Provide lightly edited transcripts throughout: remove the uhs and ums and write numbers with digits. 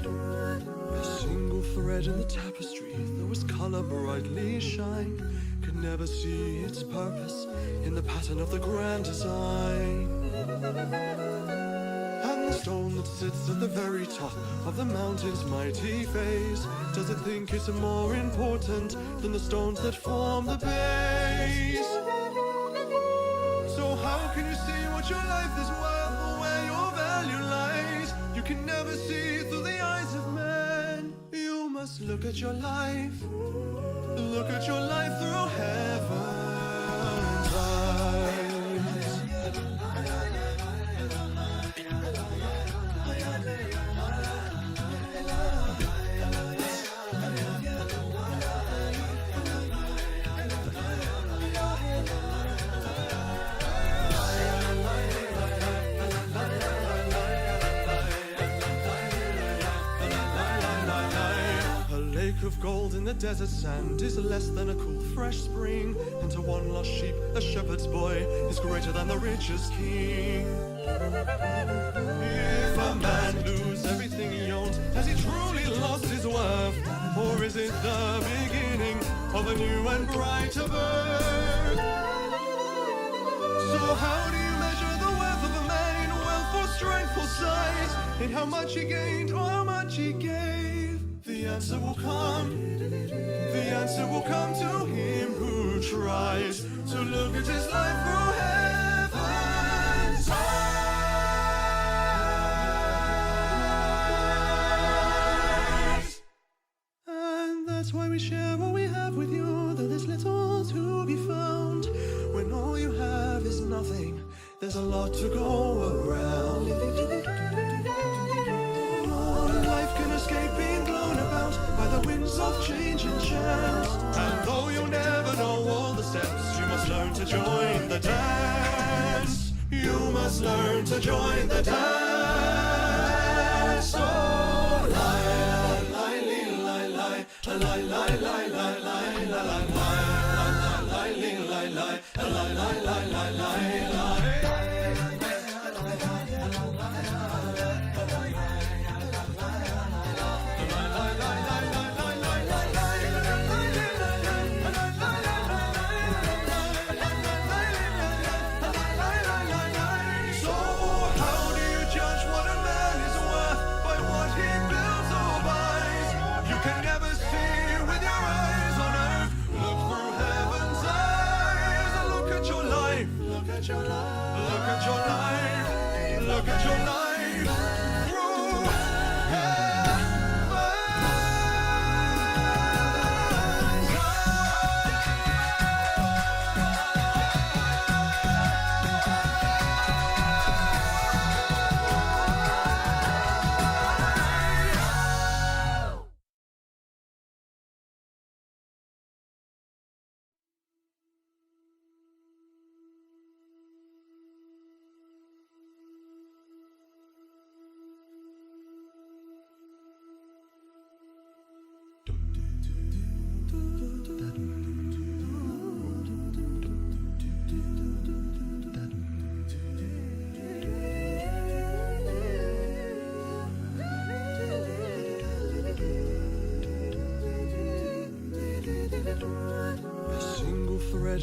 A single thread in the tapestry, though its color brightly shine, could never see its purpose in the pattern of the grand design. And the stone that sits at the very top of the mountain's mighty face, does it think it's more important than the stones that form the base? So how can you see what your life is worth or where your value lies? You can never see through the eyes of man. You must look at your life, look at your life through heaven's eyes. Of gold in the desert sand is less than a cool fresh spring, and to one lost sheep a shepherd's boy is greater than the richest king. If a man lose everything he owns, has he truly lost his worth, or is it the beginning of a new and brighter birth? So how do you measure the worth of a man in wealth or strength or size, in how much he gained or how much he gave? The answer will come to him who tries to look at his life through heaven's eyes. And that's why we share all we have with you, though there's little to be found. When all you have is nothing, there's a lot to go around. No life can escape being blown about by the winds of change and chance. And though you'll never know all the steps, you must learn to join the dance. You must learn to join the dance. So lie, lie, lie, lie, lie, lie, lie, lie, lie, lie, lie, lie, lie, lie, lie. Look at your life through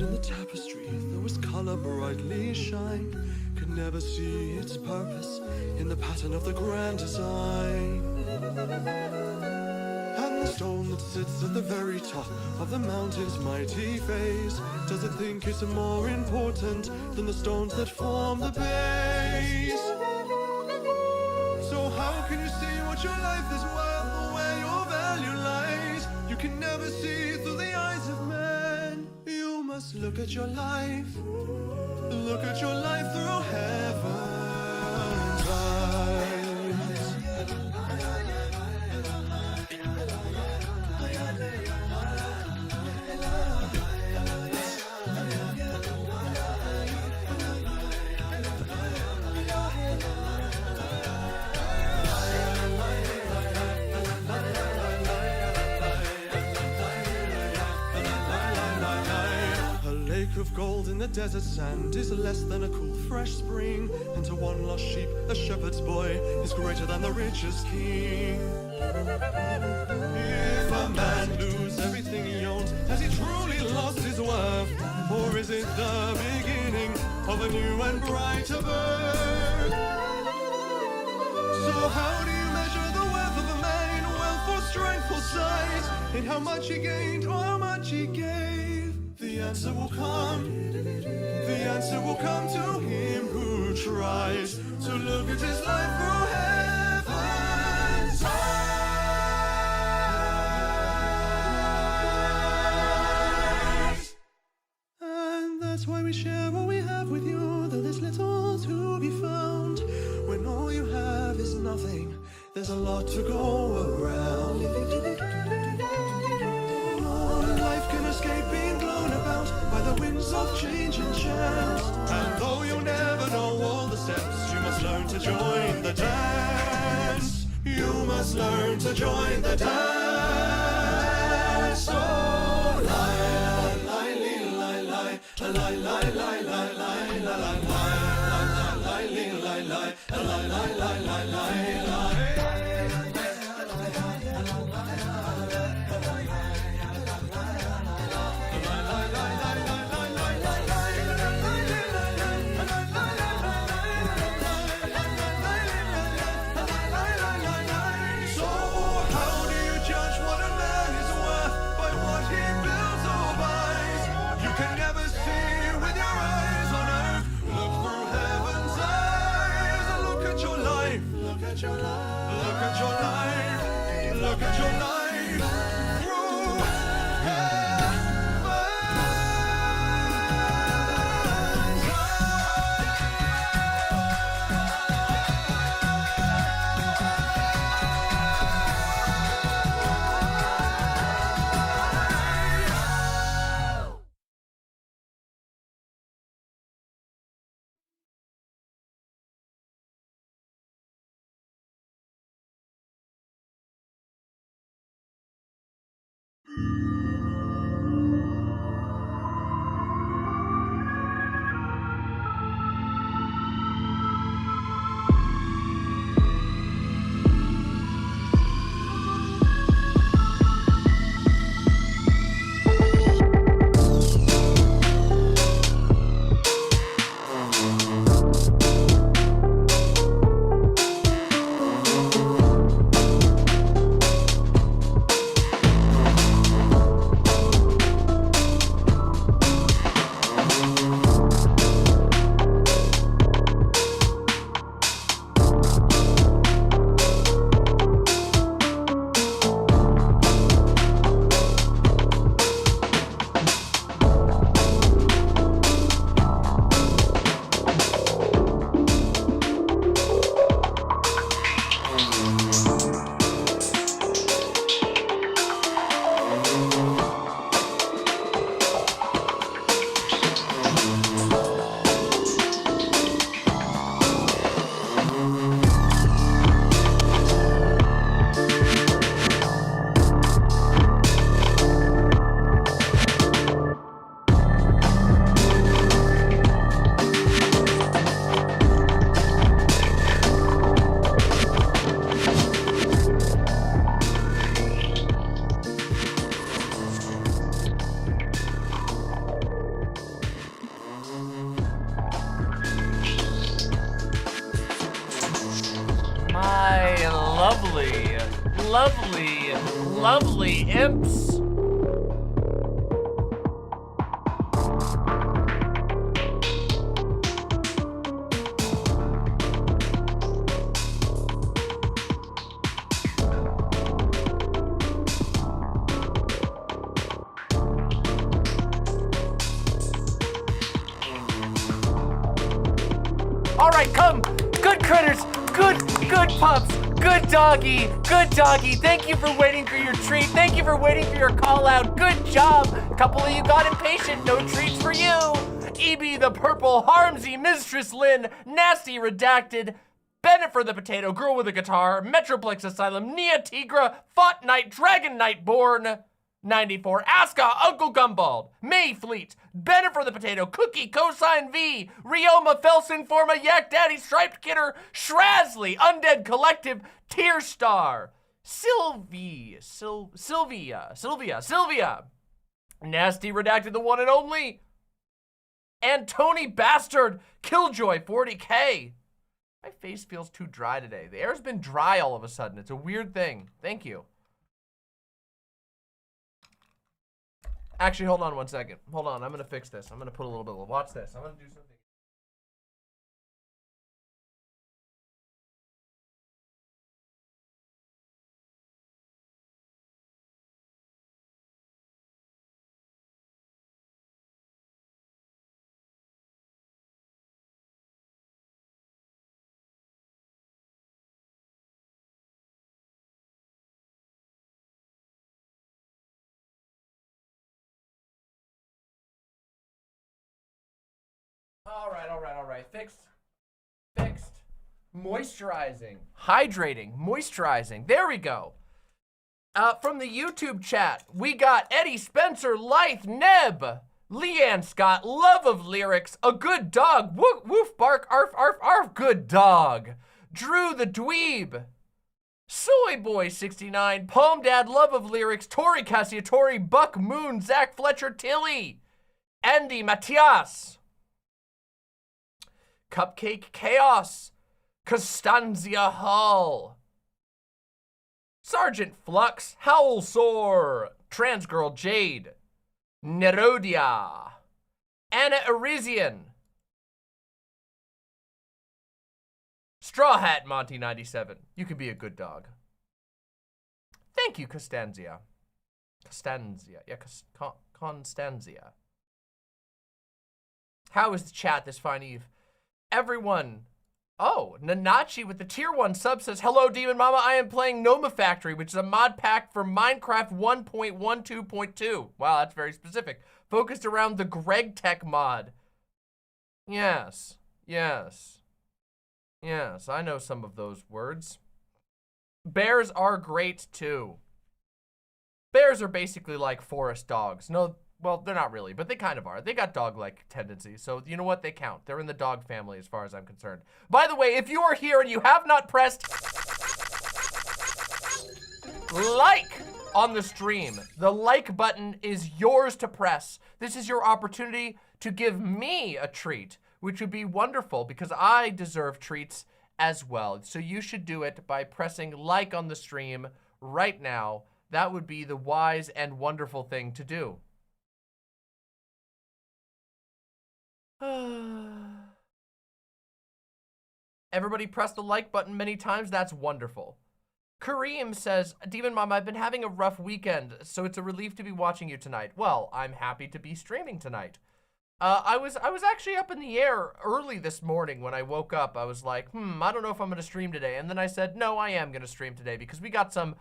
in the tapestry, though its color brightly shine, could never see its purpose in the pattern of the grand design. And the stone that sits at the very top of the mountain's mighty face, does it think it's more important than the stones that form the base? So how can you see what your life is worth or where your value lies? You can never see through the eyes of man. You must look at your life through heaven's eyes. Of gold gold in the desert sand is less than a cool, fresh spring. And to one lost sheep, a shepherd's boy is greater than the richest king. If a man lose everything he owns, has he truly lost his worth? Or is it the beginning of a new and brighter birth? So how do you measure the worth of a man in wealth or strength or size? In how much he gained or how much he gave? The answer will come. The answer will come to him who tries to look at his life through heaven's eyes. And that's why we share what we have with you, though there's little to be found. When all you have is nothing, there's a lot to go around. No life can escape being blown about by the winds of change and chance. And though you'll never know all the steps, you must learn to join the dance. You must learn to join the dance. So lie, lie, lie, lie, lie, lie, lie, lie, lie, lie, lie, Look at your life, look at your life through lovely imps. All right, come, good critters, good pups. Good doggy. Thank you for waiting for your treat. Thank you for waiting for your call out. Good job. A couple of you got impatient. No treats for you. EB the Purple, Harmsy, Mistress Lynn, Nasty Redacted, Bennett for the Potato, Girl with a Guitar, Metroplex Asylum, Nia Tigra, Fought Knight, Dragon Knight Born, 94, Aska, Uncle Gumbald, Mayfleet, Bennifer the Potato, Cookie, Cosine V, Rioma, Felson, Forma, Yak Daddy, Striped Kidder, Shrazly, Undead Collective, Tear Star, Sylvia, Nasty Redacted, the one and only, and Tony Bastard, Killjoy 40K. My face feels too dry today. The air's been dry all of a sudden. It's a weird thing. Thank you. Actually, hold on one second. Hold on, I'm gonna fix this. I'm gonna put a little bit of, watch this. I'm gonna do something. All right. Fixed. Moisturizing. Hydrating. Moisturizing. There we go. From the YouTube chat, we got Eddie Spencer, Lythe, Neb, Leanne Scott, Love of Lyrics, A Good Dog, Woof, woof Bark, Arf, Arf, Arf, Good Dog, Drew the Dweeb, Soy Boy 69, Palm Dad, Love of Lyrics, Tori Cassiatori, Buck Moon, Zach Fletcher, Tilly, Andy Matias, Cupcake Chaos, Costanzia Hall, Sergeant Flux, Howlsore, Transgirl Jade, Nerodia, Anna Arisian, Straw Hat Monty 97. You can be a good dog. Thank you, Costanzia. Constanzia. How is the chat this fine eve? Everyone. Oh, Nanachi with the tier 1 sub says, hello, Demon Mama. I am playing Noma Factory, which is a mod pack for Minecraft 1.12.2. Wow, that's very specific. Focused around the Greg Tech mod. Yes, I know some of those words. Bears are great, too. Bears are basically like forest dogs. No, well, they're not really, but they kind of are. They got dog-like tendencies, so you know what? They count. They're in the dog family as far as I'm concerned. By the way, if you are here and you have not pressed like on the stream, the like button is yours to press. This is your opportunity to give me a treat, which would be wonderful because I deserve treats as well. So you should do it by pressing like on the stream right now. That would be the wise and wonderful thing to do. Everybody press the like button many times. That's wonderful. Kareem says, Demon Mom, I've been having a rough weekend, so it's a relief to be watching you tonight. Well, I'm happy to be streaming tonight. I was actually up in the air early this morning when I woke up. I was like, I don't know if I'm gonna stream today. And then I said, no, I am gonna stream today because we got some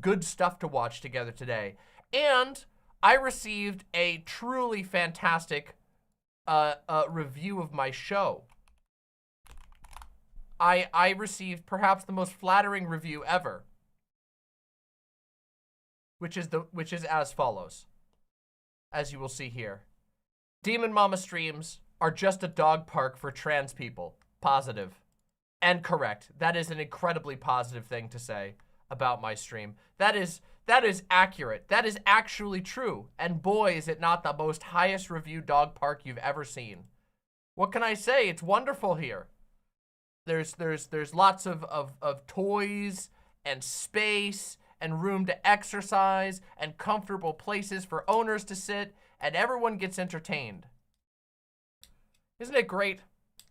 good stuff to watch together today. And I received a truly fantastic review of my show. I received perhaps the most flattering review ever, which is as follows, as you will see here. Demon Mama streams are just a dog park for trans people. Positive and correct. That is an incredibly positive thing to say about my stream. That is accurate. That is actually true. And boy, is it not the most highest reviewed dog park you've ever seen. What can I say? It's wonderful here. There's lots of toys and space and room to exercise and comfortable places for owners to sit, and everyone gets entertained. Isn't it great?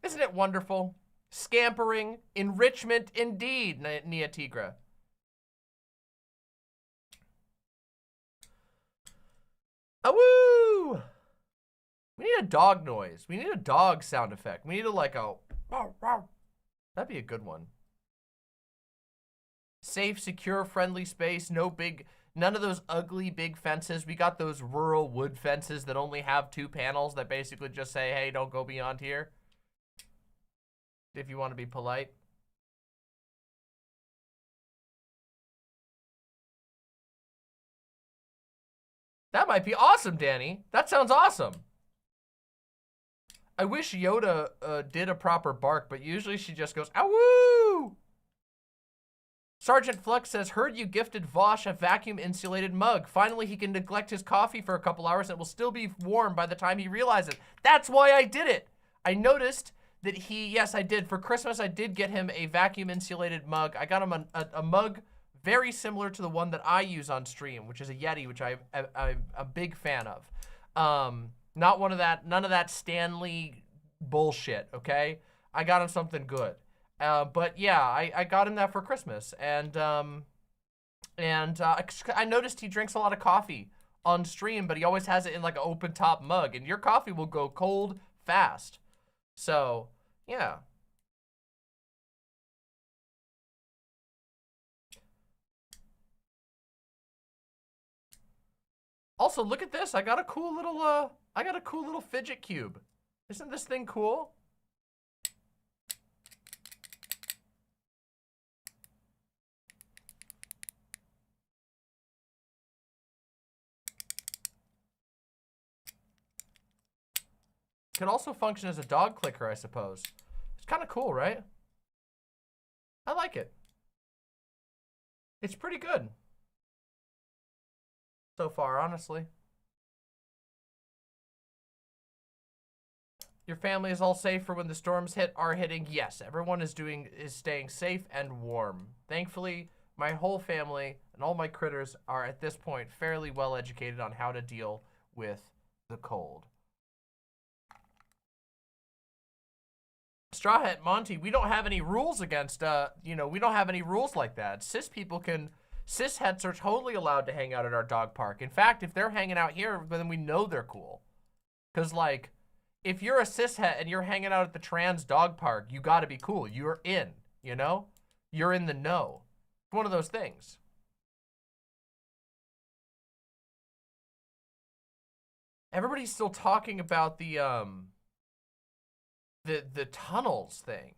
Isn't it wonderful? Scampering, enrichment indeed, Nia Tigra. Awoo! We need a dog noise. We need a dog sound effect. We need like a wow, wow. That'd be a good one. Safe, secure, friendly space. None of those ugly big fences. We got those rural wood fences that only have 2 panels that basically just say, hey, don't go beyond here. If you want to be polite. That might be awesome, Danny. That sounds awesome. I wish Yoda did a proper bark, but usually she just goes, "Awoo!" Sergeant Flux says, heard you gifted Vosh a vacuum-insulated mug. Finally, he can neglect his coffee for a couple hours and it will still be warm by the time he realizes. That's why I did it. I noticed that yes, I did. For Christmas, I did get him a vacuum-insulated mug. I got him a mug very similar to the one that I use on stream, which is a Yeti, which I'm a big fan of. Not one of that, none of that Stanley bullshit, okay? I got him something good. But yeah, I got him that for Christmas, and I noticed he drinks a lot of coffee on stream, but he always has it in like an open top mug, and your coffee will go cold fast. So yeah. Also, look at this. I got a cool little fidget cube. Isn't this thing cool? Could also function as a dog clicker, I suppose. It's kind of cool, right? I like it. It's pretty good so far, honestly. Your family is all safe for when the storms are hitting. Yes, everyone is staying safe and warm. Thankfully, my whole family and all my critters are at this point fairly well educated on how to deal with the cold. Straw Hat Monty, we don't have any rules against, we don't have any rules like that. Cis hets are totally allowed to hang out at our dog park. In fact, if they're hanging out here, then we know they're cool. Because, like, if you're a cis het and you're hanging out at the trans dog park, you gotta be cool. You're in, you know? You're in the know. It's one of those things. Everybody's still talking about the tunnels thing.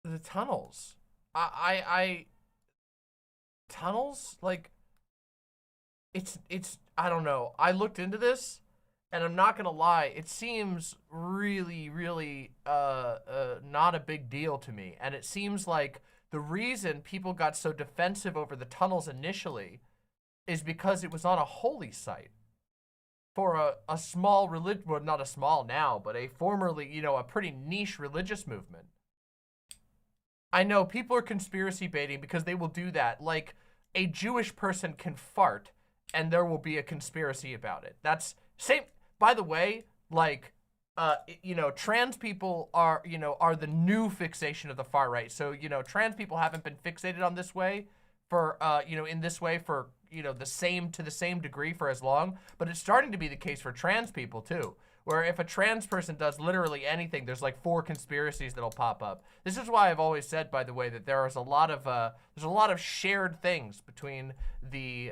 The tunnels. Tunnels? Like, it's, I don't know. I looked into this, and I'm not gonna lie, it seems really, really, not a big deal to me. And it seems like the reason people got so defensive over the tunnels initially is because it was on a holy site. For a small religion, well, not a small now, but a formerly, a pretty niche religious movement. I know people are conspiracy baiting because they will do that. Like, a Jewish person can fart and there will be a conspiracy about it. That's same, by the way, like, trans people are, are the new fixation of the far right. So, trans people haven't been fixated on this way for, in this way for, the same degree for as long, but it's starting to be the case for trans people too, where if a trans person does literally anything, there's like 4 conspiracies that'll pop up. This is why I've always said, by the way, that there's a lot of shared things between the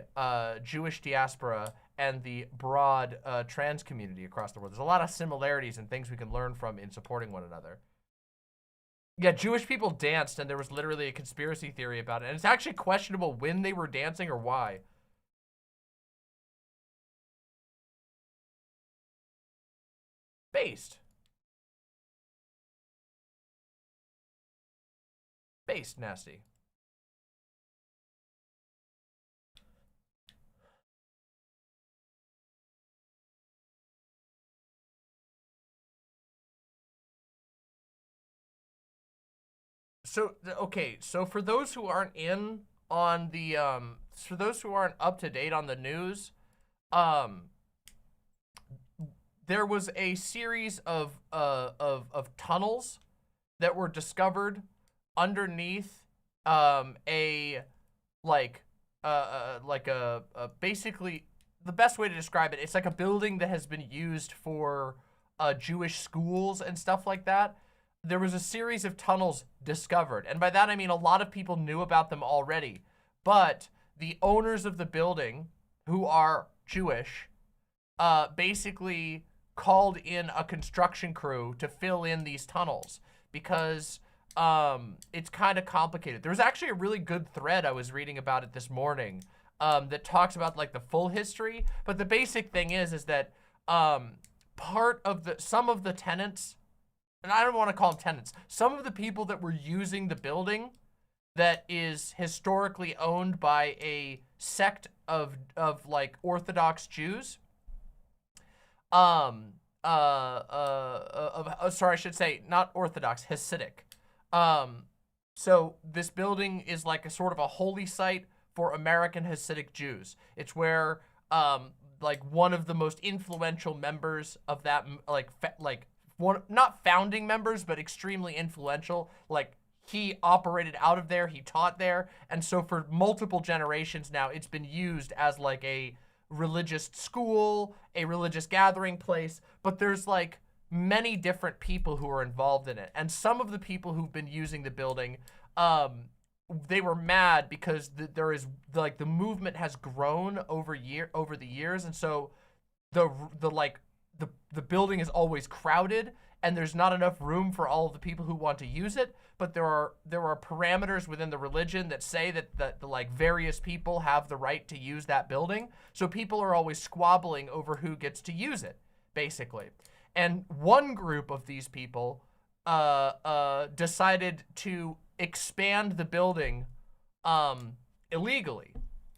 Jewish diaspora and the broad trans community across the world. There's a lot of similarities and things we can learn from in supporting one another. Yeah, Jewish people danced and there was literally a conspiracy theory about it. And it's actually questionable when they were dancing or why. Based. Based, nasty. So, okay, so for those who aren't in on the, for those who aren't up to date on the news, there was a series of tunnels that were discovered underneath basically, the best way to describe it, it's like a building that has been used for Jewish schools and stuff like that. There was a series of tunnels discovered, and by that I mean a lot of people knew about them already, but the owners of the building, who are Jewish, basically called in a construction crew to fill in these tunnels because it's kind of complicated. There's actually a really good thread I was reading about it this morning that talks about like the full history. But the basic thing is that some of the tenants, and I don't want to call them tenants, some of the people that were using the building that is historically owned by a sect of like Orthodox Jews. Sorry, I should say not Orthodox, Hasidic. So this building is like a sort of a holy site for American Hasidic Jews. It's where like one of the most influential members of that, not founding members, but extremely influential, like he operated out of there, he taught there, and so for multiple generations now, it's been used as like a religious school, a religious gathering place, but there's like many different people who are involved in it. And some of the people who've been using the building, they were mad because the movement has grown over the years, and so the building is always crowded, and there's not enough room for all of the people who want to use it. But there are parameters within the religion that say that the like various people have the right to use that building. So people are always squabbling over who gets to use it, basically. And one group of these people decided to expand the building illegally.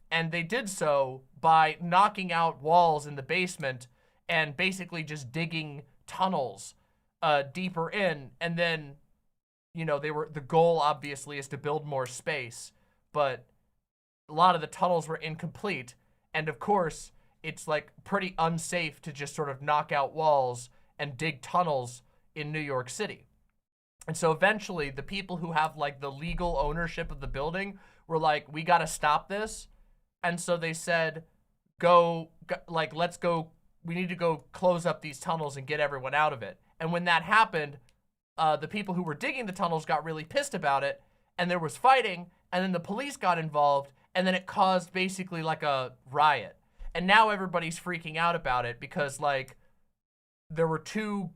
And they did so by knocking out walls in the basement and basically just digging tunnels deeper in. And then, you know, the goal obviously is to build more space, but a lot of the tunnels were incomplete. And of course, it's like pretty unsafe to just sort of knock out walls and dig tunnels in New York City. And so eventually the people who have like the legal ownership of the building were like, we got to stop this. And so they said, let's go, we need to go close up these tunnels and get everyone out of it. And when that happened, the people who were digging the tunnels got really pissed about it, and there was fighting, and then the police got involved, and then it caused basically like a riot. And now everybody's freaking out about it because like there were two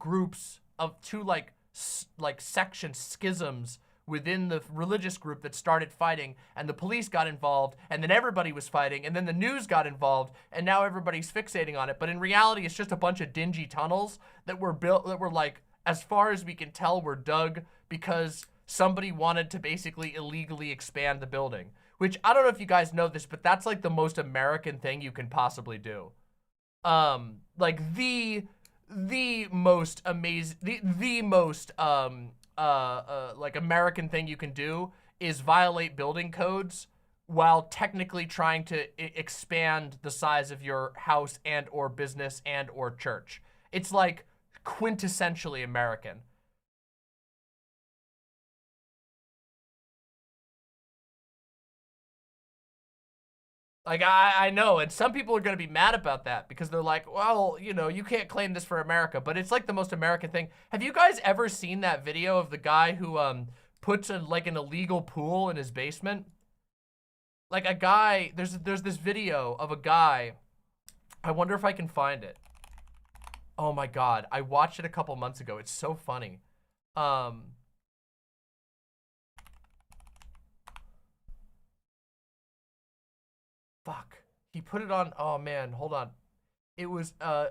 section schisms within the religious group that started fighting, and the police got involved, and then everybody was fighting, and then the news got involved, and now everybody's fixating on it. But in reality, it's just a bunch of dingy tunnels that were built, that were like, as far as we can tell, were dug because somebody wanted to basically illegally expand the building. Which, I don't know if you guys know this, but that's like the most American thing you can possibly do. Like the most amazing, the most like American thing you can do is violate building codes while technically trying to expand the size of your house and or business and or church. It's like quintessentially American. Like, I know, and some people are going to be mad about that because they're like, well, you know, you can't claim this for America, but it's like the most American thing. Have you guys ever seen that video of the guy who puts like an illegal pool in his basement? Like a guy, there's this video of a guy. I wonder if I can find it. Oh my God, I watched it a couple months ago. It's so funny. Fuck. He put it on. Oh man, hold on. It was oh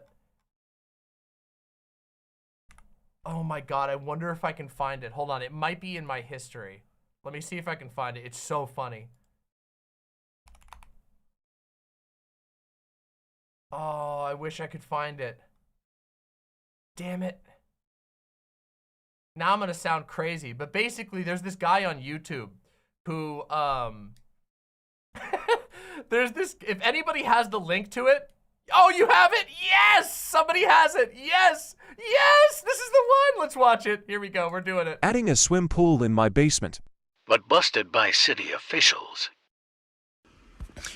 my God, I wonder if I can find it. Hold on, it might be in my history. Let me see if I can find it. It's so funny. Oh, I wish I could find it. Damn it. Now I'm gonna sound crazy, but basically there's this guy on YouTube who there's this, if anybody has the link to it. Oh, you have it? Yes! Somebody has it. Yes! Yes! This is the one! Let's watch it. Here we go. We're doing it. Adding a swim pool in my basement. But busted by city officials.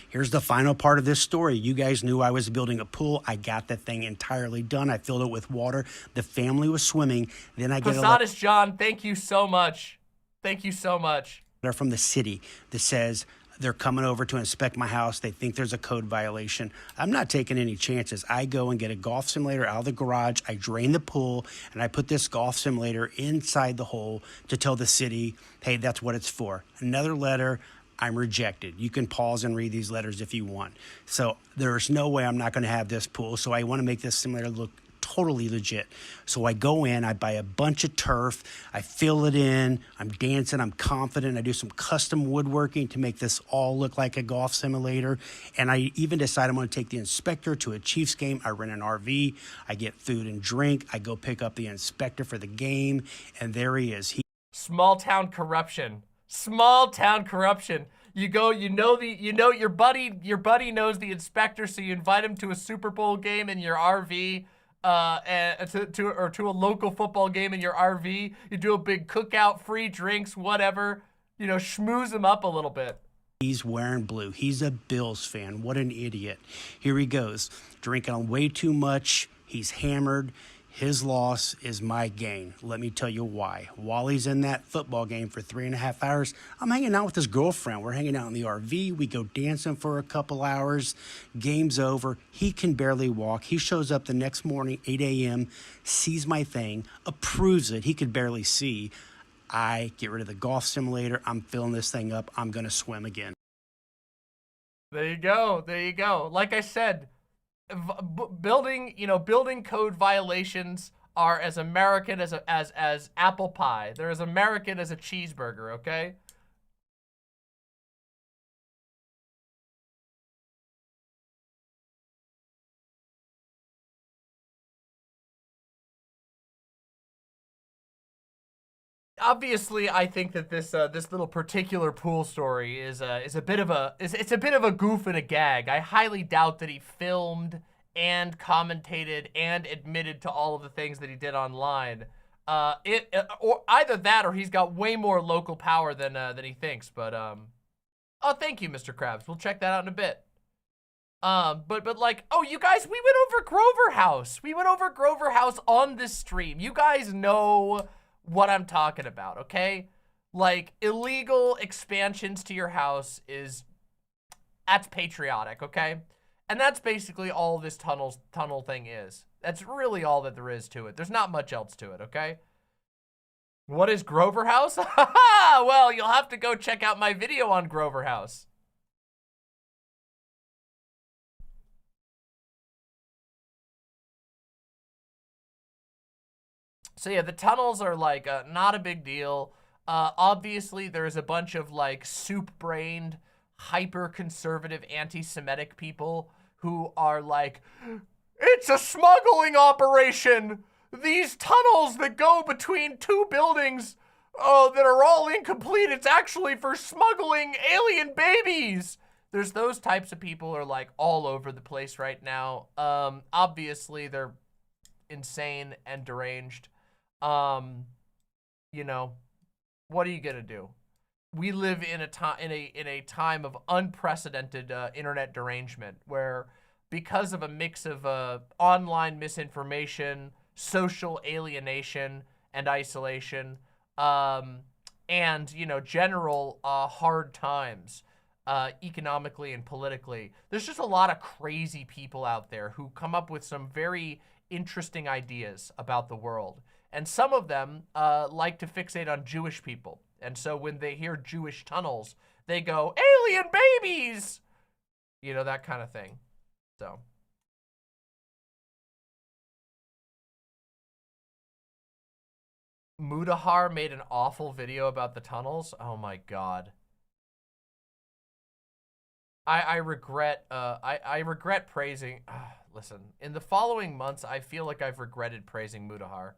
Here's the final part of this story. You guys knew I was building a pool. I got that thing entirely done. I filled it with water. The family was swimming. Then I get Posadas John, thank you so much. Thank you so much. Letter from the city that says They're coming over to inspect my house. They think there's a code violation. I'm not taking any chances. I go and get a golf simulator out of the garage. I drain the pool, and I put this golf simulator inside the hole to tell the city, hey, that's what it's for. Another letter, I'm rejected. You can pause and read these letters if you want. So there's no way I'm not going to have this pool. So I want to make this simulator look totally legit. So I go in, I buy a bunch of turf, I fill it in, I'm dancing, I'm confident, I do some custom woodworking to make this all look like a golf simulator. And I even decide I'm going to take the inspector to a Chiefs game. I rent an RV, I get food and drink, I go pick up the inspector for the game, and there he is. Small town corruption. Small town corruption. You go, your buddy knows the inspector, so you invite him to a Super Bowl game in your RV. And to a local football game in your RV. You do a big cookout, free drinks, whatever. You know, schmooze him up a little bit. He's wearing blue. He's a Bills fan. What an idiot. Here he goes, drinking way too much. He's hammered. His loss is my gain. Let me tell you why. While he's in that football game for 3.5 hours, I'm hanging out with his girlfriend. We're hanging out in the RV. We go dancing for a couple hours. Game's over. He can barely walk. He shows up the next morning, 8 a.m., sees my thing, approves it. He could barely see. I get rid of the golf simulator. I'm filling this thing up. I'm going to swim again. There you go. There you go. Like I said, building code violations are as American as apple pie. They're as American as a cheeseburger, okay? Obviously, I think that this little particular pool story is a bit of a goof and a gag. I highly doubt that he filmed and commentated and admitted to all of the things that he did online. Or either that, or he's got way more local power than he thinks. But oh, thank you, Mr. Krabs. We'll check that out in a bit. But like, oh, you guys, we went over Grover House. We went over Grover House on this stream. You guys know what I'm talking about, okay? Like, illegal expansions to your house that's patriotic, okay? And that's basically all this tunnel thing is. That's really all that there is to it. There's not much else to it, okay? What is Grover House? Well, you'll have to go check out my video on Grover House. So yeah, the tunnels are like not a big deal. Obviously, there's a bunch of like soup-brained, hyper-conservative, anti-Semitic people who are like, it's a smuggling operation! These tunnels that go between two buildings that are all incomplete, it's actually for smuggling alien babies! There's those types of people are like all over the place right now. Obviously, they're insane and deranged. You know, what are you gonna do? We live in a time of unprecedented internet derangement, where because of a mix of online misinformation, social alienation and isolation, and general hard times, economically and politically, there's just a lot of crazy people out there who come up with some very interesting ideas about the world. And some of them like to fixate on Jewish people. And so when they hear Jewish tunnels, they go, alien babies! You know, that kind of thing. So. Mudahar made an awful video about the tunnels. Oh my God. I regret praising, listen, in the following months, I feel like I've regretted praising Mudahar.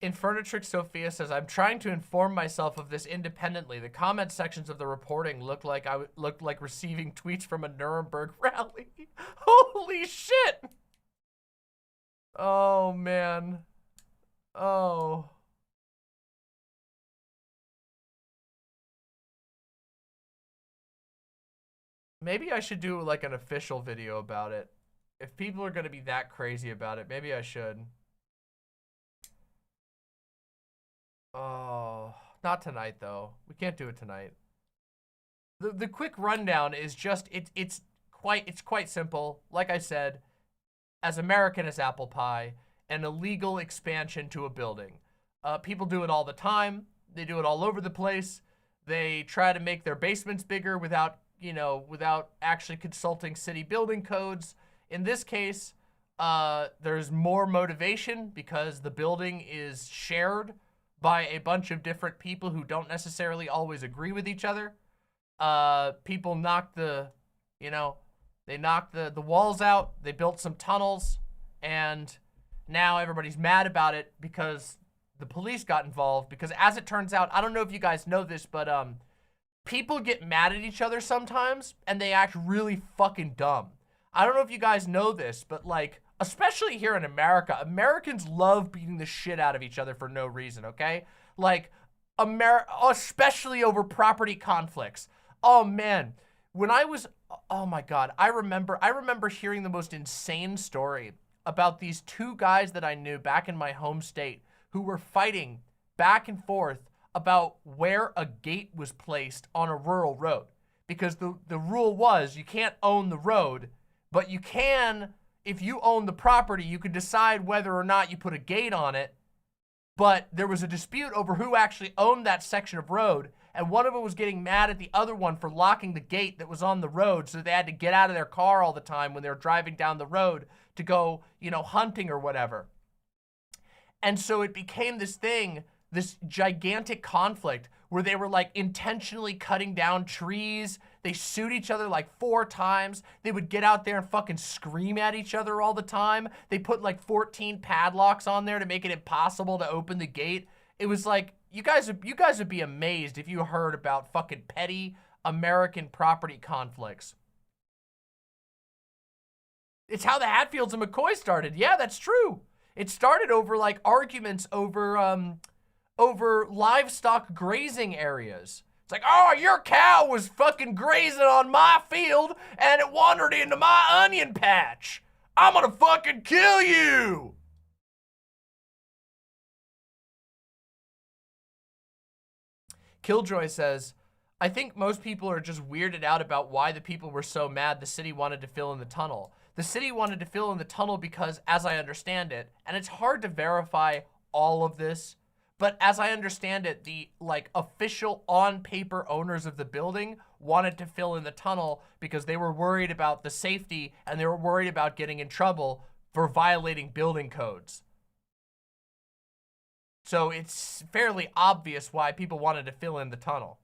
Infernatrix Sophia says, I'm trying to inform myself of this independently. The comment sections of the reporting looked like receiving tweets from a Nuremberg rally. Holy shit! Oh, man. Oh. Maybe I should do like an official video about it. If people are going to be that crazy about it, maybe I should. Oh, not tonight though. We can't do it tonight. The quick rundown is just it's quite simple. Like I said, as American as apple pie, an illegal expansion to a building. People do it all the time. They do it all over the place. They try to make their basements bigger without, you know, without actually consulting city building codes. In this case, there's more motivation because the building is shared by a bunch of different people who don't necessarily always agree with each other. People knocked the, you know, they knocked the walls out, they built some tunnels, and now everybody's mad about it because the police got involved. Because as it turns out, I don't know if you guys know this, but people get mad at each other sometimes, and they act really fucking dumb. I don't know if you guys know this, but like, especially here in America, Americans love beating the shit out of each other for no reason, okay? Like, especially over property conflicts. Oh man, when I was, oh my God, I remember hearing the most insane story about these two guys that I knew back in my home state who were fighting back and forth about where a gate was placed on a rural road. Because the rule was you can't own the road, but you can, if you own the property, you could decide whether or not you put a gate on it. But there was a dispute over who actually owned that section of road, and one of them was getting mad at the other one for locking the gate that was on the road, so they had to get out of their car all the time when they were driving down the road to go, you know, hunting or whatever. And so it became this thing, this gigantic conflict where they were like intentionally cutting down trees. They sued each other like 4 times. They would get out there and fucking scream at each other all the time. They put like 14 padlocks on there to make it impossible to open the gate. It was like, you guys would be amazed if you heard about fucking petty American property conflicts. It's how the Hatfields and McCoy started. Yeah, that's true. It started over like arguments over livestock grazing areas. It's like, oh, your cow was fucking grazing on my field and it wandered into my onion patch. I'm gonna fucking kill you. Killjoy says, I think most people are just weirded out about why the people were so mad the city wanted to fill in the tunnel. The city wanted to fill in the tunnel because, as I understand it, and it's hard to verify all of this, but as I understand it, the like official on paper owners of the building wanted to fill in the tunnel because they were worried about the safety and they were worried about getting in trouble for violating building codes. So it's fairly obvious why people wanted to fill in the tunnel.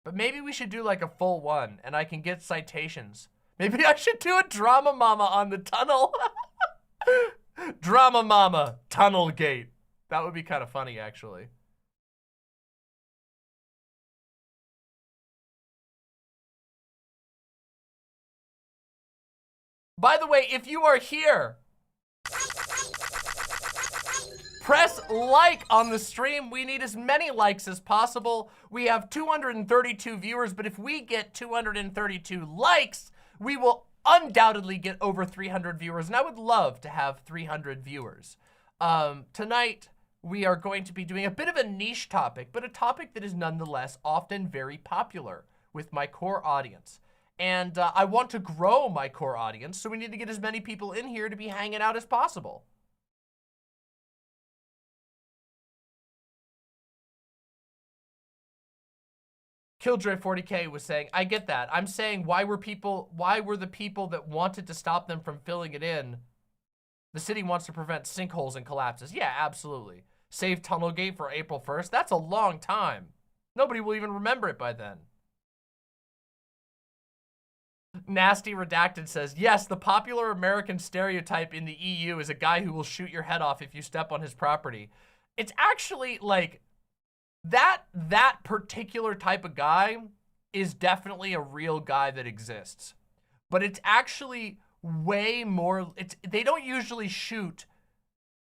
But maybe we should do like a full one and I can get citations. Maybe I should do a drama mama on the tunnel. Drama mama, tunnel gate. That would be kind of funny, actually. By the way, if you are here, press like on the stream. We need as many likes as possible. We have 232 viewers, but if we get 232 likes, we will undoubtedly get over 300 viewers, and I would love to have 300 viewers. Tonight, we are going to be doing a bit of a niche topic, but a topic that is nonetheless often very popular with my core audience. And I want to grow my core audience, so we need to get as many people in here to be hanging out as possible. Killjoy40K was saying, I get that. I'm saying, why were the people that wanted to stop them from filling it in? The city wants to prevent sinkholes and collapses. Yeah, absolutely. Save Tunnel Gate for April 1st. That's a long time. Nobody will even remember it by then. Nasty Redacted says, yes, the popular American stereotype in the EU is a guy who will shoot your head off if you step on his property. It's actually like, that particular type of guy is definitely a real guy that exists. But it's actually way more, they don't usually shoot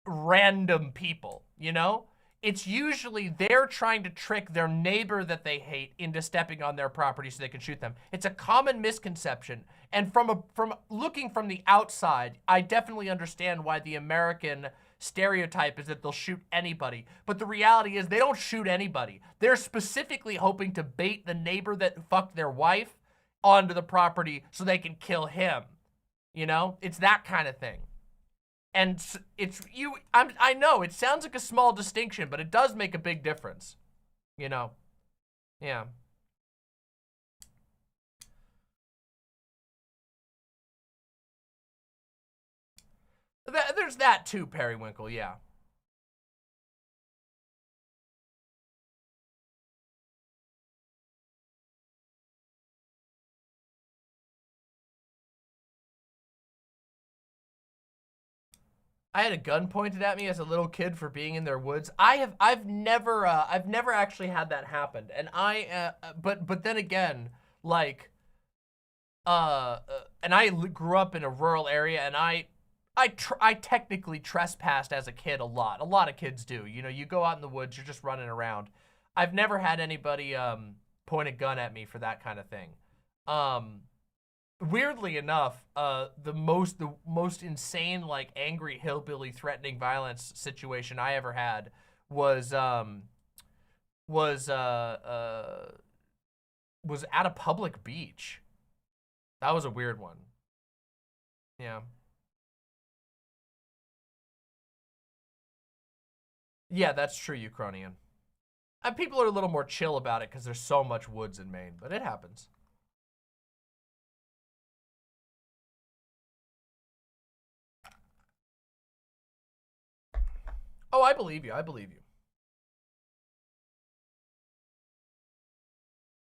random people, you know? It's usually they're trying to trick their neighbor that they hate into stepping on their property so they can shoot them. It's a common misconception. And from looking from the outside, I definitely understand why the American stereotype is that they'll shoot anybody. But the reality is they don't shoot anybody. They're specifically hoping to bait the neighbor that fucked their wife onto the property so they can kill him. You know? It's that kind of thing. And I know it sounds like a small distinction, but it does make a big difference, you know? Yeah. There's that too, Periwinkle, yeah. I had a gun pointed at me as a little kid for being in their woods. I've never actually had that happen. And but then again, like, and I grew up in a rural area, and I technically trespassed as a kid a lot. A lot of kids do. You know, you go out in the woods, you're just running around. I've never had anybody point a gun at me for that kind of thing. Weirdly enough, the most insane, like, angry hillbilly threatening violence situation I ever had was at a public beach. That was a weird one. Yeah. Yeah, that's true, Ukrainian. People are a little more chill about it because there's so much woods in Maine, but it happens. Oh, I believe you. I believe you.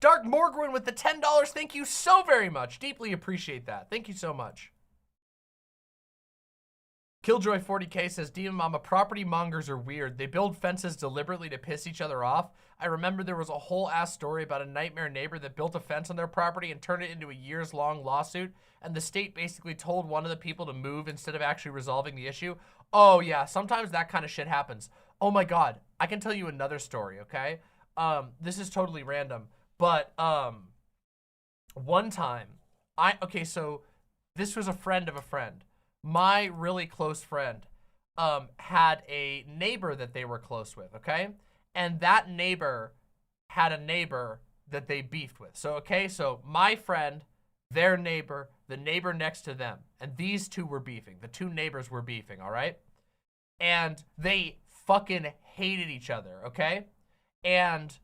Dark Morgwin with the $10. Thank you so very much. Deeply appreciate that. Thank you so much. Killjoy 40K says, DM Mama, property mongers are weird. They build fences deliberately to piss each other off. I remember there was a whole ass story about a nightmare neighbor that built a fence on their property and turned it into a years-long lawsuit. And the state basically told one of the people to move instead of actually resolving the issue. Oh yeah, sometimes that kind of shit happens. Oh my God, I can tell you another story, okay? This is totally random, but one time, okay, so this was a friend of a friend. My really close friend had a neighbor that they were close with, okay? And that neighbor had a neighbor that they beefed with. So, okay, so my friend, their neighbor, the neighbor next to them, and these two were beefing. The two neighbors were beefing, all right? And they fucking hated each other, okay? And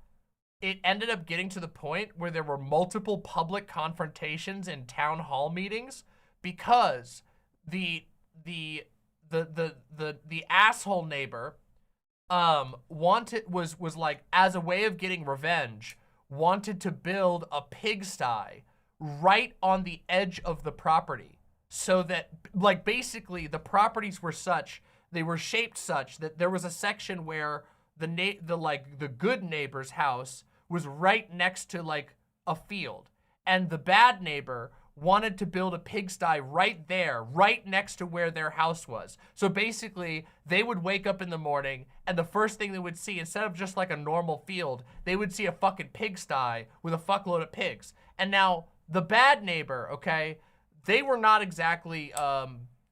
it ended up getting to the point where there were multiple public confrontations in town hall meetings because the asshole neighbor was like, as a way of getting revenge, wanted to build a pigsty right on the edge of the property, so that, like, basically the properties were such, they were shaped such that there was a section where the good neighbor's house was right next to, like, a field, and the bad neighbor wanted to build a pigsty right there, right next to where their house was. So basically, they would wake up in the morning, and the first thing they would see, instead of just like a normal field, they would see a fucking pigsty with a fuckload of pigs. And now, the bad neighbor, okay, they were not exactly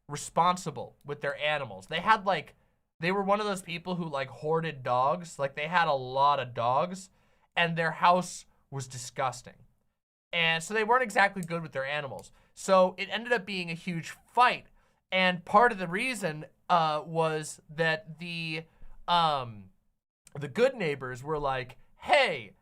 responsible with their animals. They had, like, they were one of those people who, like, hoarded dogs. Like, they had a lot of dogs, and their house was disgusting. And so they weren't exactly good with their animals. So it ended up being a huge fight. And part of the reason was that the good neighbors were like, hey,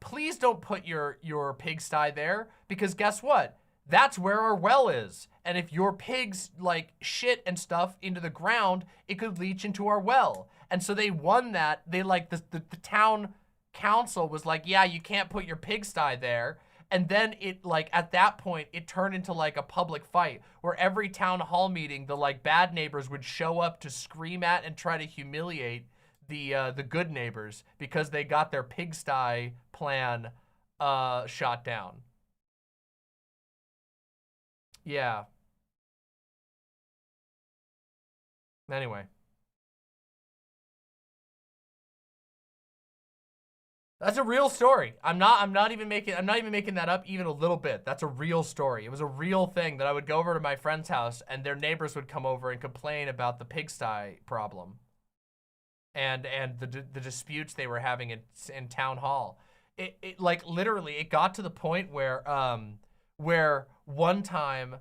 please don't put your pigsty there, because guess what? That's where our well is. And if your pigs, like, shit and stuff into the ground, it could leach into our well. And so they won that. They, like, the town council was like, yeah, you can't put your pigsty there. And then it, like, at that point, it turned into, like, a public fight where every town hall meeting, the, like, bad neighbors would show up to scream at and try to humiliate the good neighbors because they got their pigsty plan shot down. Yeah. Anyway. That's a real story. I'm not even making that up even a little bit. That's a real story. It was a real thing that I would go over to my friend's house and their neighbors would come over and complain about the pigsty problem. And the disputes they were having in town hall. It like literally it got to the point where one time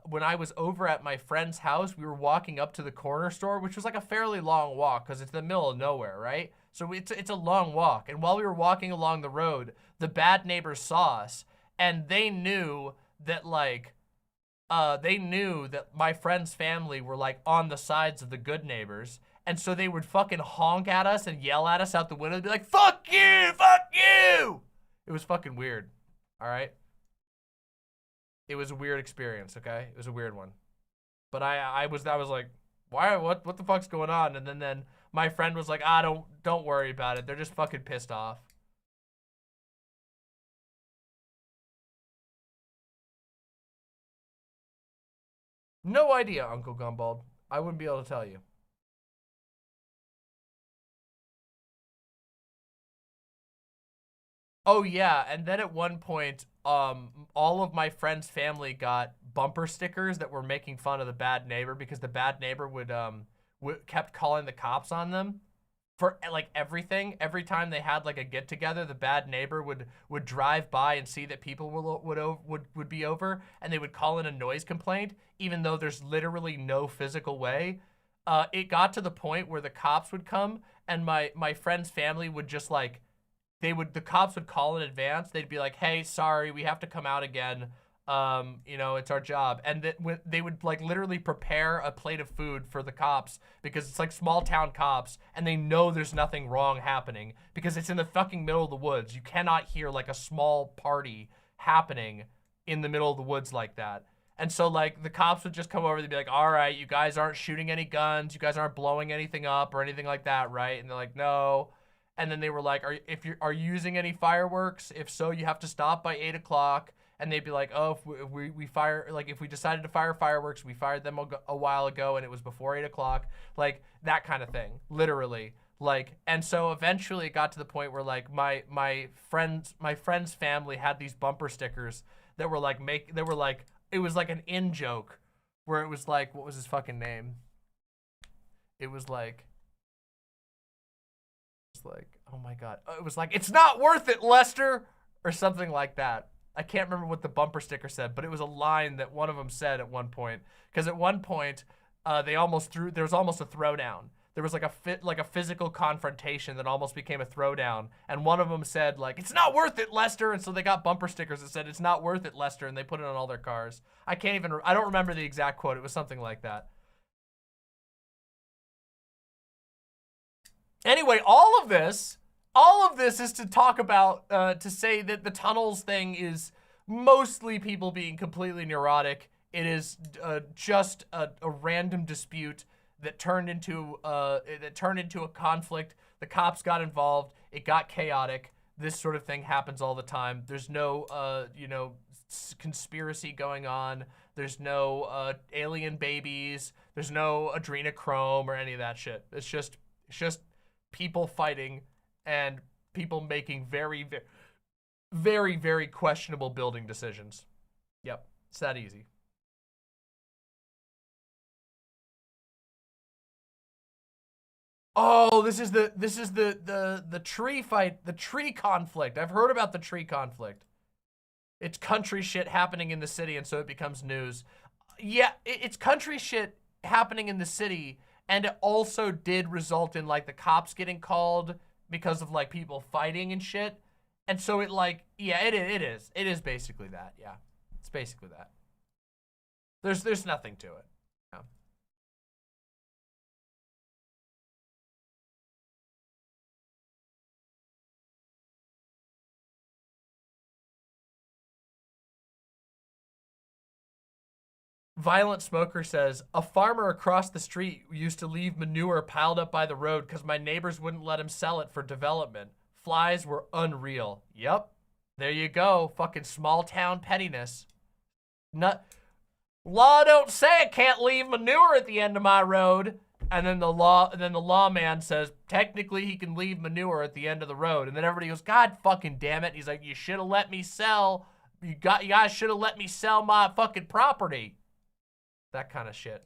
when I was over at my friend's house, we were walking up to the corner store, which was like a fairly long walk because it's in the middle of nowhere, right? So it's a long walk. And while we were walking along the road, the bad neighbors saw us and they knew that like my friend's family were like on the sides of the good neighbors. And so they would fucking honk at us and yell at us out the window and be like, fuck you, fuck you. It was fucking weird. All right. It was a weird experience, okay? It was a weird one. But I was like, why, what the fuck's going on? And then my friend was like, don't worry about it. They're just fucking pissed off. No idea, Uncle Gumbald. I wouldn't be able to tell you. Oh yeah, and then at one point, all of my friend's family got bumper stickers that were making fun of the bad neighbor because the bad neighbor would kept calling the cops on them for like everything. Every time they had like a get together, the bad neighbor would drive by and see that people would be over, and they would call in a noise complaint, even though there's literally no physical way. It got to the point where the cops would come, and my friend's family would just like. The cops would call in advance. They'd be like, hey, sorry, we have to come out again. You know, it's our job. And they would like literally prepare a plate of food for the cops because it's like small town cops and they know there's nothing wrong happening because it's in the fucking middle of the woods. You cannot hear like a small party happening in the middle of the woods like that. And so like the cops would just come over, they'd be like, all right, you guys aren't shooting any guns. You guys aren't blowing anything up or anything like that, right? And they're like, no. And then they were like, are you using any fireworks? If so, you have to stop by 8 o'clock. And they'd be like, oh, if we decided to fire fireworks, we fired them a while ago and it was before 8 o'clock. Like that kind of thing, literally. Like, and so eventually it got to the point where like my friend's family had these bumper stickers that were like it was like an in joke where it was like, what was his fucking name? It was like, oh my god, it was like, it's not worth it, Lester, or something like that. I can't remember what the bumper sticker said, but it was a line that one of them said at one point. Because at one point, there was almost a throwdown. There was like a physical confrontation that almost became a throwdown. And one of them said like, it's not worth it, Lester. And so they got bumper stickers that said, it's not worth it, Lester. And they put it on all their cars. I don't remember the exact quote. It was something like that. Anyway, all of this is to talk about, to say that the tunnels thing is mostly people being completely neurotic. It is just a random dispute that turned into a conflict. The cops got involved. It got chaotic. This sort of thing happens all the time. There's no, conspiracy going on. There's no alien babies. There's no adrenochrome or any of that shit. It's just people fighting and people making very, very, very, very questionable building decisions. Yep, it's that easy. Oh, this is the tree fight, the tree conflict. I've heard about the tree conflict. It's country shit happening in the city, and so it becomes news. Yeah, it's country shit happening in the city, and it also did result in like the cops getting called because of like people fighting and shit. And so it like, yeah, it is basically that. Yeah, it's basically that. There's nothing to it. Yeah. Violent Smoker says, a farmer across the street used to leave manure piled up by the road because my neighbors wouldn't let him sell it for development. Flies were unreal. Yep. There you go. Fucking small town pettiness. Law don't say I can't leave manure at the end of my road. And then the lawman says, technically he can leave manure at the end of the road. And then everybody goes, God fucking damn it. And he's like, you should have let me sell. You guys should have let me sell my fucking property. That kind of shit.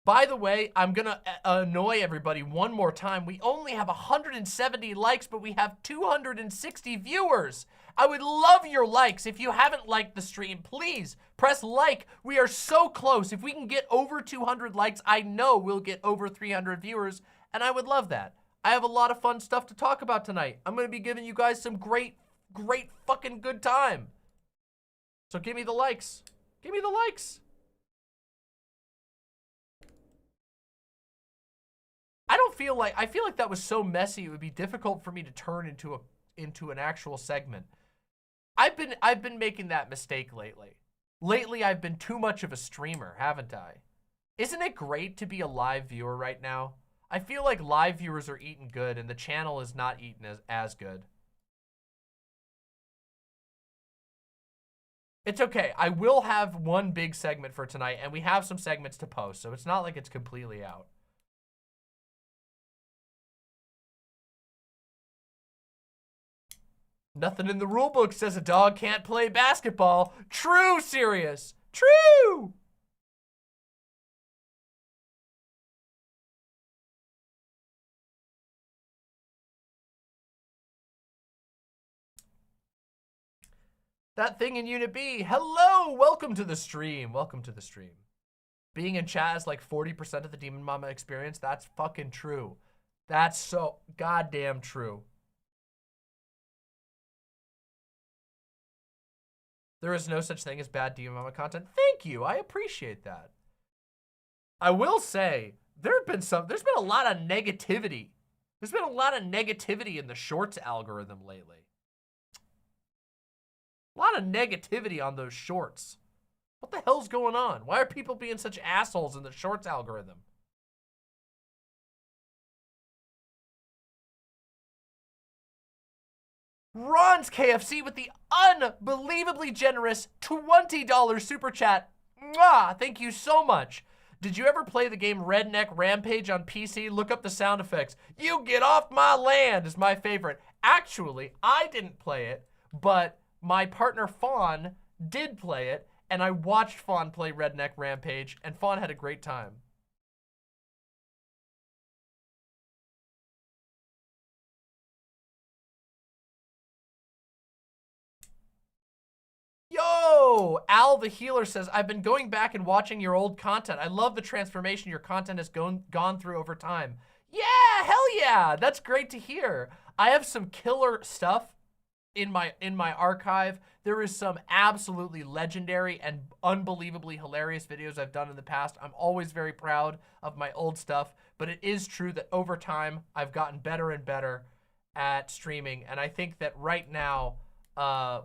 By the way, I'm gonna annoy everybody one more time. We only have 170 likes, but we have 260 viewers. I would love your likes. If you haven't liked the stream, please press like. We are so close. If we can get over 200 likes, I know we'll get over 300 viewers, and I would love that. I have a lot of fun stuff to talk about tonight. I'm gonna be giving you guys some great fucking good time. So give me the likes. Give me the likes. I feel like that was so messy it would be difficult for me to turn into an actual segment. I've been making that mistake lately. Lately I've been too much of a streamer, haven't I? Isn't it great to be a live viewer right now? I feel like live viewers are eating good and the channel is not eating as good. It's okay. I will have one big segment for tonight and we have some segments to post, so it's not like it's completely out. Nothing in the rulebook says a dog can't play basketball. True, Sirius. True. That thing in Unit B. Hello. Welcome to the stream. Welcome to the stream. Being in chat is like 40% of the Demon Mama experience. That's fucking true. That's so goddamn true. There is no such thing as bad Demon Mama content. Thank you. I appreciate that. I will say, there's been a lot of negativity. There's been a lot of negativity in the shorts algorithm lately. A lot of negativity on those shorts. What the hell's going on? Why are people being such assholes in the shorts algorithm? Ron's KFC with the unbelievably generous $20 super chat. Mwah! Thank you so much. Did you ever play the game Redneck Rampage on PC? Look up the sound effects. You get off my land is my favorite. Actually, I didn't play it, but my partner Fawn did play it, and I watched Fawn play Redneck Rampage, and Fawn had a great time. Yo, Al the Healer says, I've been going back and watching your old content. I love the transformation your content has gone through over time. Yeah, hell yeah, that's great to hear. I have some killer stuff in my archive. There is some absolutely legendary and unbelievably hilarious videos I've done in the past. I'm always very proud of my old stuff, but it is true that over time, I've gotten better and better at streaming, and I think that right now,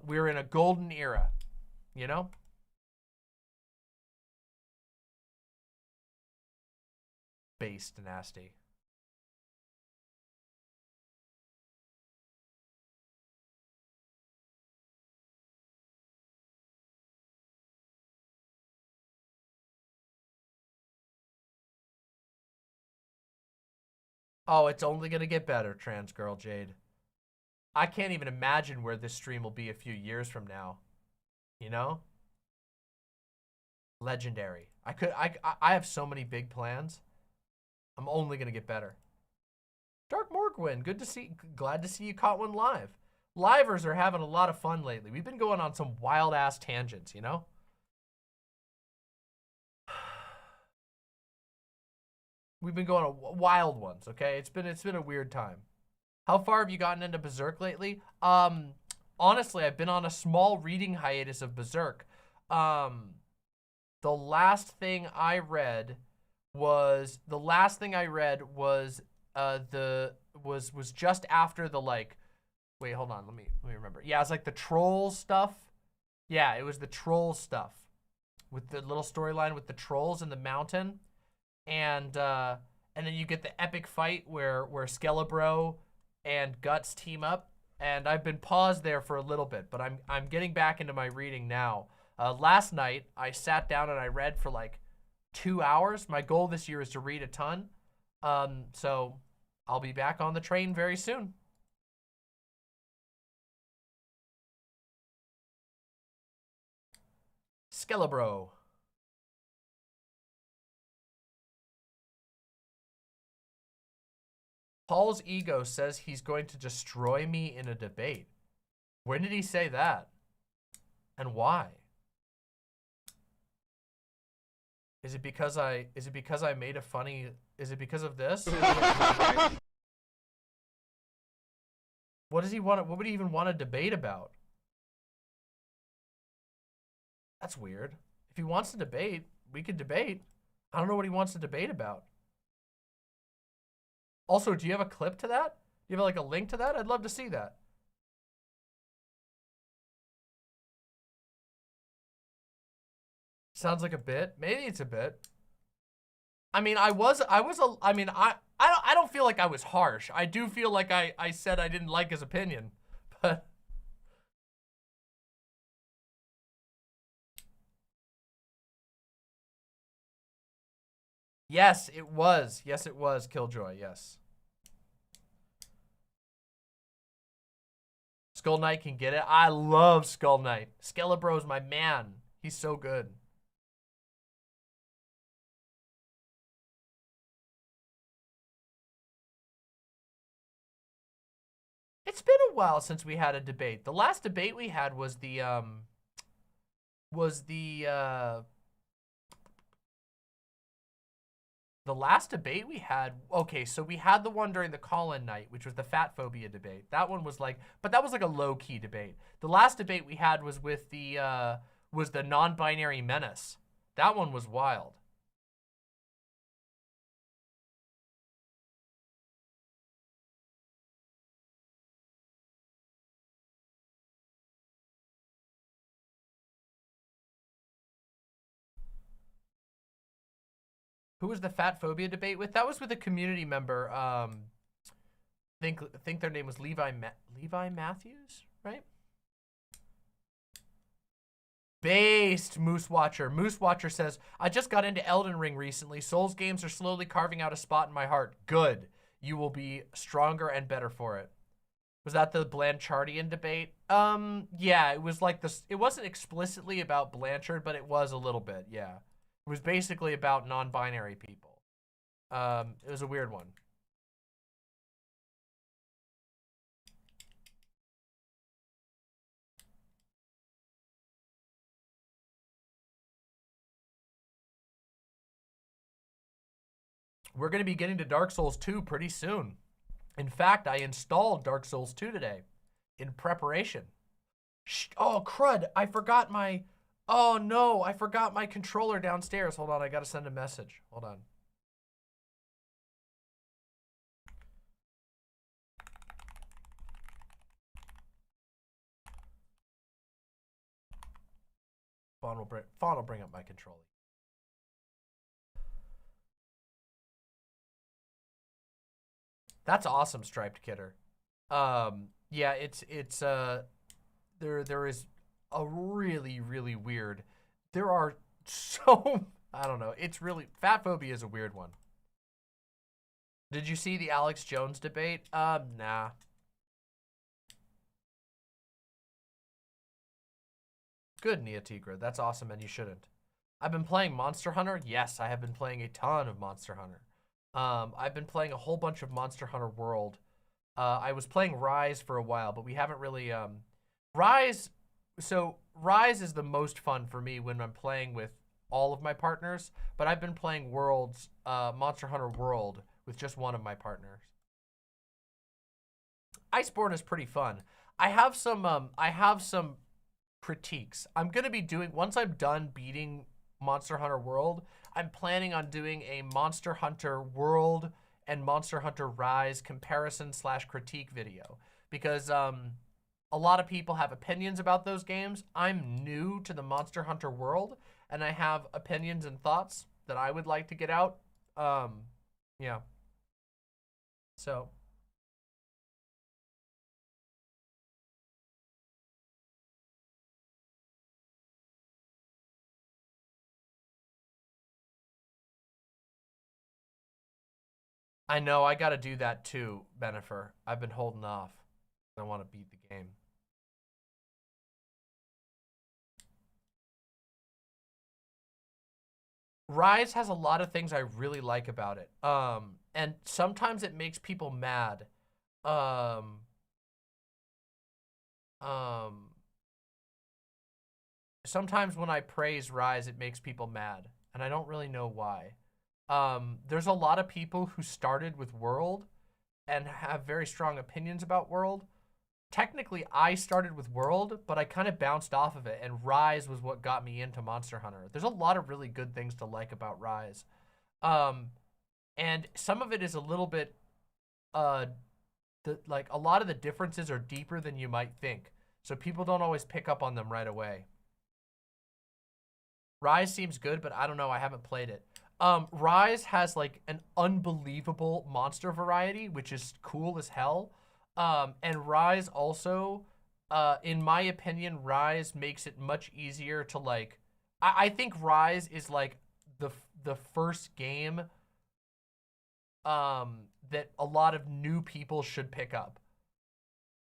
we're in a golden era, you know? Based nasty. Oh, it's only gonna get better, trans girl Jade. I can't even imagine where this stream will be a few years from now. You know? Legendary. I have so many big plans. I'm only gonna get better. Dark Morgwin, glad to see you caught one live. Livers are having a lot of fun lately. We've been going on some wild ass tangents, you know? We've been going on wild ones, okay? It's been a weird time. How far have you gotten into Berserk lately? Honestly, I've been on a small reading hiatus of Berserk. The last thing I read was just after the like. Wait, hold on. Let me remember. Yeah, it's like the troll stuff. Yeah, it was the troll stuff with the little storyline with the trolls in the mountain, and then you get the epic fight where Skelebro and Guts team up, and I've been paused there for a little bit, but I'm getting back into my reading now. Last night I sat down and I read for like 2 hours. My goal this year is to read a ton, so I'll be back on the train very soon. Skelebro. PaulsEgo says he's going to destroy me in a debate. When did he say that? And why? Is it because I made a funny, is it because of this? What does he want? What would he even want to debate about? That's weird. If he wants to debate, we could debate. I don't know what he wants to debate about. Also, do you have a clip to that? Do you have like a link to that? I'd love to see that. Sounds like a bit. Maybe it's a bit. I mean, I don't feel like I was harsh. I do feel like I said I didn't like his opinion, but. Yes, it was. Yes, it was Killjoy. Yes. Skull Knight can get it. I love Skull Knight. Skelebro's my man. He's so good. It's been a while since we had a debate. The last debate we had was the last debate we had, okay, so we had the one during the call-in night, which was the fat phobia debate. That one was like, but that was like a low-key debate. The last debate we had was with the non-binary menace. That one was wild. Who was the fat phobia debate with? That was with a community member. Think their name was Levi Matthews, right? Based Moose Watcher. Moose Watcher says, I just got into Elden Ring recently. Souls games are slowly carving out a spot in my heart. Good. You will be stronger and better for it. Was that the Blanchardian debate? Yeah, it was like this. It wasn't explicitly about Blanchard, but it was a little bit, yeah. It was basically about non-binary people. It was a weird one. We're going to be getting to Dark Souls 2 pretty soon. In fact, I installed Dark Souls 2 today in preparation. Oh, crud. I forgot my... Oh, no. I forgot my controller downstairs. Hold on. I got to send a message. Hold on. Fawn will bring up my controller. That's awesome, Striped Kidder. Yeah, there is a really weird. There are so I don't know. It's really fat phobia is a weird one. Did you see the Alex Jones debate? Nah. Good, Nia Tigra. That's awesome, and you shouldn't. I've been playing Monster Hunter. Yes, I have been playing a ton of Monster Hunter. I've been playing a whole bunch of Monster Hunter World. I was playing Rise for a while, but we haven't really, Rise is the most fun for me when I'm playing with all of my partners, but I've been playing Monster Hunter World with just one of my partners. Iceborne is pretty fun. I have some critiques. I'm going to be doing, once I'm done beating Monster Hunter World, I'm planning on doing a Monster Hunter World and Monster Hunter Rise comparison/critique video because a lot of people have opinions about those games. I'm new to the Monster Hunter World and I have opinions and thoughts that I would like to get out. Yeah. So I know, I gotta do that too, Benifer. I've been holding off. I want to beat the game. Rise has a lot of things I really like about it. And sometimes it makes people mad. Um, Sometimes when I praise Rise, it makes people mad, and I don't really know why. There's a lot of people who started with World and have very strong opinions about World. Technically, I started with World, but I kind of bounced off of it, and Rise was what got me into Monster Hunter. There's a lot of really good things to like about Rise. And some of it is a little bit, like a lot of the differences are deeper than you might think. So people don't always pick up on them right away. Rise seems good, but I don't know. I haven't played it. Rise has like an unbelievable monster variety, which is cool as hell. And Rise also, in my opinion, Rise makes it much easier to like, I think Rise is like the first game that a lot of new people should pick up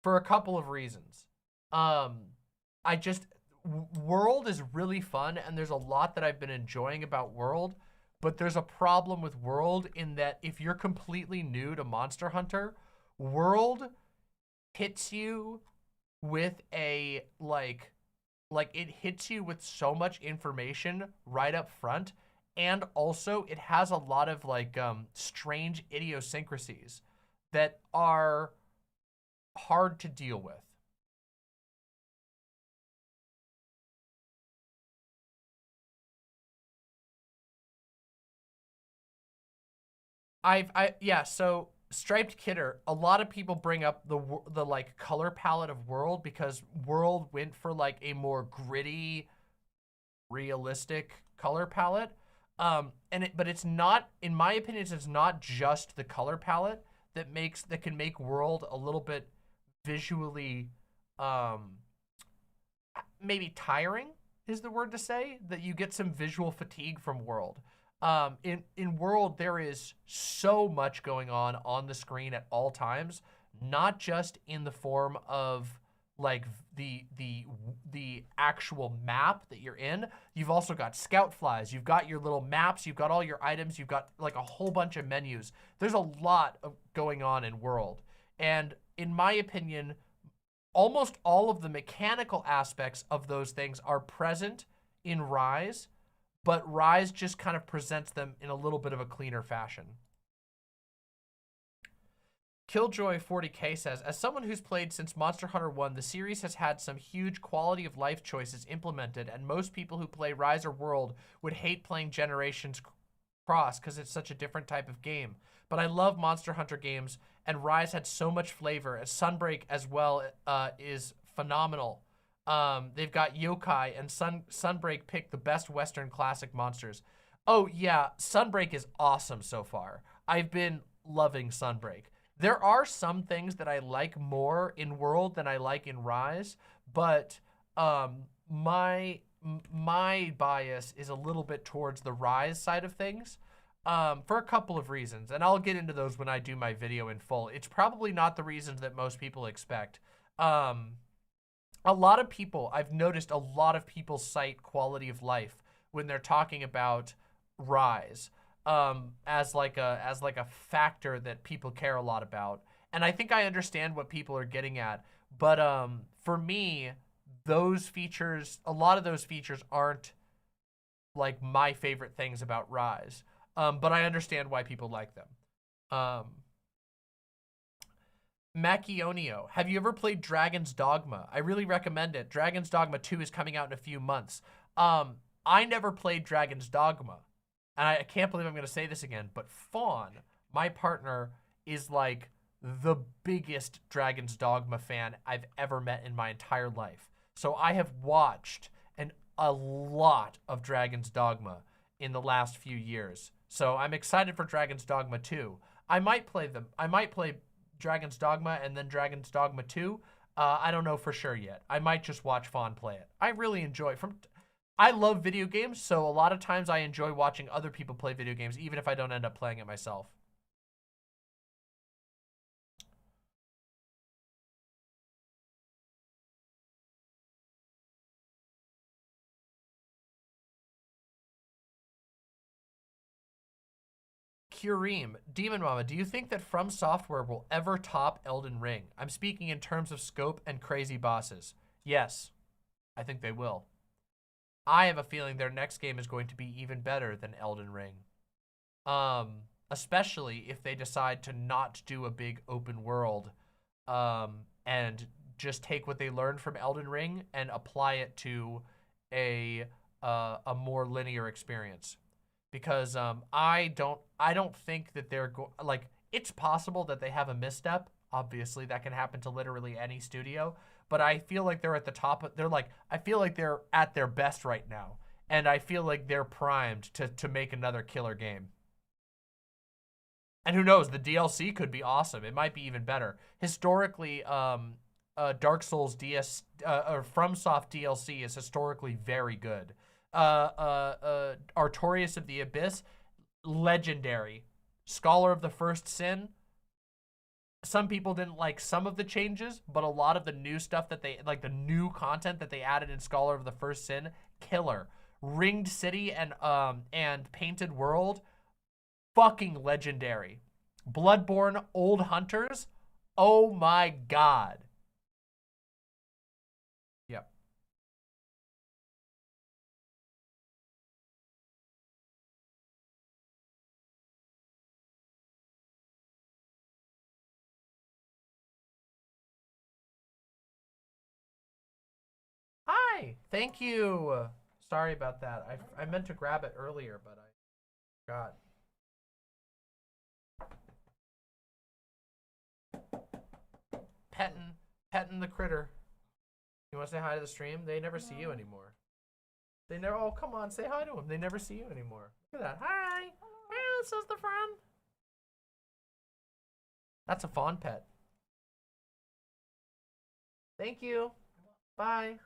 for a couple of reasons. World is really fun, and there's a lot that I've been enjoying about World, but there's a problem with World in that if you're completely new to Monster Hunter, World hits you with a, like it hits you with so much information right up front, and also it has a lot of like strange idiosyncrasies that are hard to deal with. Yeah, so Striped Kidder, a lot of people bring up the like color palette of World because World went for like a more gritty, realistic color palette. But it's not, in my opinion, it's not just the color palette that can make World a little bit visually, maybe tiring is the word to say, that you get some visual fatigue from World. In World, there is so much going on the screen at all times, not just in the form of like the actual map that you're in. You've also got scout flies, you've got your little maps, you've got all your items, you've got like a whole bunch of menus. There's a lot of going on in World. And in my opinion, almost all of the mechanical aspects of those things are present in Rise, but Rise just kind of presents them in a little bit of a cleaner fashion. Killjoy 40K says, as someone who's played since Monster Hunter 1, the series has had some huge quality of life choices implemented, and most people who play Rise or World would hate playing Generations Cross because it's such a different type of game. But I love Monster Hunter games, and Rise had so much flavor. As Sunbreak as well is phenomenal. They've got Yokai, and Sunbreak picked the best Western classic monsters. Oh yeah, Sunbreak is awesome so far. I've been loving Sunbreak. There are some things that I like more in World than I like in Rise, but my bias is a little bit towards the Rise side of things for a couple of reasons, and I'll get into those when I do my video in full. It's probably not the reasons that most people expect. A lot of people, I've noticed a lot of people cite quality of life when they're talking about Rise as like a factor that people care a lot about. And I think I understand what people are getting at. But for me, those features, a lot of those features aren't like my favorite things about Rise. But I understand why people like them. Macchionio, have you ever played Dragon's Dogma? I really recommend it. Dragon's Dogma 2 is coming out in a few months. I never played Dragon's Dogma. And I can't believe I'm going to say this again, but Fawn, my partner, is like the biggest Dragon's Dogma fan I've ever met in my entire life. So I have watched a lot of Dragon's Dogma in the last few years. So I'm excited for Dragon's Dogma 2. I might play Dragon's Dogma and then Dragon's Dogma 2. I don't know for sure yet. I might just watch Fawn play it. I really enjoy it. I love video games, so a lot of times I enjoy watching other people play video games, even if I don't end up playing it myself. Kurim, Demon Mama, do you think that From Software will ever top Elden Ring? I'm speaking in terms of scope and crazy bosses. Yes, I think they will. I have a feeling their next game is going to be even better than Elden Ring. Especially if they decide to not do a big open world and just take what they learned from Elden Ring and apply it to a more linear experience. Because I don't think that they're like, it's possible that they have a misstep. Obviously, that can happen to literally any studio. But I feel like they're at the top. I feel like they're at their best right now, and I feel like they're primed to make another killer game. And who knows? The DLC could be awesome. It might be even better. Historically, Dark Souls or FromSoft DLC is historically very good. Artorias of the Abyss, legendary. Scholar of the First Sin. Some people didn't like some of the changes, but a lot of the new stuff that they, like the new content that they added in Scholar of the First Sin, killer. Ringed City and Painted World, fucking legendary. Bloodborne Old Hunters, oh my god. Yep. Hi, thank you. Sorry about that. I meant to grab it earlier, but I forgot. Petting the critter. You want to say hi to the stream? They never see you anymore. They never. Oh, come on, say hi to them. They never see you anymore. Look at that. Hi. Oh, says the friend. That's a fawn pet. Thank you. Bye.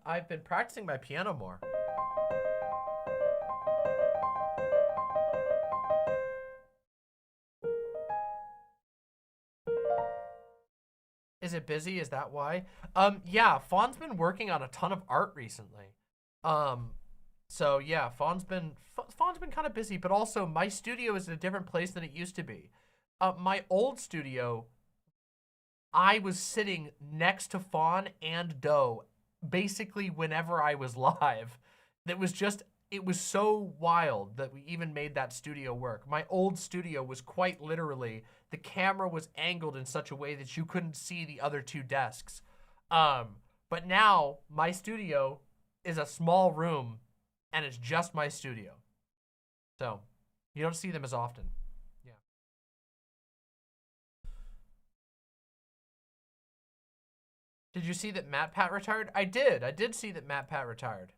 I've been practicing my piano more. Is it busy? Is that why? Yeah, Fawn's been working on a ton of art recently. So yeah, Fawn's been kind of busy, but also my studio is in a different place than it used to be. My old studio, I was sitting next to Fawn and Doe basically whenever I was live. It was so wild that we even made that studio work. My old studio was quite literally, the camera was angled in such a way that you couldn't see the other two desks. But now my studio is a small room and it's just my studio. So you don't see them as often. Yeah. Did you see that Matt Pat retired? I did see that Matt Pat retired.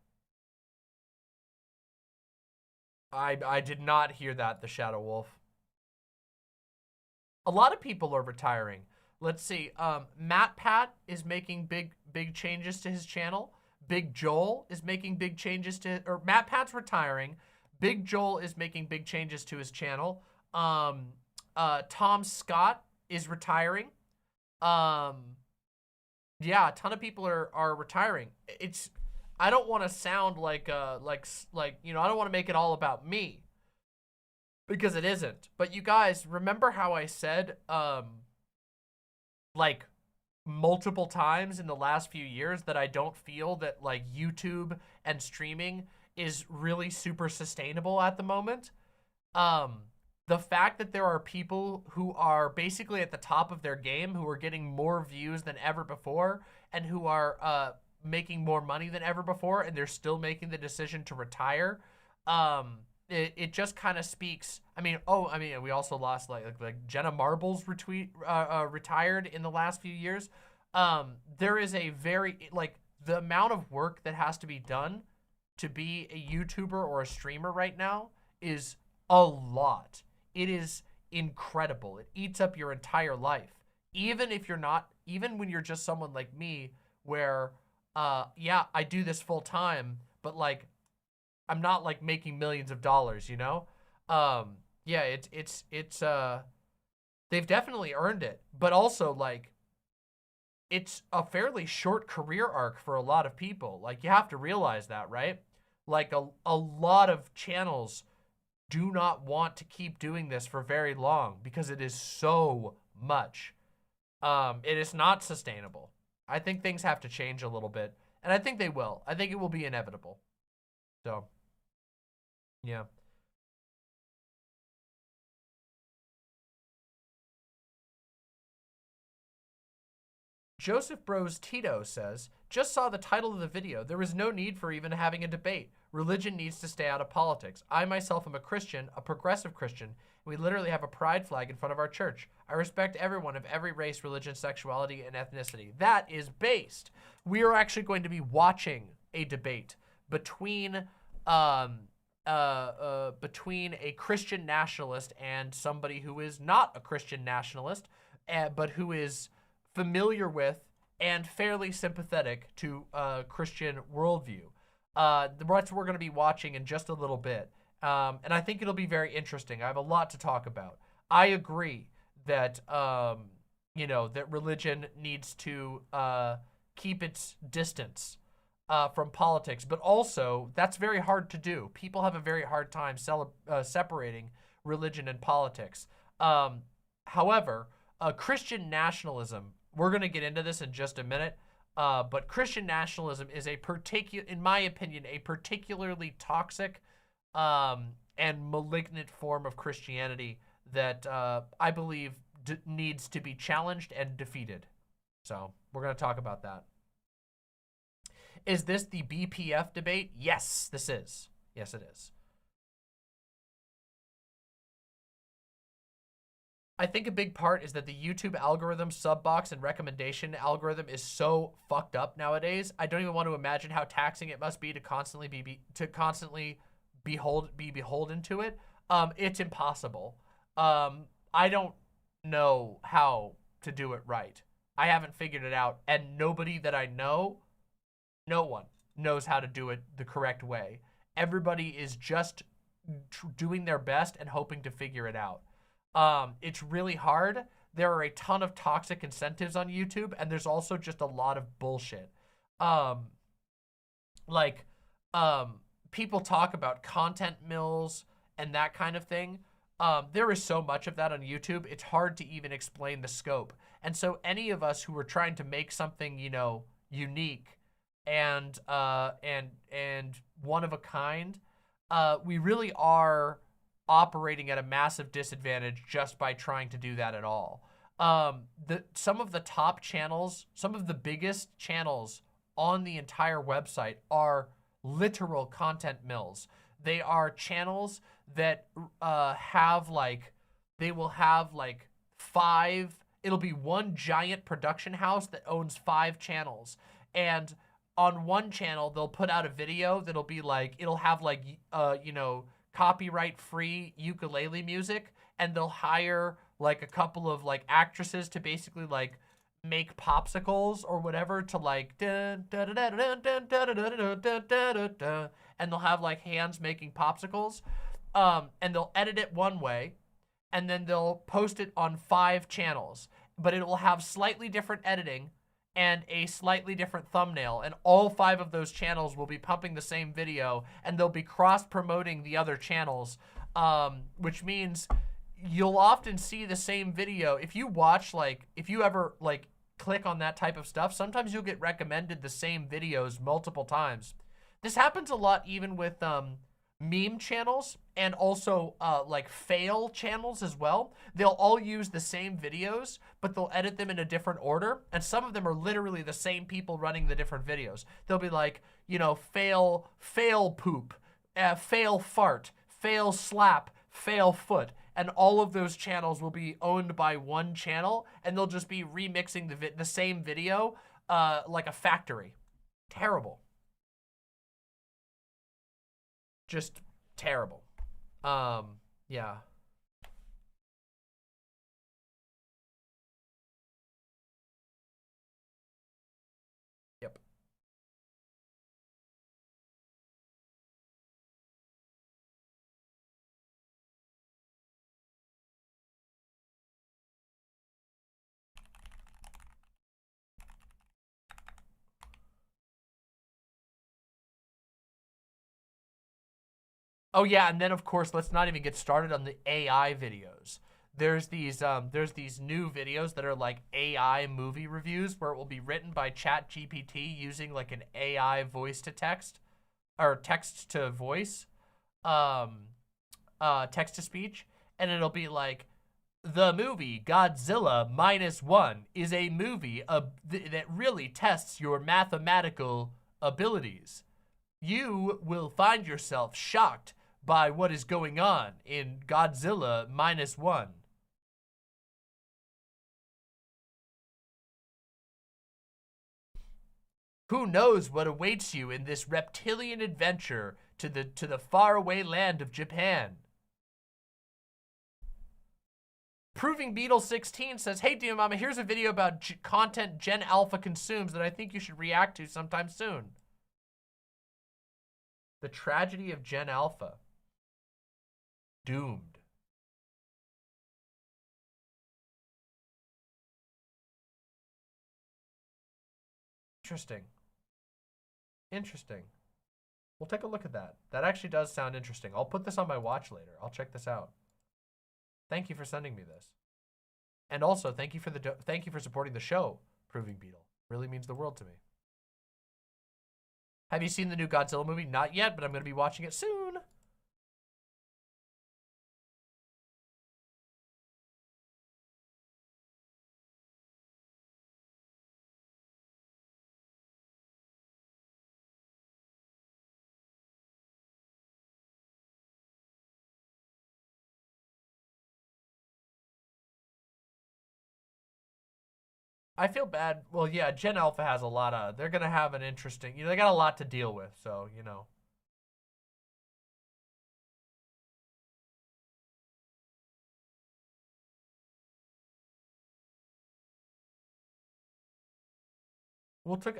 I did not hear that, the Shadow Wolf. A lot of people are retiring. Let's see. Matt Pat is making big changes to his channel. Big Joel is making big changes to, or Matt Pat's retiring. Big Joel is making big changes to his channel. Tom Scott is retiring. Yeah, a ton of people are retiring. I don't want to sound like you know, I don't want to make it all about me, because it isn't. But you guys remember how I said like multiple times in the last few years that I don't feel that like YouTube and streaming is really super sustainable at the moment. The fact that there are people who are basically at the top of their game, who are getting more views than ever before, and who are making more money than ever before, and they're still making the decision to retire. It just kind of speaks. I mean, we also lost like Jenna Marbles retired in the last few years. There is a very, like, the amount of work that has to be done to be a YouTuber or a streamer right now is a lot. It is incredible. It eats up your entire life. Even if you're not, even when you're just someone like me where, yeah, I do this full time, but like, I'm not like making millions of dollars, you know? Yeah, they've definitely earned it, but also like, it's a fairly short career arc for a lot of people. Like, you have to realize that, right? Like a lot of channels do not want to keep doing this for very long because it is so much. It is not sustainable. I think things have to change a little bit, and I think they will. I think it will be inevitable. So, yeah. Joseph Bros Tito says, just saw the title of the video. There was no need for even having a debate. Religion needs to stay out of politics. I myself am a Christian, a progressive Christian. We literally have a pride flag in front of our church. I respect everyone of every race, religion, sexuality, and ethnicity. That is based. We are actually going to be watching a debate between between a Christian nationalist and somebody who is not a Christian nationalist, but who is familiar with and fairly sympathetic to Christian worldview. That's what we're going to be watching in just a little bit. And I think it'll be very interesting. I have a lot to talk about. I agree that, you know, that religion needs to keep its distance from politics, but also that's very hard to do. People have a very hard time separating religion and politics. However, Christian nationalism, we're going to get into this in just a minute, but Christian nationalism is in my opinion, a particularly toxic and malignant form of Christianity that I believe needs to be challenged and defeated. So we're going to talk about that. Is this the BPF debate? Yes, this is. Yes, it is. I think a big part is that the YouTube algorithm, sub box, and recommendation algorithm is so fucked up nowadays. I don't even want to imagine how taxing it must be to constantly be beholden to it. It's impossible. I don't know how to do it right. I haven't figured it out, and nobody that I know, no one knows how to do it the correct way. Everybody is just doing their best and hoping to figure it out. It's really hard. There are a ton of toxic incentives on YouTube, and there's also just a lot of bullshit. People talk about content mills and that kind of thing. There is so much of that on YouTube, it's hard to even explain the scope. And so any of us who are trying to make something, you know, unique and one of a kind, we really are operating at a massive disadvantage just by trying to do that at all. Some of the top channels, some of the biggest channels on the entire website are literal content mills. They are channels that they will have like 5, it'll be one giant production house that owns 5 channels. And on one channel, they'll put out a video that'll be like, it'll have like, you know, copyright-free ukulele music, and they'll hire like a couple of like actresses to basically like make popsicles or whatever to like and they'll have like hands making popsicles, and they'll edit it one way, and then they'll post it on 5 channels, but it will have slightly different editing and a slightly different thumbnail, and all 5 of those channels will be pumping the same video, and they'll be cross-promoting the other channels, which means you'll often see the same video. If you watch, like, if you ever, like, click on that type of stuff, sometimes you'll get recommended the same videos multiple times. This happens a lot even with meme channels and also like fail channels as well. They'll all use the same videos, but they'll edit them in a different order, and some of them are literally the same people running the different videos. They'll be like, you know, fail poop, fail fart, fail slap, fail foot, and all of those channels will be owned by one channel, and they'll just be remixing the same video like a factory. Terrible. just terrible. Yeah. Yep. Oh yeah, and then of course, let's not even get started on the AI videos. There's these new videos that are like AI movie reviews where it will be written by ChatGPT using like an AI voice to text or text to voice, text to speech, and it'll be like, the movie Godzilla -1 is a movie that really tests your mathematical abilities. You will find yourself shocked by what is going on in Godzilla -1. Who knows what awaits you in this reptilian adventure to the faraway land of Japan? Proving Beetle 16 says, hey, Dear Mama, here's a video about content Gen Alpha consumes that I think you should react to sometime soon. The tragedy of Gen Alpha. Doomed. Interesting. Interesting. We'll take a look at that. That actually does sound interesting. I'll put this on my watch later. I'll check this out. Thank you for sending me this. And also, thank you for supporting the show, Proving Beetle. Really means the world to me. Have you seen the new Godzilla movie? Not yet, but I'm going to be watching it soon. I feel bad. Well, yeah, Gen Alpha has a lot of, they're going to have an interesting, they got a lot to deal with, so,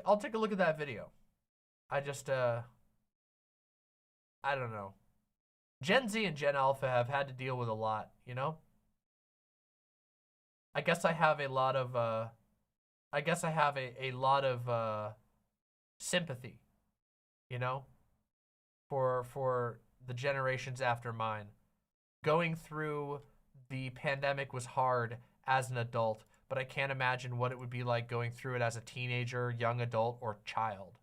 I'll take a look at that video. I just, I don't know. Gen Z and Gen Alpha have had to deal with a lot, I guess I have a lot of, sympathy, for the generations after mine. Going through the pandemic was hard as an adult, but I can't imagine what it would be like going through it as a teenager, young adult, or child.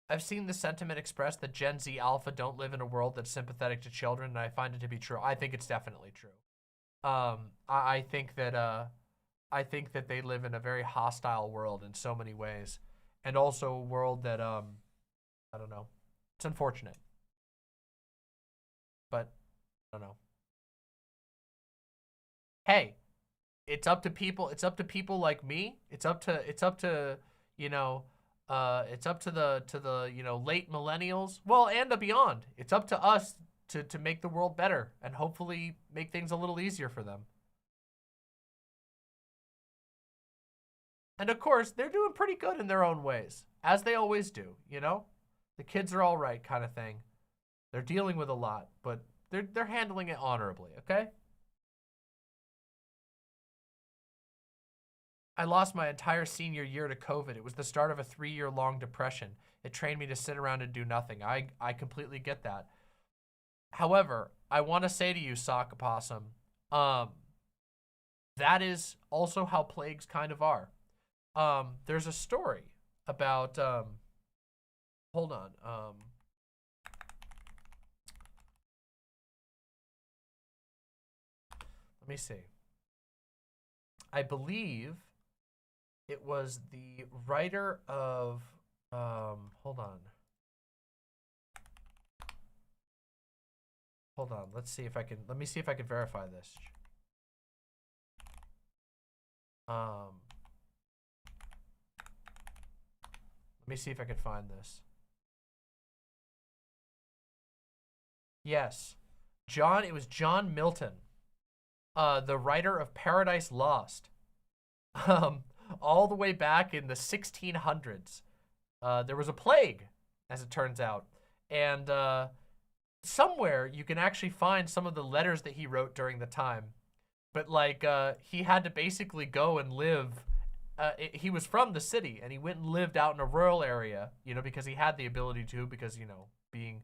I've seen the sentiment expressed that Gen Z Alpha don't live in a world that's sympathetic to children, and I find it to be true. I think it's definitely true. I think that they live in a very hostile world in so many ways, and also a world that I don't know. It's unfortunate, but I don't know. Hey, it's up to people. It's up to people like me. It's up to it's up to the late millennials. Well, and beyond. It's up to us to make the world better and hopefully make things a little easier for them. And of course, they're doing pretty good in their own ways, as they always do, The kids are all right kind of thing. They're dealing with a lot, but they're handling it honorably, okay? I lost my entire senior year to COVID. It was the start of a 3-year-long depression. It trained me to sit around and do nothing. I completely get that. However, I want to say to you, Sock Opossum, that is also how plagues kind of are. There's a story about, hold on, let me see. I believe it was the writer of, hold Hold on. Let me see if I can verify this. Let me see if I can find this. Yes. It was John Milton, the writer of Paradise Lost. All the way back in the 1600s, there was a plague, as it turns out. And somewhere you can actually find some of the letters that he wrote during the time. But like, he had to basically go and live. He was from the city, and he went and lived out in a rural area, you know, because he had the ability to, because, you know, he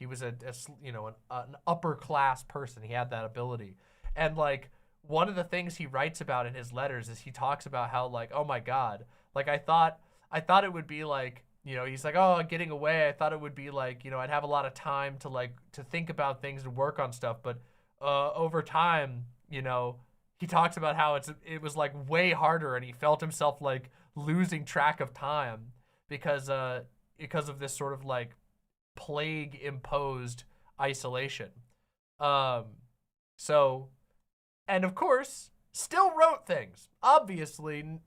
was an upper class person. He had that ability. And like, one of the things he writes about in his letters is he talks about how like, oh my God, like I thought it would be like, you know, he's like, oh, getting away. I thought it would be like, you know, I'd have a lot of time to think about things and work on stuff. But over time, you know, he talks about how it was like way harder, and he felt himself like losing track of time because of this sort of like plague imposed isolation. So, and of course, still wrote things. Obviously,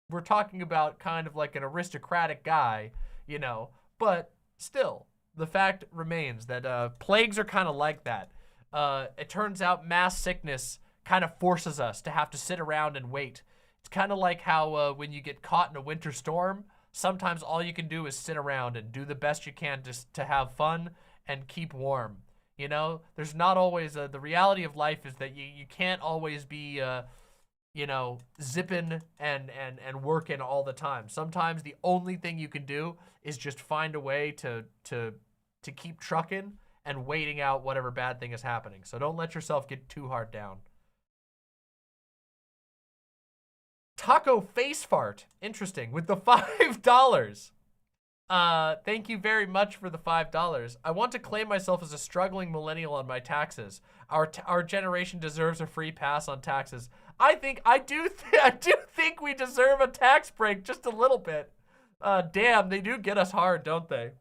we're talking about kind of like an aristocratic guy, you know, but still, the fact remains that plagues are kind of like that. It turns out mass sickness kind of forces us to have to sit around and wait. It's kind of like how when you get caught in a winter storm, sometimes all you can do is sit around and do the best you can to have fun and keep warm. You know, there's not always the reality of life is that you can't always be you know, zipping and working all the time. Sometimes the only thing you can do is just find a way to keep trucking and waiting out whatever bad thing is happening. So don't let yourself get too hard down. Taco face fart. Interesting. With the $5. Thank you very much for the $5. I want to claim myself as a struggling millennial on my taxes. Our generation deserves a free pass on taxes. I do think we deserve a tax break just a little bit. Damn, they do get us hard, don't they?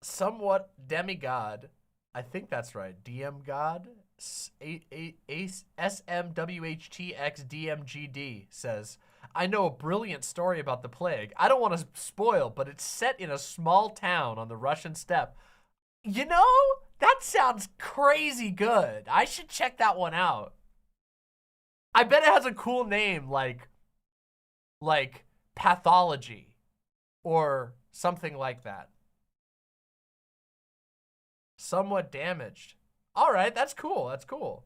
Somewhat demigod. I think that's right. DM God. SMWHTXDMGD says, I know a brilliant story about the plague. I don't want to spoil, but it's set in a small town on the Russian steppe. You know, that sounds crazy good. I should check that one out. I bet it has a cool name like Pathology or something like that. Somewhat damaged. All right, that's cool. That's cool.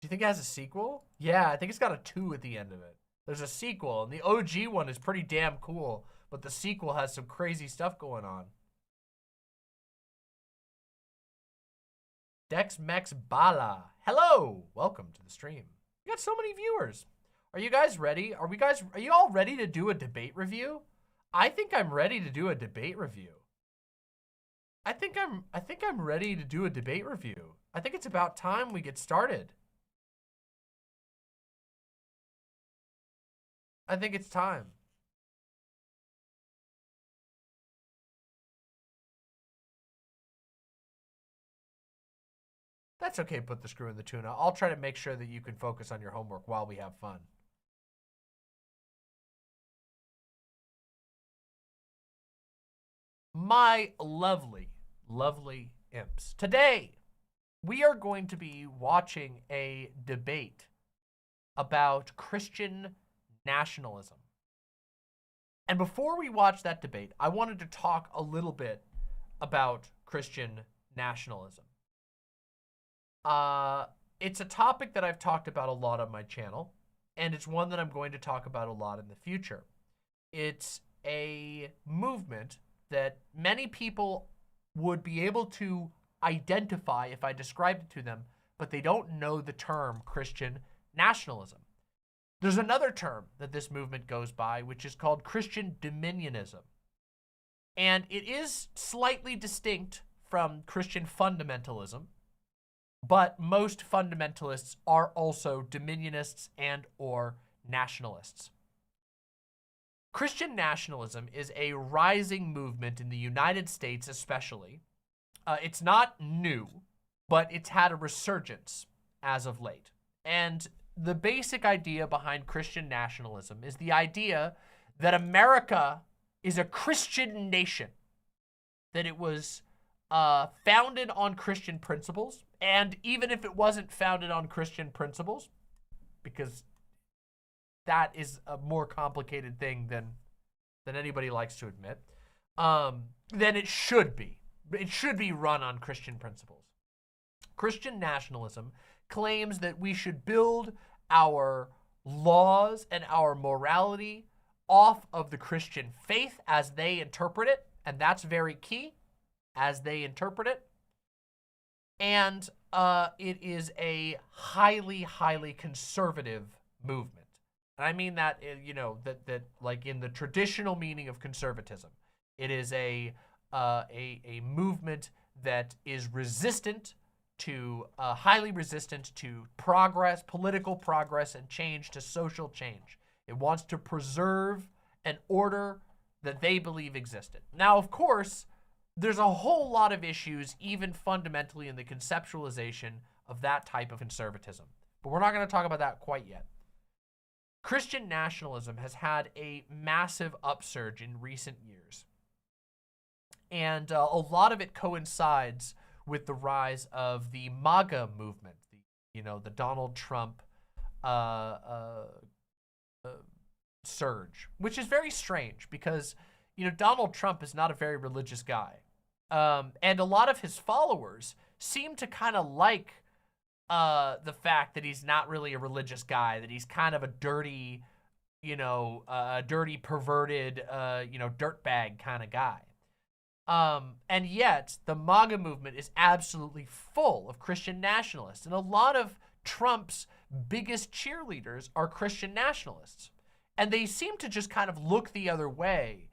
Do you think it has a sequel? Yeah, I think it's got a 2 at the end of it. There's a sequel, and the OG one is pretty damn cool, but the sequel has some crazy stuff going on. DexMex Bala. Hello! Welcome to the stream. We got so many viewers. Are you guys ready? Are you all ready to do a debate review? I think I'm ready to do a debate review. I think I'm ready to do a debate review. I think it's about time we get started. I think it's time. That's okay, put the screw in the tuna. I'll try to make sure that you can focus on your homework while we have fun. My lovely, lovely imps. Today, we are going to be watching a debate about Christian nationalism. And before we watch that debate, I wanted to talk a little bit about Christian nationalism. It's a topic that I've talked about a lot on my channel, and it's one that I'm going to talk about a lot in the future. It's a movement that many people would be able to identify if I described it to them, but they don't know the term Christian nationalism. There's another term that this movement goes by, which is called Christian dominionism. And it is slightly distinct from Christian fundamentalism, but most fundamentalists are also dominionists and or nationalists. Christian nationalism is a rising movement in the United States especially. It's not new, but it's had a resurgence as of late. And the basic idea behind Christian nationalism is the idea that America is a Christian nation, that it was founded on Christian principles, and even if it wasn't founded on Christian principles, because that is a more complicated thing than anybody likes to admit, then it should be. It should be run on Christian principles. Christian nationalism claims that we should build our laws and our morality off of the Christian faith as they interpret it, and that's very key, as they interpret it. And it is a highly, highly conservative movement. And I mean that, you know, that like in the traditional meaning of conservatism. It is a movement that is resistant to, highly resistant to progress, political progress and change, to social change. It wants to preserve an order that they believe existed. Now, of course, there's a whole lot of issues, even fundamentally in the conceptualization of that type of conservatism. But we're not going to talk about that quite yet. Christian nationalism has had a massive upsurge in recent years. And a lot of it coincides with the rise of the MAGA movement, the Donald Trump surge, which is very strange because, Donald Trump is not a very religious guy. And a lot of his followers seem to kind of like the fact that he's not really a religious guy, that he's kind of a dirty, dirty, perverted, dirtbag kind of guy. And yet, the MAGA movement is absolutely full of Christian nationalists. And a lot of Trump's biggest cheerleaders are Christian nationalists. And they seem to just kind of look the other way,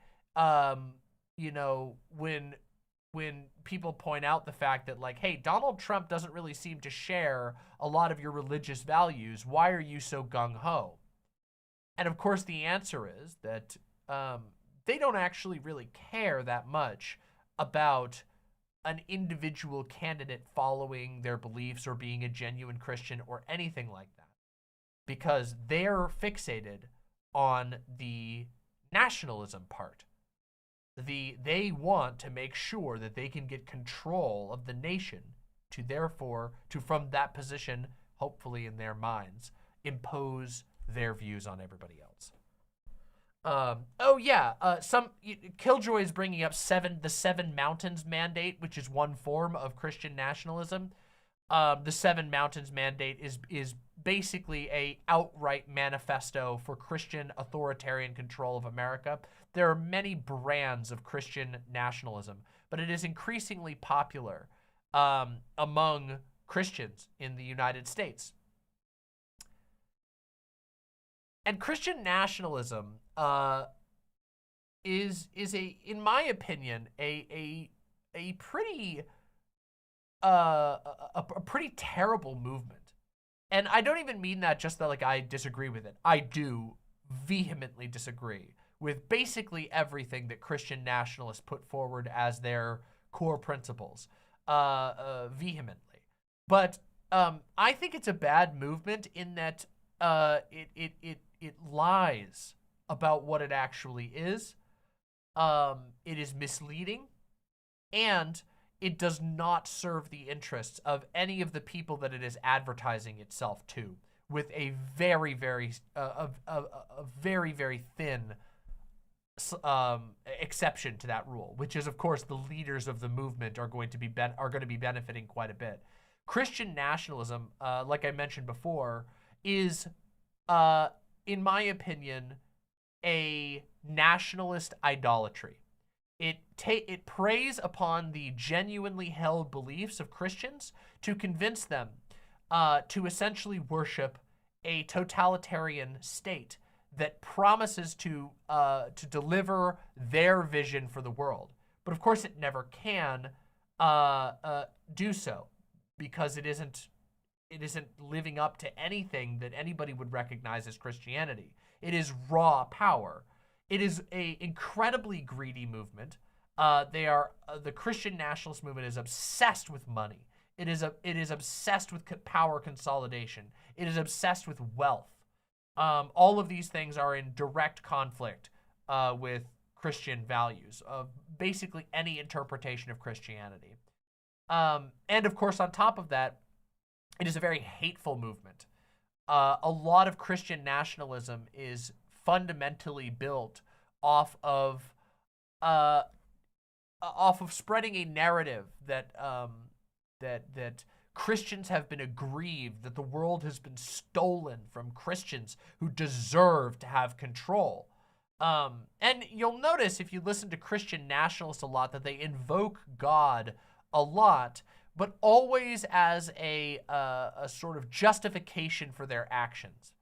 when people point out the fact that, like, hey, Donald Trump doesn't really seem to share a lot of your religious values. Why are you so gung-ho? And, of course, the answer is that they don't actually really care that much about an individual candidate following their beliefs or being a genuine Christian or anything like that, because they're fixated on the nationalism part. They want to make sure that they can get control of the nation to from that position, hopefully in their minds, impose their views on everybody else. Killjoy is bringing up the Seven Mountains Mandate, which is one form of Christian nationalism. The Seven Mountains Mandate is basically a outright manifesto for Christian authoritarian control of America. There are many brands of Christian nationalism, but it is increasingly popular among Christians in the United States. And Christian nationalism is in my opinion, a pretty terrible movement. And I don't even mean that just that like I disagree with it. I do vehemently disagree with basically everything that Christian nationalists put forward as their core principles, vehemently. But I think it's a bad movement in that it lies about what it actually is. It is misleading, and it does not serve the interests of any of the people that it is advertising itself to, with a very, very, very, very thin exception to that rule, which is, of course, the leaders of the movement are going to be benefiting quite a bit. Christian nationalism, like I mentioned before, is, in my opinion, a nationalist idolatry. It preys upon the genuinely held beliefs of Christians to convince them to essentially worship a totalitarian state that promises to deliver their vision for the world. But of course, it never can do so, because it isn't living up to anything that anybody would recognize as Christianity. It is raw power. It is a incredibly greedy movement. The Christian nationalist movement is obsessed with money. It is obsessed with power consolidation. It is obsessed with wealth. All of these things are in direct conflict with Christian values of basically any interpretation of Christianity. And of course, on top of that, it is a very hateful movement. A lot of Christian nationalism is fundamentally built off of spreading a narrative that that Christians have been aggrieved, that the world has been stolen from Christians who deserve to have control. And you'll notice if you listen to Christian nationalists a lot that they invoke God a lot, but always as a sort of justification for their actions.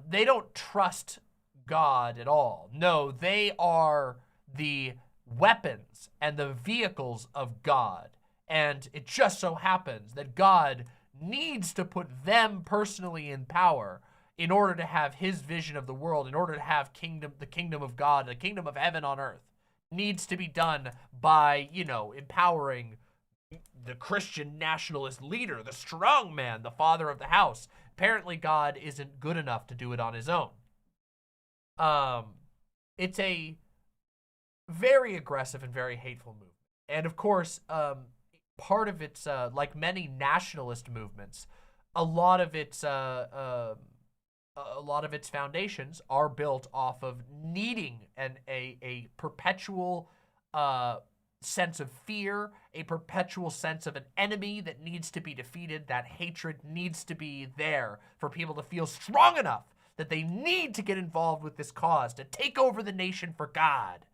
They don't trust God at all. No, they are the weapons and the vehicles of God. And it just so happens that God needs to put them personally in power in order to have his vision of the world, in order to have the kingdom of God, the kingdom of heaven on earth. Needs to be done by, empowering the Christian nationalist leader, the strong man, the father of the house. Apparently God isn't good enough to do it on his own. It's a very aggressive and very hateful movement. And of course, part of its, like many nationalist movements, a lot of its foundations are built off of needing a perpetual sense of fear, a perpetual sense of an enemy that needs to be defeated. That hatred needs to be there for people to feel strong enough that they need to get involved with this cause, to take over the nation for God.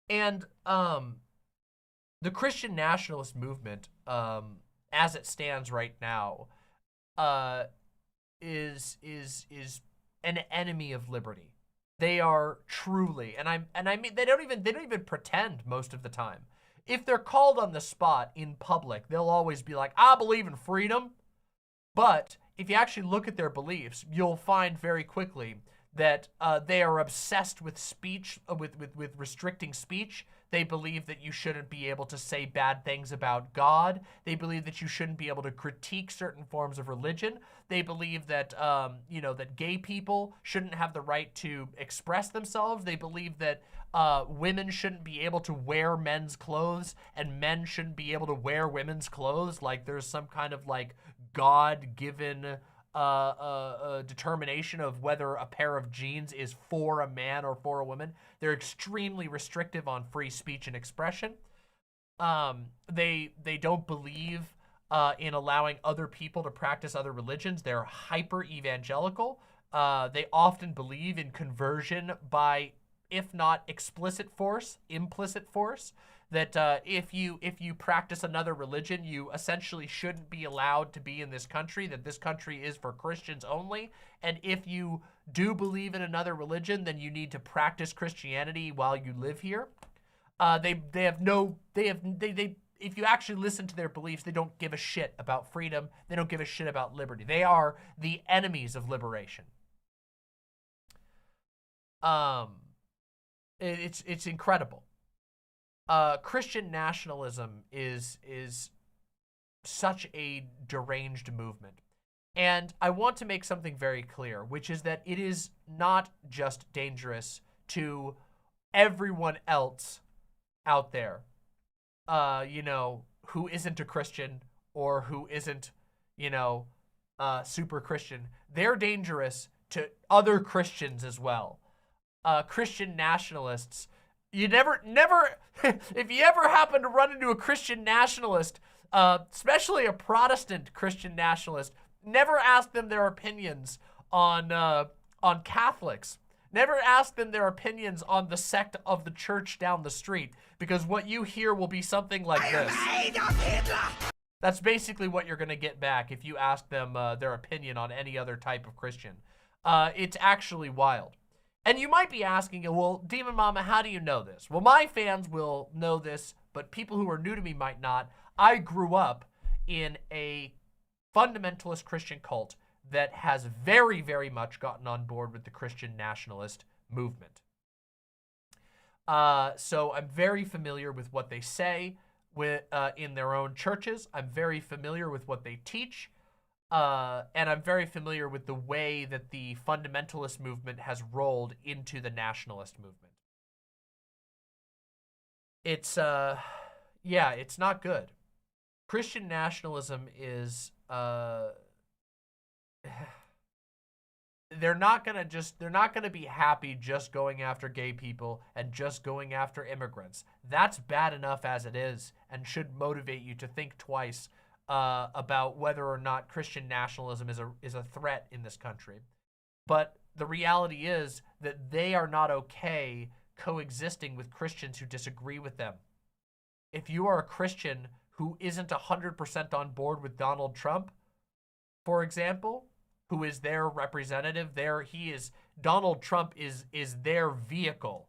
And the Christian nationalist movement, as it stands right now, is an enemy of liberty. They are truly, and I mean they don't even pretend most of the time. If they're called on the spot in public, they'll always be like, "I believe in freedom." But if you actually look at their beliefs, you'll find very quickly that they are obsessed with speech, with restricting speech. They believe that you shouldn't be able to say bad things about God. They believe that you shouldn't be able to critique certain forms of religion. They believe that, that gay people shouldn't have the right to express themselves. They believe that women shouldn't be able to wear men's clothes and men shouldn't be able to wear women's clothes. Like there's some kind of like God-given determination of whether a pair of jeans is for a man or for a woman. They're extremely restrictive on free speech and expression. They don't believe in allowing other people to practice other religions. They're hyper evangelical. They often believe in conversion by, if not explicit force, implicit force. That if you practice another religion, you essentially shouldn't be allowed to be in this country, that this country is for Christians only. And if you do believe in another religion, then you need to practice Christianity while you live here. If you actually listen to their beliefs, they don't give a shit about freedom. They don't give a shit about liberty. They are the enemies of liberation. It's incredible. Christian nationalism is such a deranged movement. And I want to make something very clear, which is that it is not just dangerous to everyone else out there, who isn't a Christian or who isn't, super Christian. They're dangerous to other Christians as well. Christian nationalists, you never, if you ever happen to run into a Christian nationalist, especially a Protestant Christian nationalist, never ask them their opinions on Catholics. Never ask them their opinions on the sect of the church down the street, because what you hear will be something like this. That's basically what you're going to get back if you ask them their opinion on any other type of Christian. It's actually wild. And you might be asking, well, Demon Mama, how do you know this? Well, my fans will know this, but people who are new to me might not. I grew up in a fundamentalist Christian cult that has very, very much gotten on board with the Christian nationalist movement. So I'm very familiar with what they say in their own churches. I'm very familiar with what they teach. And I'm very familiar with the way that the fundamentalist movement has rolled into the nationalist movement. It's, yeah, it's not good. Christian nationalism is, they're not gonna be happy just going after gay people and just going after immigrants. That's bad enough as it is and should motivate you to think twice about whether or not Christian nationalism is a threat in this country. But the reality is that they are not okay coexisting with Christians who disagree with them. If you are a Christian who isn't 100% on board with Donald Trump, for example, who is their representative, Donald Trump is their vehicle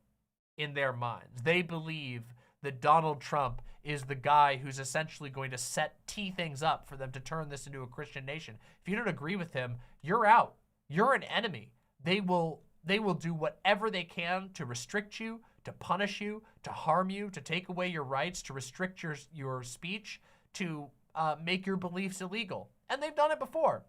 in their minds. They believe that Donald Trump is the guy who's essentially going to tee things up for them to turn this into a Christian nation. If you don't agree with him, you're out. You're an enemy. They will do whatever they can to restrict you, to punish you, to harm you, to take away your rights, to restrict your speech, to make your beliefs illegal. And they've done it before.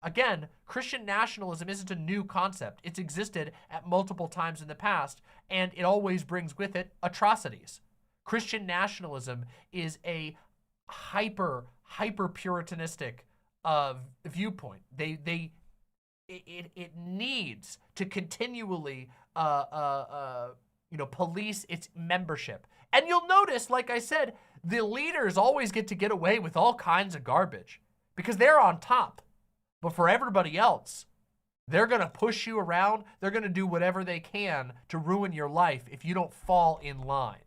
Again, Christian nationalism isn't a new concept. It's existed at multiple times in the past, and it always brings with it atrocities. Christian nationalism is a hyper puritanistic viewpoint. It needs to continually police its membership. And you'll notice, like I said, the leaders always get away with all kinds of garbage because they're on top. But for everybody else, they're going to push you around. They're going to do whatever they can to ruin your life if you don't fall in line.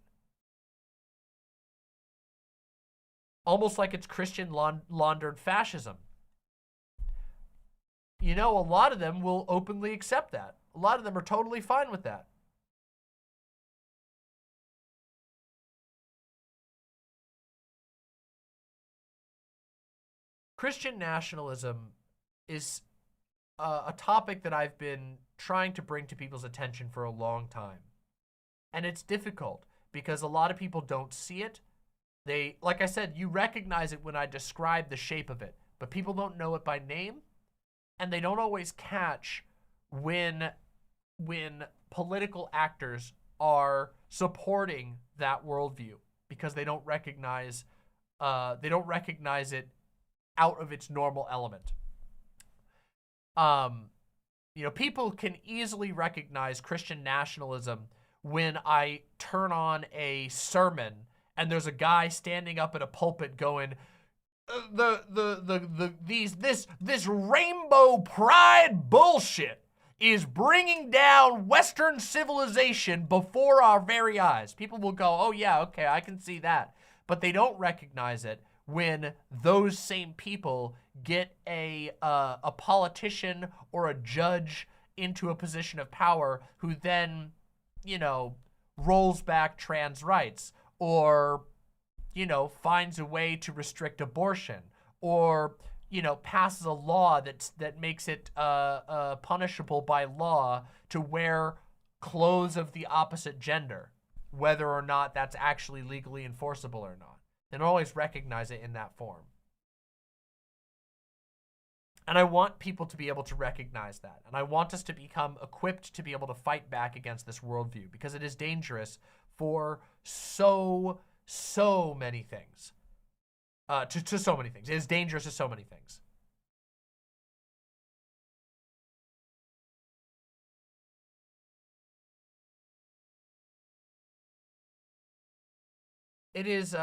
Almost like it's Christian laundered fascism. You know, a lot of them will openly accept that. A lot of them are totally fine with that. Christian nationalism is a topic that I've been trying to bring to people's attention for a long time. And it's difficult because a lot of people don't see it. Like I said, you recognize it when I describe the shape of it, but people don't know it by name, and they don't always catch when political actors are supporting that worldview because they don't recognize it out of its normal element. People can easily recognize Christian nationalism when I turn on a sermon and there's a guy standing up at a pulpit going, this rainbow pride bullshit is bringing down Western civilization before our very eyes. People will go, oh yeah, okay, I can see that. But they don't recognize it when those same people get a politician or a judge into a position of power who then, rolls back trans rights or, finds a way to restrict abortion or, passes a law that makes it punishable by law to wear clothes of the opposite gender, whether or not that's actually legally enforceable or not. They don't always recognize it in that form. And I want people to be able to recognize that. And I want us to become equipped to be able to fight back against this worldview because it is dangerous for so many things. To so many things. It is dangerous to so many things. It is,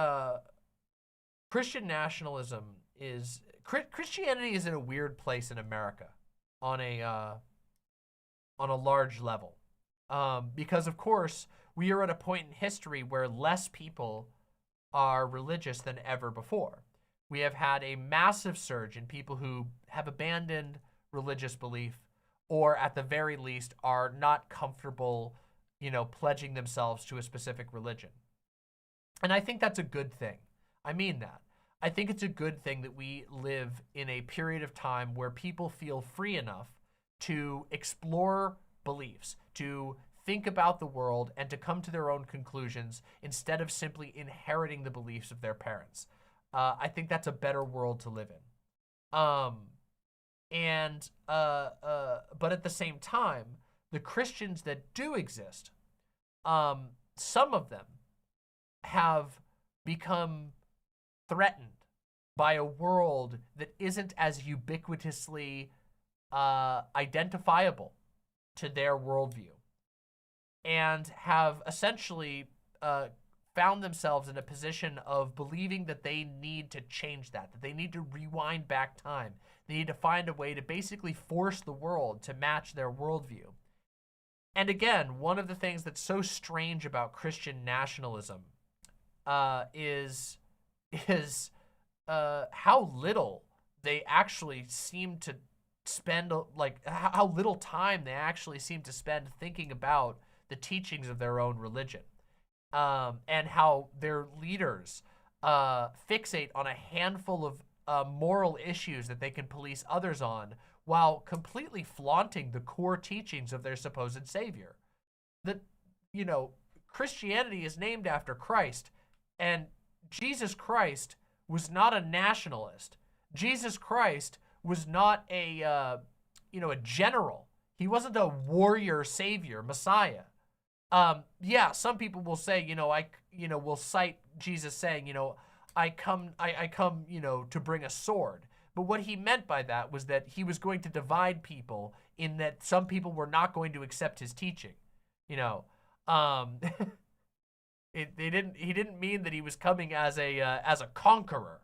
Christian nationalism is, Christianity is in a weird place in America. on a large level. Because of course, we are at a point in history where less people are religious than ever before. We have had a massive surge in people who have abandoned religious belief, or at the very least are not comfortable, pledging themselves to a specific religion. And I think that's a good thing. I mean that. I think it's a good thing that we live in a period of time where people feel free enough to explore beliefs, to think about the world, and to come to their own conclusions instead of simply inheriting the beliefs of their parents. I think that's a better world to live in. But at the same time, the Christians that do exist, some of them have become threatened by a world that isn't as ubiquitously identifiable to their worldview, and have essentially found themselves in a position of believing that they need to change that they need to rewind back time. They need to find a way to basically force the world to match their worldview. And again, one of the things that's so strange about Christian nationalism is how little they actually seem to spend, how little time they actually seem to spend thinking about the teachings of their own religion, and how their leaders fixate on a handful of moral issues that they can police others on, while completely flaunting the core teachings of their supposed savior. That, Christianity is named after Christ, and Jesus Christ was not a nationalist. Jesus Christ was not a general. He wasn't a warrior savior, Messiah. Yeah, some people will say, will cite Jesus saying, I come, to bring a sword. But what he meant by that was that he was going to divide people, in that some people were not going to accept his teaching. He didn't mean that he was coming as a conqueror,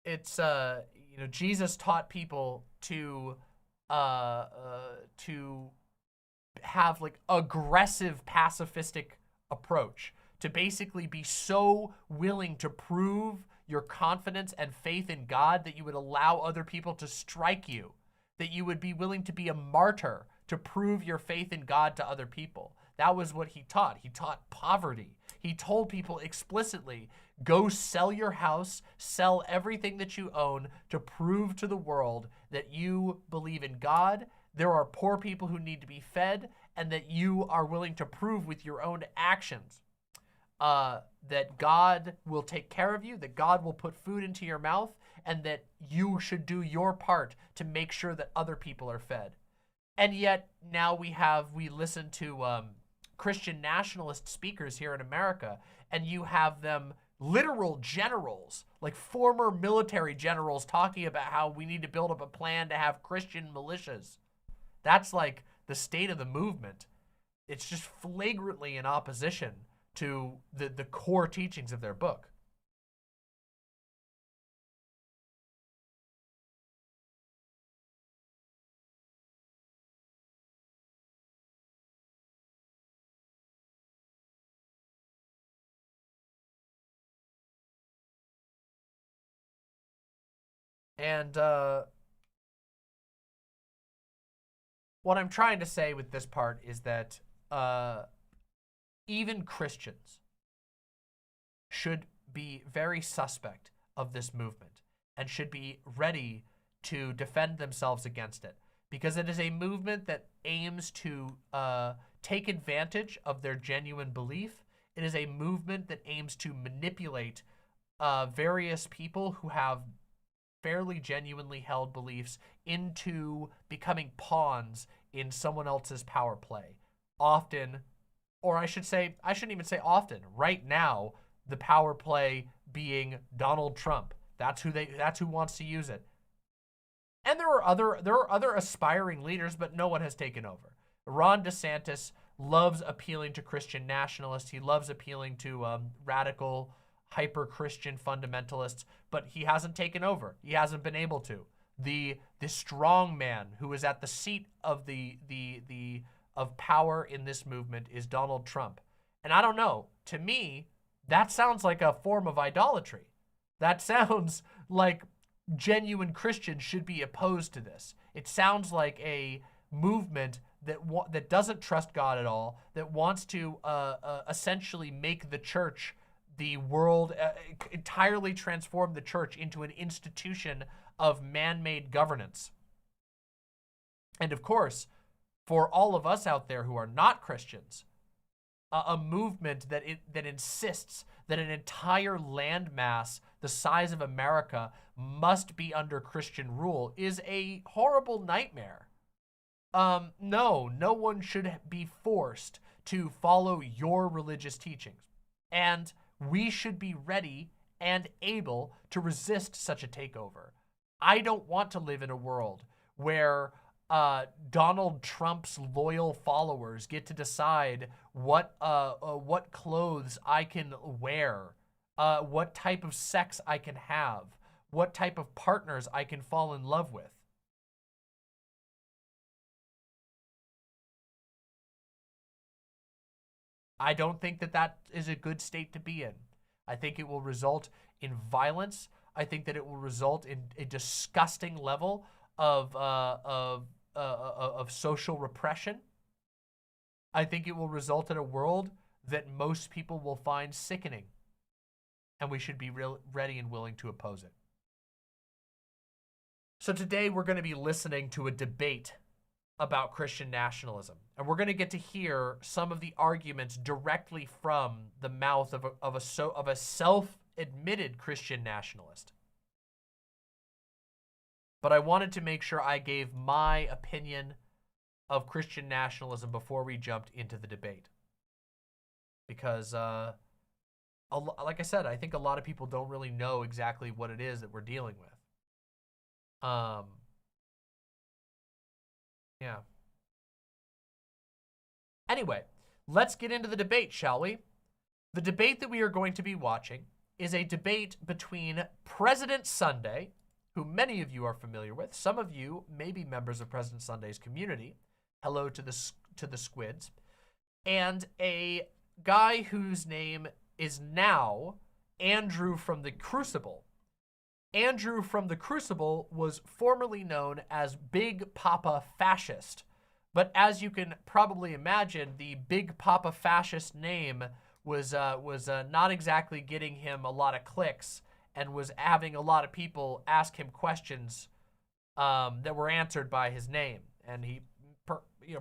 It's Jesus taught people to have aggressive pacifistic approach, to basically be so willing to prove your confidence and faith in God that you would allow other people to strike you, that you would be willing to be a martyr to prove your faith in God to other people. That was what he taught. He taught poverty. He told people explicitly, go sell your house, sell everything that you own to prove to the world that you believe in God, there are poor people who need to be fed, and that you are willing to prove with your own actions that God will take care of you, that God will put food into your mouth, and that you should do your part to make sure that other people are fed. And yet now we listen to Christian nationalist speakers here in America, and you have them literal generals, like former military generals, talking about how we need to build up a plan to have Christian militias. That's like the state of the movement. It's just flagrantly in opposition to the core teachings of their book. And what I'm trying to say with this part is that even Christians should be very suspect of this movement and should be ready to defend themselves against it, because it is a movement that aims to take advantage of their genuine belief. It is a movement that aims to manipulate various people who have fairly genuinely held beliefs into becoming pawns in someone else's power play. Often, or I shouldn't even say often, right now, the power play being Donald Trump. That's who wants to use it. And there are other aspiring leaders, but no one has taken over. Ron DeSantis loves appealing to Christian nationalists. He loves appealing to radical, hyper-Christian fundamentalists, but he hasn't taken over. He hasn't been able to. The strong man who is at the seat of of power in this movement is Donald Trump. And I don't know, to me, that sounds like a form of idolatry. That sounds like genuine Christians should be opposed to this. It sounds like a movement that doesn't trust God at all, that wants to essentially make the church, the world, entirely transform the church into an institution of man-made governance. And of course, for all of us out there who are not Christians, a movement that insists that an entire landmass the size of America must be under Christian rule is a horrible nightmare. No one should be forced to follow your religious teachings. And we should be ready and able to resist such a takeover. I don't want to live in a world where Donald Trump's loyal followers get to decide what clothes I can wear, what type of sex I can have, what type of partners I can fall in love with. I don't think that is a good state to be in. I think it will result in violence. I think that it will result in a disgusting level of social repression. I think it will result in a world that most people will find sickening, and we should be ready and willing to oppose it. So today we're going to be listening to a debate about Christian nationalism, and we're going to get to hear some of the arguments directly from the mouth of a self-admitted Christian nationalist. But I wanted to make sure I gave my opinion of Christian nationalism before we jumped into the debate. Because, like I said, I think a lot of people don't really know exactly what it is that we're dealing with. Yeah. Anyway, let's get into the debate, shall we? The debate that we are going to be watching is a debate between President Sunday, who many of you are familiar with. Some of you may be members of President Sunday's community. Hello to the squids. And a guy whose name is now Andrew from the Crucible. Andrew from the Crucible was formerly known as Big Papa Fascist. But as you can probably imagine, the Big Papa Fascist name was not exactly getting him a lot of clicks, and was having a lot of people ask him questions that were answered by his name. And he,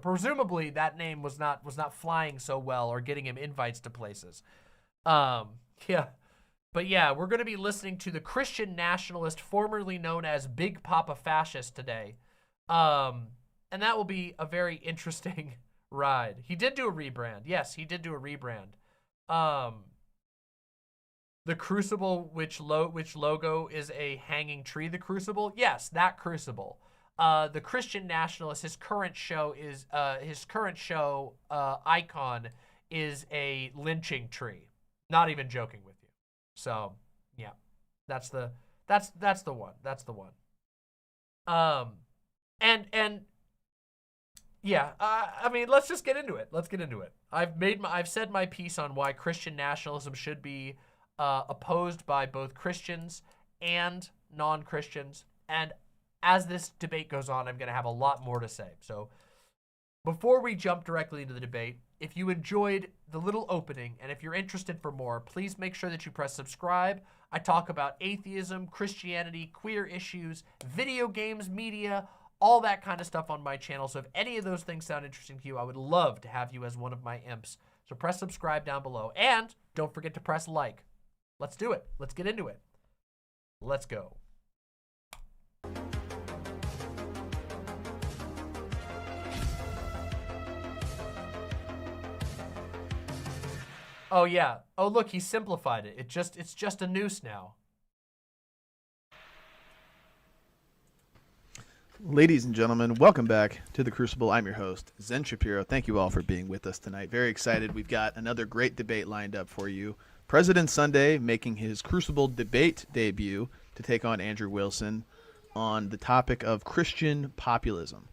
presumably that name was not flying so well or getting him invites to places. Yeah. But yeah, we're going to be listening to the Christian nationalist formerly known as Big Papa Fascist today. And that will be a very interesting ride. He did do a rebrand. Yes, he did do a rebrand. The Crucible, which logo is a hanging tree, the Crucible? Yes, that Crucible. The Christian nationalist, his current show icon is a lynching tree. Not even joking with you. So, yeah. That's the one. That's the one. And yeah, I mean, let's just get into it. Let's get into it. I've said my piece on why Christian nationalism should be opposed by both Christians and non-Christians. And as this debate goes on, I'm going to have a lot more to say. So before we jump directly into the debate, if you enjoyed the little opening and if you're interested for more, please make sure that you press subscribe. I talk about atheism, Christianity, queer issues, video games, media, all that kind of stuff on my channel. So if any of those things sound interesting to you, I would love to have you as one of my imps. So press subscribe down below. And don't forget to press like. Let's do it. Let's get into it. Let's go. Oh yeah. Oh look, he simplified it. It's just a noose now. Ladies and gentlemen, welcome back to The Crucible. I'm your host, Zen Shapiro. Thank you all for being with us tonight. Very excited. We've got another great debate lined up for you. President Sunday making his Crucible debate debut to take on Andrew Wilson on the topic of Christian populism.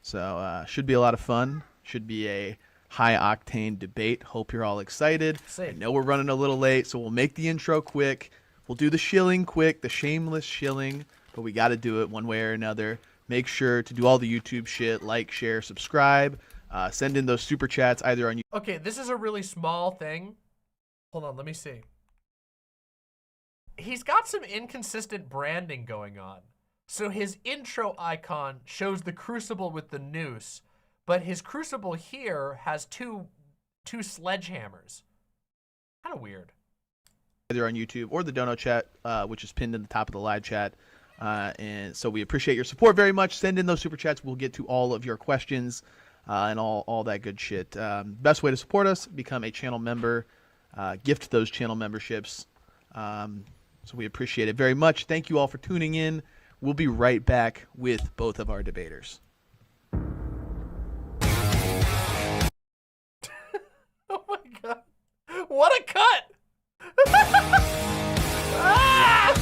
So should be a lot of fun. Should be a high-octane debate. Hope you're all excited. I know we're running a little late, so we'll make the intro quick. We'll do the shilling quick, the shameless shilling, but we got to do it one way or another. Make sure to do all the YouTube shit, like, share, subscribe. Send in those super chats either on. Okay, this is a really small thing. Hold on, let me see. He's got some inconsistent branding going on. So his intro icon shows the crucible with the noose, but his crucible here has two sledgehammers. Kind of weird. Either on YouTube or the dono chat, which is pinned in the top of the live chat. And so we appreciate your support very much. Send in those super chats. We'll get to all of your questions and all that good shit. Best way to support us, become a channel member. Gift those channel memberships. So we appreciate it very much. Thank you all for tuning in. We'll be right back with both of our debaters. Oh my god. What a cut! Ah!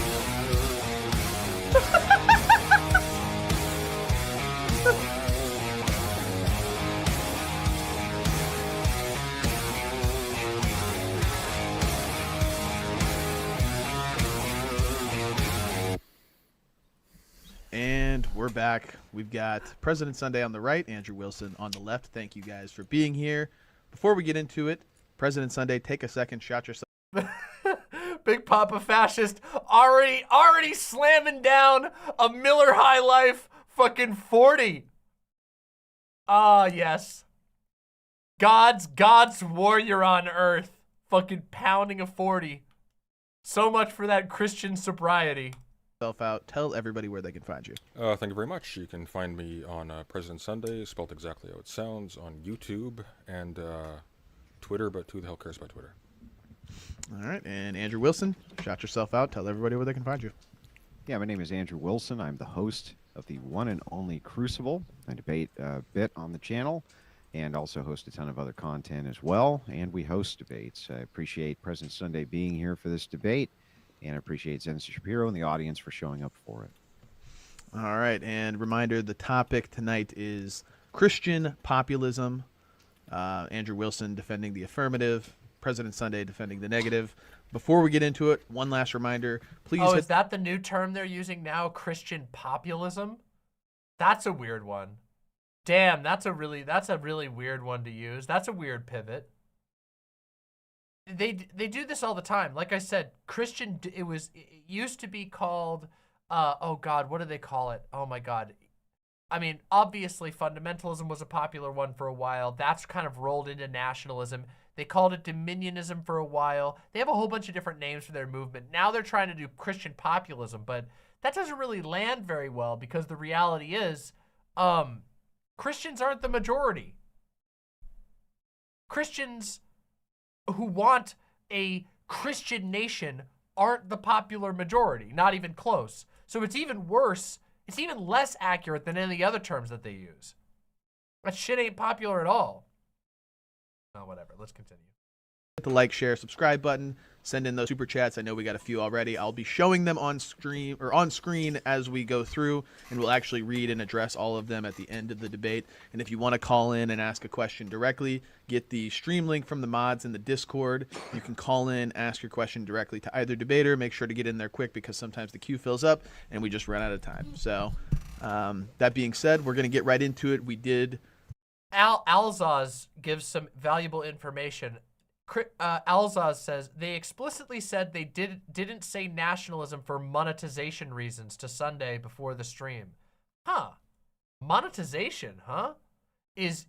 And we're back. We've got President Sunday on the right, Andrew Wilson on the left. Thank you guys for being here. Before we get into it, President Sunday, take a second, shout yourself. Big Papa Fascist already slamming down a Miller High Life fucking 40. Ah, yes. God's warrior on earth. Fucking pounding a 40. So much for that Christian sobriety. Out. Tell everybody where they can find you. Thank you very much. You can find me on President Sunday, spelled exactly how it sounds, on YouTube and Twitter, but who the hell cares about Twitter? All right, and Andrew Wilson, shout yourself out. Tell everybody where they can find you. Yeah, my name is Andrew Wilson. I'm the host of the one and only Crucible. I debate a bit on the channel and also host a ton of other content as well, and we host debates. I appreciate President Sunday being here for this debate, and I appreciate Zen Shapiro and the audience for showing up for it. All right, and reminder, the topic tonight is Christian populism. Andrew Wilson defending the affirmative, President Sunday defending the negative. Before we get into it, one last reminder, please. Oh, is that the new term they're using now, Christian populism? That's a weird one. Damn, that's a really weird one to use. That's a weird pivot. They do this all the time. Like I said, Christian, it used to be called, oh God, what do they call it? Oh my God. I mean, obviously fundamentalism was a popular one for a while. That's kind of rolled into nationalism. They called it dominionism for a while. They have a whole bunch of different names for their movement. Now they're trying to do Christian populism, but that doesn't really land very well because the reality is, Christians aren't the majority. Christians who want a Christian nation aren't the popular majority, not even close. So it's even worse, it's even less accurate than any other terms that they use. That shit ain't popular at all. Oh, whatever, let's continue. Hit the like, share, subscribe button. Send in those super chats. I know we got a few already. I'll be showing them on screen as we go through, and we'll actually read and address all of them at the end of the debate. And if you want to call in and ask a question directly, get the stream link from the mods in the Discord. You can call in, ask your question directly to either debater. Make sure to get in there quick because sometimes the queue fills up and we just run out of time. So that being said, we're going to get right into it. We did. Alzaz gives some valuable information. Alzaz says, they explicitly said they didn't say nationalism for monetization reasons to Sunday before the stream. Huh. Monetization, huh? Is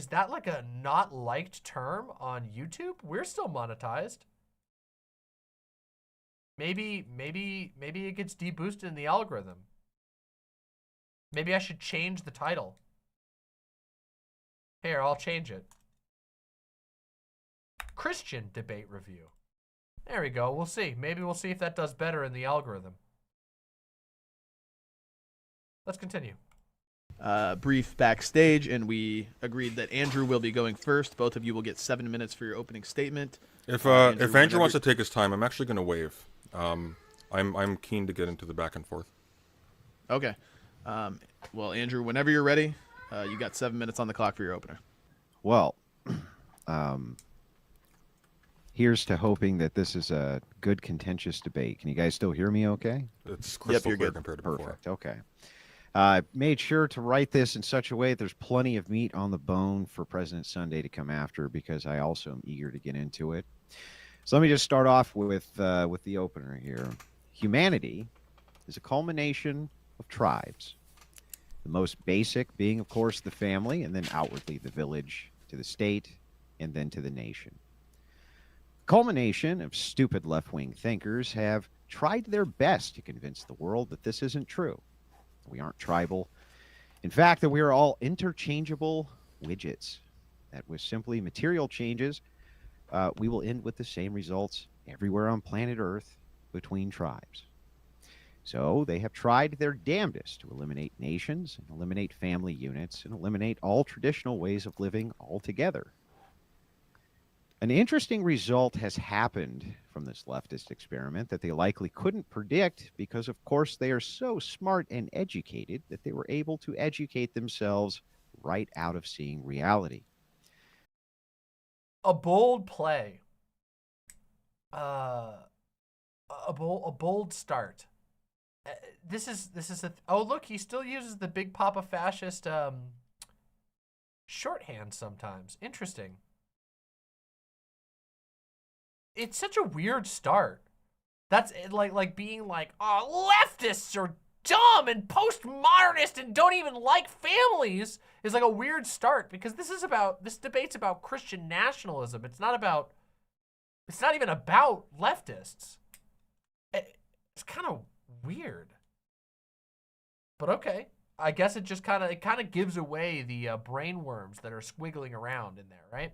that like a not liked term on YouTube? We're still monetized. Maybe it gets deboosted in the algorithm. Maybe I should change the title. Here, I'll change it. Christian debate review. There we go. We'll see. Maybe we'll see if that does better in the algorithm. Let's continue. brief backstage, and we agreed that Andrew will be going first. Both of you will get 7 minutes for your opening statement. If Andrew wants to take his time, I'm actually going to waive. I'm keen to get into the back and forth. Okay. Well, Andrew, whenever you're ready, you got 7 minutes on the clock for your opener. Well, here's to hoping that this is a good contentious debate. Can you guys still hear me okay? It's crystal you're clear good. compared to before. Perfect. Okay. Made sure to write this in such a way that there's plenty of meat on the bone for President Sunday to come after, because I also am eager to get into it. So let me just start off with the opener here. Humanity is a culmination of tribes. The most basic being, of course, the family, and then outwardly the village, to the state, and then to the nation. Culmination of stupid left-wing thinkers have tried their best to convince the world that this isn't true. We aren't tribal. In fact, that we are all interchangeable widgets. That with simply material changes, we will end with the same results everywhere on planet Earth between tribes. So they have tried their damnedest to eliminate nations, and eliminate family units, and eliminate all traditional ways of living altogether. An interesting result has happened from this leftist experiment that they likely couldn't predict, because, of course, they are so smart and educated that they were able to educate themselves right out of seeing reality. A bold play. A bold start. This is oh, look, he still uses the Big Papa Fascist shorthand sometimes. Interesting. It's such a weird start. That's like being like, oh, leftists are dumb and postmodernist and don't even like families is like a weird start, because this debate's about Christian nationalism. It's not even about leftists. It's kind of weird. But okay. I guess it just kind of gives away the brain worms that are squiggling around in there, right?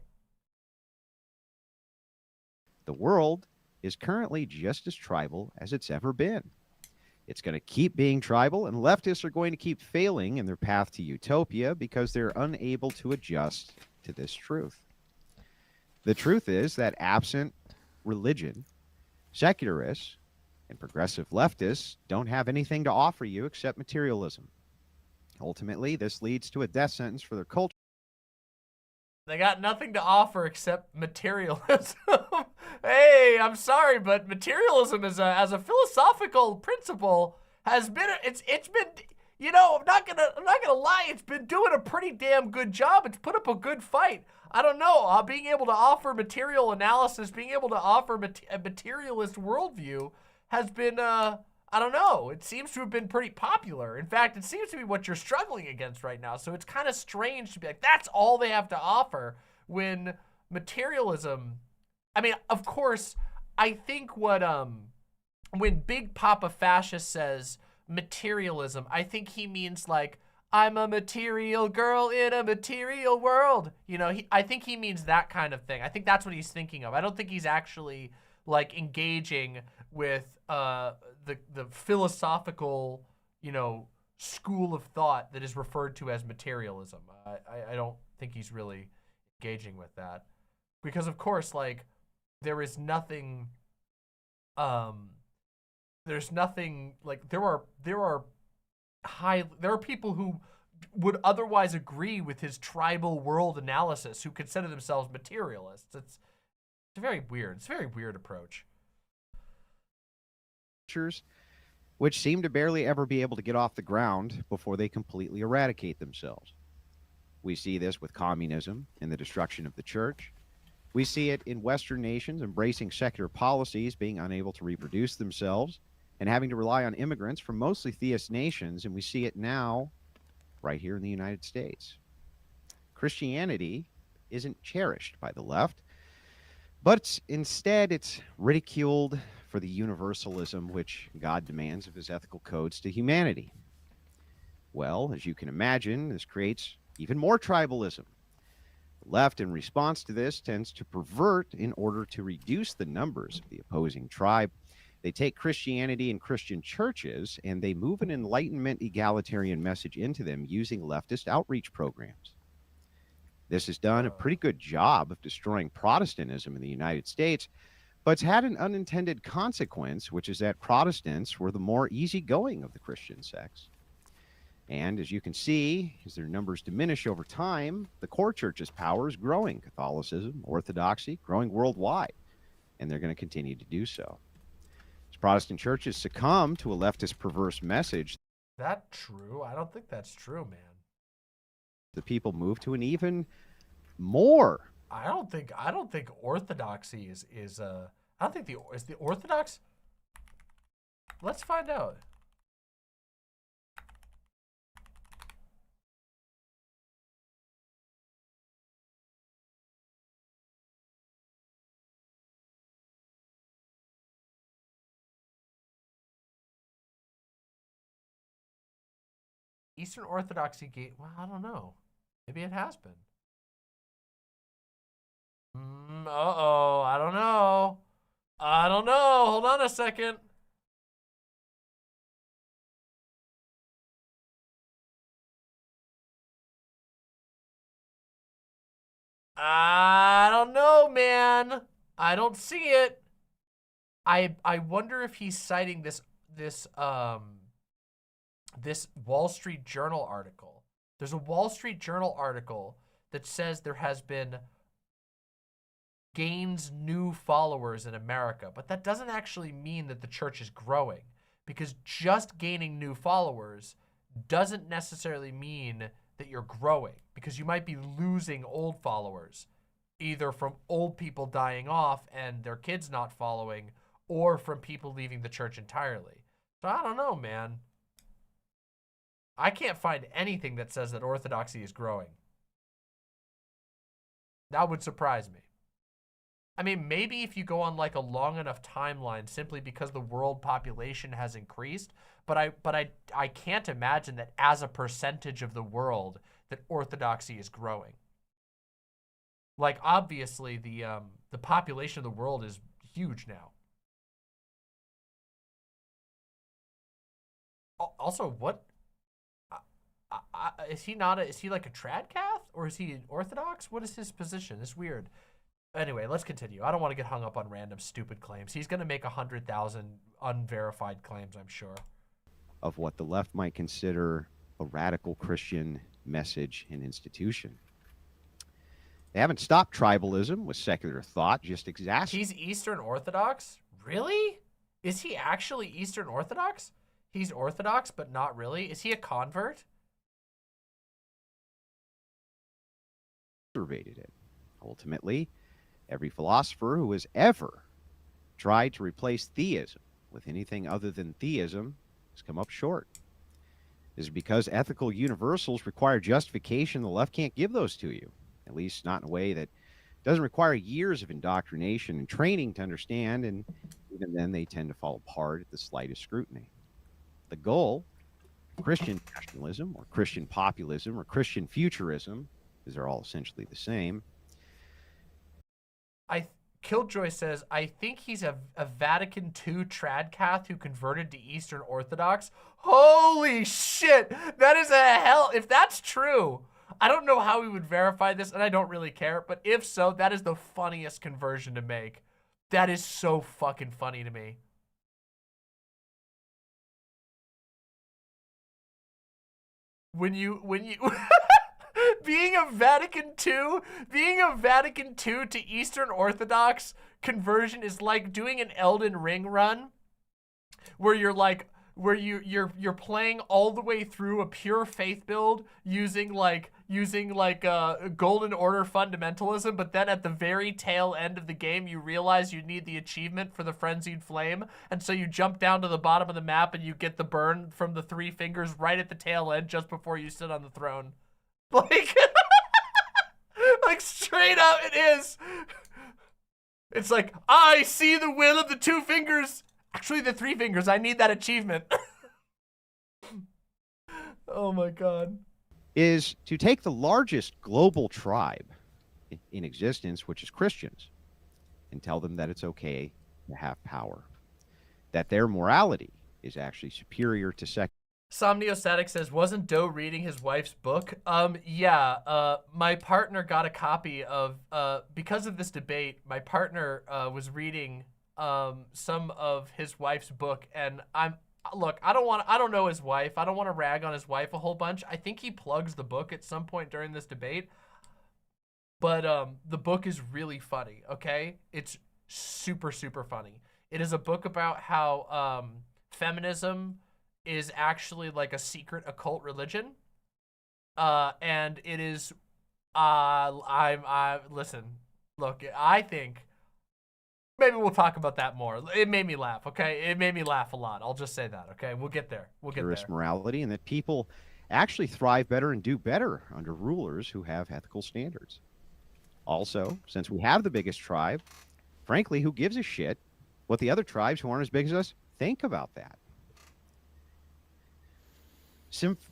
The world is currently just as tribal as it's ever been. It's going to keep being tribal, and leftists are going to keep failing in their path to utopia because they're unable to adjust to this truth. The truth is that absent religion, secularists and progressive leftists don't have anything to offer you except materialism. Ultimately, this leads to a death sentence for their culture. They got nothing to offer except materialism. Hey, I'm sorry, but materialism as a philosophical principle has been it's been, you know, I'm not gonna lie, it's been doing a pretty damn good job. It's put up a good fight. I don't know, being able to offer material analysis, being able to offer a materialist worldview has been I don't know. It seems to have been pretty popular. In fact, it seems to be what you're struggling against right now. So it's kind of strange to be like, that's all they have to offer when materialism... I mean, of course, I think what, when Big Papa Fascist says materialism, I think he means like, I'm a material girl in a material world. You know, I think he means that kind of thing. I think that's what he's thinking of. I don't think he's actually like engaging with the philosophical, you know, school of thought that is referred to as materialism. I don't think he's really engaging with that, because of course, like, there is nothing, there's nothing, like, there are people who would otherwise agree with his tribal world analysis who consider themselves materialists. It's very weird. It's a very weird approach. Which seem to barely ever be able to get off the ground before they completely eradicate themselves. We see this with communism and the destruction of the church. We see it in Western nations embracing secular policies, being unable to reproduce themselves, and having to rely on immigrants from mostly theist nations, and we see it now right here in the United States. Christianity isn't cherished by the left, but instead it's ridiculed for the universalism which God demands of his ethical codes to humanity. Well, as you can imagine, this creates even more tribalism. The left, in response to this, tends to pervert in order to reduce the numbers of the opposing tribe, They take Christianity and Christian churches and they move an Enlightenment egalitarian message into them using leftist outreach programs. This has done a pretty good job of destroying Protestantism in the United States, but it's had an unintended consequence, which is that Protestants were the more easygoing of the Christian sects. And as you can see, as their numbers diminish over time, the core church's power is growing. Catholicism, Orthodoxy, growing worldwide, and they're going to continue to do so. As Protestant churches succumb to a leftist perverse message, That true? I don't think that's true, man. the people move to an even more. I don't think orthodoxy is I don't think is the Orthodox. Let's find out. Eastern Orthodoxy gate. Well, I don't know. Maybe it has been. Uh-oh. I don't know. I don't know. Hold on a second. I don't know, man. I don't see it. I wonder if he's citing this Wall Street Journal article. There's a Wall Street Journal article that says there has been gains new followers in America, but that doesn't actually mean that the church is growing, because just gaining new followers doesn't necessarily mean that you're growing, because you might be losing old followers, either from old people dying off and their kids not following, or from people leaving the church entirely. So I don't know, man. I can't find anything that says that Orthodoxy is growing. That would surprise me. I mean, maybe if you go on like a long enough timeline simply because the world population has increased, but I can't imagine that as a percentage of the world that Orthodoxy is growing. Like, obviously the population of the world is huge now. Also, what is he not? Is he like a tradcath, or is he Orthodox? What is his position? It's weird. Anyway, let's continue. I don't want to get hung up on random stupid claims. He's going to make 100,000 unverified claims, I'm sure. Of what the left might consider a radical Christian message and institution. They haven't stopped tribalism with secular thought, just exacerbated. He's Eastern Orthodox? Really? Is he actually Eastern Orthodox? He's Orthodox, but not really. Is he a convert? It. Ultimately, every philosopher who has ever tried to replace theism with anything other than theism has come up short. This is because ethical universals require justification. The left can't give those to you, at least not in a way that doesn't require years of indoctrination and training to understand, and even then they tend to fall apart at the slightest scrutiny. The goal of Christian nationalism or Christian populism or Christian futurism, because they're all essentially the same. Killjoy says, I think he's a Vatican II tradcath who converted to Eastern Orthodox. Holy shit! That is a hell. If that's true, I don't know how we would verify this, and I don't really care, but if so, that is the funniest conversion to make. That is so fucking funny to me. When you being a Vatican II to Eastern Orthodox conversion is like doing an Elden Ring run, where you're like, you're playing all the way through a pure faith build using Golden Order fundamentalism, but then at the very tail end of the game you realize you need the achievement for the Frenzied Flame, and so you jump down to the bottom of the map and you get the burn from the 3 fingers right at the tail end just before you sit on the throne. Like, like straight up it is. It's like, I see the will of the 2 fingers. Actually, the 3 fingers. I need that achievement. Oh my God. Is to take the largest global tribe in existence, which is Christians, and tell them that it's okay to have power. that their morality is actually superior to secular. Somniostatic says, wasn't Doe reading his wife's book? Yeah, my partner got a copy of, because of this debate, my partner was reading some of his wife's book, and look, I don't know his wife. I don't want to rag on his wife a whole bunch. I think he plugs the book at some point during this debate, but the book is really funny, okay? It's super, super funny. It is a book about how feminism is actually like a secret occult religion. And it is, listen, look, I think maybe we'll talk about that more. It made me laugh, okay? It made me laugh a lot. I'll just say that, okay? We'll get there. We'll get there. Morality, and that people actually thrive better and do better under rulers who have ethical standards. Also, since we have the biggest tribe, frankly, who gives a shit what the other tribes who aren't as big as us think about that?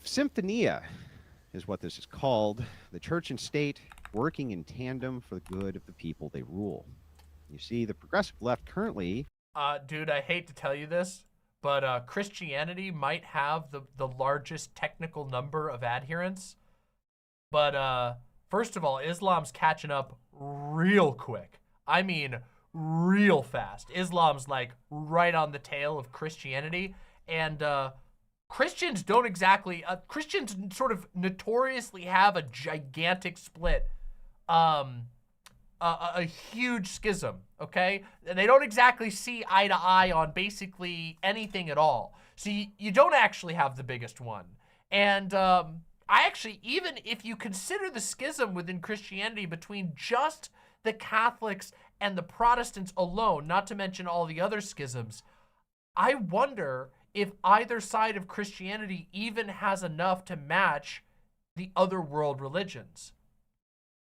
Symphonia is what this is called. The church and state working in tandem for the good of the people they rule. You see, the progressive left currently... Dude, I hate to tell you this, but Christianity might have the largest technical number of adherents. But first of all, Islam's catching up real quick. I mean, real fast. Islam's like right on the tail of Christianity. And Christians don't exactly, Christians sort of notoriously have a gigantic split, a huge schism, okay? They don't exactly see eye to eye on basically anything at all. So you don't actually have the biggest one. And I actually, even if you consider the schism within Christianity between just the Catholics and the Protestants alone, not to mention all the other schisms, I wonder if either side of Christianity even has enough to match the other world religions.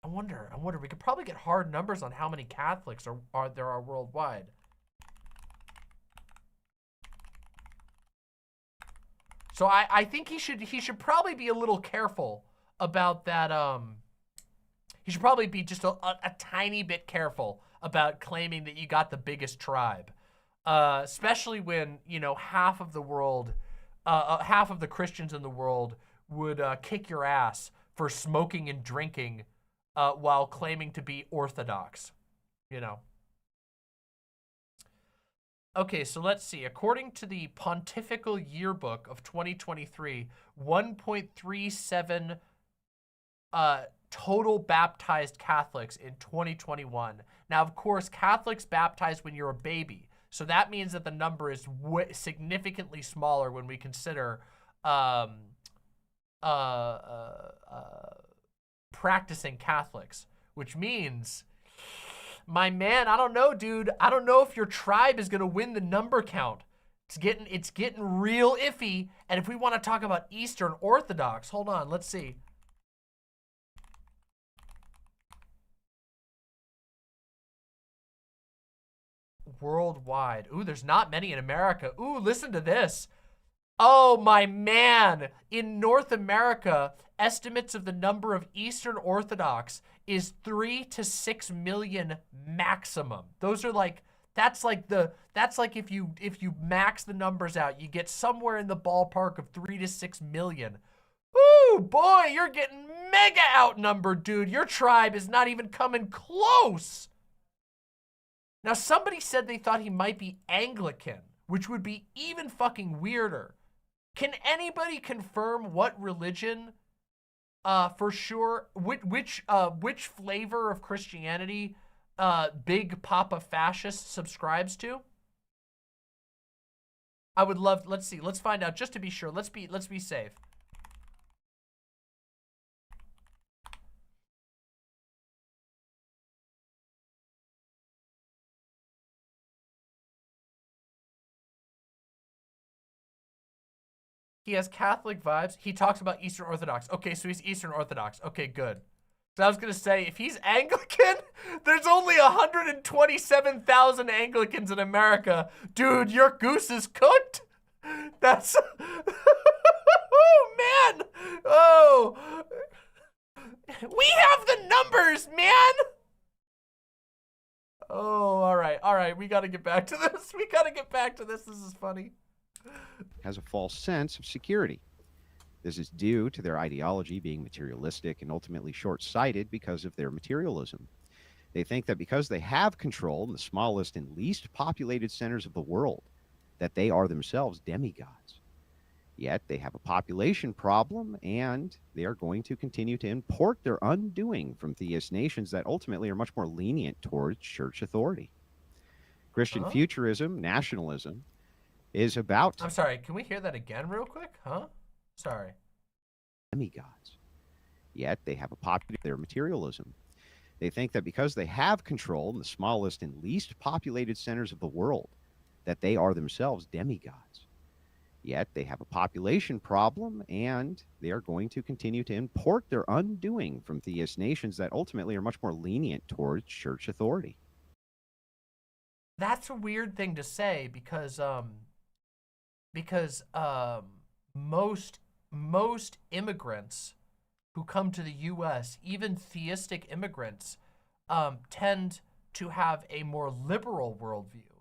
I wonder, we could probably get hard numbers on how many Catholics there are worldwide. So I think he should probably be a little careful about that. He should probably be just a tiny bit careful about claiming that you got the biggest tribe. Especially when, you know, half of the world, half of the Christians in the world would kick your ass for smoking and drinking while claiming to be Orthodox, you know. Okay, so let's see. According to the Pontifical Yearbook of 2023, 1.37 total baptized Catholics in 2021. Now, of course, Catholics baptized when you're a baby. So that means that the number is significantly smaller when we consider practicing Catholics, which means, my man, I don't know, dude. I don't know if your tribe is gonna win the number count. It's getting real iffy. And if we want to talk about Eastern Orthodox, hold on, let's see. Worldwide. Ooh, there's not many in America. Ooh, listen to this. Oh, my man. In North America, estimates of the number of Eastern Orthodox is 3 to 6 million maximum. Those are like, that's like if you max the numbers out, you get somewhere in the ballpark of 3 to 6 million. Ooh, boy, you're getting mega outnumbered, dude. Your tribe is not even coming close. Now, somebody said they thought he might be Anglican, which would be even fucking weirder. Can anybody confirm what religion, for sure, which flavor of Christianity Big Papa Fascist subscribes to? I would love, let's see, let's find out just to be sure. Let's be safe. He has Catholic vibes. He talks about Eastern Orthodox. Okay, so he's Eastern Orthodox. Okay, good. So I was going to say, if he's Anglican, there's only 127,000 Anglicans in America. Dude, your goose is cooked? That's... oh, man. Oh. We have the numbers, man. Oh, all right. All right, we got to get back to this. We got to get back to this. This is funny. Has a false sense of security. This is due to their ideology being materialistic and ultimately short-sighted because of their materialism. They think that because they have control in the smallest and least populated centers of the world, that they are themselves demigods. Yet they have a population problem, and they are going to continue to import their undoing from theist nations that ultimately are much more lenient towards church authority. Christian futurism, nationalism, is about I'm sorry, can we hear that again real quick? Huh? Sorry. demigods. Yet they have a their materialism. They think that because they have control in the smallest and least populated centers of the world, that they are themselves demigods. Yet they have a population problem, and they are going to continue to import their undoing from theist nations that ultimately are much more lenient towards church authority. That's a weird thing to say because most immigrants who come to the U.S., even theistic immigrants, tend to have a more liberal worldview.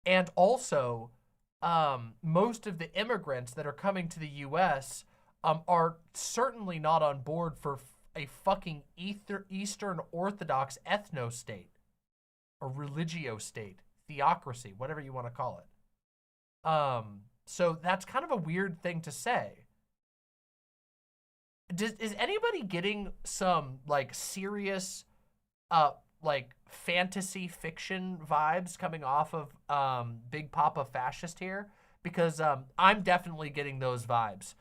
And also, most of the immigrants that are coming to the U.S. Are certainly not on board for a fucking Eastern Orthodox ethno-state, or religio-state, theocracy, whatever you want to call it. So that's kind of a weird thing to say. Is anybody getting some like serious like fantasy fiction vibes coming off of Big Papa Fascist here? Because I'm definitely getting those vibes.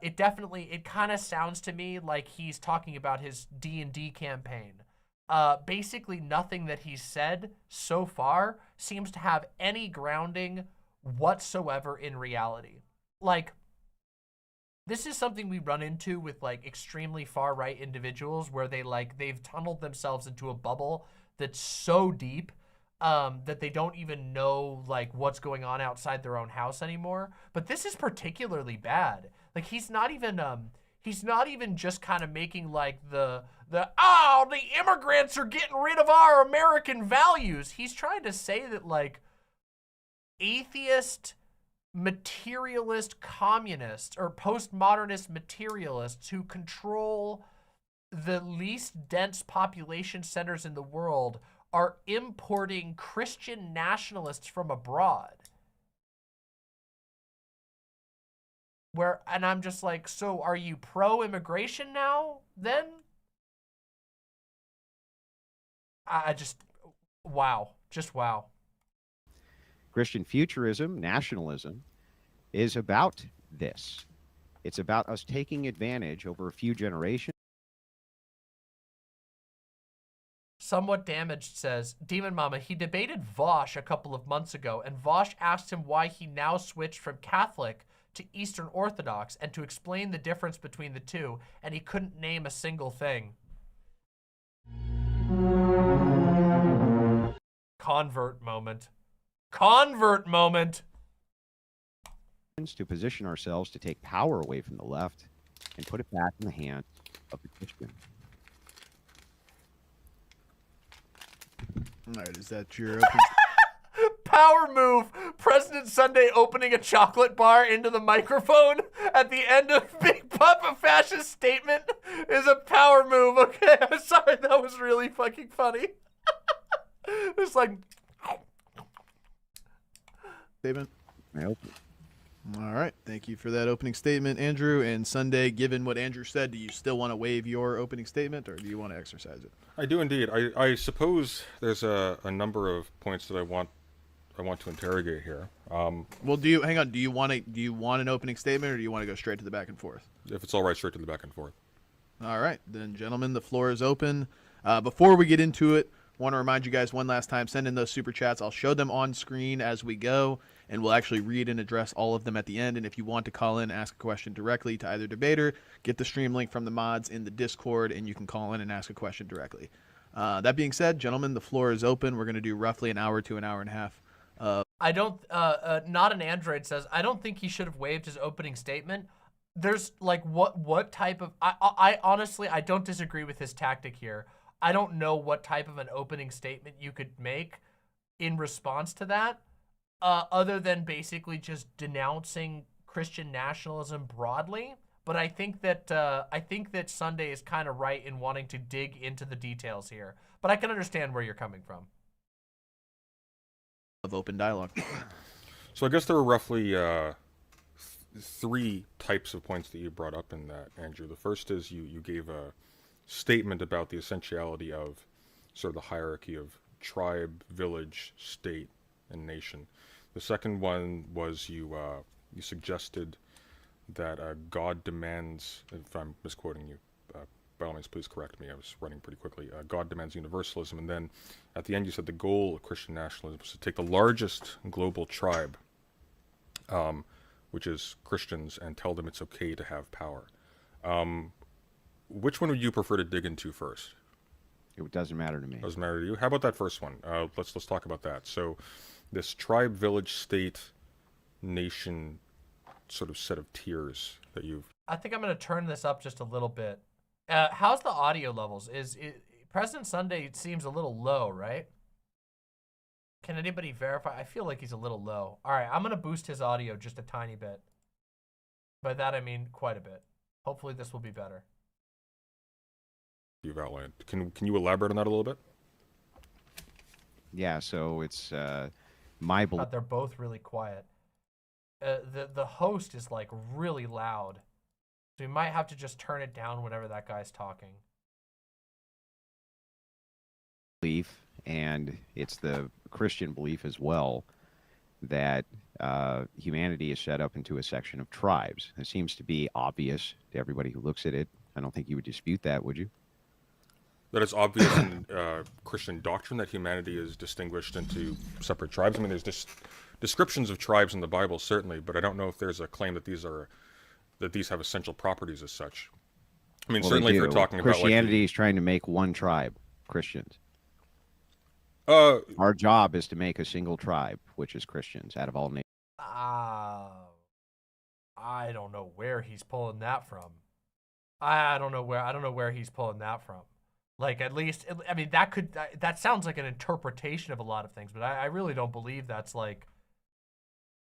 It kind of sounds to me like he's talking about his D&D campaign. Basically nothing that he's said so far seems to have any grounding whatsoever in reality. Like, this is something we run into with like extremely far-right individuals where they've tunneled themselves into a bubble that's so deep that they don't even know like what's going on outside their own house anymore. But this is particularly bad. Like he's not even just kind of making like the immigrants are getting rid of our American values. He's trying to say that like atheist, materialist communists or postmodernist materialists who control the least dense population centers in the world are importing Christian nationalists from abroad. And I'm just like, so are you pro-immigration now then? Wow. Just wow. Christian futurism, nationalism, is about this. It's about us taking advantage over a few generations. Somewhat Damaged says, Demon Mama, he debated Vosh a couple of months ago, and Vosh asked him why he now switched from Catholic to Eastern Orthodox and to explain the difference between the two, and he couldn't name a single thing. Convert moment. Convert moment. To position ourselves to take power away from the left and put it back in the hands of the Christian. All right, is that your open? Power move. President Sunday opening a chocolate bar into the microphone at the end of Big Papa Fascist's statement is a power move. Okay, I'm sorry. That was really fucking funny. It's like... Statement? Nope. All right. Thank you for that opening statement, Andrew. And Sunday, given what Andrew said, do you still want to waive your opening statement, or do you want to exercise it? I do indeed. I suppose there's a number of points that I want to interrogate here. Well, hang on? Do you want an opening statement, or do you want to go straight to the back and forth? If it's all right, straight to the back and forth. All right, then, gentlemen, the floor is open. Before we get into it, I want to remind you guys one last time, send in those super chats. I'll show them on screen as we go, and we'll actually read and address all of them at the end. And if you want to call in, ask a question directly to either debater, get the stream link from the mods in the Discord, and you can call in and ask a question directly. That being said, gentlemen, the floor is open. We're going to do roughly an hour to an hour and a half. I don't, not an Android says, I don't think he should have waived his opening statement. There's like, what type of, I honestly, I don't disagree with his tactic here. I don't know what type of an opening statement you could make in response to that, other than basically just denouncing Christian nationalism broadly. But I think that Sunday is kind of right in wanting to dig into the details here. But I can understand where you're coming from. Of open dialogue. So I guess there were roughly three types of points that you brought up in that, Andrew. The first is you gave a statement about the essentiality of sort of the hierarchy of tribe, village, state, and nation. The second one was you suggested that God demands, if I'm misquoting you, by all means please correct me, I was running pretty quickly, God demands universalism, and then at the end you said the goal of Christian nationalism was to take the largest global tribe, which is Christians, and tell them it's okay to have power. Which one would you prefer to dig into first? It doesn't matter to me. Doesn't matter to you? How about that first one? Let's talk about that. So this tribe, village, state, nation sort of set of tiers that you've... I think I'm going to turn this up just a little bit. How's the audio levels? President Sunday seems a little low, right? Can anybody verify? I feel like he's a little low. All right, I'm going to boost his audio just a tiny bit. By that, I mean quite a bit. Hopefully this will be better. You've outlined. Can you elaborate on that a little bit? Yeah, so it's my belief. They're both really quiet. The host is like really loud. So we might have to just turn it down whenever that guy's talking. Belief, and it's the Christian belief as well, that humanity is set up into a section of tribes. It seems to be obvious to everybody who looks at it. I don't think you would dispute that, would you? That it's obvious in Christian doctrine that humanity is distinguished into separate tribes. I mean, there's descriptions of tribes in the Bible, certainly, but I don't know if there's a claim that these have essential properties as such. I mean, Well, certainly if they you're do. talking about Christianity is trying to make one tribe, Christians. like Our job is to make a single tribe, which is Christians, out of all nations. I don't know where he's pulling that from. I don't know where he's pulling that from. Like, at least, I mean, that sounds like an interpretation of a lot of things, but I really don't believe that's like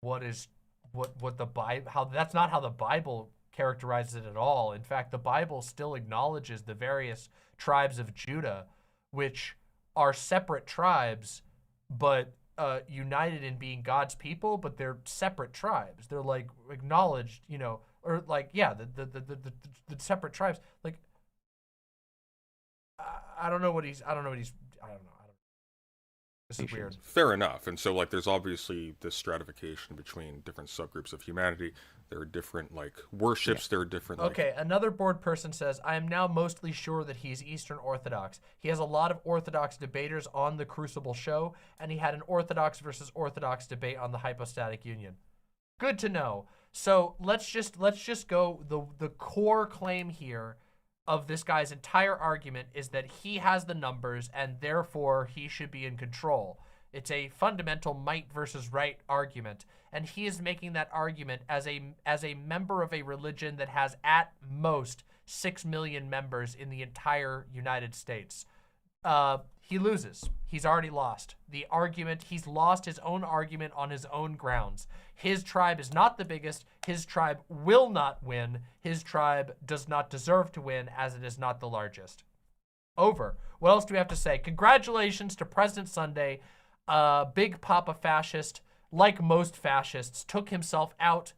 what the Bible, that's not how the Bible characterizes it at all. In fact, the Bible still acknowledges the various tribes of Judah, which are separate tribes, but united in being God's people, but they're separate tribes. They're like acknowledged, you know, or like, yeah, the separate tribes. Like, I don't know. This is weird. fair enough. And so, like, there's obviously this stratification between different subgroups of humanity. There are different, like, worships. There are different, like... Okay, another board person says, I am now mostly sure that he's Eastern Orthodox. He has a lot of Orthodox debaters on the Crucible show, and he had an Orthodox versus Orthodox debate on the Hypostatic Union. Good to know. So let's just go. The core claim here of this guy's entire argument is that he has the numbers and therefore he should be in control. It's a fundamental might versus right argument, and he is making that argument as a member of a religion that has at most 6 million members in the entire United States. He loses. He's already lost. He's lost his own argument on his own grounds. His tribe is not the biggest. His tribe will not win. His tribe does not deserve to win, as it is not the largest. Over. What else do we have to say? Congratulations to President Sunday. Big Papa fascist, like most fascists, took himself out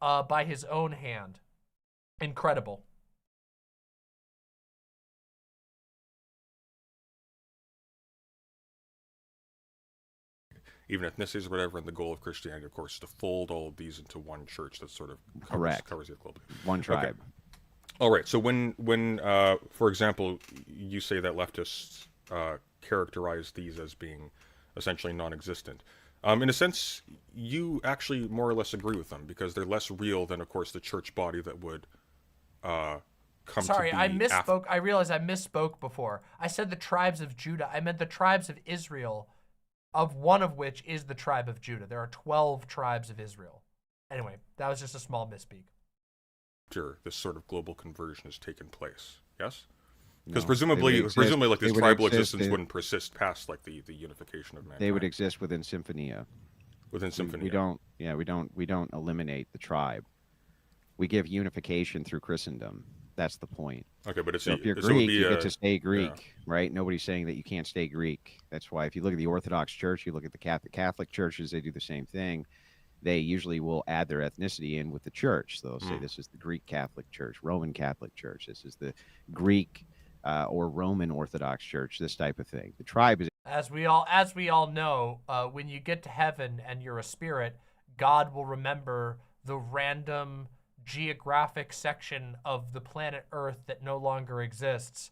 by his own hand. Incredible. even ethnicities or whatever, and the goal of Christianity, of course, is to fold all of these into one church that sort of covers it globally. One tribe. Okay. All right. So when for example, you say that leftists characterize these as being essentially non-existent, in a sense, you actually more or less agree with them because they're less real than, of course, the church body that would come Sorry, to be I misspoke. I realized I misspoke before. I said the tribes of Judah. I meant the tribes of Israel, of one of which is the tribe of Judah. There are 12 tribes of Israel. Anyway, that was just a small misspeak. This sort of global conversion has taken place. Yes? Because No, presumably, like they this would tribal exist existence in- wouldn't persist past like the unification of mankind. They would exist within Symphonia. within Sympathy. We don't. Yeah, we don't eliminate the tribe. We give unification through Christendom. That's the point. Okay, but it's So if you're so it would Greek, be you a- get to stay Greek, right? Nobody's saying that you can't stay Greek. That's why if you look at the Orthodox Church, you look at the Catholic churches, they do the same thing. They usually will add their ethnicity in with the church. So they'll say this is the Greek Catholic Church, Roman Catholic Church. This is the Greek or Roman Orthodox Church. This type of thing. The tribe is As we all know, when you get to heaven and you're a spirit, God will remember the random geographic section of the planet Earth that no longer exists.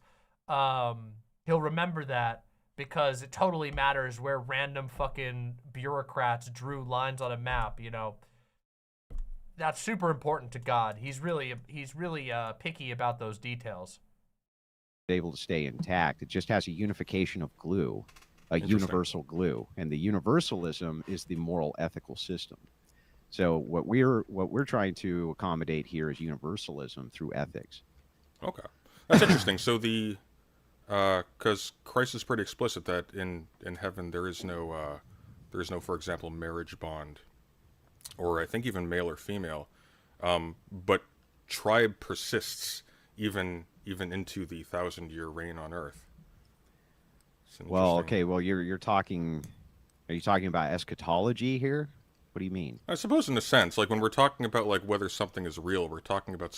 He'll remember that because it totally matters where random fucking bureaucrats drew lines on a map, you know. That's super important to God. He's really picky about those details. able to stay intact. It just has a unification of glue, a universal glue, and the universalism is the moral ethical system. So what we're trying to accommodate here is universalism through ethics. Okay, that's interesting. So the because Christ is pretty explicit that in heaven there is no, for example, marriage bond, or I think even male or female, but tribe persists even into the 1,000-year reign on Earth. Well, okay. Well, you're talking. Are you talking about eschatology here? What do you mean? I suppose in a sense, like when we're talking about like whether something is real, we're talking about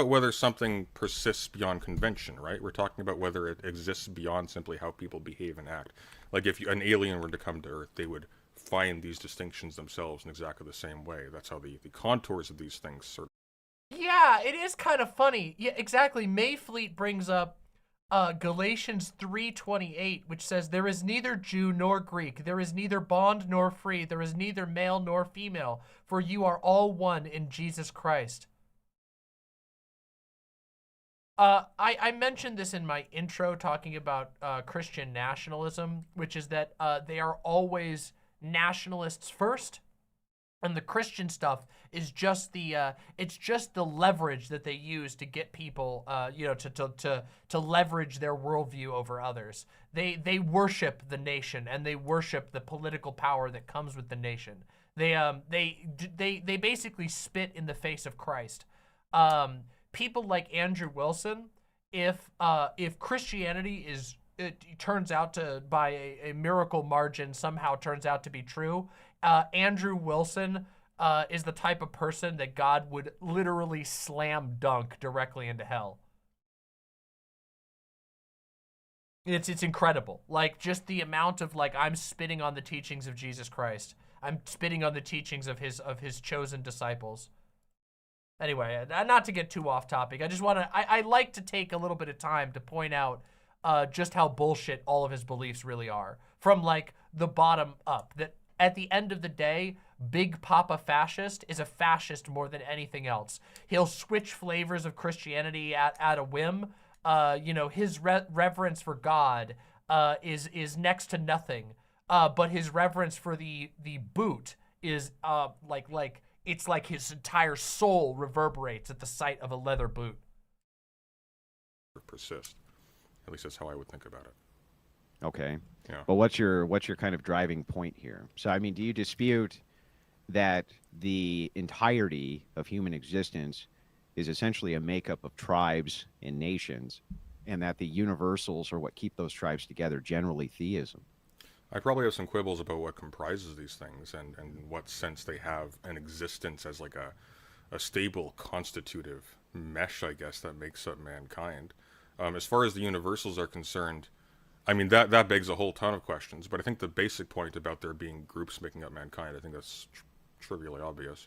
whether something persists beyond convention, right? We're talking about whether it exists beyond simply how people behave and act. Like if an alien were to come to Earth, they would find these distinctions themselves in exactly the same way. That's how the contours of these things sort of... Yeah, it is kind of funny. Yeah, exactly. Mayfleet brings up Galatians 3:28, which says, "There is neither Jew nor Greek, there is neither bond nor free, there is neither male nor female, for you are all one in Jesus Christ." I mentioned this in my intro talking about Christian nationalism, which is that they are always nationalists first. And the Christian stuff is just the it's just the leverage that they use to get people, you know, to leverage their worldview over others. They worship the nation and they worship the political power that comes with the nation. They basically spit in the face of Christ. People like Andrew Wilson, if Christianity it turns out to, by a miracle margin, somehow turns out to be true, Andrew Wilson is the type of person that God would literally slam dunk directly into hell. It's incredible. Like, just the amount of, like, I'm spitting on the teachings of Jesus Christ. I'm spitting on the teachings of his chosen disciples. Anyway, not to get too off topic, I just want to, I like to take a little bit of time to point out just how bullshit all of his beliefs really are. From, like, the bottom up. That at the end of the day, Big Papa Fascist is a fascist more than anything else. He'll switch flavors of Christianity at a whim. You know, his reverence for God is next to nothing. But his reverence for the boot is like it's like his entire soul reverberates at the sight of a leather boot. persist. At least that's how I would think about it. Okay. Yeah. But what's your kind of driving point here? So, I mean, do you dispute that the entirety of human existence is essentially a makeup of tribes and nations, and that the universals are what keep those tribes together, generally theism? I probably have some quibbles about what comprises these things and in what sense they have an existence as like a stable constitutive mesh, I guess, that makes up mankind. As far as the universals are concerned, I mean, that begs a whole ton of questions, but I think the basic point about there being groups making up mankind, I think that's trivially obvious.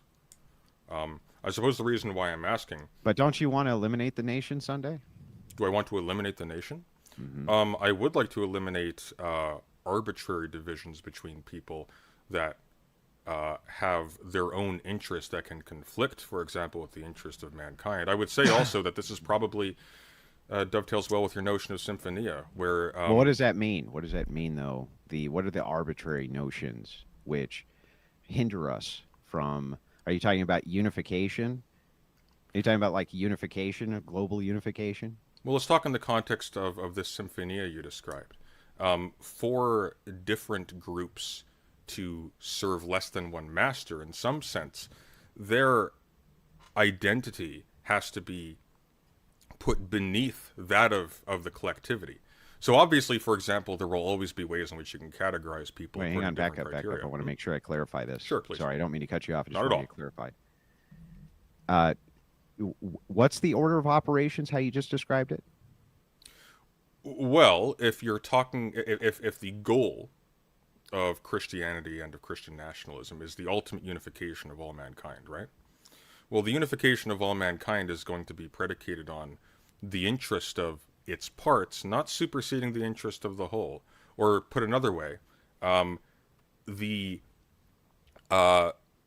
I suppose the reason why I'm asking... But don't you want to eliminate the nation someday? Do I want to eliminate the nation? Mm-hmm. I would like to eliminate arbitrary divisions between people that have their own interests that can conflict, for example, with the interest of mankind. I would say also that this is probably... dovetails well with your notion of symphonia, where... well, what does that mean? What does that mean, though? What are the arbitrary notions which hinder us from... Are you talking about unification? Are you talking about, like, unification, global unification? Well, let's talk in the context of this symphonia you described. For different groups to serve less than one master, in some sense, their identity has to be put beneath that of the collectivity. So obviously, for example, there will always be ways in which you can categorize people. Wait, hang on, back up. Criteria. I want to make sure I clarify this. Sure, please. Sorry, I don't mean to cut you off. I just Not at want all. to clarify. What's the order of operations, how you just described it? Well, if you're talking, if the goal of Christianity and of Christian nationalism is the ultimate unification of all mankind, right? Well, the unification of all mankind is going to be predicated on the interest of its parts, not superseding the interest of the whole. Or put another way, the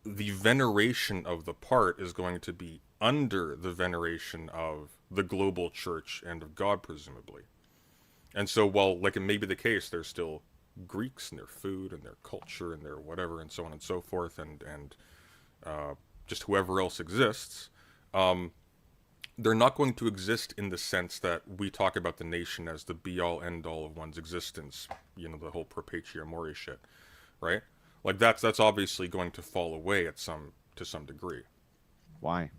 veneration of the part is going to be under the veneration of the global church and of God, presumably. And so, while like it may be the case, there's still Greeks and their food and their culture and their whatever and so on and so forth, and just whoever else exists, they're not going to exist in the sense that we talk about the nation as the be-all, end-all of one's existence. You know, the whole pro patria mori shit, right? Like that's obviously going to fall away to some degree. Why?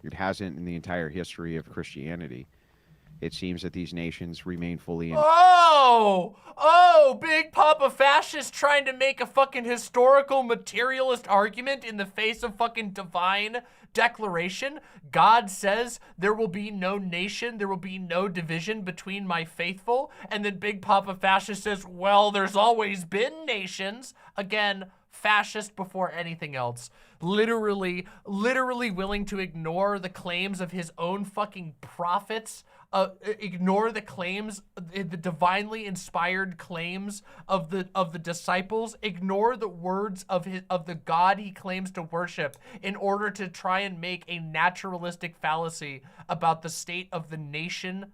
It hasn't in the entire history of Christianity. It seems that these nations remain fully in. Oh, Big Papa Fascist trying to make a fucking historical materialist argument in the face of fucking divine declaration. God says there will be no nation, there will be no division between my faithful. And then Big Papa Fascist says, well, there's always been nations. Again, fascist before anything else. Literally willing to ignore the claims of his own fucking prophets, ignore the claims, the divinely inspired claims of the disciples, ignore the words of the God he claims to worship in order to try and make a naturalistic fallacy about the state of the nation,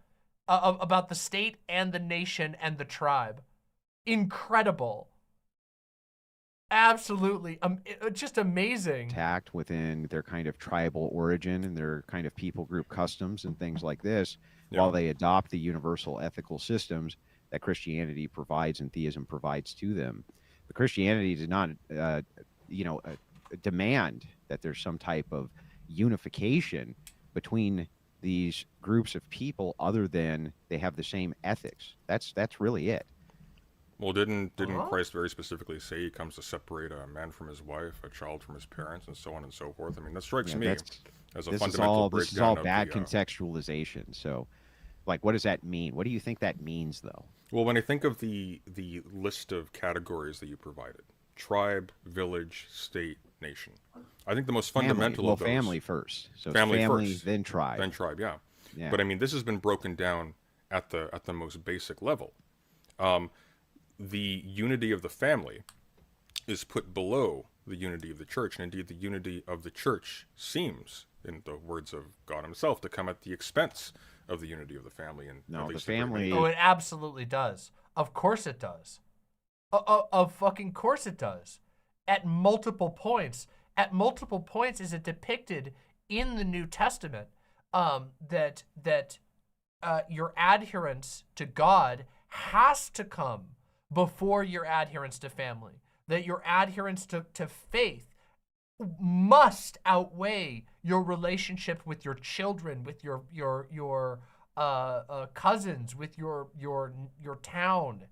about the state and the nation and the tribe. Incredible. Absolutely. Just amazing. Tact within their kind of tribal origin and their kind of people group customs and things like this, while they adopt the universal ethical systems that Christianity provides and theism provides to them. But Christianity does not, demand that there's some type of unification between these groups of people other than they have the same ethics. That's really it. Well, didn't Christ very specifically say he comes to separate a man from his wife, a child from his parents, and so on and so forth? I mean, that strikes me as a fundamental breakdown. This is all bad contextualization. So, like, what does that mean? What do you think that means, though? Well, when I think of the list of categories that you provided, tribe, village, state, nation, I think the most fundamental of those... family first. So family first, then tribe. Then tribe, yeah. But I mean, this has been broken down at the most basic level. The unity of the family is put below the unity of the church, and indeed the unity of the church seems, in the words of God himself, to come at the expense of the unity of the family. And no, the family... Oh, it absolutely does. Of course it does. Of fucking course it does. At multiple points. At multiple points is it depicted in the New Testament that your adherence to God has to come before your adherence to family, that your adherence to faith must outweigh your relationship with your children, with your cousins, with your town.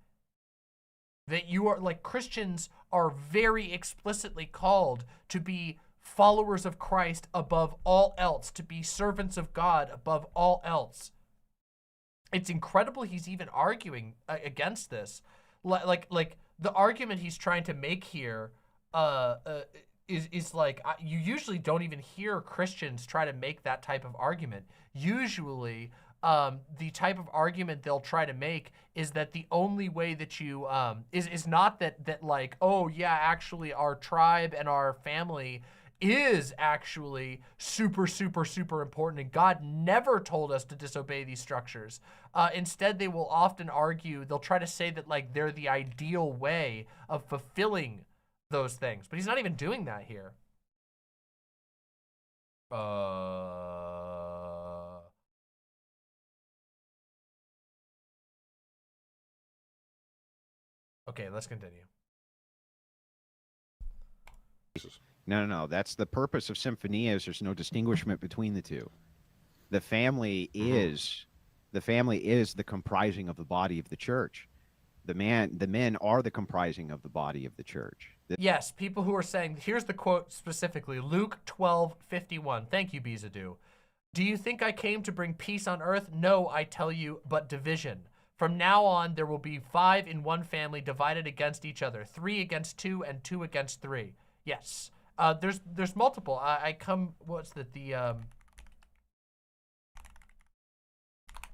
That you are, like, Christians are very explicitly called to be followers of Christ above all else, to be servants of God above all else. It's incredible he's even arguing against this. Like the argument he's trying to make here is like, you usually don't even hear Christians try to make that type of argument. Usually, the type of argument they'll try to make is that the only way that you is not that like, oh yeah, actually our tribe and our family is actually super, super, super important, and God never told us to disobey these structures. Instead, they will often argue, they'll try to say that, like, they're the ideal way of fulfilling those things. But he's not even doing that here. Okay, let's continue. No. That's the purpose of Symphonia. Is there's no distinguishment between the two. The family is the comprising of the body of the church. The men are the comprising of the body of the church. Yes, people who are saying, here's the quote specifically, Luke 12:51. Thank you, Bizadu. Do you think I came to bring peace on earth? No, I tell you, but division. From now on, there will be 5 in one family divided against each other, 3 against 2 and 2 against 3. Yes. There's multiple.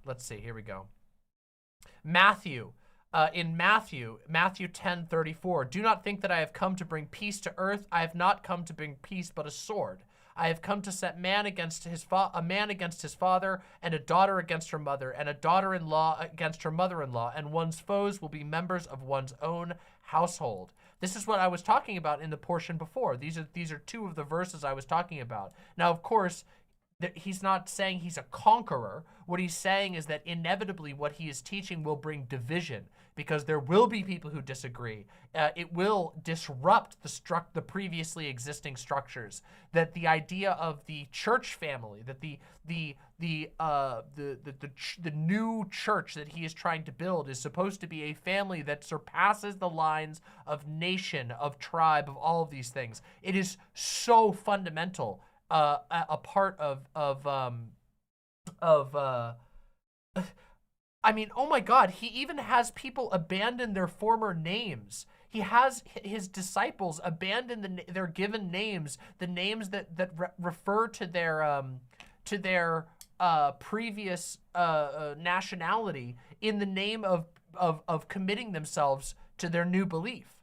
Let's see, here we go. Matthew. In Matthew 10:34, do not think that I have come to bring peace to earth. I have not come to bring peace, but a sword. I have come to set a man against his father, and a daughter against her mother, and a daughter-in-law against her mother-in-law, and one's foes will be members of one's own household. This is what I was talking about in the portion before. These are 2 of the verses I was talking about. Now, of course, he's not saying he's a conqueror. What he's saying is that inevitably what he is teaching will bring division, because there will be people who disagree. It will disrupt the previously existing structures. That the idea of the church family, that the new church that he is trying to build is supposed to be a family that surpasses the lines of nation, of tribe, of all of these things. It is so fundamental. A part I mean, oh my God, he even has people abandon their former names. He has his disciples abandon their given names, the names that refer to their previous nationality, in the name of committing themselves to their new belief.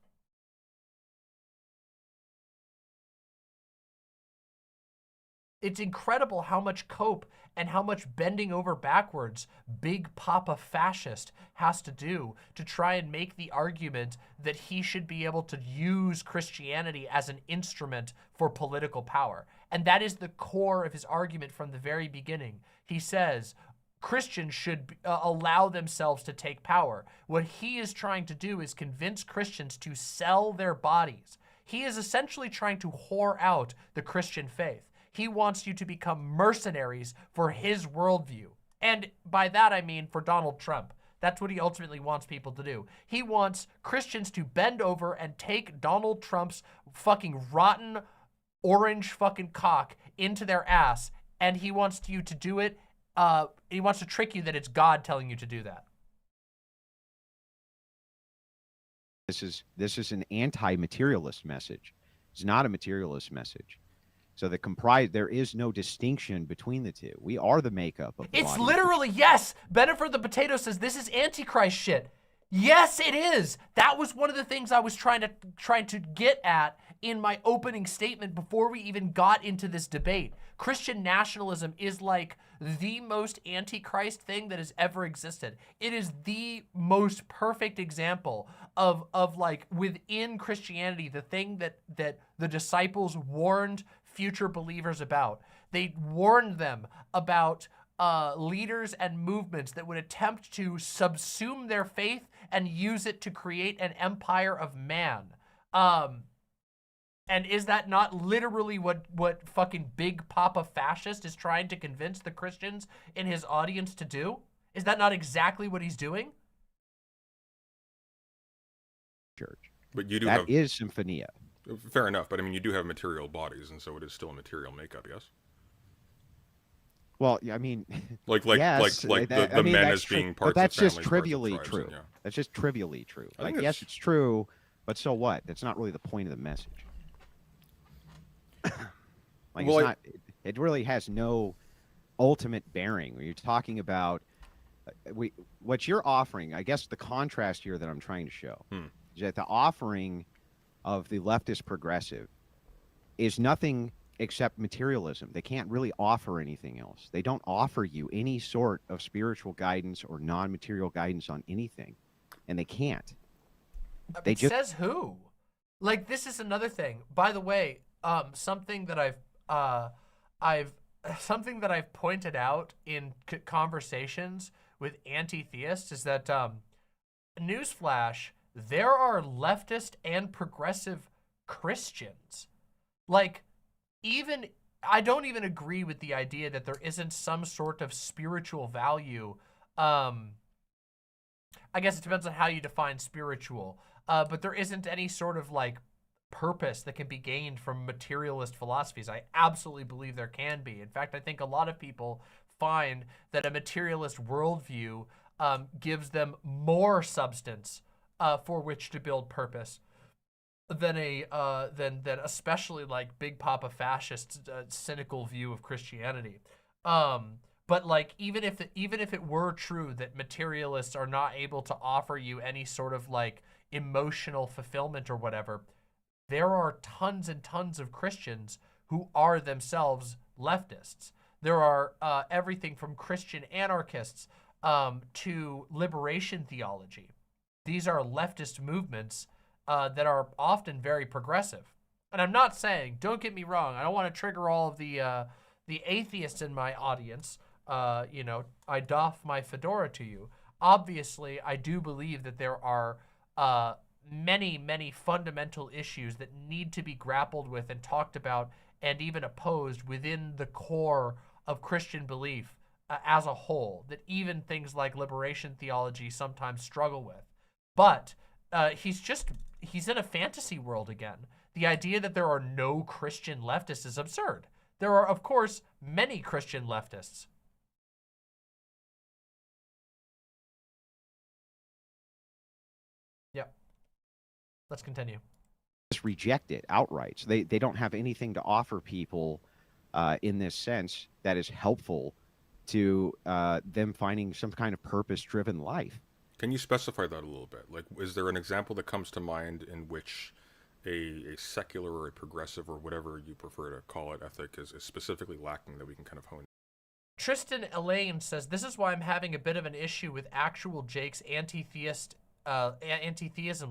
It's incredible how much cope and how much bending over backwards Big Papa Fascist has to do to try and make the argument that he should be able to use Christianity as an instrument for political power. And that is the core of his argument from the very beginning. He says Christians should allow themselves to take power. What he is trying to do is convince Christians to sell their bodies. He is essentially trying to whore out the Christian faith. He wants you to become mercenaries for his worldview. And by that, I mean for Donald Trump. That's what he ultimately wants people to do. He wants Christians to bend over and take Donald Trump's fucking rotten orange fucking cock into their ass. And he wants you to do it. He wants to trick you that it's God telling you to do that. This is an anti-materialist message. It's not a materialist message. So there is no distinction between the two. We are the makeup of the It's body. literally, yes. Benefit the Potato says this is Antichrist shit. Yes, it is. That was one of the things I was trying to get at in my opening statement before we even got into this debate. Christian nationalism is like the most Antichrist thing that has ever existed. It is the most perfect example of like within Christianity, the thing that the disciples warned future believers about. They warned them about leaders and movements that would attempt to subsume their faith and use it to create an empire of man. And is that not literally what fucking Big Papa Fascist is trying to convince the Christians in his audience to do? Is that not exactly what he's doing? Church. But you do That have... is Symphonia. Fair enough, but I mean, you do have material bodies, and so it is still a material makeup, yes? Well, I mean, yes, the men as being parts of families. But that's just parts of trivially tribes, true. and, yeah. That's just trivially true. I Like, think yes, it's true, but so what? That's not really the point of the message. Like, Well, it's not. It really has no ultimate bearing. When you're talking about what you're offering, I guess the contrast here that I'm trying to show is that the offering of the leftist progressive is nothing except materialism. They can't really offer anything else. They don't offer you any sort of spiritual guidance or non-material guidance on anything, and they can't. It says who? Like, this is another thing. By the way, something that I've pointed out in conversations with anti-theists is that newsflash, there are leftist and progressive Christians. Like, even, I don't even agree with the idea that there isn't some sort of spiritual value. I guess it depends on how you define spiritual. But there isn't any sort of like purpose that can be gained from materialist philosophies. I absolutely believe there can be. In fact, I think a lot of people find that a materialist worldview gives them more substance for which to build purpose than than especially like Big Papa fascist cynical view of Christianity. But like even if it were true that materialists are not able to offer you any sort of like emotional fulfillment or whatever, there are tons and tons of Christians who are themselves leftists. There are everything from Christian anarchists to liberation theology. These are leftist movements that are often very progressive. And I'm not saying, don't get me wrong, I don't want to trigger all of the atheists in my audience. You know, I doff my fedora to you. Obviously, I do believe that there are many, many fundamental issues that need to be grappled with and talked about and even opposed within the core of Christian belief as a whole, that even things like liberation theology sometimes struggle with. But he's in a fantasy world again. The idea that there are no Christian leftists is absurd. There are, of course, many Christian leftists. Yep. Let's continue. Just reject it outright. So they don't have anything to offer people in this sense that is helpful to them finding some kind of purpose-driven life. Can you specify that a little bit? Like, is there an example that comes to mind in which a secular or a progressive or whatever you prefer to call it ethic is specifically lacking that we can kind of hone? Tristan Elaine says, this is why I'm having a bit of an issue with ActualJake's anti-theism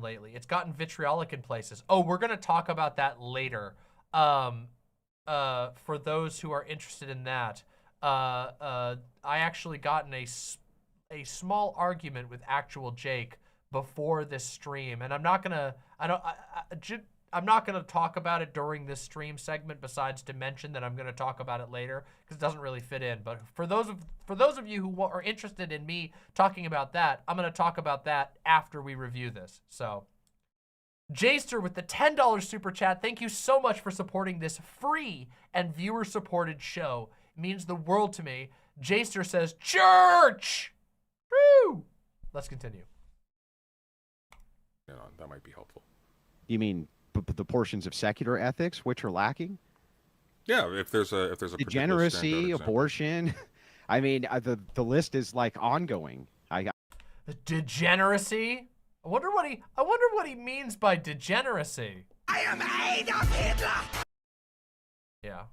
lately. It's gotten vitriolic in places. Oh, we're going to talk about that later. For those who are interested in that, I actually got in a small argument with ActualJake before this stream, and I'm not gonna talk about it during this stream segment, besides to mention that I'm gonna talk about it later because it doesn't really fit in. But for those of you who are interested in me talking about that, I'm gonna talk about that after we review this. So, Jayster with the $10 super chat. Thank you so much for supporting this free and viewer-supported show. It means the world to me. Jayster says, church! Woo! Let's continue. You know, that might be helpful. You mean the portions of secular ethics which are lacking? Yeah, if there's a degeneracy, abortion. I mean, the list is like ongoing. Degeneracy. I wonder what he means by degeneracy. I am Adolf Hitler. Yeah.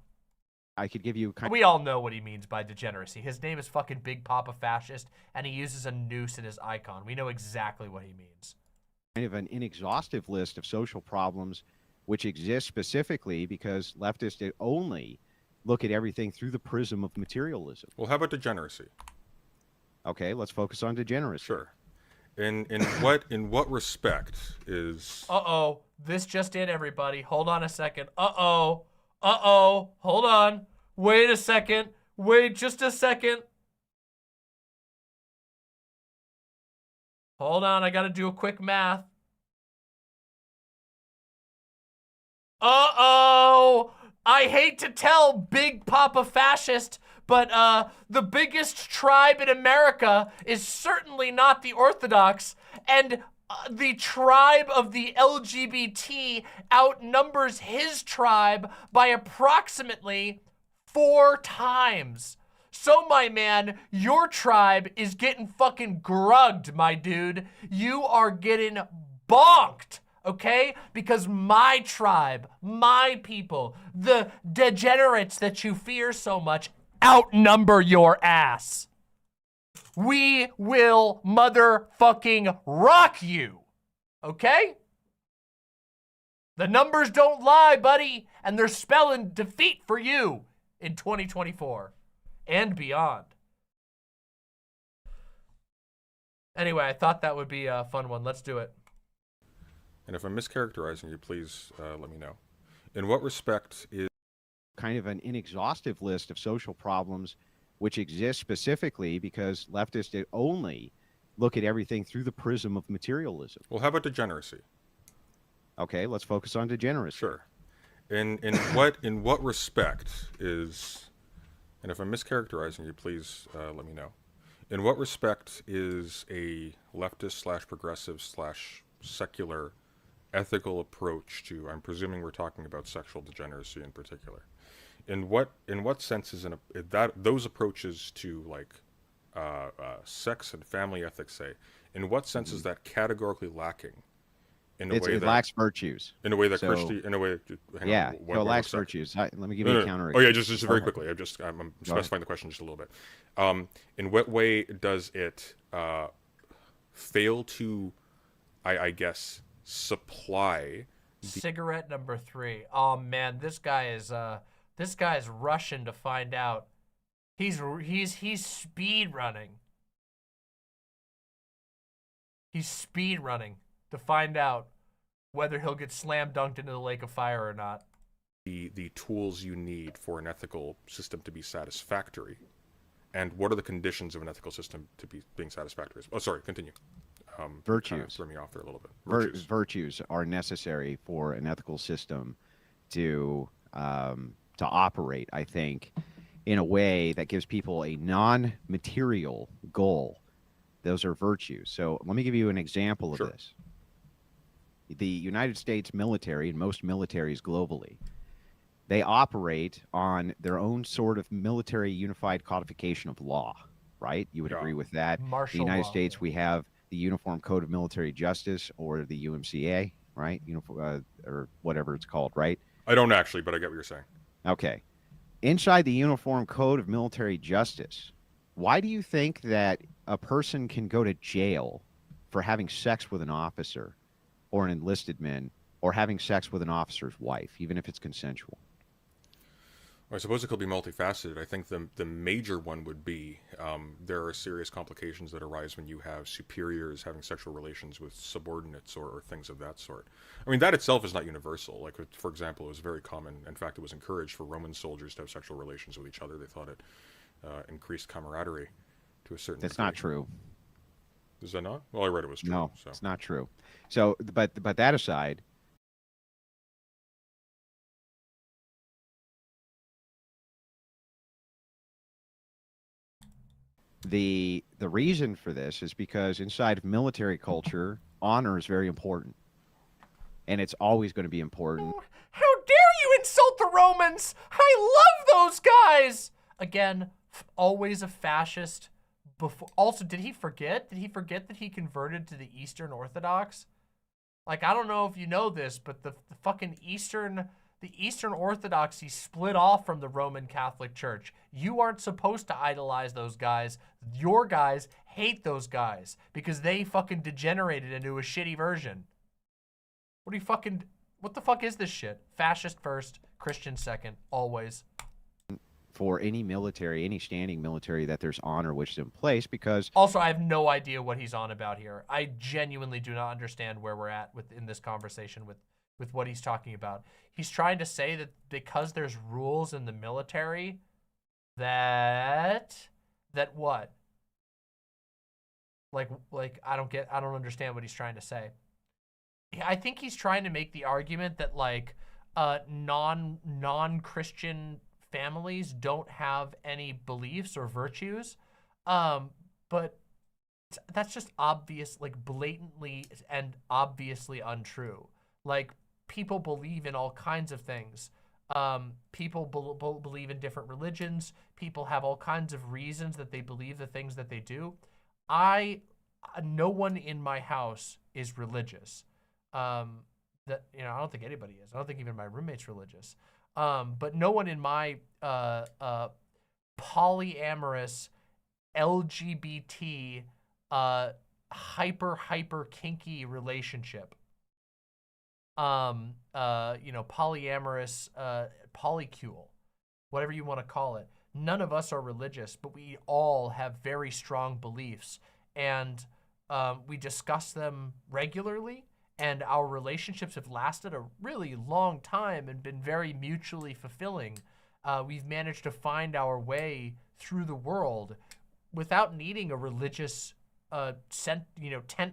I could give you We all know what he means by degeneracy. His name is fucking Big Papa Fascist, and he uses a noose in his icon. We know exactly what he means. Kind of an inexhaustive list of social problems which exist specifically because leftists only look at everything through the prism of materialism. Well, how about degeneracy? Okay, let's focus on degeneracy. Sure. In what respect is... Uh-oh. This just in, everybody. Hold on a second. Uh-oh. Uh-oh. Hold on. Wait a second. Wait just a second. Hold on. I got to do a quick math. Uh-oh. I hate to tell Big Papa Fascist, but the biggest tribe in America is certainly not the Orthodox, and the tribe of the LGBT outnumbers his tribe by approximately 4 times. So, my man, your tribe is getting fucking grugged, my dude. You are getting bonked, okay? Because my tribe, my people, the degenerates that you fear so much, outnumber your ass. We will motherfucking rock you, okay? The numbers don't lie, buddy, and they're spelling defeat for you in 2024 and beyond. Anyway, I thought that would be a fun one. Let's do it. And if I'm mischaracterizing you, please let me know. In what respect is kind of an inexhaustive list of social problems which exist specifically because leftists only look at everything through the prism of materialism. Well, how about degeneracy? Okay, let's focus on degeneracy. Sure. In what respect is, and if I'm mischaracterizing you, please let me know. In what respect is a leftist / progressive / secular ethical approach to, I'm presuming we're talking about sexual degeneracy in particular. In what sense is those approaches to like sex and family ethics, say, in what sense is that categorically lacking? It lacks virtues. In a way that So, Hang yeah, on, so it lacks virtues. Let me give no, you no, a counter. Oh yeah, just very quickly. I'm specifying the question just a little bit. In what way does it fail to, I guess, supply Cigarette number 3. Oh man, this guy is rushing to find out. He's speed running. He's speed running to find out whether he'll get slam dunked into the lake of fire or not. the tools you need for an ethical system to be satisfactory, and what are the conditions of an ethical system to be being satisfactory? Oh, sorry, continue. Virtues. Kind of threw me off there a little bit. Virtues are necessary for an ethical system to operate, I think, in a way that gives people a non-material goal. Those are virtues. So let me give you an example of Sure. this. The United States military and most militaries globally, they operate on their own sort of military unified codification of law, right? You would Yeah. agree with that. Martial The United law, States, yeah. we have the Uniform Code of Military Justice, or the UMCA, right? Or whatever it's called, right? I don't actually, but I get what you're saying. Okay. Inside the Uniform Code of Military Justice, why do you think that a person can go to jail for having sex with an officer or an enlisted man, or having sex with an officer's wife, even if it's consensual? I suppose it could be multifaceted. I think the major one would be there are serious complications that arise when you have superiors having sexual relations with subordinates or things of that sort. I mean, that itself is not universal. Like, for example, it was very common. In fact, it was encouraged for Roman soldiers to have sexual relations with each other. They thought it increased camaraderie to a certain That's degree. not true. Is that not? Well, I read it was true. No, So. it's not true. So, but that aside, the reason for this is because inside of military culture, honor is very important, and it's always going to be important. How dare you insult the Romans? I love those guys! Again, always a fascist. Also, did he forget? Did he forget that he converted to the Eastern Orthodox? Like, I don't know if you know this, but the fucking Eastern Orthodoxy split off from the Roman Catholic Church. You aren't supposed to idolize those guys. Your guys hate those guys because they fucking degenerated into a shitty version. What the fuck is this shit? Fascist first, Christian second, always. For any military, any standing military, that there's honor which is in place, because Also, I have no idea what he's on about here. I genuinely do not understand where we're at in this conversation with what he's talking about. He's trying to say that because there's rules in the military, that what? Like I don't understand what he's trying to say. I think he's trying to make the argument that like non-Christian families don't have any beliefs or virtues, but that's just obvious, like blatantly and obviously untrue. Like, people believe in all kinds of things. People believe in different religions. People have all kinds of reasons that they believe the things that they do. No one in my house is religious. I don't think anybody is. I don't think even my roommate's religious. But no one in my polyamorous LGBT hyper kinky relationship, polyamorous polycule, whatever you want to call it, none of us are religious, but we all have very strong beliefs, and we discuss them regularly, and our relationships have lasted a really long time and been very mutually fulfilling. We've managed to find our way through the world without needing a religious tent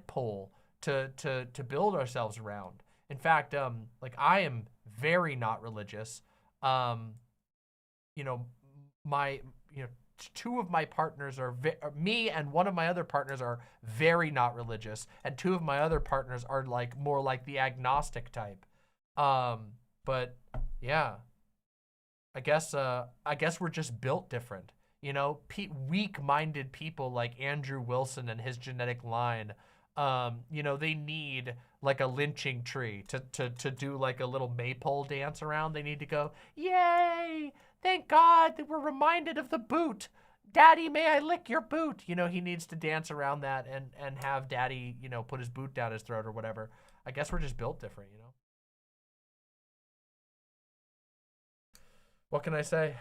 pole to build ourselves around. In fact, like I am very not religious. Two of my partners are me and one of my other partners are very not religious, and two of my other partners are like more like the agnostic type. But yeah, I guess we're just built different. You know, weak-minded people like Andrew Wilson and his genetic line, you know, they need like a lynching tree to do like a little maypole dance around. They need to go, yay! Thank God that we're reminded of the boot. Daddy, may I lick your boot? You know, he needs to dance around that and have Daddy, you know, put his boot down his throat or whatever. I guess we're just built different, you know? What can I say?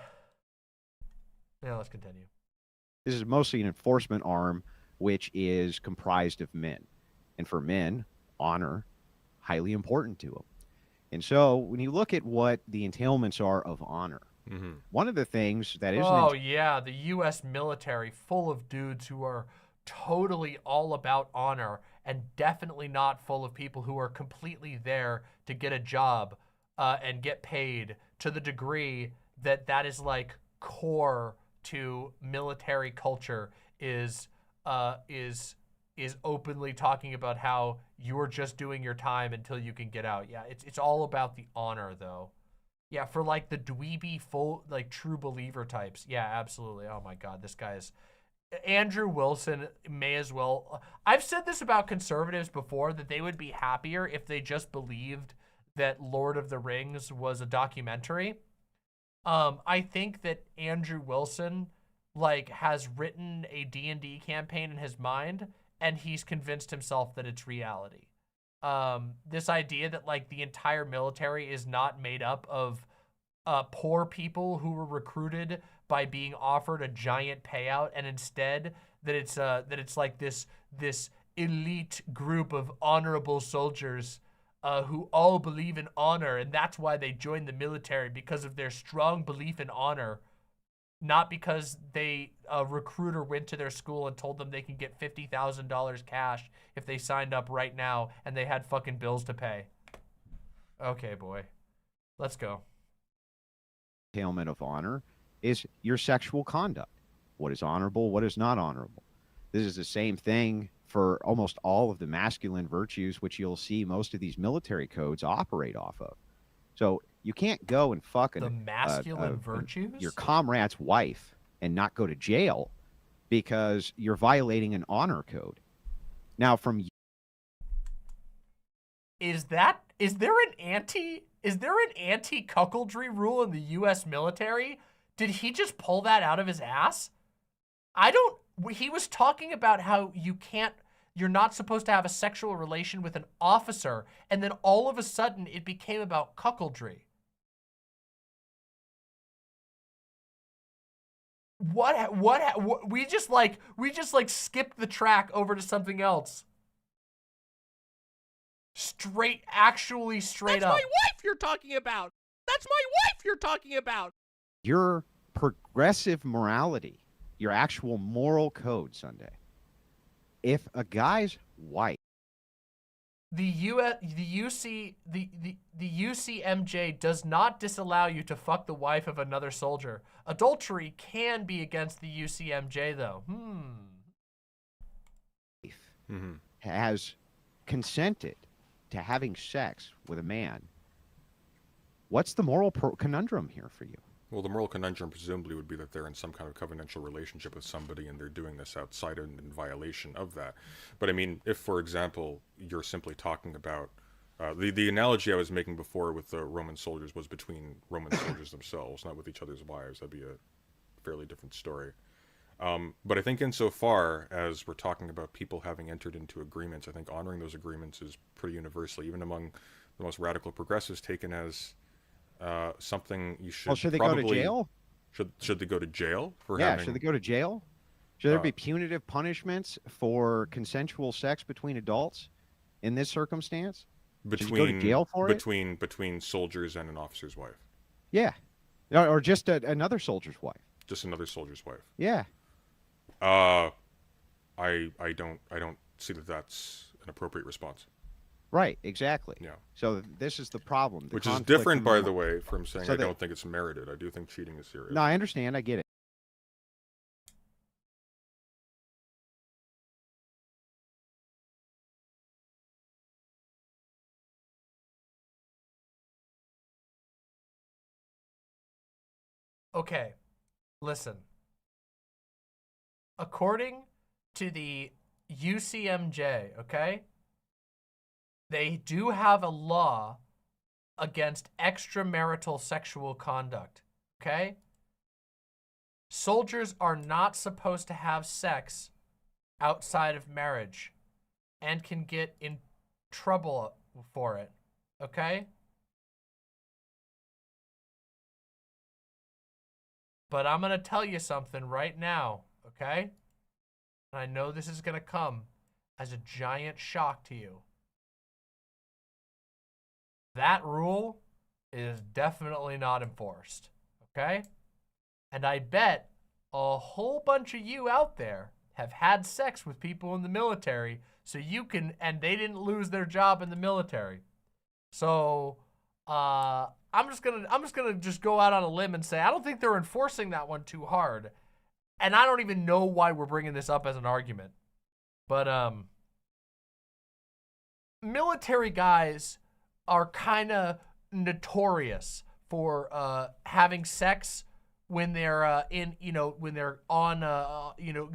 Yeah, let's continue. This is mostly an enforcement arm, which is comprised of men. And for men, honor, highly important to them. And so when you look at what the entailments are of honor, one of the things that is... Oh, yeah, the U.S. military full of dudes who are totally all about honor and definitely not full of people who are completely there to get a job and get paid to the degree that that is like core to military culture is openly talking about how you're just doing your time until you can get out. Yeah, it's all about the honor though. Yeah, for like the dweeby full like true believer types. Yeah, absolutely. Oh my God, this guy is Andrew Wilson may as well. I've said this about conservatives before that they would be happier if they just believed that Lord of the Rings was a documentary. I think that Andrew Wilson like has written a D&D campaign in his mind and he's convinced himself that it's reality. This idea that like the entire military is not made up of poor people who were recruited by being offered a giant payout, and instead that it's like this elite group of honorable soldiers who all believe in honor, and that's why they joined the military, because of their strong belief in honor, not because a recruiter went to their school and told them they can get $50,000 cash if they signed up right now and they had fucking bills to pay. Okay, boy. Let's go. Entailment of honor is your sexual conduct. What is honorable, what is not honorable. This is the same thing for almost all of the masculine virtues, which you'll see most of these military codes operate off of. So you can't go and fuck the masculine virtues? Your comrade's wife and not go to jail because you're violating an honor code. Now, from is there an anti-cuckoldry rule in the U.S. military? Did he just pull that out of his ass? He was talking about how you're not supposed to have a sexual relation with an officer, and then all of a sudden it became about cuckoldry. What we just skipped the track over to something else. Straight up. That's my wife you're talking about. Your progressive morality, your actual moral code, Sunday. If a guy's wife, the UCMJ does not disallow you to fuck the wife of another soldier. Adultery can be against the UCMJ though. has consented to having sex with a man, what's the moral conundrum here for you? Well, the moral conundrum presumably would be that they're in some kind of covenantal relationship with somebody and they're doing this outside and in violation of that. But I mean, if, for example, you're simply talking about the analogy I was making before with the Roman soldiers was between Roman soldiers themselves, not with each other's wives. That'd be a fairly different story. But I think insofar as we're talking about people having entered into agreements, I think honoring those agreements is pretty universally, even among the most radical progressives, taken as something you should. Well, should they probably, go to jail? Should they go to jail for yeah, having? Should they go to jail? Should there be punitive punishments for consensual sex between adults in this circumstance? Should you go to jail for it? Between soldiers and an officer's wife. Yeah. Or just another soldier's wife. Just another soldier's wife. Yeah. I don't see that that's an appropriate response. Right, exactly. Yeah. So this is the problem. Which is different, by the way, from saying I don't think it's merited. I do think cheating is serious. No, I understand. I get it. Okay, listen. According to the UCMJ, okay, they do have a law against extramarital sexual conduct, okay? Soldiers are not supposed to have sex outside of marriage and can get in trouble for it, okay? But I'm going to tell you something right now, okay? And I know this is going to come as a giant shock to you. That rule is definitely not enforced, okay? And I bet a whole bunch of you out there have had sex with people in the military so you can, and they didn't lose their job in the military. So, I'm just gonna go out on a limb and say I don't think they're enforcing that one too hard, and I don't even know why we're bringing this up as an argument. But military guys are kind of notorious for having sex when they're when they're on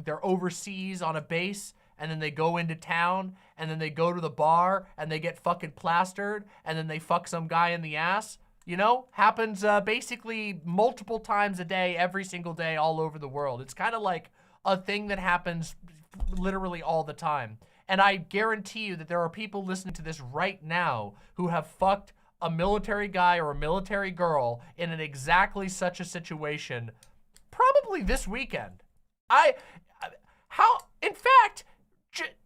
they're overseas on a base. And then they go into town, and then they go to the bar, and they get fucking plastered, and then they fuck some guy in the ass. You know, happens basically multiple times a day, every single day, all over the world. It's kind of like a thing that happens literally all the time. And I guarantee you that there are people listening to this right now who have fucked a military guy or a military girl in an exactly such a situation, probably this weekend. In fact,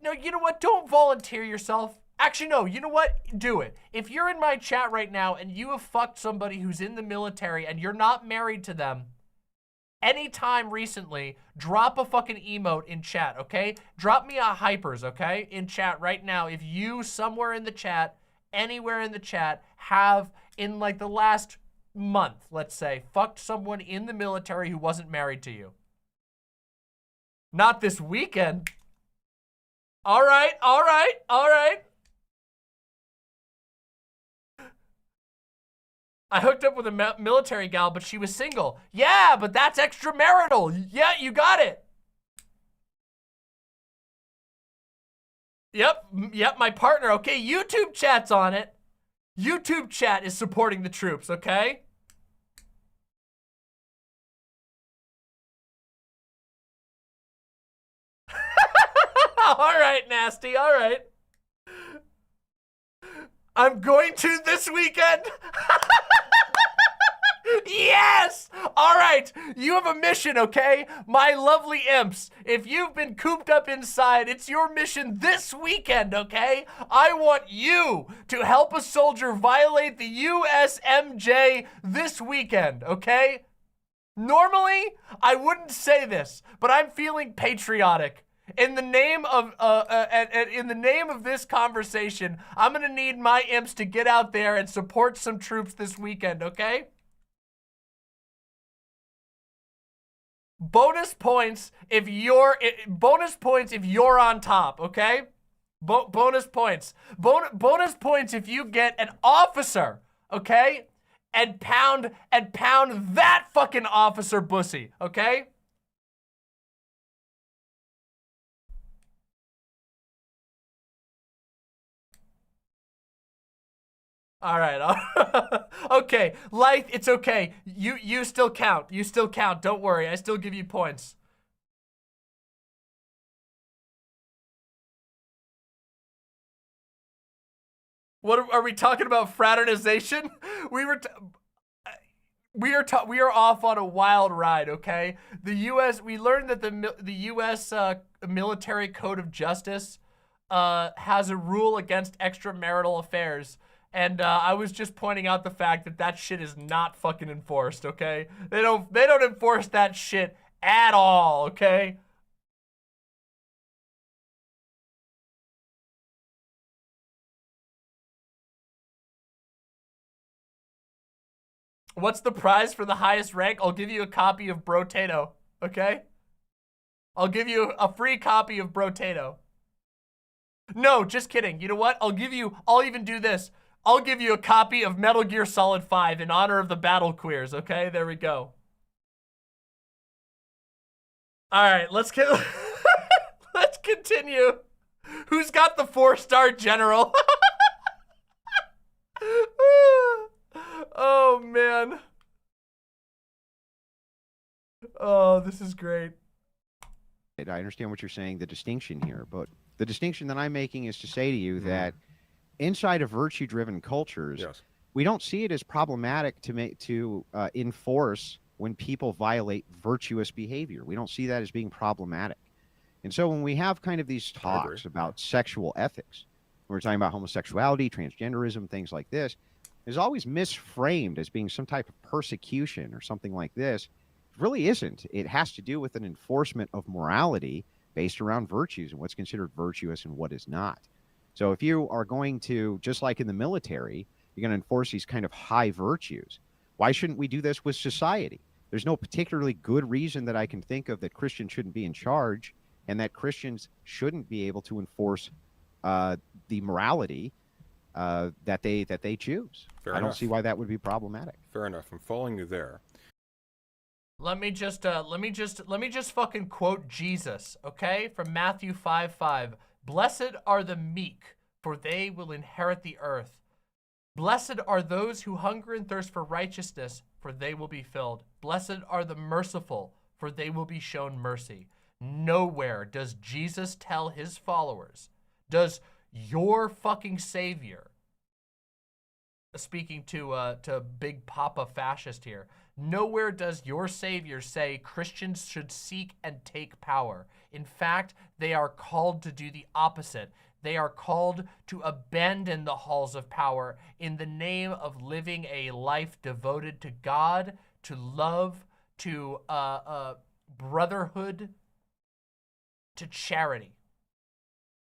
no, you know what? Don't volunteer yourself. Actually, no, you know what? Do it. If you're in my chat right now and you have fucked somebody who's in the military and you're not married to them anytime recently, drop a fucking emote in chat, okay? Drop me a hypers, okay? In chat right now. If you somewhere in the chat, anywhere in the chat, have in like the last month, let's say, fucked someone in the military who wasn't married to you. Not this weekend. All right. I hooked up with a military gal, but she was single. Yeah, but that's extramarital. Yeah, you got it. Yep, my partner. Okay, YouTube chat's on it. YouTube chat is supporting the troops, okay? All right, Nasty, all right. I'm going to this weekend. Yes! All right, you have a mission, okay? My lovely imps, if you've been cooped up inside, it's your mission this weekend, okay? I want you to help a soldier violate the USMJ this weekend, okay? Normally, I wouldn't say this, but I'm feeling patriotic. In the name of this conversation, I'm gonna need my imps to get out there and support some troops this weekend, okay? Bonus points if you're on top, okay? Bonus points. Bonus points if you get an officer, okay? And pound that fucking officer bussy, okay? All right. Okay. Life, it's okay. You still count. You still count. Don't worry. I still give you points. What are we talking about? Fraternization? We are off on a wild ride, okay? We learned that the US military code of justice has a rule against extramarital affairs. And I was just pointing out the fact that that shit is not fucking enforced, okay? They don't enforce that shit at all, okay? What's the prize for the highest rank? I'll give you a copy of Brotato, okay? I'll give you a free copy of Brotato. No, just kidding. You know what? I'll even do this. I'll give you a copy of Metal Gear Solid 5 in honor of the Battle Queers, okay? There we go. All right, let's continue. Who's got the 4-star general? Oh, man. Oh, this is great. I understand what you're saying, the distinction here, but the distinction that I'm making is to say to you that inside of virtue-driven cultures, we don't see it as problematic to enforce when people violate virtuous behavior. We don't see that as being problematic. And so when we have kind of these talks about sexual ethics, we're talking about homosexuality, transgenderism, things like this, is always misframed as being some type of persecution or something like this. It really isn't. It has to do with an enforcement of morality based around virtues and what's considered virtuous and what is not. So if you are going to, just like in the military, you're going to enforce these kind of high virtues, why shouldn't we do this with society? There's no particularly good reason that I can think of that Christians shouldn't be in charge and that Christians shouldn't be able to enforce the morality that they choose. I don't see why that would be problematic. Fair enough. I'm following you there. Let me just fucking quote Jesus, okay? From Matthew 5:5. Blessed are the meek, for they will inherit the earth. Blessed are those who hunger and thirst for righteousness, for they will be filled. Blessed are the merciful, for they will be shown mercy. Nowhere does Jesus tell his followers, does your fucking savior, speaking to Big Papa Fascist here, nowhere does your savior say Christians should seek and take power. In fact, they are called to do the opposite. They are called to abandon the halls of power in the name of living a life devoted to God, to love, to brotherhood, to charity.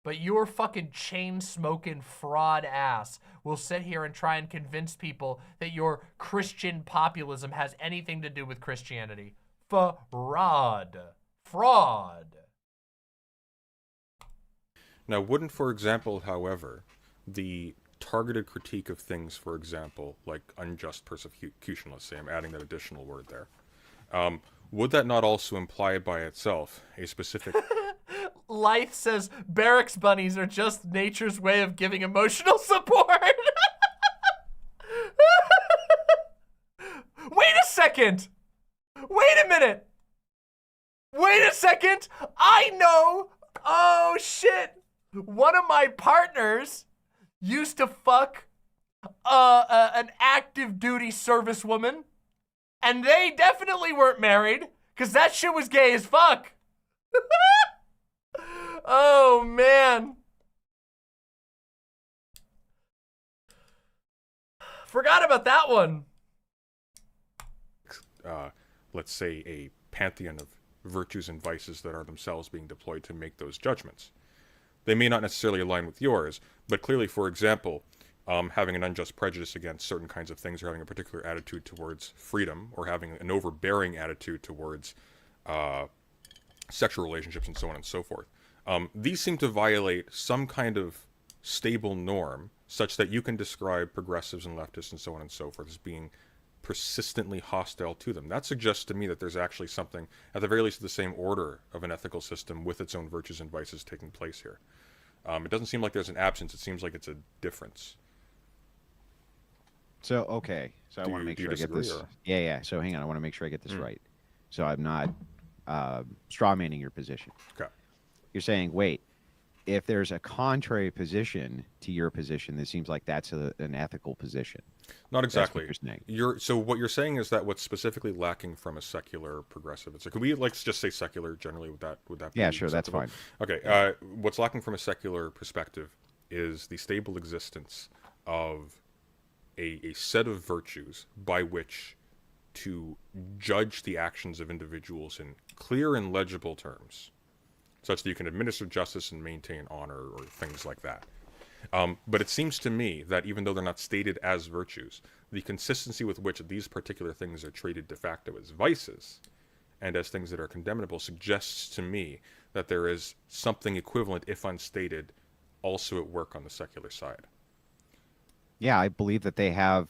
But your fucking chain-smoking fraud ass will sit here and try and convince people that your Christian populism has anything to do with Christianity. Fraud. Fraud. Now, wouldn't, for example, however, the targeted critique of things, for example, like unjust persecution, let's say, I'm adding that additional word there, would that not also imply by itself a specific... Life says barracks bunnies are just nature's way of giving emotional support. Wait a second. Wait a minute. Wait a second. I know. Oh, shit. One of my partners used to fuck an active duty service woman, and they definitely weren't married because that shit was gay as fuck. Oh, man. Forgot about that one. Let's say a pantheon of virtues and vices that are themselves being deployed to make those judgments. They may not necessarily align with yours, but clearly, for example, having an unjust prejudice against certain kinds of things, or having a particular attitude towards freedom, or having an overbearing attitude towards sexual relationships and so on and so forth. These seem to violate some kind of stable norm such that you can describe progressives and leftists and so on and so forth as being persistently hostile to them. That suggests to me that there's actually something, at the very least, the same order of an ethical system with its own virtues and vices taking place here. It doesn't seem like there's an absence. It seems like it's a difference. So, okay. So I want to make sure I get this. Yeah. So hang on. I want to make sure I get this right. So I'm not strawmanning your position. Okay. You're saying, wait, if there's a contrary position to your position, it seems like that's an ethical position. Not exactly. That's what So what you're saying is that what's specifically lacking from a secular progressive. So could we just say secular generally? Would that be Yeah, sure, that's acceptable? fine. Okay. What's lacking from a secular perspective is the stable existence of a set of virtues by which to judge the actions of individuals in clear and legible terms, such that you can administer justice and maintain honor or things like that. But it seems to me that even though they're not stated as virtues, the consistency with which these particular things are treated de facto as vices and as things that are condemnable suggests to me that there is something equivalent, if unstated, also at work on the secular side. Yeah, I believe that they have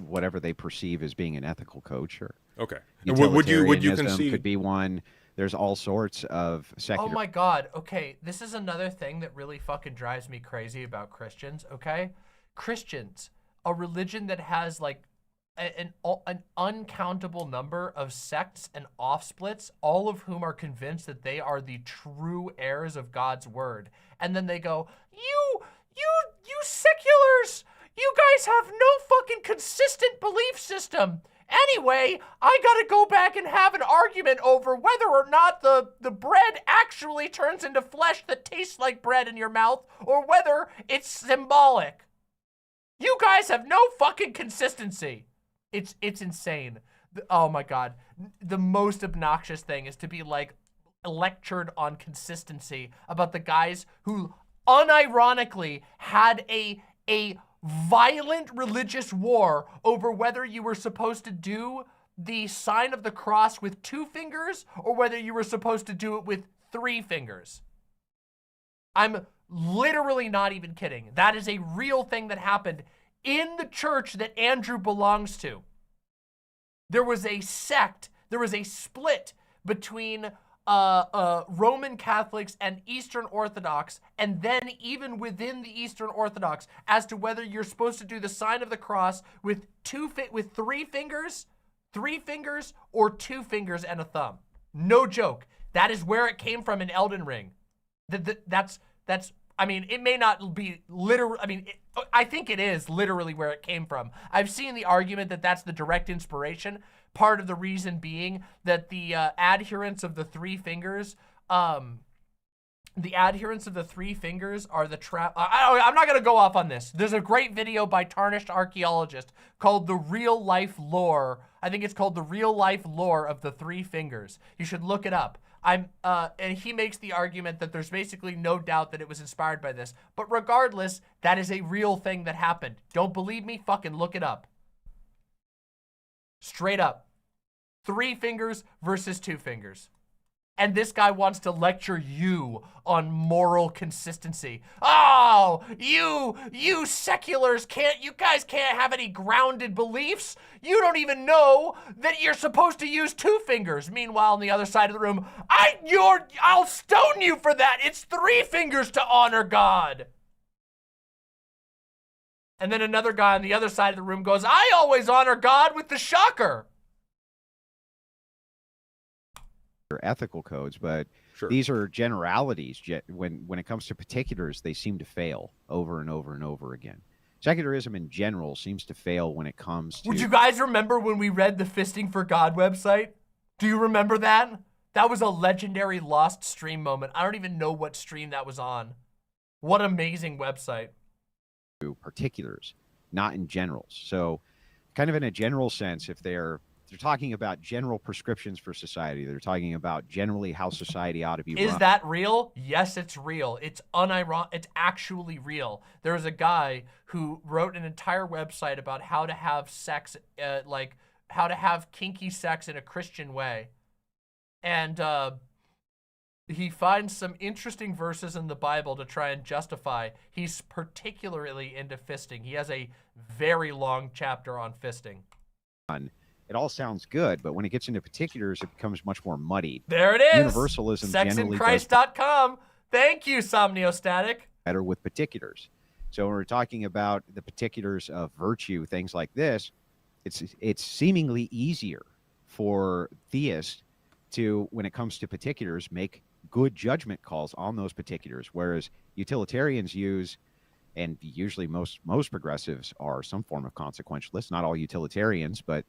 whatever they perceive as being an ethical code. Sure. Okay. And would you Utilitarianism concede? could be one. There's all sorts of secular. Oh my God. Okay, this is another thing that really fucking drives me crazy about Christians. Okay, Christians, a religion that has like an uncountable number of sects and offsplits, all of whom are convinced that they are the true heirs of God's word, and then they go, you seculars, you guys have no fucking consistent belief system. Anyway, I gotta go back and have an argument over whether or not the bread actually turns into flesh that tastes like bread in your mouth, or whether it's symbolic. You guys have no fucking consistency. It's insane. Oh my God. The most obnoxious thing is to be like lectured on consistency about the guys who unironically had a violent religious war over whether you were supposed to do the sign of the cross with 2 fingers or whether you were supposed to do it with 3 fingers. I'm literally not even kidding. That is a real thing that happened in the church that Andrew belongs to. There was a sect, there was a split between Roman Catholics and Eastern Orthodox, and then even within the Eastern Orthodox, as to whether you're supposed to do the sign of the cross with 3 fingers, or 2 fingers and a thumb. No joke. That is where it came from in Elden Ring. That's. I mean, it may not be literal. I mean, I think it is literally where it came from. I've seen the argument that that's the direct inspiration. Part of the reason being that the adherents of the 3 fingers, are the trap. I'm not gonna go off on this. There's a great video by Tarnished Archaeologist called "The Real Life Lore." I think it's called "The Real Life Lore of the 3 Fingers." You should look it up. And he makes the argument that there's basically no doubt that it was inspired by this. But regardless, that is a real thing that happened. Don't believe me? Fucking look it up. Straight up. 3 fingers versus 2 fingers. And this guy wants to lecture you on moral consistency. Oh, you seculars you guys can't have any grounded beliefs. You don't even know that you're supposed to use 2 fingers. Meanwhile, on the other side of the room, I'll stone you for that. It's 3 fingers to honor God. And then another guy on the other side of the room goes, I always honor God with the shocker. Ethical codes, but Sure. these are generalities. When it comes to particulars, they seem to fail over and over and over again. Secularism in general seems to fail when it comes to... Would you guys remember when we read the Fisting for God website? Do you remember that? That was a legendary lost stream moment. I don't even know what stream that was on. What amazing website. particulars, not in generals. So kind of in a general sense, if they're talking about general prescriptions for society, they're talking about generally how society ought to be run. Is that real? Yes, it's real. It's unironic. It's actually real. There was a guy who wrote an entire website about how to have sex, like how to have kinky sex in a Christian way. And he finds some interesting verses in the Bible to try and justify. He's particularly into fisting. He has a very long chapter on fisting. It all sounds good, but when it gets into particulars, it becomes much more muddied. There it is. Universalism generally does Sexandchrist.com. Thank you, Somniostatic. better with particulars. So when we're talking about the particulars of virtue, things like this, it's seemingly easier for theists to, when it comes to particulars, make good judgment calls on those particulars, whereas utilitarians use, and usually most progressives are some form of consequentialists, not all utilitarians, but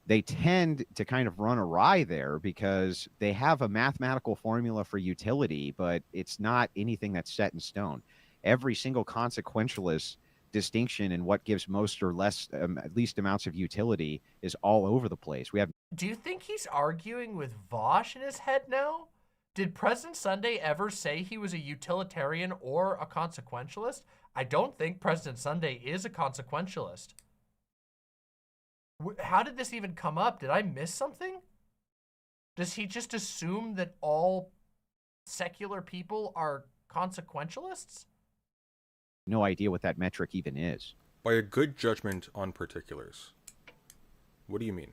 they tend to kind of run awry there because they have a mathematical formula for utility, but it's not anything that's set in stone. Every single consequentialist distinction in what gives most or less, least amounts of utility is all over the place. We have. Do you think he's arguing with Vosh in his head now? Did President Sunday ever say he was a utilitarian or a consequentialist? I don't think President Sunday is a consequentialist. How did this even come up? Did I miss something? Does he just assume that all secular people are consequentialists? No idea what that metric even is. By a good judgment on particulars, what do you mean?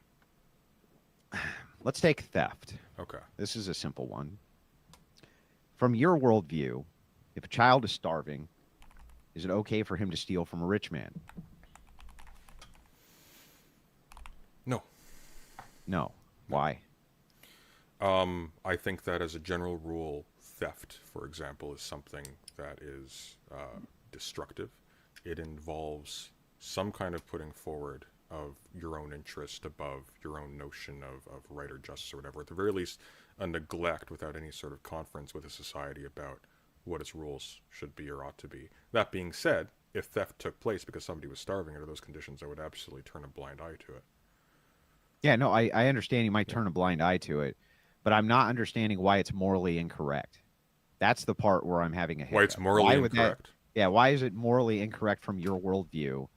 Let's take theft. Okay. This is a simple one. From your worldview, if a child is starving, is it okay for him to steal from a rich man? No. No. Why? I think that as a general rule, theft, for example, is something that is destructive. It involves some kind of putting forward of your own interest above your own notion of right or justice or whatever. At the very least, a neglect without any sort of conference with a society about what its rules should be or ought to be. That being said, if theft took place because somebody was starving under those conditions, I would absolutely turn a blind eye to it. Yeah, no, I understand you might turn a blind eye to it, but I'm not understanding why it's morally incorrect. That's the part where I'm having a hiccup. Why it's morally incorrect? Why is it morally incorrect from your worldview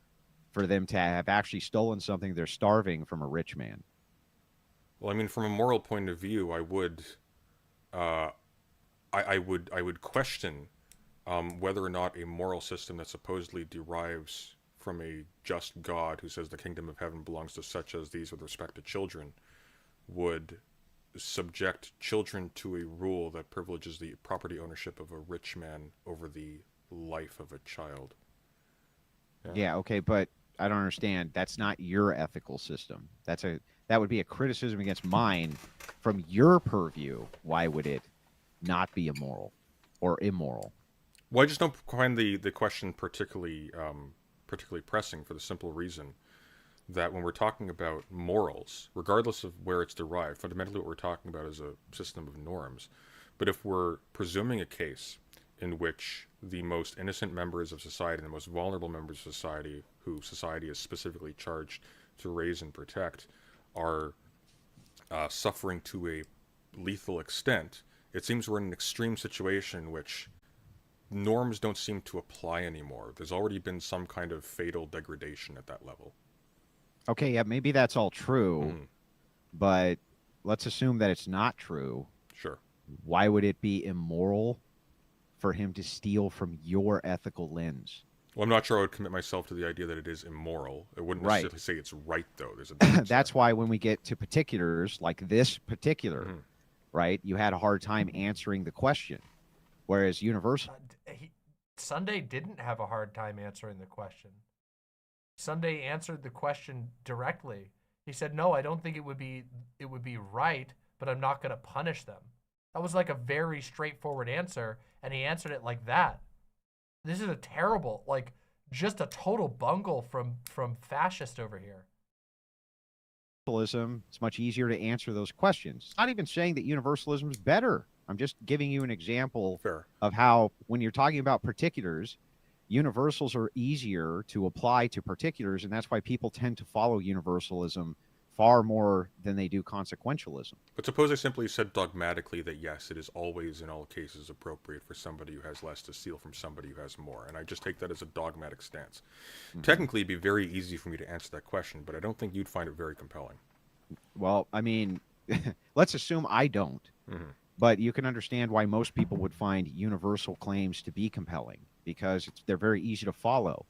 for them to have actually stolen something they're starving from a rich man? Well, I mean, from a moral point of view, I would question whether or not a moral system that supposedly derives from a just God who says the kingdom of heaven belongs to such as these with respect to children would subject children to a rule that privileges the property ownership of a rich man over the life of a child. Yeah, okay, but I don't understand. That's not your ethical system. That would be a criticism against mine from your purview. Why would it not be immoral or immoral? Well, I just don't find the question particularly pressing for the simple reason that when we're talking about morals, regardless of where it's derived, fundamentally what we're talking about is a system of norms. But if we're presuming a case in which the most innocent members of society, the most vulnerable members of society, who society is specifically charged to raise and protect, are suffering to a lethal extent, it seems we're in an extreme situation in which norms don't seem to apply anymore. There's already been some kind of fatal degradation at that level. Okay, yeah, maybe that's all true, but let's assume that it's not true. Sure. Why would it be immoral for him to steal from your ethical lens? Well, I'm not sure I would commit myself to the idea that it is immoral. I wouldn't Right. necessarily say it's right, though. There's a difference. That's why when we get to particulars, like this particular, right, you had a hard time answering the question, whereas universal... Sunday didn't have a hard time answering the question. Sunday answered the question directly. He said, no, I don't think it would be right, but I'm not going to punish them. That was like a very straightforward answer, and he answered it like that. This is a terrible, like, just a total bungle from fascist over here. Universalism, it's much easier to answer those questions. It's not even saying that universalism is better. I'm just giving you an example of how, when you're talking about particulars, universals are easier to apply to particulars, and that's why people tend to follow universalism far more than they do consequentialism. But suppose I simply said dogmatically that yes, it is always in all cases appropriate for somebody who has less to steal from somebody who has more, and I just take that as a dogmatic stance. Technically, it'd be very easy for me to answer that question, but I don't think you'd find it very compelling. Well, I mean, let's assume I don't, but you can understand why most people would find universal claims to be compelling, because they're very easy to follow.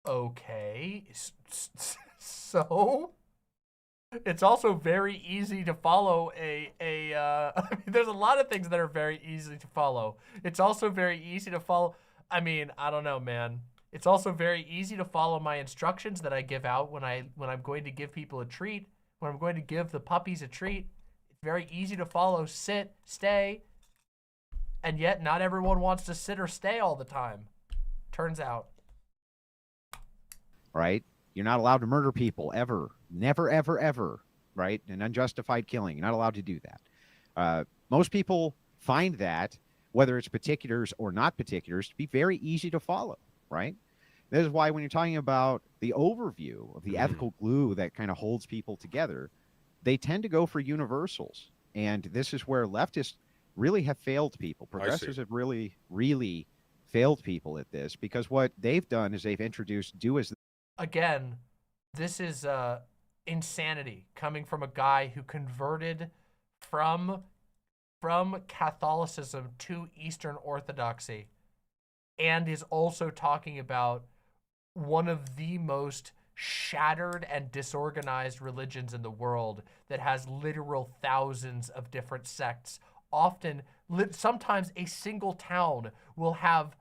Okay, so it's also very easy to follow I mean, there's a lot of things that are very easy to follow. It's also very easy to follow. I mean, I don't know, man. It's also very easy to follow my instructions that I give out when I'm going to give people a treat, when I'm going to give the puppies a treat. It's very easy to follow. Sit, stay. And yet not everyone wants to sit or stay all the time. Turns out. Right? You're not allowed to murder people ever. Never, ever, ever. Right? An unjustified killing. You're not allowed to do that. Most people find that, whether it's particulars or not particulars, to be very easy to follow. Right? This is why when you're talking about the overview of the ethical glue that kind of holds people together, they tend to go for universals. And this is where leftists really have failed people. Progressives have really, really failed people at this, because what they've done is they've introduced do as... Again, this is insanity coming from a guy who converted from Catholicism to Eastern Orthodoxy and is also talking about one of the most shattered and disorganized religions in the world that has literal thousands of different sects. Often, sometimes a single town will have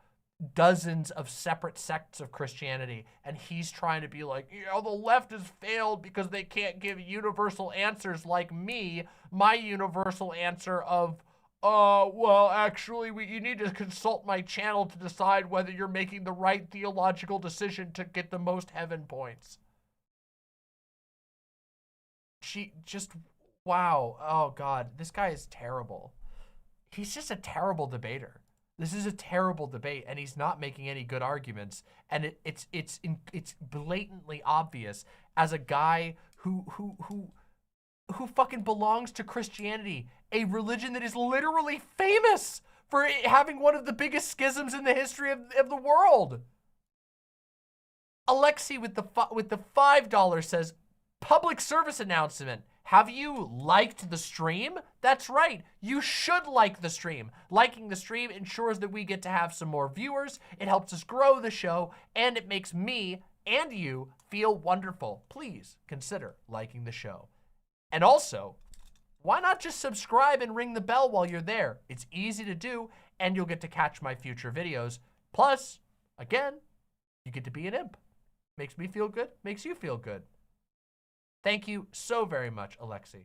dozens of separate sects of Christianity, and he's trying to be like, the left has failed because they can't give universal answers like me. My universal answer of, well, actually, you need to consult my channel to decide whether you're making the right theological decision to get the most heaven points. Wow. Oh, God. This guy is terrible. He's just a terrible debater. This is a terrible debate, and he's not making any good arguments. And it's blatantly obvious as a guy who fucking belongs to Christianity, a religion that is literally famous for having one of the biggest schisms in the history of the world. Alexi with the $5 says, public service announcement. Have you liked the stream? That's right. You should like the stream. Liking the stream ensures that we get to have some more viewers. It helps us grow the show, and it makes me and you feel wonderful. Please consider liking the show. And also, why not just subscribe and ring the bell while you're there? It's easy to do, and you'll get to catch my future videos. Plus, again, you get to be an imp. Makes me feel good, makes you feel good. Thank you so very much, Alexi.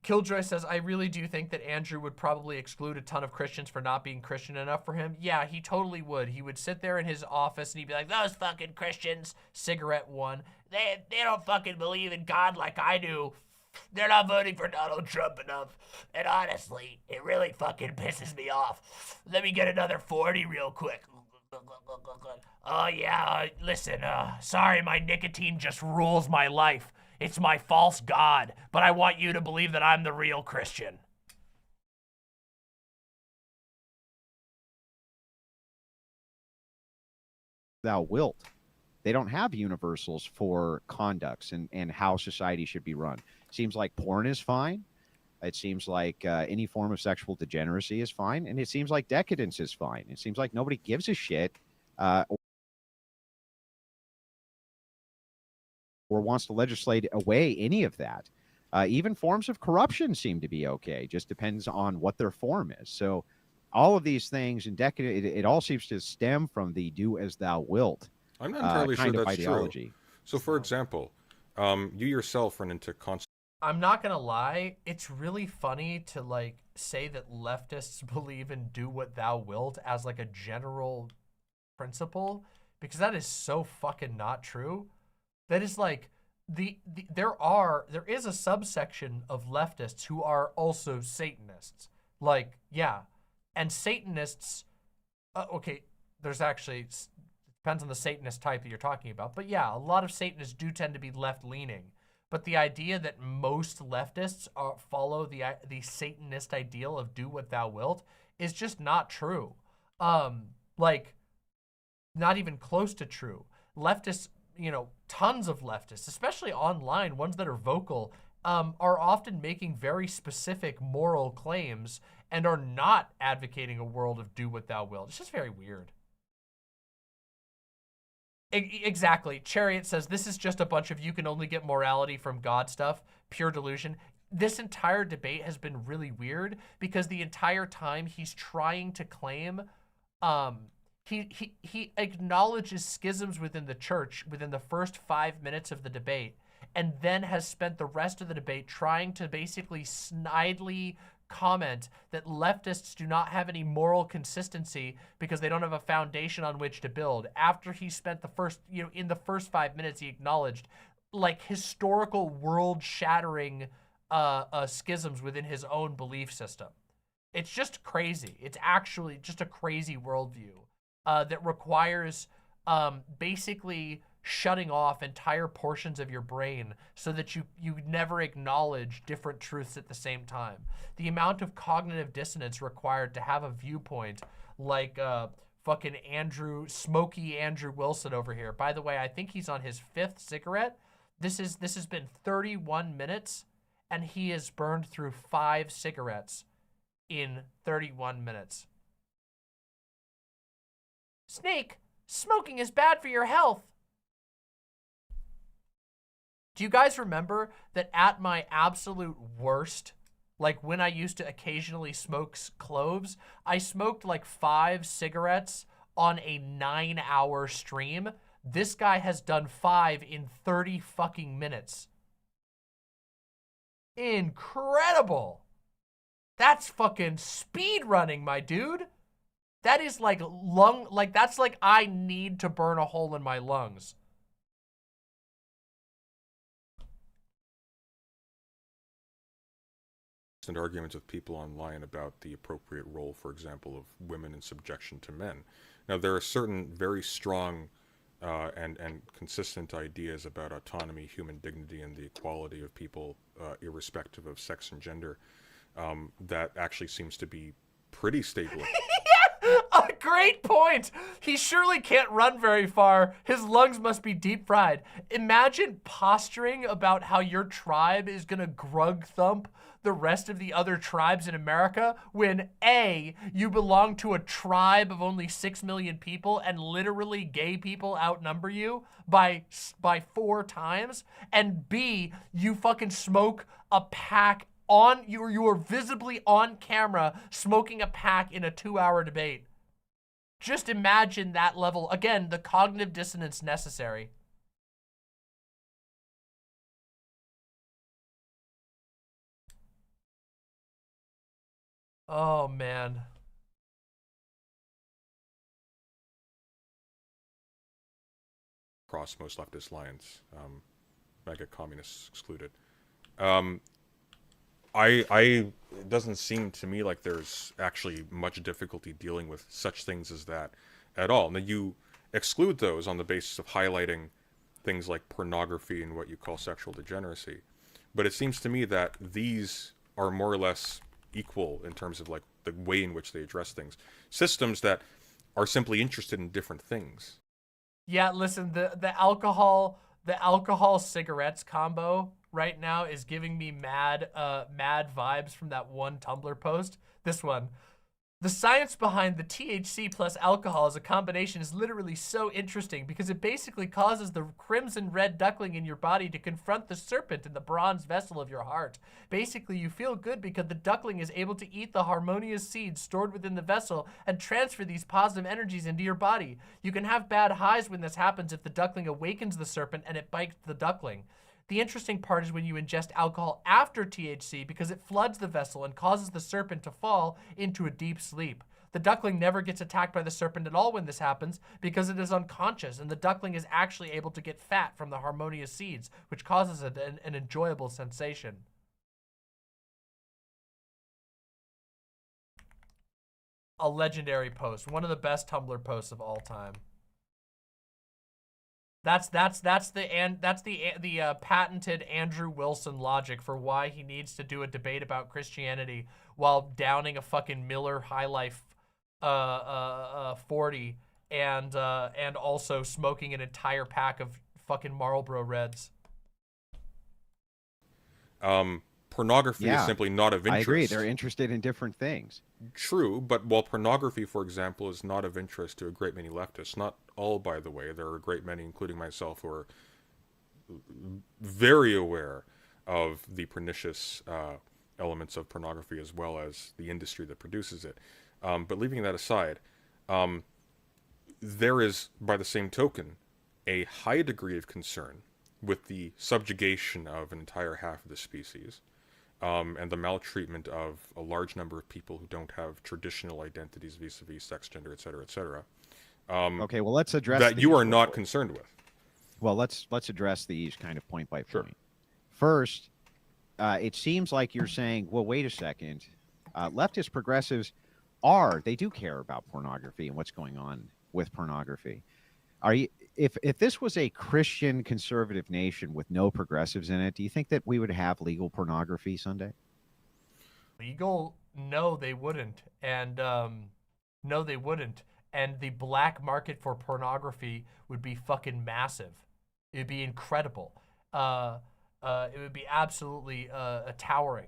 Killjoy says, I really do think that Andrew would probably exclude a ton of Christians for not being Christian enough for him. Yeah, he totally would. He would sit there in his office and he'd be like, those fucking Christians, cigarette one, they don't fucking believe in God like I do. They're not voting for Donald Trump enough. And honestly, it really fucking pisses me off. Let me get another 40 real quick. Oh yeah, listen, sorry, my nicotine just rules my life. It's my false god, but I want you to believe that I'm the real Christian. Thou wilt. They don't have universals for conducts and how society should be run. Seems like porn is fine. It seems like any form of sexual degeneracy is fine. And it seems like decadence is fine. It seems like nobody gives a shit or wants to legislate away any of that. Even forms of corruption seem to be okay. Just depends on what their form is. So all of these things in decadence, it all seems to stem from the do as thou wilt. I'm not entirely sure that's ideology. True. So, for example, you yourself run into constant... I'm not gonna lie, it's really funny to like say that leftists believe in do what thou wilt as like a general principle, because that is so fucking not true. That is like there is a subsection of leftists who are also Satanists. Like, yeah. And Satanists, okay, there's actually, depends on the Satanist type that you're talking about. But yeah, a lot of Satanists do tend to be left-leaning. But the idea that most leftists follow the Satanist ideal of do what thou wilt is just not true. Like, not even close to true. Leftists, tons of leftists, especially online, ones that are vocal, are often making very specific moral claims and are not advocating a world of do what thou wilt. It's just very weird. Exactly. Chariot says, this is just a bunch of you can only get morality from God stuff. Pure delusion. This entire debate has been really weird because the entire time he's trying to claim, he acknowledges schisms within the church within the first 5 minutes of the debate, and then has spent the rest of the debate trying to basically snidely comment that leftists do not have any moral consistency because they don't have a foundation on which to build. After he spent the first, in the first 5 minutes, he acknowledged like historical world-shattering schisms within his own belief system. It's just crazy. It's actually just a crazy worldview that requires basically shutting off entire portions of your brain so that you never acknowledge different truths at the same time. The amount of cognitive dissonance required to have a viewpoint like fucking Smoky Andrew Wilson over here. By the way, I think he's on his 5th cigarette. This has been 31 minutes and he has burned through 5 cigarettes in 31 minutes. Snake, smoking is bad for your health. Do you guys remember that at my absolute worst, like when I used to occasionally smoke cloves, I smoked like 5 cigarettes on a 9-hour stream? This guy has done 5 in 30 fucking minutes. Incredible. That's fucking speed running, my dude. That is like that's like I need to burn a hole in my lungs. And arguments with people online about the appropriate role, for example, of women in subjection to men. Now, there are certain very strong and consistent ideas about autonomy, human dignity, and the equality of people, irrespective of sex and gender, that actually seems to be pretty stable. A great point. He surely can't run very far. His lungs must be deep fried. Imagine posturing about how your tribe is gonna grug thump the rest of the other tribes in America when A, you belong to a tribe of only 6 million people and literally gay people outnumber you by 4 times, and B, you fucking smoke a pack on, you are visibly on camera smoking a pack in a 2-hour debate. Just imagine that level. Again, the cognitive dissonance necessary. Oh, man. Across most leftist lines, mega communists excluded. It doesn't seem to me like there's actually much difficulty dealing with such things as that at all. Now, you exclude those on the basis of highlighting things like pornography and what you call sexual degeneracy. But it seems to me that these are more or less equal in terms of like the way in which they address things. Systems that are simply interested in different things. Yeah, listen, the alcohol cigarettes combo right now is giving me mad vibes from that one Tumblr post. This one. The science behind the THC plus alcohol as a combination is literally so interesting because it basically causes the crimson red duckling in your body to confront the serpent in the bronze vessel of your heart. Basically, you feel good because the duckling is able to eat the harmonious seeds stored within the vessel and transfer these positive energies into your body. You can have bad highs when this happens if the duckling awakens the serpent and it bites the duckling. The interesting part is when you ingest alcohol after THC because it floods the vessel and causes the serpent to fall into a deep sleep. The duckling never gets attacked by the serpent at all when this happens because it is unconscious, and the duckling is actually able to get fat from the harmonious seeds, which causes an enjoyable sensation. A legendary post, one of the best Tumblr posts of all time. That's the patented Andrew Wilson logic for why he needs to do a debate about Christianity while downing a fucking Miller High Life 40 and also smoking an entire pack of fucking Marlboro Reds. Pornography is simply not of interest. I agree. They're interested in different things. True, but while pornography, for example, is not of interest to a great many leftists, not all, by the way, there are a great many, including myself, who are very aware of the pernicious elements of pornography as well as the industry that produces it. But leaving that aside, there is, by the same token, a high degree of concern with the subjugation of an entire half of the species. and the maltreatment of a large number of people who don't have traditional identities vis-a-vis sex, gender, etc., etc. Okay, well, let's address That these you are real not quick. concerned with. Well, let's address these kind of point by Sure. point. First, it seems like you're saying, well, wait a second. Leftist progressives they do care about pornography and what's going on with pornography. If this was a Christian conservative nation with no progressives in it, do you think that we would have legal pornography someday? Legal? No, they wouldn't. And no, they wouldn't. And the black market for pornography would be fucking massive. It'd be incredible. It would be absolutely towering.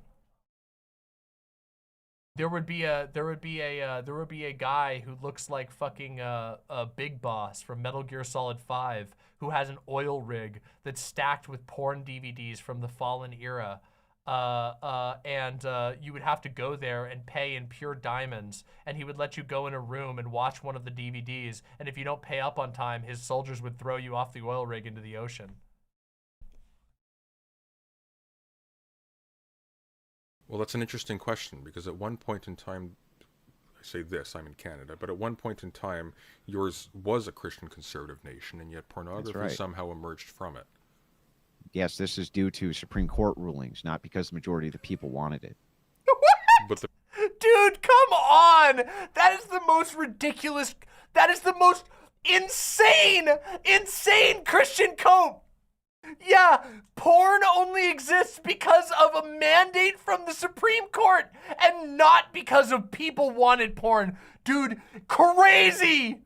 There would be a guy who looks like fucking a Big Boss from Metal Gear Solid 5 who has an oil rig that's stacked with porn DVDs from the Fallen era. And you would have to go there and pay in pure diamonds, and he would let you go in a room and watch one of the DVDs, and if you don't pay up on time, his soldiers would throw you off the oil rig into the ocean. Well, that's an interesting question, because at one point in time, I say this, I'm in Canada, but at one point in time, yours was a Christian conservative nation, and yet pornography right. somehow emerged from it. Yes, this is due to Supreme Court rulings, not because the majority of the people wanted it. But the Dude, come on! That is the most ridiculous, that is the most insane Christian cope! Yeah, porn only exists because of a mandate from the Supreme Court and not because of people wanted porn. Dude, crazy!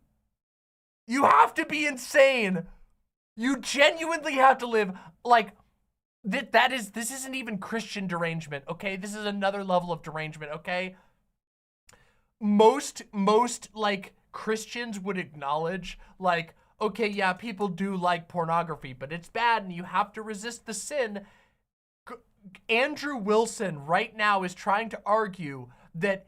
You have to be insane. You genuinely have to live like this isn't even Christian derangement, okay? This is another level of derangement, okay? Most like Christians would acknowledge like, okay, yeah, people do like pornography, but it's bad and you have to resist the sin. Andrew Wilson right now is trying to argue that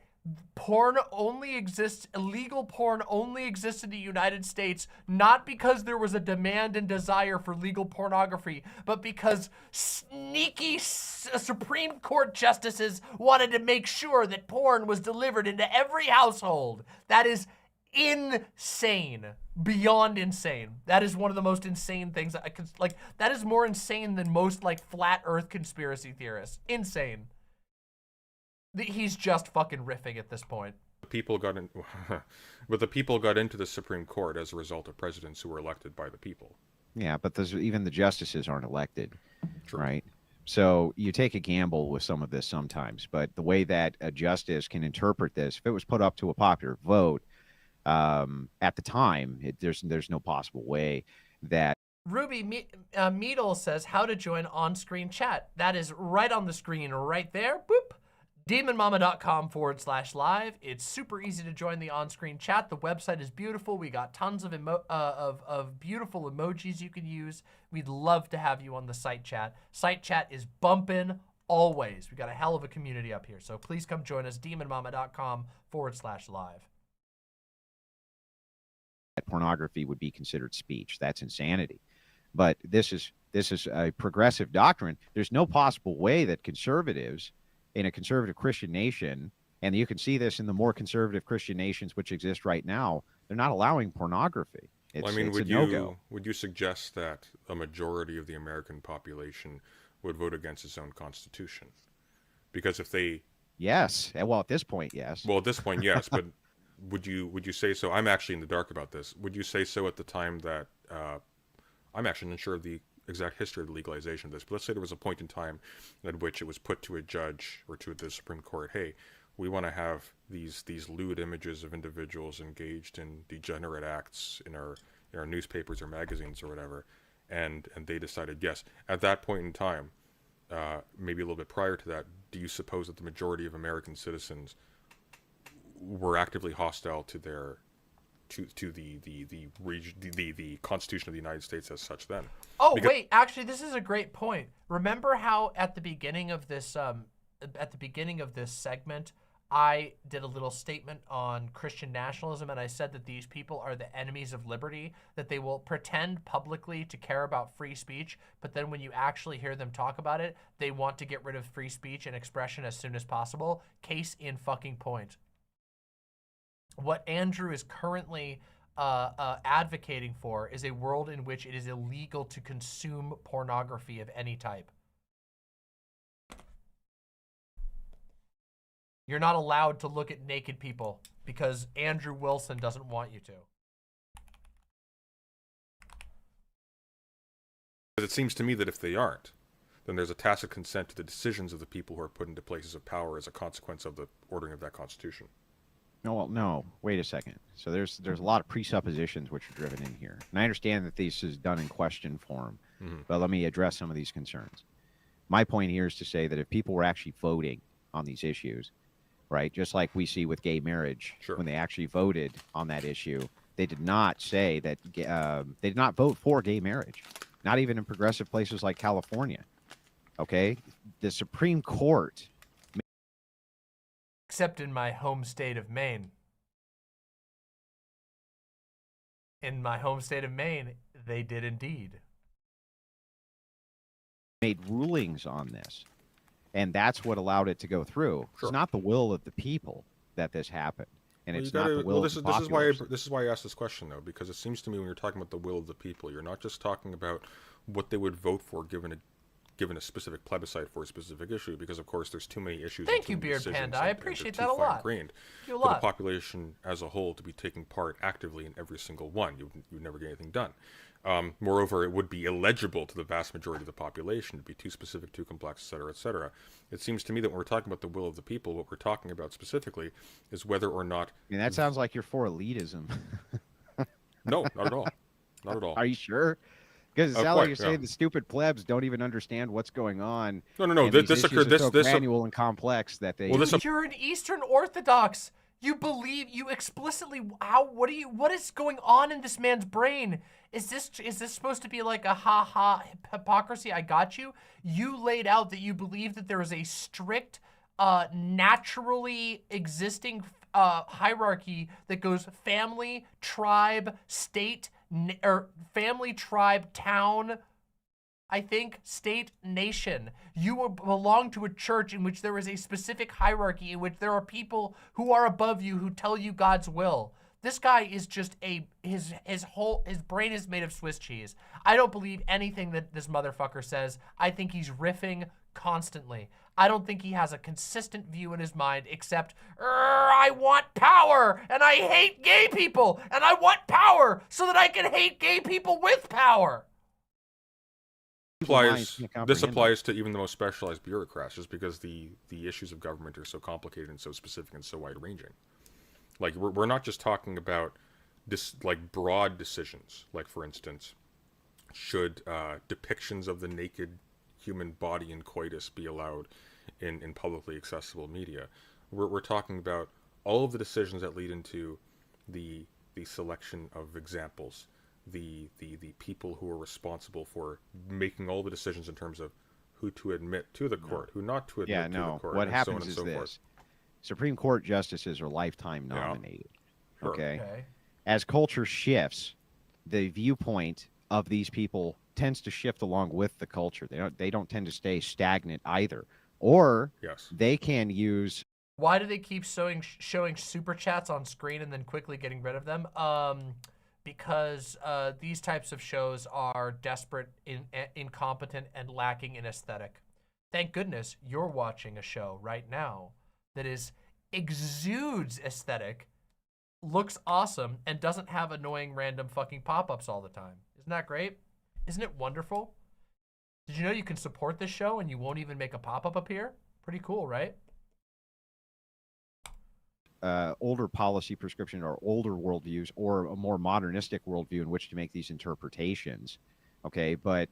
porn only exists, illegal porn only exists in the United States, not because there was a demand and desire for legal pornography, but because sneaky Supreme Court justices wanted to make sure that porn was delivered into every household. That is insane. Beyond insane. That is one of the most insane things I could, like, that is more insane than most, like, flat earth conspiracy theorists. Insane. He's just fucking riffing at this point. people got in, but the people got into the Supreme Court as a result of presidents who were elected by the people. Yeah, but even the justices aren't elected, True. right? So you take a gamble with some of this sometimes, but the way that a justice can interpret this, if it was put up to a popular vote at the time, there's no possible way that. Ruby Meadle says how to join on-screen chat. That is right on the screen right there. Boop. demonmama.com/live. It's super easy to join the on-screen chat. The website is beautiful. We got tons of beautiful emojis you can use. We'd love to have you on the site chat. Site chat is bumping always. We got a hell of a community up here. So please come join us. demonmama.com/live. Pornography would be considered speech. That's insanity. But this is a progressive doctrine. There's no possible way that conservatives in a conservative Christian nation, and you can see this in the more conservative Christian nations which exist right now, they're not allowing pornography. It's a no-go. Would you suggest that a majority of the American population would vote against its own constitution? Because if they... Yes. Well, at this point, yes. Well, at this point, yes. But would you say so? I'm actually in the dark about this. Would you say so at the time that... I'm actually not sure of the exact history of the legalization of this, but let's say there was a point in time at which it was put to a judge or to the Supreme Court, hey, we want to have these lewd images of individuals engaged in degenerate acts in our newspapers or magazines or whatever, and they decided yes. At that point in time, maybe a little bit prior to that, do you suppose that the majority of American citizens were actively hostile to their to the Constitution of the United States as such then? Oh, wait, actually, this is a great point. Remember how at the beginning of this segment, I did a little statement on Christian nationalism, and I said that these people are the enemies of liberty, that they will pretend publicly to care about free speech, but then when you actually hear them talk about it, they want to get rid of free speech and expression as soon as possible. Case in fucking point. What Andrew is currently advocating for is a world in which it is illegal to consume pornography of any type. You're not allowed to look at naked people because Andrew Wilson doesn't want you to. But it seems to me that if they aren't, then there's a tacit consent to the decisions of the people who are put into places of power as a consequence of the ordering of that constitution. No, well, no. Wait a second. So there's a lot of presuppositions which are driven in here, and I understand that this is done in question form, but let me address some of these concerns. My point here is to say that if people were actually voting on these issues, right, just like we see with gay marriage, when they actually voted on that issue, they did not say that they did not vote for gay marriage, not even in progressive places like California. Okay, the Supreme Court. Except in my home state of Maine. In my home state of Maine, they did indeed. Made rulings on this, and that's what allowed it to go through. It's not the will of the people that this happened, and it's not the will of the populace. This is why I asked this question, though, because it seems to me when you're talking about the will of the people, you're not just talking about what they would vote for given a specific plebiscite for a specific issue, because of course there's too many issues. Thank you, Beard Panda. I appreciate that a lot. For the population as a whole to be taking part actively in every single one. You would never get anything done. Moreover, it would be illegible to the vast majority of the population. It'd be too specific, too complex, etc., etc. It seems to me that when we're talking about the will of the people, what we're talking about specifically is whether or not. I mean, that sounds like you're for elitism. No, not at all. Not at all. Are you sure? Because it sounds like you're saying the stupid plebs don't even understand what's going on. No. This occurred. This granular and complex that they. Well, you're an Eastern Orthodox. You believe you explicitly. What is going on in this man's brain? Is this supposed to be like a ha hypocrisy? I got you. You laid out that you believe that there is a strict, naturally existing hierarchy that goes family, tribe, state, or family, tribe, town, I think, state, nation. You belong to a church in which there is a specific hierarchy in which there are people who are above you who tell you God's will. This guy is just his brain is made of Swiss cheese. I don't believe anything that this motherfucker says. I think he's riffing constantly. I don't think he has a consistent view in his mind except, I want power and I hate gay people and I want power so that I can hate gay people with power. This applies to even the most specialized bureaucrats, just because the issues of government are so complicated and so specific and so wide-ranging. Like, we're not just talking about like broad decisions, like, for instance, should depictions of the naked human body in coitus be allowed in publicly accessible media. We're talking about all of the decisions that lead into the selection of examples, the people who are responsible for making all the decisions in terms of who to admit to the court, who not to admit to the court. What and happens so on and is so this: Supreme Court justices are lifetime nominated. Sure. Okay. As culture shifts, the viewpoint of these people tends to shift along with the culture. They don't tend to stay stagnant either. Or they can use. Why do they keep showing super chats on screen and then quickly getting rid of them? Because these types of shows are desperate, incompetent, and lacking in aesthetic. Thank goodness you're watching a show right now that exudes aesthetic, looks awesome, and doesn't have annoying random fucking pop-ups all the time. Isn't that great? Isn't it wonderful? Did you know you can support this show and you won't even make a pop-up appear? Pretty cool, right? Older policy prescription or older worldviews, or a more modernistic worldview in which to make these interpretations. Okay, but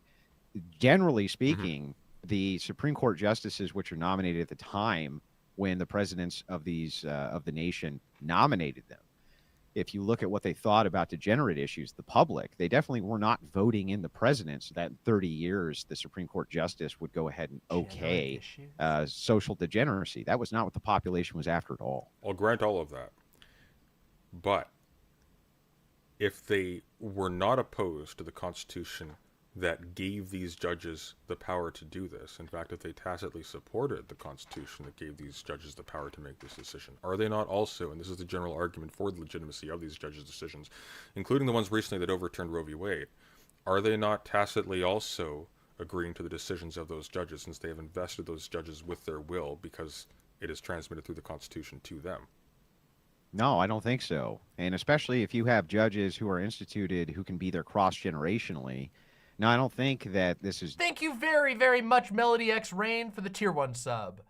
generally speaking, the Supreme Court justices, which are nominated at the time when the presidents of these of the nation nominated them, if you look at what they thought about degenerate issues, the public, they definitely were not voting in the president so that in 30 years the Supreme Court justice would go ahead and okay social degeneracy. That was not what the population was after at all. I'll grant all of that. But if they were not opposed to the Constitution that gave these judges the power to do this, in fact, if they tacitly supported the Constitution that gave these judges the power to make this decision, are they not also, and this is the general argument for the legitimacy of these judges' decisions, including the ones recently that overturned Roe v. Wade, are they not tacitly also agreeing to the decisions of those judges since they have invested those judges with their will because it is transmitted through the Constitution to them? No, I don't think so. And especially if you have judges who are instituted who can be there cross-generationally. Now, I don't think that this is... Thank you very, very much, Melody X Rain, for the tier 1 sub.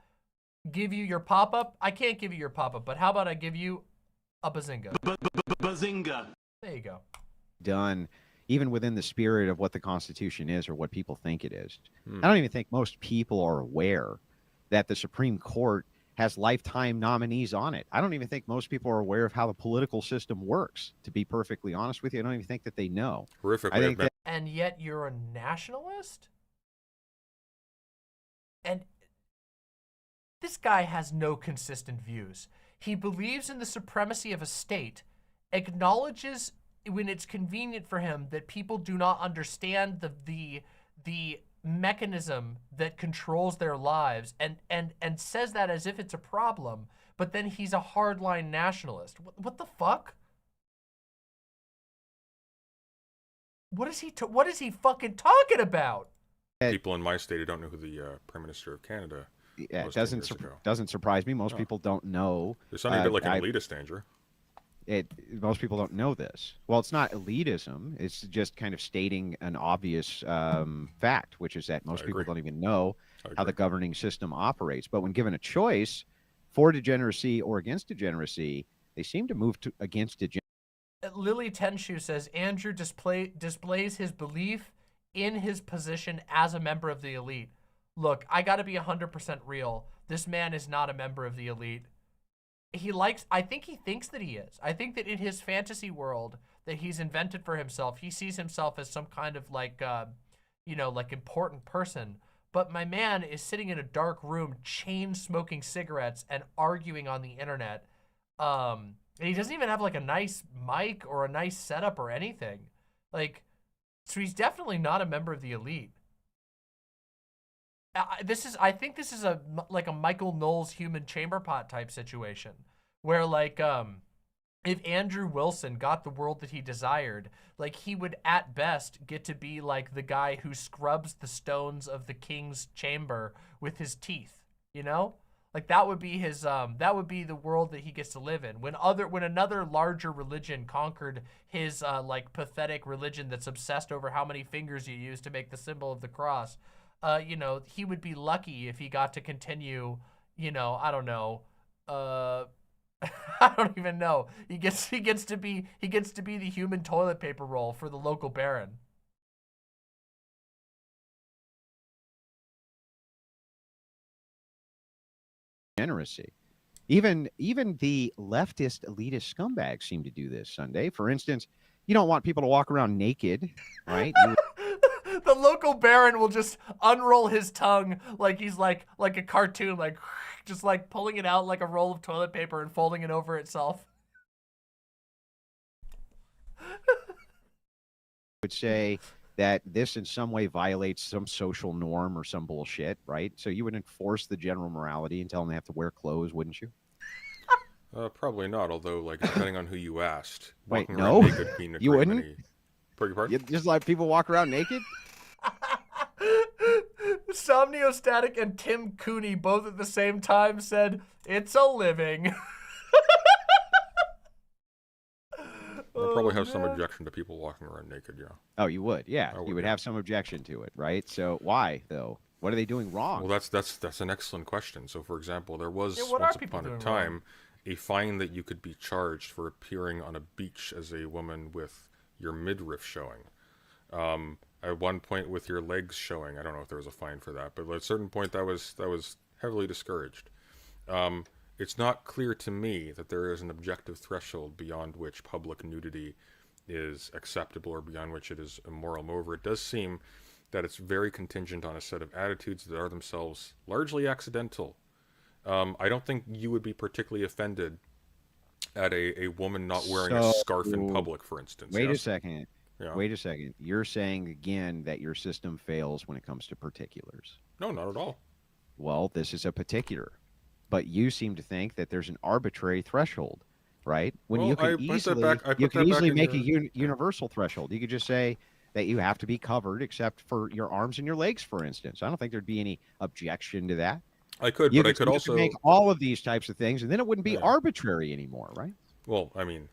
Give you your pop-up? I can't give you your pop-up, but how about I give you a bazinga? Bazinga. There you go. Done even within the spirit of what the Constitution is or what people think it is. I don't even think most people are aware that the Supreme Court has lifetime nominees on it. I don't even think most people are aware of how the political system works, to be perfectly honest with you. I don't even think that they know. Horrific. I think that And yet you're a nationalist? And this guy has no consistent views. He believes in the supremacy of a state, acknowledges when it's convenient for him that people do not understand the mechanism that controls their lives, and says that as if it's a problem, but then he's a hardline nationalist. What the fuck? What is he fucking talking about? People in my state who don't know who the Prime Minister of Canada it was doesn't surprise me. Most people don't know. There's something a bit like an elitist, Andrew. Most people don't know this. Well, it's not elitism. It's just kind of stating an obvious fact, which is that most people don't even know how the governing system operates. But when given a choice for degeneracy or against degeneracy, they seem to move against degeneracy. Lily Tenshu says, Andrew displays his belief in his position as a member of the elite. Look, I gotta be 100% real. This man is not a member of the elite. I think he thinks that he is. I think that in his fantasy world that he's invented for himself, he sees himself as some kind of like, like important person. But my man is sitting in a dark room, chain smoking cigarettes and arguing on the internet. And he doesn't even have like a nice mic or a nice setup or anything. Like, so he's definitely not a member of the elite. I think this is like a Michael Knowles human chamber pot type situation where like, if Andrew Wilson got the world that he desired, like he would at best get to be like the guy who scrubs the stones of the king's chamber with his teeth, you know? Like that would be his, that would be the world that he gets to live in. When another larger religion conquered his, like pathetic religion that's obsessed over how many fingers you use to make the symbol of the cross, he would be lucky if he got to continue, I don't know, I don't even know. He gets to be the human toilet paper roll for the local baron. Degeneracy. Even the leftist elitist scumbags seem to do this, Sunday. For instance, you don't want people to walk around naked, right? The local baron will just unroll his tongue like he's like a cartoon, like just like pulling it out like a roll of toilet paper and folding it over itself. Would say that this in some way violates some social norm or some bullshit, right? So you would enforce the general morality and tell them they have to wear clothes, wouldn't you? Probably not, although, like, depending on who you asked. Wait, walking no? around naked being a You great wouldn't? many- Beg your pardon? Just like people walk around naked? Somniostatic and Tim Cooney both at the same time said, "It's a living." I'll probably have some objection to people walking around naked, yeah. Oh, you would, yeah. I would, You would yeah. have some objection to it, right? So why, though? What are they doing wrong? Well, that's an excellent question. So, for example, there was, Yeah, what are once people upon a doing time, a fine that you could be charged for appearing on a beach as a woman with your midriff showing. At one point with your legs showing. I don't know if there was a fine for that, but at a certain point that was heavily discouraged. it's not clear to me that there is an objective threshold beyond which public nudity is acceptable or beyond which it is immoral. Moreover, it does seem that it's very contingent on a set of attitudes that are themselves largely accidental. I don't think you would be particularly offended at a woman not wearing a scarf in public, for instance. Wait yes? a second. Yeah. Wait a second. You're saying again that your system fails when it comes to particulars. No, not at all. Well, this is a particular, but you seem to think that there's an arbitrary threshold, right? When Well, you I can put that easily, back- I you put can that back easily in make your- a universal threshold. You could just say that you have to be covered except for your arms and your legs, for instance. I don't think there'd be any objection to that. I could, You but I could you also make all of these types of things, and then it wouldn't be Yeah. arbitrary anymore, right? Well, I mean,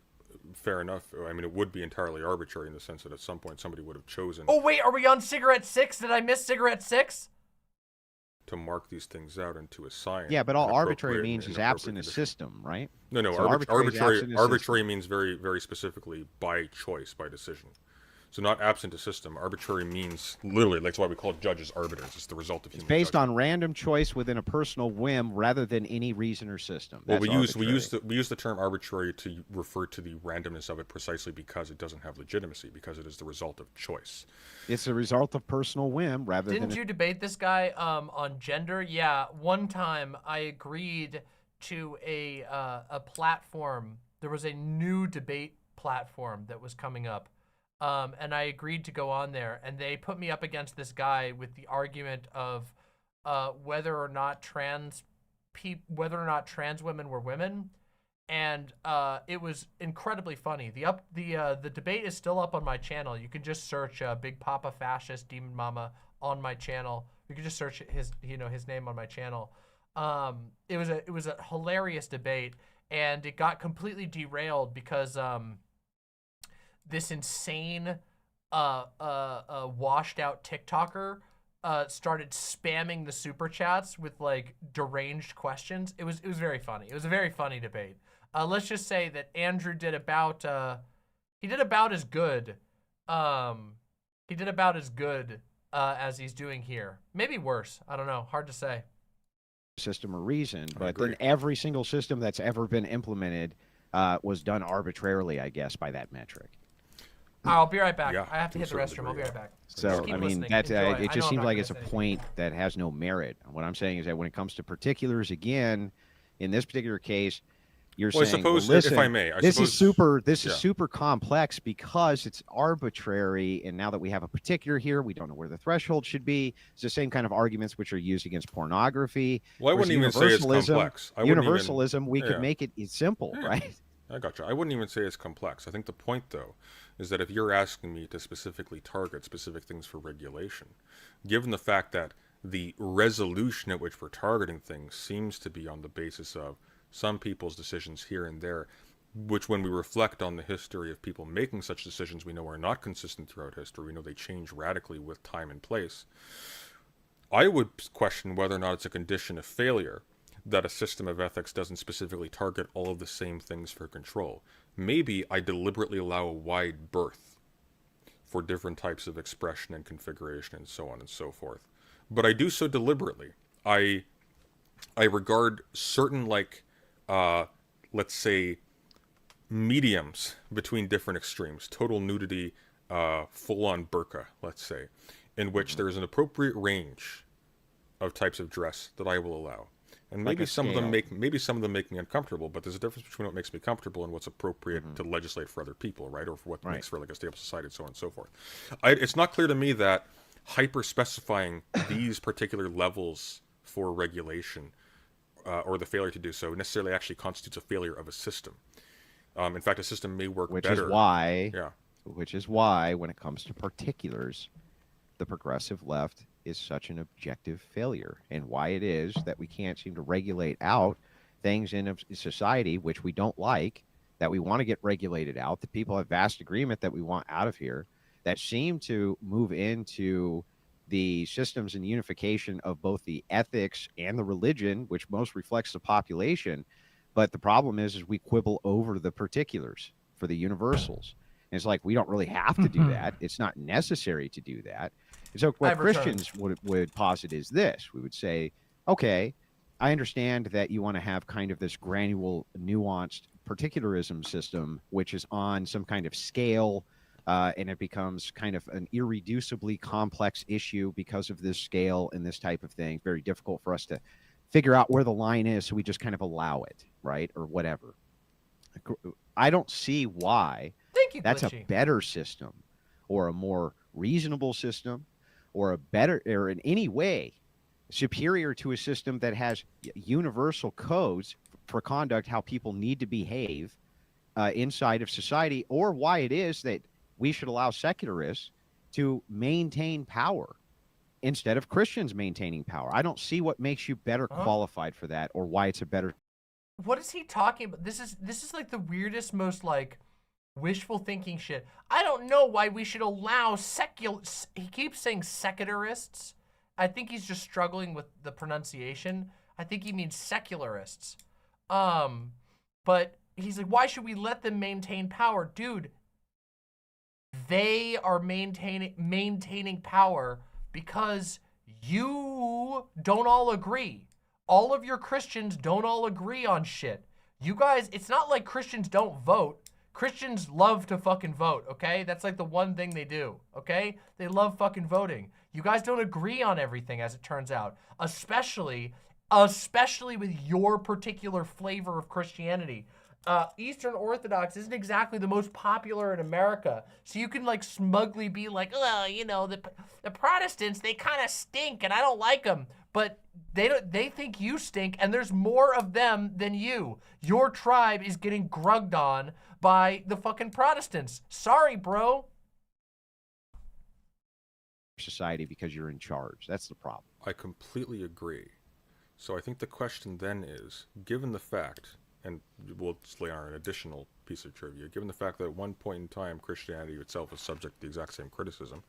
fair enough. I mean, it would be entirely arbitrary in the sense that at some point somebody would have chosen Oh wait, are we on cigarette 6? Did I miss cigarette 6? to mark these things out and to assign. Yeah, but all an arbitrary appropriate- means an is appropriate absent a condition. system, right? No, no. So arbitrary is absent a Arbitrary means very, very specifically by choice, by decision. So not absent a system. Arbitrary means literally, that's why we call judges arbiters. It's the result of It's human based judgment. on random choice within a personal whim rather than any reason or system. Well, That's we arbitrary. use the term arbitrary to refer to the randomness of it precisely because it doesn't have legitimacy, because it is the result of choice. It's a result of personal whim rather Didn't than you debate this guy on gender? Yeah, one time I agreed to a platform. There was a new debate platform that was coming up, and I agreed to go on there. And they put me up against this guy with the argument of whether or not trans women were women. And it was incredibly funny. The debate is still up on my channel. You can just search Big Papa Fascist Demon Mama on my channel. You can just search his name on my channel. It was a hilarious debate, and it got completely derailed because this insane washed out TikToker started spamming the super chats with like deranged questions. It was very funny. It was a very funny debate. Let's just say that Andrew did about as good. He did about as good as he's doing here. Maybe worse. I don't know. Hard to say. system or reason, but agree. then every single system that's ever been implemented was done arbitrarily, I guess, by that metric. I'll be right back. Yeah, I have to to hit the a certain restroom. I'll be degree, right back. So, Just keep I mean, listening. that Enjoy. I it know just I'm seems not like gonna it's a say point that has no merit. What I'm saying is that when it comes to particulars, again, in this particular case, you're Well, I saying, suppose, well, if listen, I may, I this suppose- is yeah. super complex because it's arbitrary, and now that we have a particular here, we don't know where the threshold should be. It's the same kind of arguments which are used against pornography. Well, I Whereas wouldn't even say it's universalism- complex. I wouldn't even- Universalism, we yeah. could make it simple, Yeah. right? I gotcha. I wouldn't even say it's complex. I think the point, though, is that if you're asking me to specifically target specific things for regulation, given the fact that the resolution at which we're targeting things seems to be on the basis of some people's decisions here and there, which when we reflect on the history of people making such decisions, we know are not consistent throughout history. We know they change radically with time and place. I would question whether or not it's a condition of failure that a system of ethics doesn't specifically target all of the same things for control. Maybe I deliberately allow a wide berth for different types of expression and configuration and so on and so forth. But I do so deliberately. I regard certain, like, let's say, mediums between different extremes, total nudity, full-on burqa, let's say, in which there is an appropriate range of types of dress that I will allow. And Like maybe a some of them scale. make me uncomfortable, but there's a difference between what makes me comfortable and what's appropriate to legislate for other people, right? Or for what makes for like a stable society and so on and so forth. It's not clear to me that hyper-specifying these particular levels for regulation or the failure to do so necessarily actually constitutes a failure of a system. In fact, a system may work Which better. is why, Yeah. when it comes to particulars, the progressive left is such an objective failure, and why it is that we can't seem to regulate out things in a society which we don't like, that we want to get regulated out, that people have vast agreement that we want out of here, that seem to move into the systems and unification of both the ethics and the religion, which most reflects the population. But the problem is we quibble over the particulars for the universals. And it's like, we don't really have to do that. It's not necessary to do that. And so what I've returned. Christians would posit is this. We would say, okay, I understand that you want to have kind of this granular, nuanced particularism system, which is on some kind of scale, and it becomes kind of an irreducibly complex issue because of this scale and this type of thing. Very difficult for us to figure out where the line is, so we just kind of allow it, right, or whatever. I don't see why Thank you, that's Glitchy. a better system or a more reasonable system or a better, or in any way superior to a system that has universal codes for conduct, how people need to behave inside of society, or why it is that we should allow secularists to maintain power instead of Christians maintaining power. I don't see what makes you better qualified for that, or why it's a better. What is he talking about? This is like the weirdest, most like wishful thinking shit. I don't know why we should allow he keeps saying secularists. I think he's just struggling with the pronunciation. I think he means secularists. But he's like, why should we let them maintain power? Dude, they are maintaining power because you don't all agree. All of your Christians don't all agree on shit. You guys, it's not like Christians don't vote. Christians love to fucking vote, okay? That's like the one thing they do, okay? They love fucking voting. You guys don't agree on everything, as it turns out, especially with your particular flavor of Christianity. Eastern Orthodox isn't exactly the most popular in America, so you can like smugly be like, well, you know, the Protestants, they kind of stink and I don't like them, but they think you stink and there's more of them than you. Your tribe is getting grugged on by the fucking Protestants. Sorry, bro. Society because you're in charge. That's the problem. I completely agree. So I think the question then is, given the fact, and we'll just lay on an additional piece of trivia, given the fact that at one point in time Christianity itself was subject to the exact same criticism,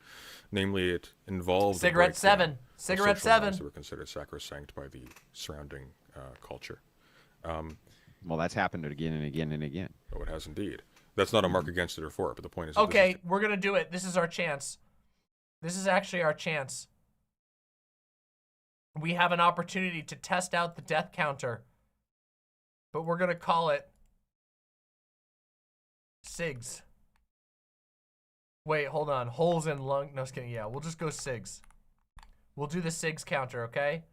namely it involved Cigarette 7. Cigarette 7. That were considered sacrosanct by the surrounding culture. Well, that's happened again and again and again. Oh, it has indeed. That's not a mark against it or for it, but the point is... Okay, we're going to do it. This is our chance. This is actually our chance. We have an opportunity to test out the death counter, but we're going to call it SIGs. Wait, hold on. Holes in lung. No, just kidding. Yeah, we'll just go SIGs. We'll do the SIGs counter, okay?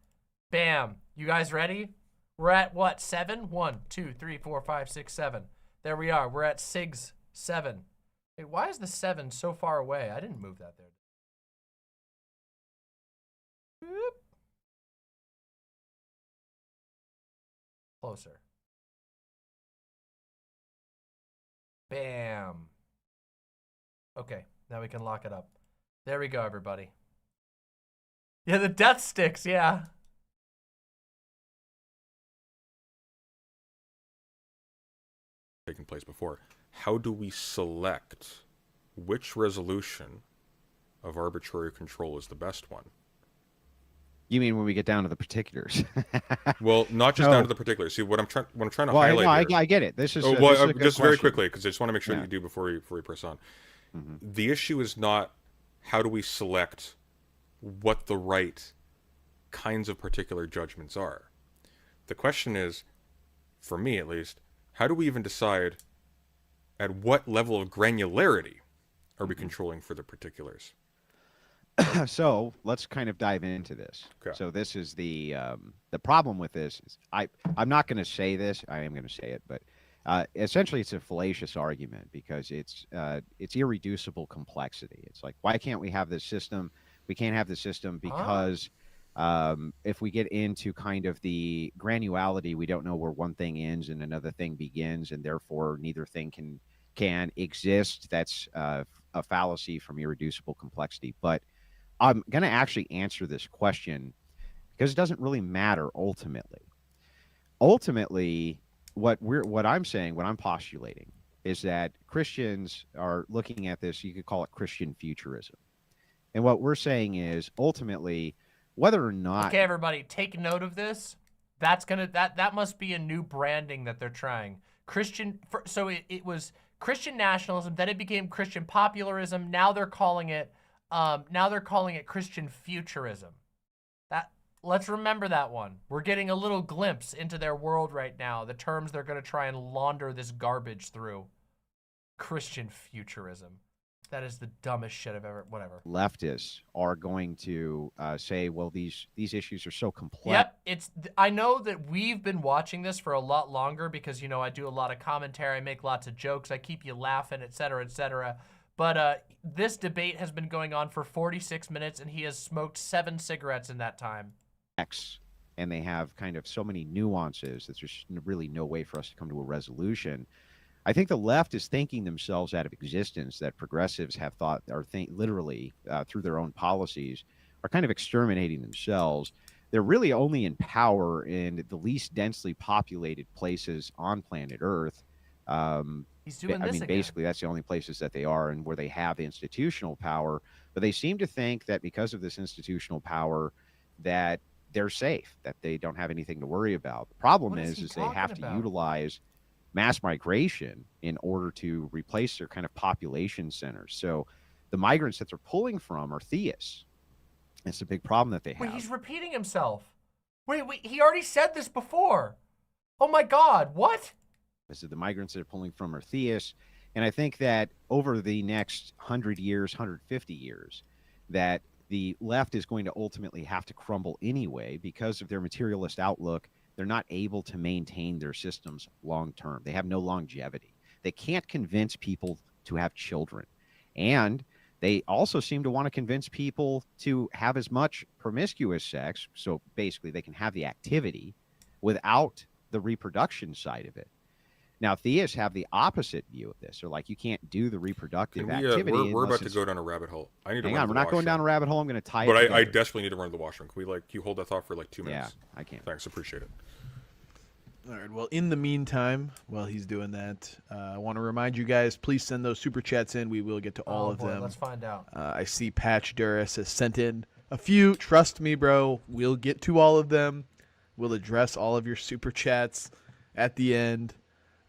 Bam. You guys ready? We're at what? 7? 1, 2, 3, 4, 5, 6, 7. There we are. We're at SIGs 7. Wait, why is the 7 so far away? I didn't move that there. Boop. Closer. Bam. Okay, now we can lock it up. There we go, everybody. Yeah, the death sticks, yeah. Taken place before. How do we select which resolution of arbitrary control is the best one? You mean when we get down to the particulars? Well, not just down to the particulars. See, what I'm trying to highlight here. I get it. This is just very quickly, because I just want to make sure that you do before you press on. Mm-hmm. The issue is not how do we select what the right kinds of particular judgments are. The question is, for me at least, how do we even decide at what level of granularity are we controlling for the particulars? So let's kind of dive into this. Okay. So this is the problem with this is I'm not going to say this. I am going to say it, but essentially it's a fallacious argument because it's irreducible complexity. It's like, why can't we have this system? We can't have the system because if we get into kind of the granularity, we don't know where one thing ends and another thing begins, and therefore neither thing can exist. That's a fallacy from irreducible complexity. But I'm going to actually answer this question because it doesn't really matter ultimately. Ultimately, what I'm saying, what I'm postulating is that Christians are looking at this, you could call it Christian futurism. And what we're saying is ultimately whether or not... Okay, everybody, take note of this. That must be a new branding that they're trying. So it was Christian nationalism, then it became Christian popularism. Now they're calling it Christian futurism. Let's remember that one. We're getting a little glimpse into their world right now, the terms they're going to try and launder this garbage through. Christian futurism. That is the dumbest shit I've ever, whatever. Leftists are going to say, well, these issues are so complex. Yep, I know that we've been watching this for a lot longer because, you know, I do a lot of commentary, I make lots of jokes, I keep you laughing, etc., etc. But this debate has been going on for 46 minutes, and he has smoked 7 cigarettes in that time. And they have kind of so many nuances that there's really no way for us to come to a resolution. I think the left is thinking themselves out of existence, that progressives have thought, or literally through their own policies, are kind of exterminating themselves. They're really only in power in the least densely populated places on planet Earth. He's doing this again. Basically, that's the only places that they are and where they have institutional power. But they seem to think that because of this institutional power, that they're safe, that they don't have anything to worry about. The problem is they have to utilize mass migration in order to replace their kind of population centers. So the migrants that they're pulling from are theists. It's a big problem that they have. Wait, he's repeating himself. Wait, he already said this before. Oh my God, what? So the migrants that they're pulling from are theists. And I think that over the next 100 years, 150 years, that the left is going to ultimately have to crumble anyway because of their materialist outlook. They're not able to maintain their systems long term. They have no longevity. They can't convince people to have children. And they also seem to want to convince people to have as much promiscuous sex, so basically they can have the activity without the reproduction side of it. Now, theists have the opposite view of this. They're like, you can't do the reproductive activity. We're about to go down a rabbit hole. I need to hang on, we're not going down a rabbit hole. I'm going to tie it But together. I desperately need to run to the washroom. Can we, you hold that thought for 2 minutes? Yeah, I can. Thanks, appreciate it. All right, well, in the meantime, while he's doing that, I want to remind you guys, please send those super chats in. We will get to all of them. Let's find out. I see Patch Duras has sent in a few. Trust me, bro. We'll get to all of them. We'll address all of your super chats at the end.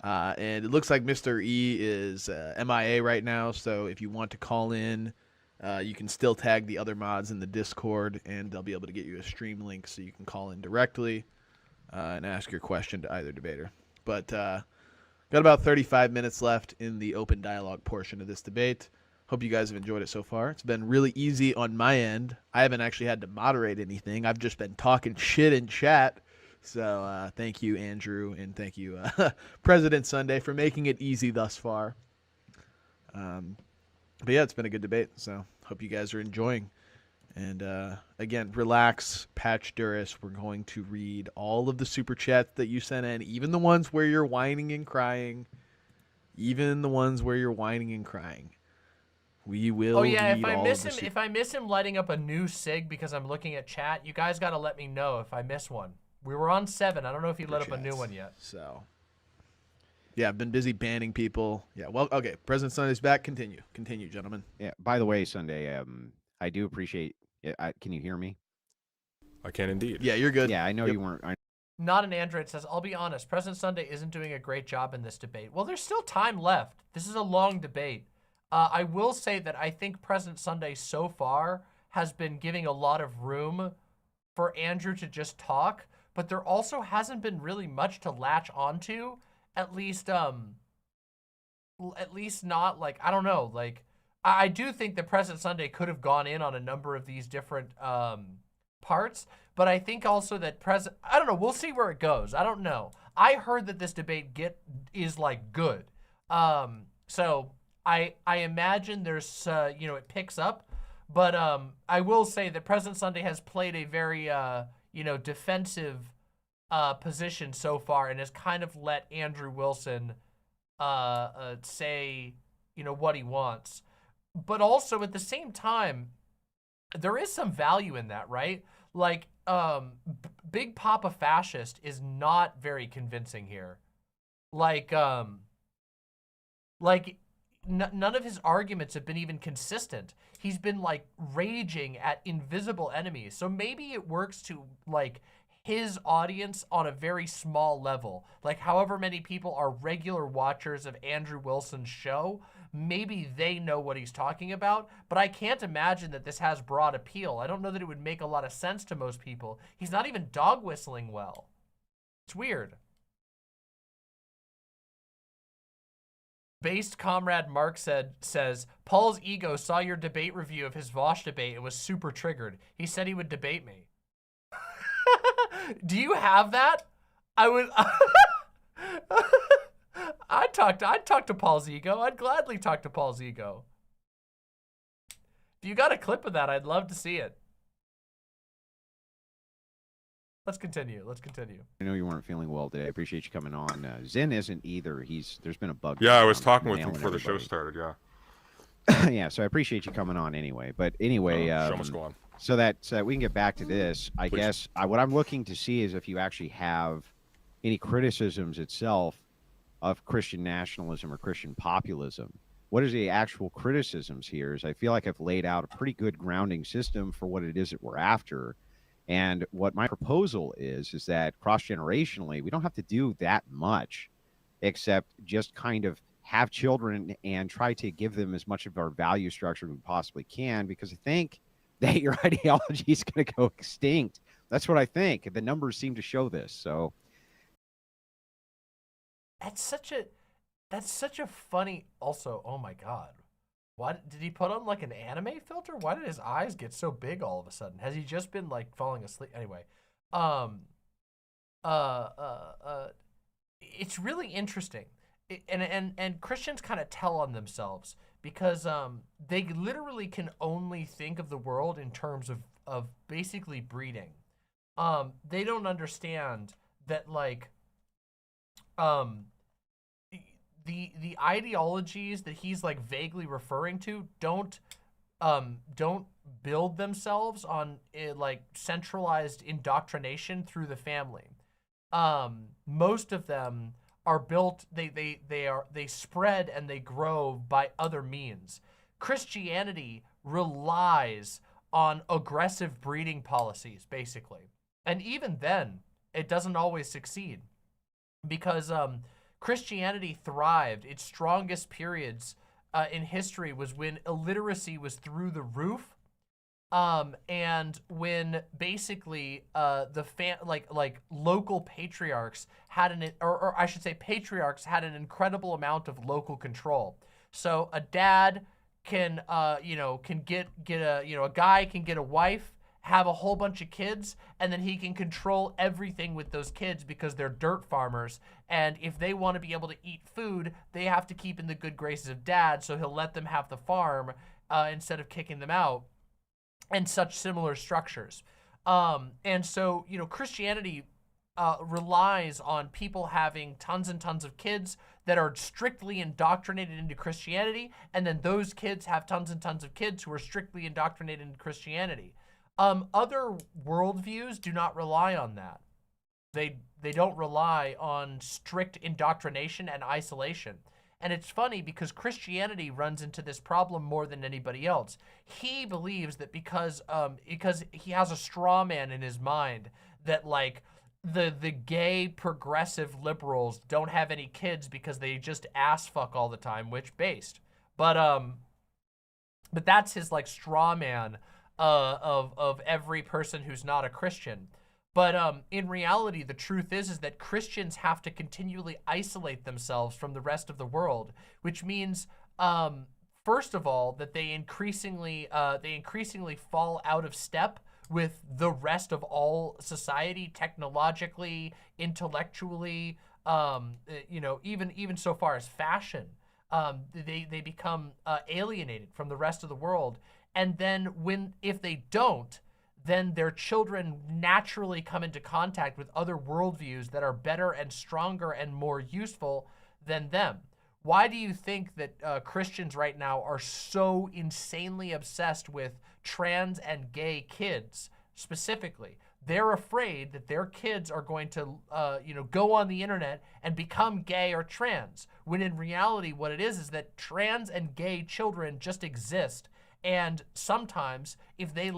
And it looks like Mr. E is MIA right now, so if you want to call in, you can still tag the other mods in the Discord, and they'll be able to get you a stream link so you can call in directly and ask your question to either debater. But got about 35 minutes left in the open dialogue portion of this debate. Hope you guys have enjoyed it so far. It's been really easy on my end. I haven't actually had to moderate anything. I've just been talking shit in chat. So thank you, Andrew, and thank you, President Sunday, for making it easy thus far. But yeah, it's been a good debate, so hope you guys are enjoying. And again, relax, Patch Duras. We're going to read all of the super chats that you sent in, even the ones where you're whining and crying. Even the ones where you're whining and crying. We will. Oh yeah, if I miss him lighting up a new sig because I'm looking at chat, you guys got to let me know if I miss one. We were on 7. I don't know if he lit up a new one yet. So, yeah, I've been busy banning people. Yeah, well, okay. President Sunday's back. Continue, gentlemen. Yeah. By the way, Sunday, I do appreciate it. Can you hear me? I can indeed. Yeah, you're good. Yeah, I know you weren't. Not an Android says, I'll be honest, President Sunday isn't doing a great job in this debate. Well, there's still time left. This is a long debate. I will say that I think President Sunday so far has been giving a lot of room for Andrew to just talk. But there also hasn't been really much to latch onto, at least not like, I don't know, like, I do think that President Sunday could have gone in on a number of these different parts, but I think also that I don't know, we'll see where it goes. I don't know. I heard that this debate is like good. So I imagine there's, it picks up, but I will say that President Sunday has played a very, defensive position so far and has kind of let Andrew Wilson say, what he wants. But also at the same time, there is some value in that, right? Like, Big Papa Fascist is not very convincing here. None of his arguments have been even consistent. He's been like raging at invisible enemies. So maybe it works to like his audience on a very small level. Like however many people are regular watchers of Andrew Wilson's show, maybe they know what he's talking about, but I can't imagine that this has broad appeal. I don't know that it would make a lot of sense to most people. He's not even dog whistling well. It's weird. Based Comrade Mark says, PaulsEgo saw your debate review of his Vosh debate and was super triggered. He said he would debate me. Do you have that? I would. I'd talk to PaulsEgo. I'd gladly talk to PaulsEgo. If you got a clip of that, I'd love to see it. Let's continue. Let's continue. I know you weren't feeling well today. I appreciate you coming on. Zen isn't either. There's been a bug. Yeah, I was talking with him nailing before the show everybody. started. Yeah. Yeah, so I appreciate you coming on anyway. But anyway, Show must go on. so that we can get back to this, I Please. guess what I'm looking to see is if you actually have any criticisms itself of Christian nationalism or Christian populism. What is the actual criticisms here? Is I feel like I've laid out a pretty good grounding system for what it is that we're after. And what my proposal is that cross-generationally, we don't have to do that much, except just kind of have children and try to give them as much of our value structure as we possibly can, because I think that your ideology is going to go extinct. That's what I think. The numbers seem to show this. So That's such a funny. Also, oh my God, why did he put on like an anime filter? Why did his eyes get so big all of a sudden? Has he just been like falling asleep? Anyway, it's really interesting, and Christians kind of tell on themselves because they literally can only think of the world in terms of basically breeding. They don't understand that like the ideologies that he's like vaguely referring to don't build themselves on like centralized indoctrination through the family. Most of them are built, they spread and they grow by other means. Christianity relies on aggressive breeding policies, basically. And even then, it doesn't always succeed because Christianity thrived. Its strongest periods in history was when illiteracy was through the roof, and when basically like local patriarchs had or I should say patriarchs had an incredible amount of local control. So a dad can get a guy can get a wife, have a whole bunch of kids, and then he can control everything with those kids because they're dirt farmers. And if they want to be able to eat food, they have to keep in the good graces of dad, so he'll let them have the farm instead of kicking them out, and such similar structures. And so, Christianity relies on people having tons and tons of kids that are strictly indoctrinated into Christianity, and then those kids have tons and tons of kids who are strictly indoctrinated into Christianity. Other worldviews do not rely on that. They don't rely on strict indoctrination and isolation. And it's funny because Christianity runs into this problem more than anybody else. He believes that because he has a straw man in his mind that like the gay progressive liberals don't have any kids because they just ass fuck all the time, which based. But that's his like straw man of every person who's not a Christian. But in reality, the truth is that Christians have to continually isolate themselves from the rest of the world, which means, first of all, that they increasingly fall out of step with the rest of all society, technologically, intellectually, even so far as fashion. They become alienated from the rest of the world. And then if they don't, then their children naturally come into contact with other worldviews that are better and stronger and more useful than them. Why do you think that Christians right now are so insanely obsessed with trans and gay kids specifically? They're afraid that their kids are going to, go on the internet and become gay or trans, when in reality what it is that trans and gay children just exist. And sometimes if they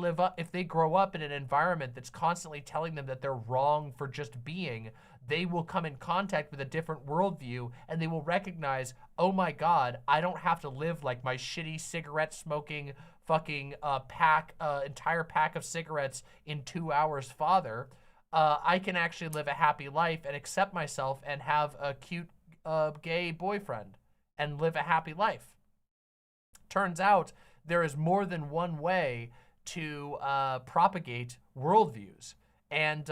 grow up in an environment that's constantly telling them that they're wrong for just being, they will come in contact with a different worldview and they will recognize, oh my God, I don't have to live like my shitty cigarette smoking fucking entire pack of cigarettes in 2 hours father. I can actually live a happy life and accept myself and have a cute gay boyfriend and live a happy life. Turns out there is more than one way to propagate worldviews. And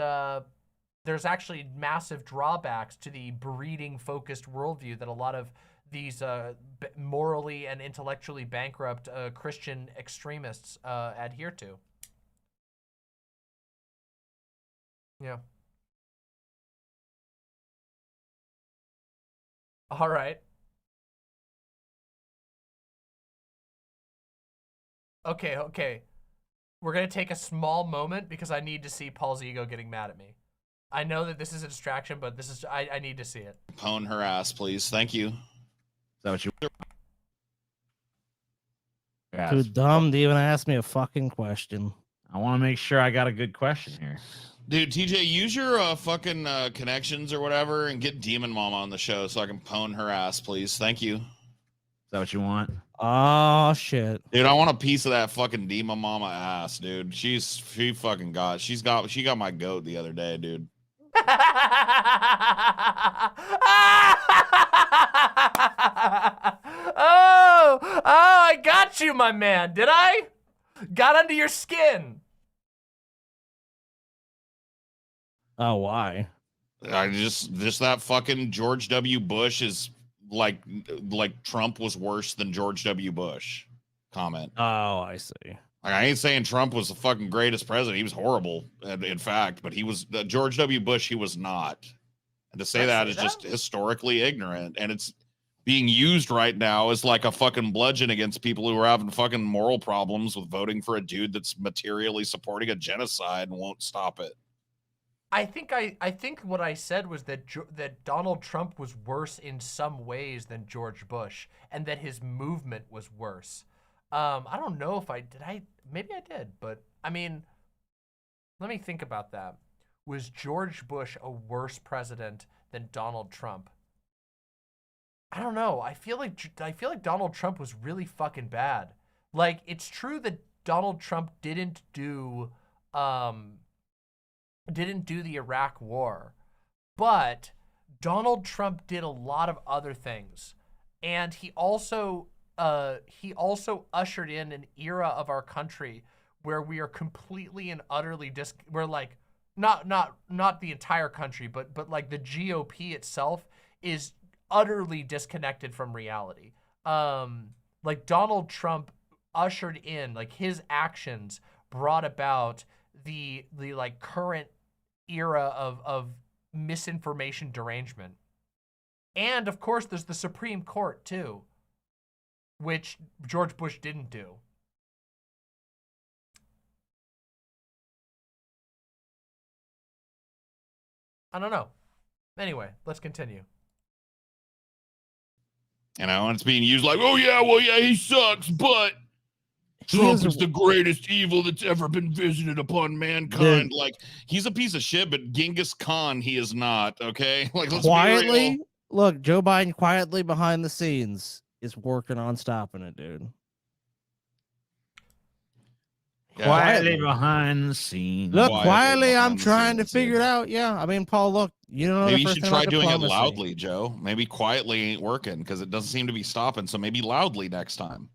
there's actually massive drawbacks to the breeding-focused worldview that a lot of these morally and intellectually bankrupt Christian extremists adhere to. Yeah. All right. Okay. We're going to take a small moment because I need to see PaulsEgo getting mad at me. I know that this is a distraction, but this is I need to see it. Pwn her ass, please. Thank you. Is that what you... Too dumb to even ask me a fucking question. I want to make sure I got a good question here. Dude, TJ, use your fucking connections or whatever and get Demon Mama on the show so I can pwn her ass, please. Thank you. Is that what you want? Oh, shit. Dude, I want a piece of that fucking Demon Mama ass, dude. She fucking got, she got my goat the other day, dude. Oh, I got you, my man. Did I? Got under your skin. Oh, why? I just that fucking George W. Bush is like Trump was worse than George W. Bush comment. Oh, I see. Like, I ain't saying Trump was the fucking greatest president. He was horrible, in fact, but he was George W. Bush. He was not. And to say that is just historically ignorant, and it's being used right now as like a fucking bludgeon against people who are having fucking moral problems with voting for a dude that's materially supporting a genocide and won't stop it. I think what I said was that Donald Trump was worse in some ways than George Bush, and that his movement was worse. I don't know if maybe I did, but I mean, let me think about that. Was George Bush a worse president than Donald Trump? I don't know. I feel like Donald Trump was really fucking bad. Like, it's true that Donald Trump didn't do the Iraq War, but Donald Trump did a lot of other things, and he also ushered in an era of our country where we are completely and utterly we're like not the entire country, but like the GOP itself is utterly disconnected from reality. Like Donald Trump ushered in, like his actions brought about the like current era of misinformation derangement. And of course there's the Supreme Court too, which George Bush didn't do. I don't know. Anyway, let's continue. You know, and it's being used like, oh yeah, well yeah, he sucks, but Trump is the greatest evil that's ever been visited upon mankind. Dude. Like, he's a piece of shit, but Genghis Khan, he is not, okay? Like, let's Quietly, be real. look, Joe Biden quietly behind the scenes is working on stopping it, dude. Yeah. Quietly behind the scenes. Look, Quietly quietly, I'm behind the trying to scenes, figure it yeah. out. Yeah, I mean, Paul, look, you know, Maybe the you first should thing try about doing it diplomacy. loudly, Joe. Maybe quietly ain't working because it doesn't seem to be stopping. So maybe loudly next time.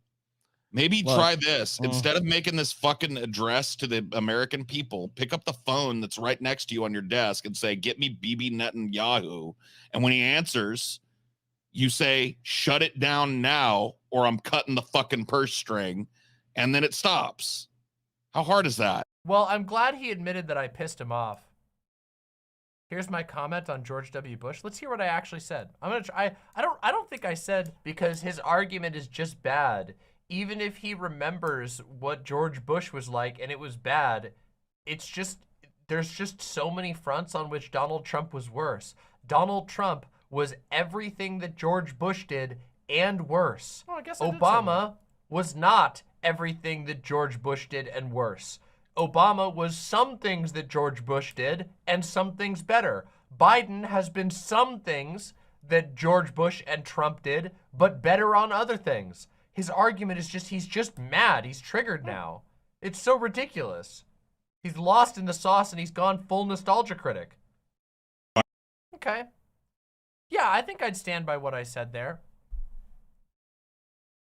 Maybe Look, try this. Instead of making this fucking address to the American people, pick up the phone that's right next to you on your desk and say, get me Bibi Netanyahu. And when he answers, you say, shut it down now or I'm cutting the fucking purse string. And then it stops. How hard is that? Well, I'm glad he admitted that I pissed him off. Here's my comment on George W. Bush. Let's hear what I actually said. I'm gonna try. I don't think I said because his argument is just bad. Even if he remembers what George Bush was like and it was bad, it's just, there's just so many fronts on which Donald Trump was worse. Donald Trump was everything that George Bush did and worse. Oh, I guess I did say Obama was not everything that George Bush did and worse. Obama was some things that George Bush did and some things better. Biden has been some things that George Bush and Trump did, but better on other things. His argument is just, he's just mad. He's triggered now. It's so ridiculous. He's lost in the sauce and he's gone full nostalgia critic. Okay. Yeah, I think I'd stand by what I said there.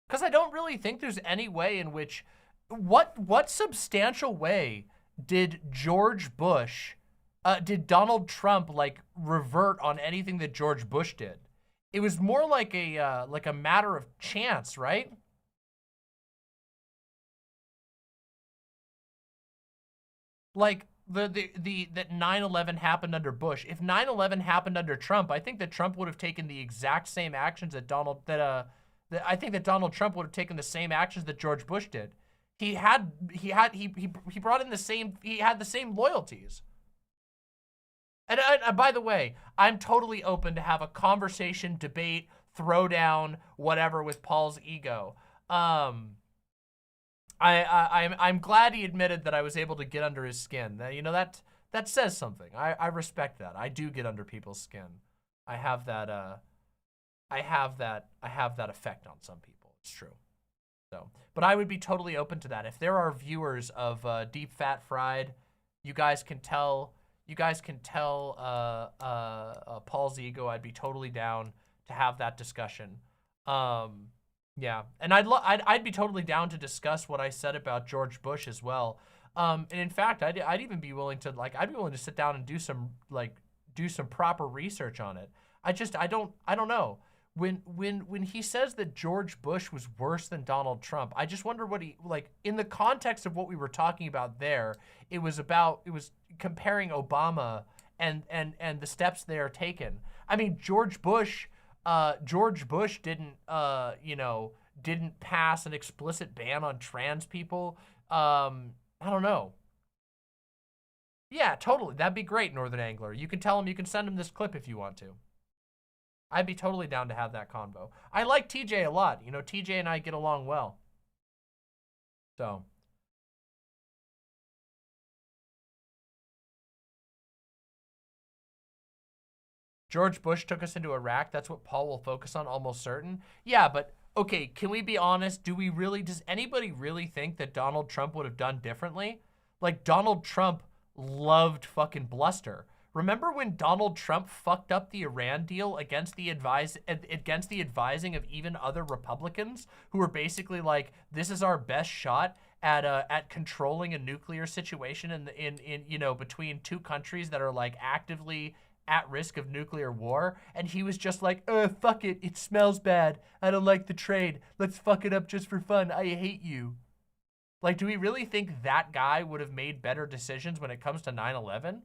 Because I don't really think there's any way in which, what substantial way did George Bush, did Donald Trump like revert on anything that George Bush did? It was more like a matter of chance, right? Like that 9/11 happened under Bush. If 9/11 happened under Trump, I think that Trump would have taken the exact same actions that I think that Donald Trump would have taken the same actions that George Bush did. He brought in the same, he had the same loyalties. And by the way, I'm totally open to have a conversation, debate, throwdown, whatever with PaulsEgo. I'm glad he admitted that I was able to get under his skin. You know, that says something. I respect that. I do get under people's skin. I have that effect on some people. It's true. So, but I would be totally open to that. If there are viewers of Deep Fat Fried, you guys can tell PaulsEgo, I'd be totally down to have that discussion. Yeah, and I'd be totally down to discuss what I said about George Bush as well. And in fact, I'd even be willing to I'd be willing to sit down and do some proper research on it. I don't know. When he says that George Bush was worse than Donald Trump, I just wonder what he, in the context of what we were talking about there, it was comparing Obama and the steps they are taken. I mean, George Bush didn't pass an explicit ban on trans people. I don't know. Yeah, totally. That'd be great, Northern Angler. You can tell him, you can send him this clip if you want to. I'd be totally down to have that convo. I like TJ a lot. You know, TJ and I get along well. So. George Bush took us into Iraq. That's what Paul will focus on, almost certain. Yeah, but okay, can we be honest? Does anybody really think that Donald Trump would have done differently? Like, Donald Trump loved fucking bluster. Remember when Donald Trump fucked up the Iran deal against the advising of even other Republicans who were basically like, this is our best shot at controlling a nuclear situation in you know, between two countries that are like actively at risk of nuclear war, and he was just like, fuck it, it smells bad, I don't like the trade, let's fuck it up just for fun, I hate you. Like, do we really think that guy would have made better decisions when it comes to 9/11?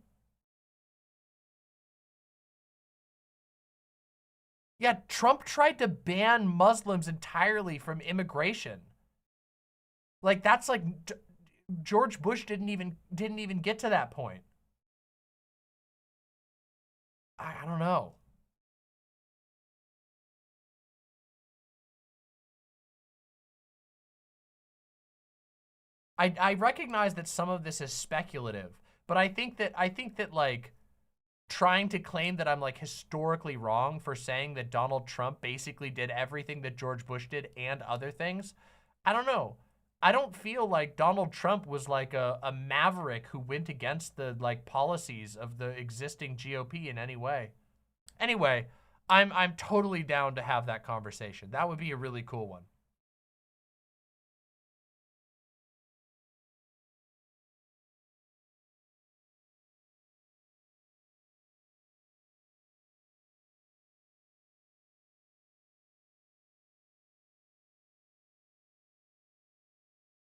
Yeah, Trump tried to ban Muslims entirely from immigration. Like, that's like, George Bush didn't even get to that point. I don't know. I recognize that some of this is speculative, but I think that like trying to claim that I'm like historically wrong for saying that Donald Trump basically did everything that George Bush did and other things, I don't know. I don't feel like Donald Trump was like a maverick who went against the like policies of the existing GOP in any way. Anyway, I'm totally down to have that conversation. That would be a really cool one.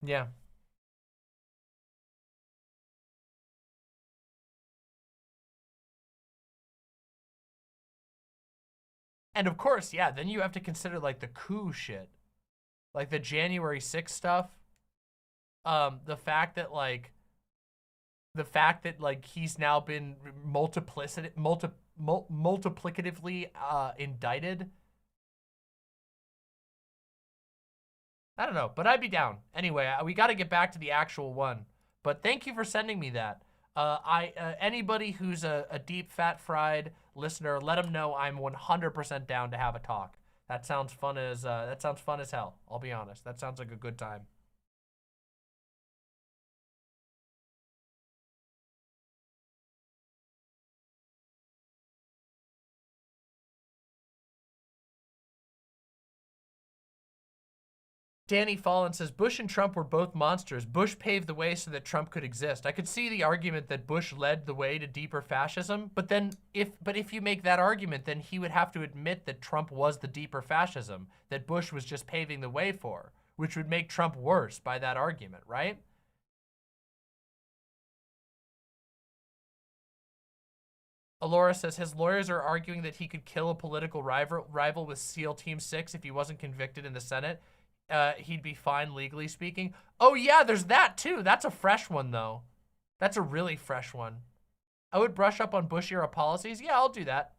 Yeah. And of course, yeah, then you have to consider like the coup shit. Like the January 6th stuff. The fact that he's now been multiplicatively indicted. I don't know, but I'd be down. Anyway, we got to get back to the actual one. But thank you for sending me that. Anybody who's a deep fat fried listener, let them know I'm 100% down to have a talk. That sounds fun as hell. I'll be honest. That sounds like a good time. Danny Fallon says, Bush and Trump were both monsters. Bush paved the way so that Trump could exist. I could see the argument that Bush led the way to deeper fascism, but then if you make that argument, then he would have to admit that Trump was the deeper fascism that Bush was just paving the way for, which would make Trump worse by that argument, right? Alora says, his lawyers are arguing that he could kill a political rival with SEAL Team 6 if he wasn't convicted in the Senate. He'd be fine legally speaking. Oh yeah, there's that too. That's a fresh one though. That's a really fresh one. I would brush up on Bush era policies. Yeah, I'll do that.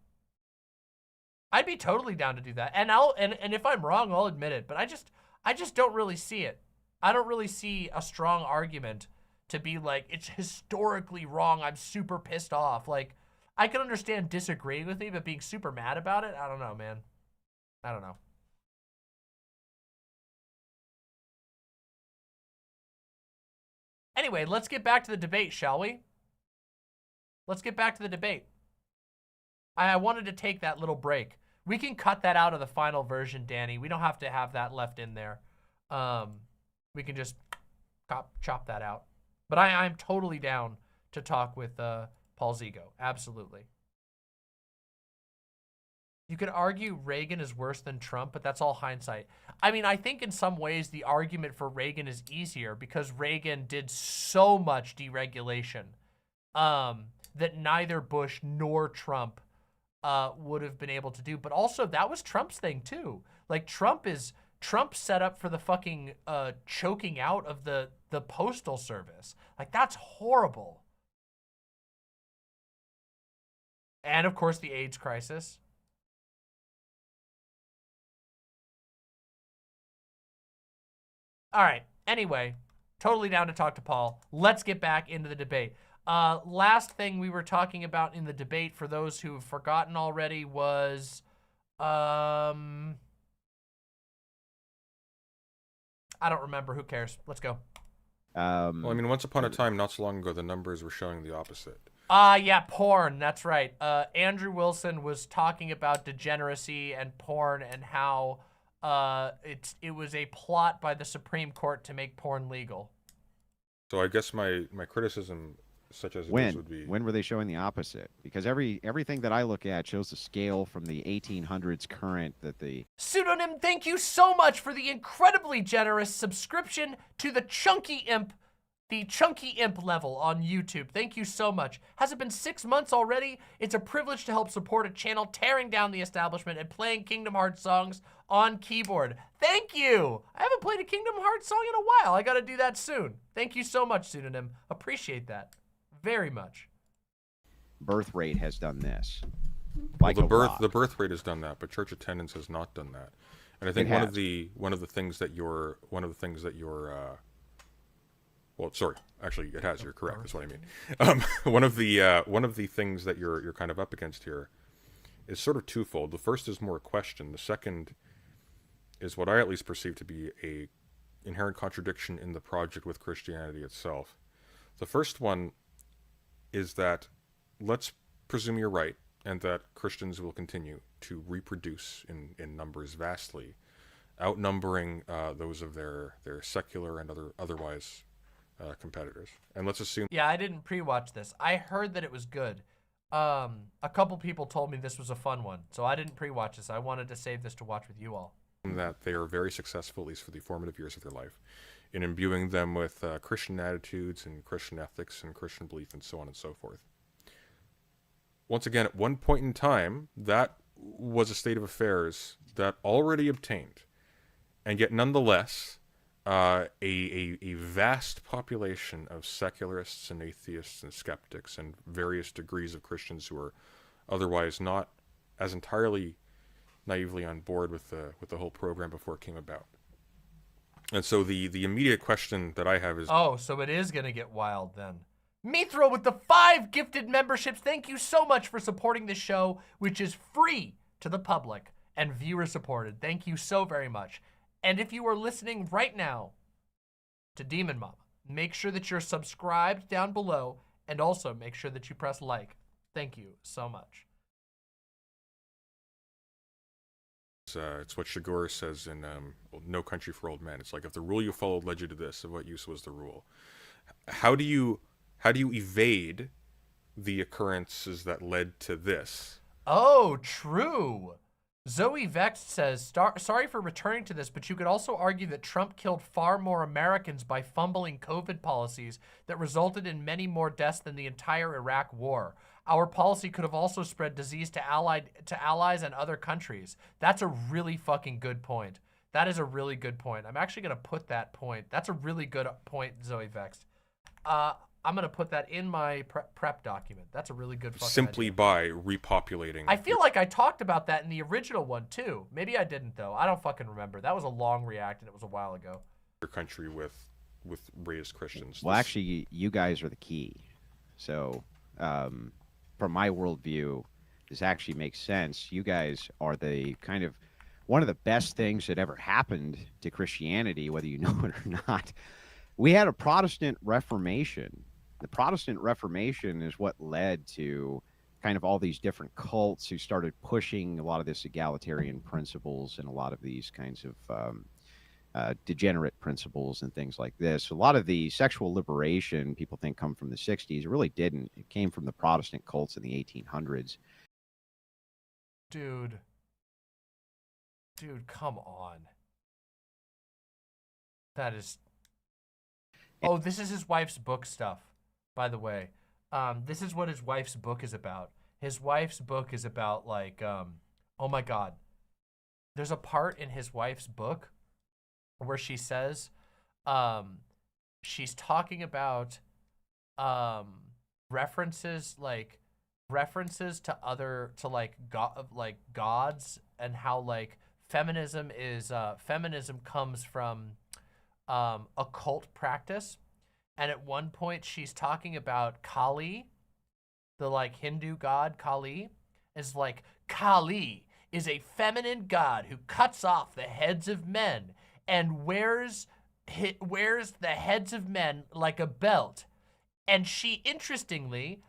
I'd be totally down to do that. And and if I'm wrong, I'll admit it. But I just don't really see it. I don't really see a strong argument to be like, it's historically wrong. I'm super pissed off. Like, I can understand disagreeing with me, but being super mad about it, I don't know, man. I don't know. Anyway, let's get back to the debate, shall we? Let's get back to the debate. I wanted to take that little break. We can cut that out of the final version, Danny. We don't have to have that left in there. We can just chop that out. But I'm totally down to talk with PaulsEgo. Absolutely. You could argue Reagan is worse than Trump, but that's all hindsight. I mean, I think in some ways the argument for Reagan is easier because Reagan did so much deregulation that neither Bush nor Trump would have been able to do. But also that was Trump's thing too. Like Trump set up for the fucking choking out of the postal service. Like that's horrible. And of course the AIDS crisis. All right. Anyway, totally down to talk to Paul. Let's get back into the debate. Last thing we were talking about in the debate, for those who have forgotten already, was I don't remember. Who cares? Let's go. Well, I mean, once upon a time, not so long ago, the numbers were showing the opposite. Yeah, porn. That's right. Andrew Wilson was talking about degeneracy and porn and how it was a plot by the Supreme Court to make porn legal. So I guess my criticism, such as it is, would be... When were they showing the opposite? Because everything that I look at shows the scale from the 1800s current that the... Pseudonym, thank you so much for the incredibly generous subscription to the Chunky Imp level on YouTube. Thank you so much. Has it been 6 months already? It's a privilege to help support a channel tearing down the establishment and playing Kingdom Hearts songs on keyboard. Thank you. I haven't played a Kingdom Hearts song in a while. I gotta do that soon. Thank you so much, Pseudonym. Appreciate that very much. Birth rate has done this. Well, the birth rate has done that, but church attendance has not done that. And I think one of the things that you're well, sorry, actually, it has. You're correct. That's what I mean. One of the things that you're kind of up against here is sort of twofold. The first is more a question. The second is what I at least perceive to be a inherent contradiction in the project with Christianity itself. The first one is that let's presume you're right, and that Christians will continue to reproduce in numbers vastly, outnumbering those of their secular and otherwise competitors. And let's assume... Yeah, I didn't pre-watch this. I heard that it was good. A couple people told me this was a fun one, so I didn't pre-watch this. I wanted to save this to watch with you all. That they are very successful, at least for the formative years of their life, in imbuing them with Christian attitudes and Christian ethics and Christian belief and so on and so forth. Once again, at one point in time, that was a state of affairs that already obtained. And yet, nonetheless, a vast population of secularists and atheists and skeptics and various degrees of Christians who are otherwise not as entirely naively on board with the whole program before it came about. And so the immediate question that I have is, Oh, so it is gonna get wild then. Mithra with the 5 gifted memberships. Thank you so much for supporting this show, which is free to the public and viewer supported. Thank you so very much. And if you are listening right now to Demon Mama, make sure that you're subscribed down below, and also make sure that you press like. Thank you so much. it's what Shigure says in No Country for Old Men. It's like, if the rule you followed led you to this, of what use was the rule? How do you evade the occurrences that led to this? Oh, true. Zoe Vext says, sorry for returning to this, but you could also argue that Trump killed far more Americans by fumbling COVID policies that resulted in many more deaths than the entire Iraq war. Our policy could have also spread disease to allies and other countries. That's a really fucking good point. That is a really good point. I'm actually going to put that point. That's a really good point, Zoe Vext. I'm going to put that in my prep document. That's a really good fucking Simply idea. by repopulating. I feel like I talked about that in the original one, too. Maybe I didn't, though. I don't fucking remember. That was a long react, and it was a while ago. Your country with raised Christians. Well, actually, you guys are the key. So, from my worldview, this actually makes sense. You guys are the kind of one of the best things that ever happened to Christianity, whether you know it or not. We had a Protestant Reformation. The Protestant Reformation is what led to kind of all these different cults who started pushing a lot of this egalitarian principles and a lot of these kinds of degenerate principles and things like this. A lot of the sexual liberation people think come from the 60s. It really didn't. It came from the Protestant cults in the 1800s. Dude, come on. That is... Oh, this is his wife's book stuff, by the way. This is what his wife's book is about. His wife's book is about, like, oh my God. There's a part in his wife's book where she says, she's talking about references to other, to like gods, and how like feminism comes from occult practice. And at one point she's talking about Kali, the like Hindu god Kali, is like, Kali is a feminine god who cuts off the heads of men and wears the heads of men like a belt. And she, interestingly,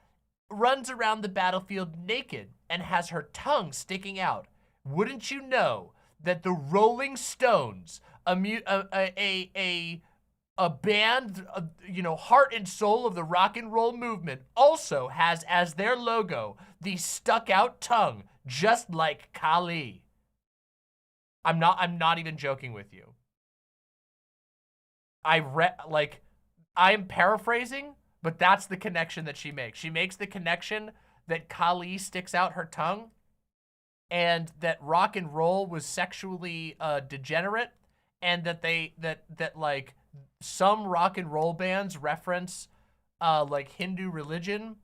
runs around the battlefield naked and has her tongue sticking out. Wouldn't you know that the Rolling Stones, a band, you know, heart and soul of the rock and roll movement, also has as their logo the stuck out tongue, just like Kali. I'm not even joking with you. I'm paraphrasing, but that's the connection that she makes. She makes the connection that Kali sticks out her tongue, and that rock and roll was sexually degenerate, and that like some rock and roll bands reference like Hindu religion,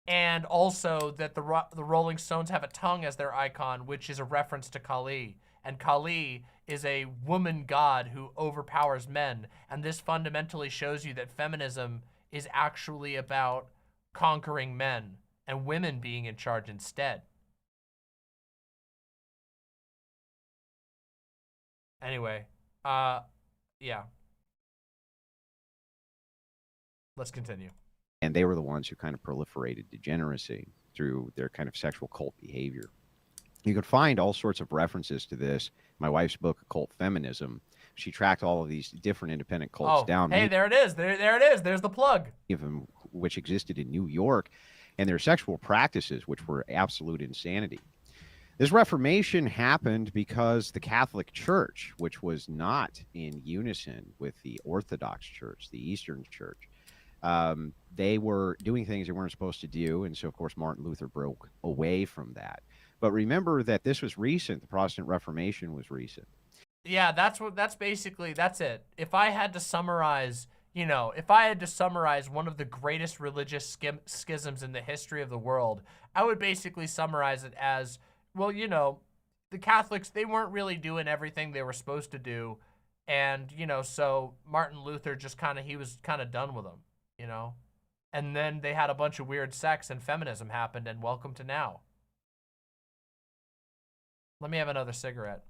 and also that the Rolling Stones have a tongue as their icon, which is a reference to Kali. And Kali is a woman god who overpowers men. And this fundamentally shows you that feminism is actually about conquering men and women being in charge instead. Anyway, yeah. Let's continue. And they were the ones who kind of proliferated degeneracy through their kind of sexual cult behavior. You could find all sorts of references to this. My wife's book, Occult Feminism, she tracked all of these different independent cults down. Hey, there it is. There it is. There's the plug. Even which existed in New York, and their sexual practices, which were absolute insanity. This Reformation happened because the Catholic Church, which was not in unison with the Orthodox Church, the Eastern Church, they were doing things they weren't supposed to do. And so, of course, Martin Luther broke away from that. But remember that this was recent. The Protestant Reformation was recent. Yeah, that's it. If I had to summarize, you know, if I had to summarize one of the greatest religious schisms in the history of the world, I would basically summarize it as, well, you know, the Catholics, they weren't really doing everything they were supposed to do. And, you know, so Martin Luther just he was kind of done with them, you know? And then they had a bunch of weird sex and feminism happened, and welcome to now. Let me have another cigarette.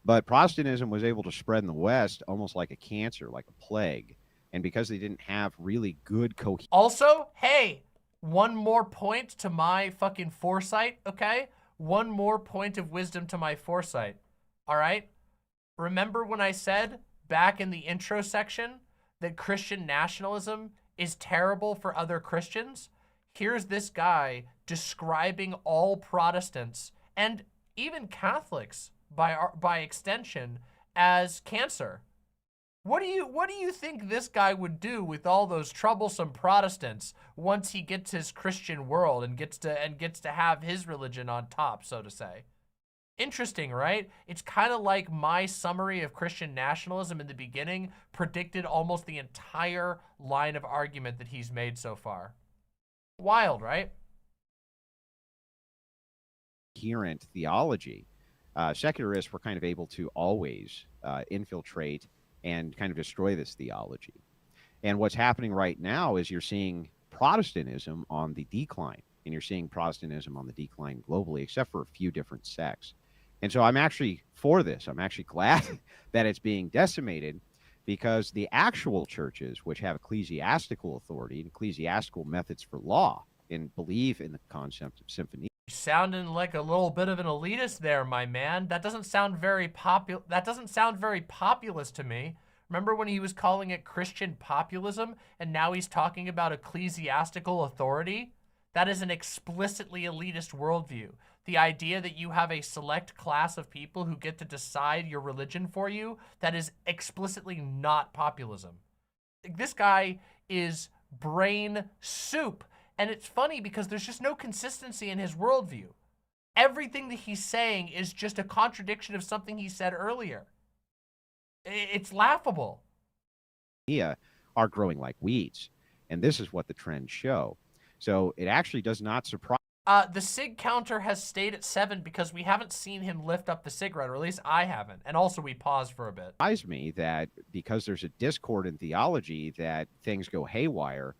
But Protestantism was able to spread in the West almost like a cancer, like a plague. And because they didn't have really good coherence. Also, hey, one more point to my fucking foresight, okay? One more point of wisdom to my foresight, all right? Remember when I said back in the intro section that Christian nationalism is terrible for other Christians? Here's this guy describing all Protestants and even Catholics by extension as cancer. What do you think this guy would do with all those troublesome Protestants once he gets his Christian world and gets to have his religion on top, so to say? Interesting, right? It's kind of like my summary of Christian nationalism in the beginning predicted almost the entire line of argument that he's made so far. Wild, right? Coherent theology. Secularists were kind of able to always infiltrate and kind of destroy this theology. And what's happening right now is you're seeing Protestantism on the decline, and you're seeing Protestantism on the decline globally, except for a few different sects. And so I'm actually for this. I'm actually glad that it's being decimated, because the actual churches, which have ecclesiastical authority and ecclesiastical methods for law and believe in the concept of symphony. Sounding like a little bit of an elitist there, my man. That doesn't sound very populist to me. Remember when he was calling it Christian populism, and now he's talking about ecclesiastical authority? That is an explicitly elitist worldview. The idea that you have a select class of people who get to decide your religion for you, that is explicitly not populism. This guy is brain soup. And it's funny because there's just no consistency in his worldview. Everything that he's saying is just a contradiction of something he said earlier. It's laughable. Are growing like weeds. And this is what the trends show. So it actually does not surprise. The sig counter has stayed at 7 because we haven't seen him lift up the cigarette, or at least I haven't. And also we paused for a bit. Surprise me that because there's a discord in theology that things go haywire.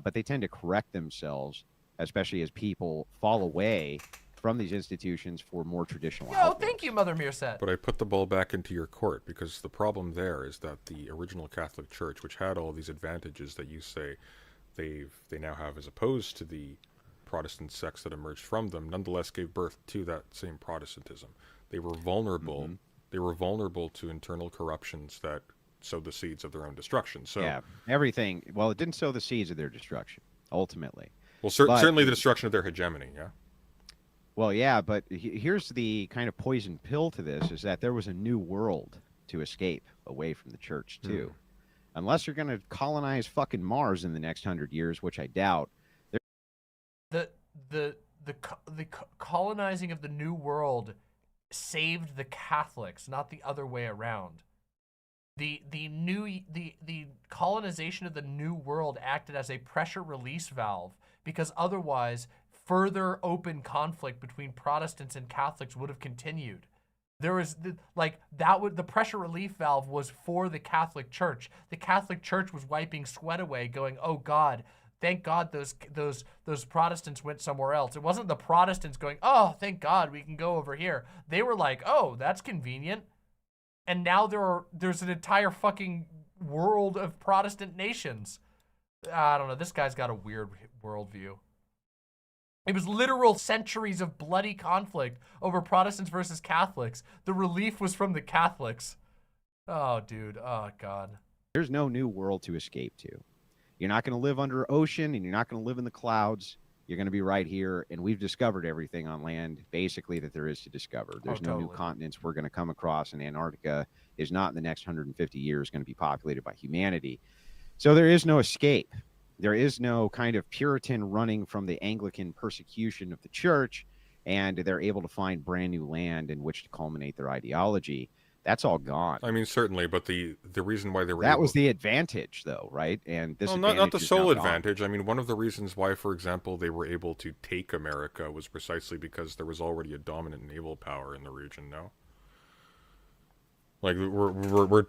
But they tend to correct themselves, especially as people fall away from these institutions for more traditional outlooks. Thank you, Mother Meerset. But I put the ball back into your court, because the problem there is that the original Catholic Church, which had all these advantages that you say they now have as opposed to the Protestant sects that emerged from them, nonetheless gave birth to that same Protestantism. They were vulnerable. Mm-hmm. They were vulnerable to internal corruptions that sowed the seeds of their own destruction. So yeah, everything. Well, it didn't sow the seeds of their destruction, ultimately. Well, certainly the destruction of their hegemony. Yeah. Well, yeah, but here's the kind of poison pill to this: is that there was a new world to escape away from the church too. Unless you're going to colonize fucking Mars in the next 100 years, which I doubt. The colonizing of the new world saved the Catholics, not the other way around. The colonization of the new world acted as a pressure release valve, because otherwise further open conflict between Protestants and Catholics would have continued. There was the pressure relief valve was for the Catholic Church. The Catholic Church was wiping sweat away, going, "Oh God, thank God those Protestants went somewhere else." It wasn't the Protestants going, "Oh, thank God we can go over here." They were like, "Oh, that's convenient." And now there's an entire fucking world of Protestant nations. I don't know. This guy's got a weird worldview. It was literal centuries of bloody conflict over Protestants versus Catholics. The relief was from the Catholics. Oh, dude. Oh, God. There's no new world to escape to. You're not going to live under ocean, and you're not going to live in the clouds. You're going to be right here, and we've discovered everything on land, basically, that there is to discover. There's no new continents we're going to come across, and Antarctica is not in the next 150 years going to be populated by humanity. So there is no escape. There is no kind of Puritan running from the Anglican persecution of the church, and they're able to find brand new land in which to culminate their ideology. That's all gone. I mean, certainly, but the reason why they were that was the advantage, though, right? And this not the sole advantage. I mean, one of the reasons why, for example, they were able to take America was precisely because there was already a dominant naval power in the region. No, Like we're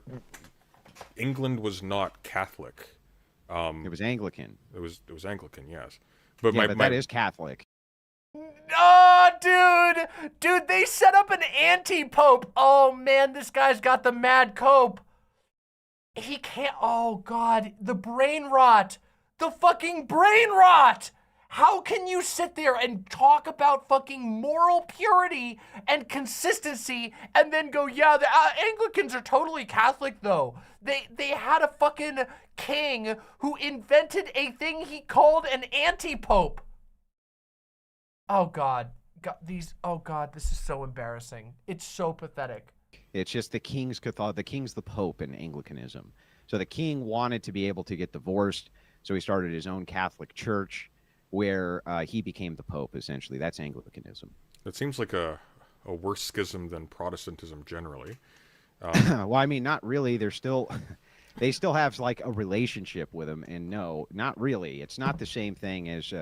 England was not Catholic. It was Anglican. It was Anglican, yes. But Yeah, my, but my that is Catholic. Oh, dude, they set up an anti-pope. Oh man, this guy's got the mad cope. He can't. Oh God, the brain rot, the fucking brain rot. How can you sit there and talk about fucking moral purity and consistency and then go, yeah, the Anglicans are totally Catholic though. They had a fucking king who invented a thing he called an anti-pope. Oh God, oh God, this is so embarrassing. It's so pathetic. It's just the king's the king's the pope in Anglicanism. So the king wanted to be able to get divorced, so he started his own Catholic church, where he became the pope. Essentially, that's Anglicanism. It seems like a worse schism than Protestantism generally. Well, I mean, not really. They're still. They still have like a relationship with him, and no, not really. It's not the same thing as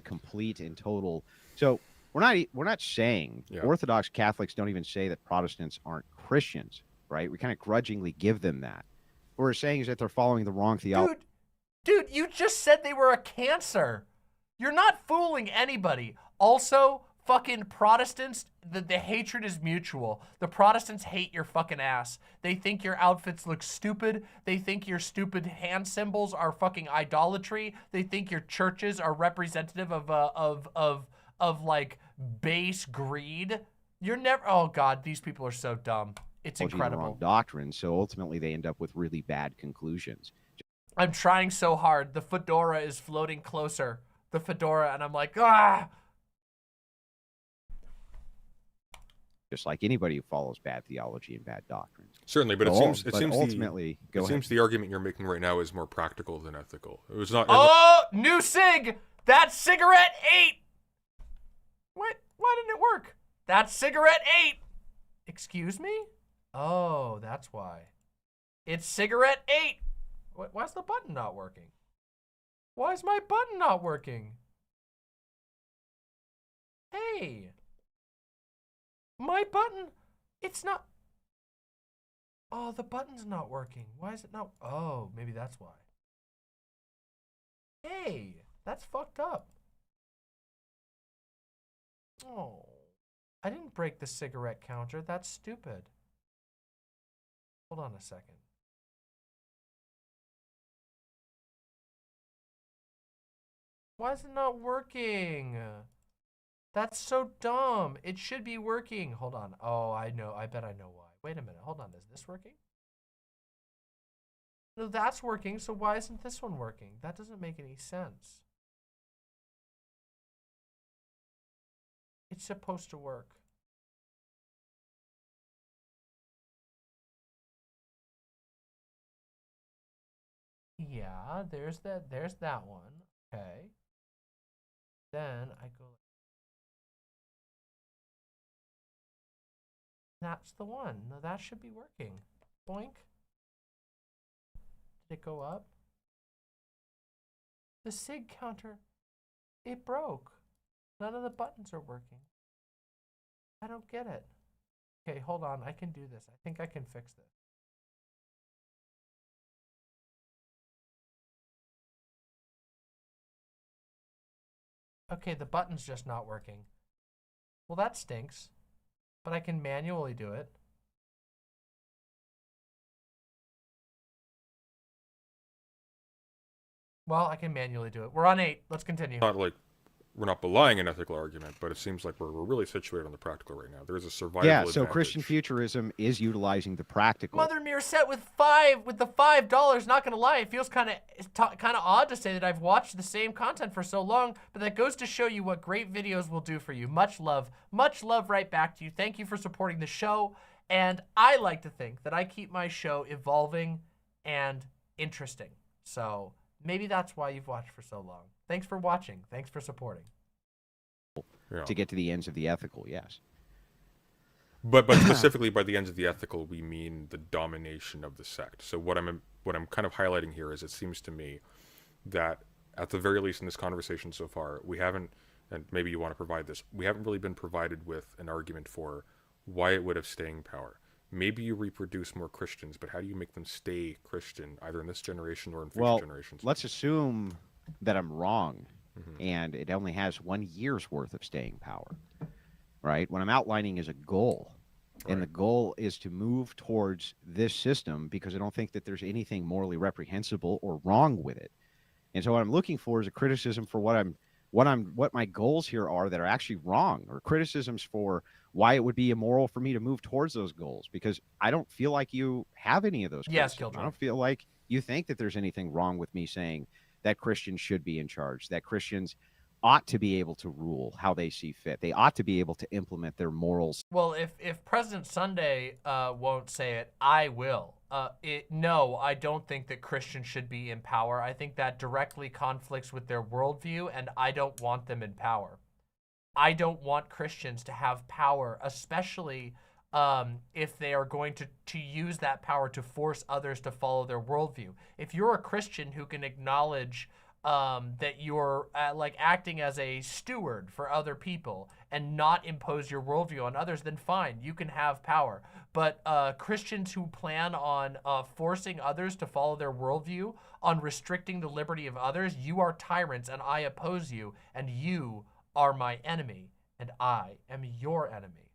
complete and total. So we're not saying Orthodox Catholics don't even say that Protestants aren't Christians, right? We kind of grudgingly give them that. What we're saying is that they're following the wrong theology. Dude, you just said they were a cancer. You're not fooling anybody. Also, fucking Protestants, the hatred is mutual. The Protestants hate your fucking ass. They think your outfits look stupid. They think your stupid hand symbols are fucking idolatry. They think your churches are representative of like base greed. You're never. Oh God, these people are so dumb. It's incredible. Wrong doctrine. So ultimately, they end up with really bad conclusions. I'm trying so hard. The fedora is floating closer. The fedora, and I'm like, ah. Just like anybody who follows bad theology and bad doctrines. Certainly, but it seems ultimately, the argument you're making right now is more practical than ethical. It was not. Oh, new cig. That cigarette 8. What? Why didn't it work? That cigarette 8. Excuse me? Oh, that's why. It's cigarette 8. Why's the button not working? Why is my button not working? Hey. My button, it's not. Oh, the button's not working. Why is it not? Oh, maybe that's why. Hey, that's fucked up. Oh, I didn't break the cigarette counter. That's stupid. Hold on a second. Why is it not working? That's so dumb. It should be working. Hold on. Oh, I know. I bet I know why. Wait a minute. Hold on. Is this working? No, that's working. So why isn't this one working? That doesn't make any sense. It's supposed to work. Yeah, there's that one. Okay. Then I go. That's the one. No, that should be working. Boink. Did it go up? The SIG counter, it broke. None of the buttons are working. I don't get it. Okay, hold on. I can do this. I think I can fix this. Okay, the button's just not working. Well, that stinks. But I can manually do it. Well, I can manually do it. We're on 8. Let's continue. Not like we're not belying an ethical argument, but it seems like we're really situated on the practical right now. There is a survival advantage. So Christian futurism is utilizing the practical. Mother Mirror set with the $5. Not gonna lie, it feels kind of odd to say that I've watched the same content for so long, but that goes to show you what great videos will do for you. Much love right back to you. Thank you for supporting the show, and I like to think that I keep my show evolving and interesting. So maybe that's why you've watched for so long. Thanks for watching. Thanks for supporting. Yeah. To get to the ends of the ethical, yes. But specifically by the ends of the ethical, we mean the domination of the sect. So what I'm kind of highlighting here is it seems to me that at the very least in this conversation so far, we haven't, and maybe you want to provide this, we haven't really been provided with an argument for why it would have staying power. maybe you reproduce more Christians, but how do you make them stay Christian, either in this generation or in future Well, generations? let's assume that I'm wrong, and it only has 1 year's worth of staying power, right? What I'm outlining is a goal, and the goal is to move towards this system because I don't think that there's anything morally reprehensible or wrong with it. And so what I'm looking for is a criticism for what my goals here are that are actually wrong, or criticisms for why it would be immoral for me to move towards those goals, because I don't feel like you have any of those Yes, criticisms. Killjoy. I don't feel like you think that there's anything wrong with me saying that Christians should be in charge, that Christians ought to be able to rule how they see fit. They ought to be able to implement their morals. Well, if President Sunday won't say it, I will. No, I don't think that Christians should be in power. I think that directly conflicts with their worldview, and I don't want them in power. I don't want Christians to have power, especially if they are going to use that power to force others to follow their worldview. If you're a Christian who can acknowledge that you're like acting as a steward for other people and not impose your worldview on others, then fine, you can have power. But Christians who plan on forcing others to follow their worldview, on restricting the liberty of others, you are tyrants and I oppose you, and you are my enemy and I am your enemy.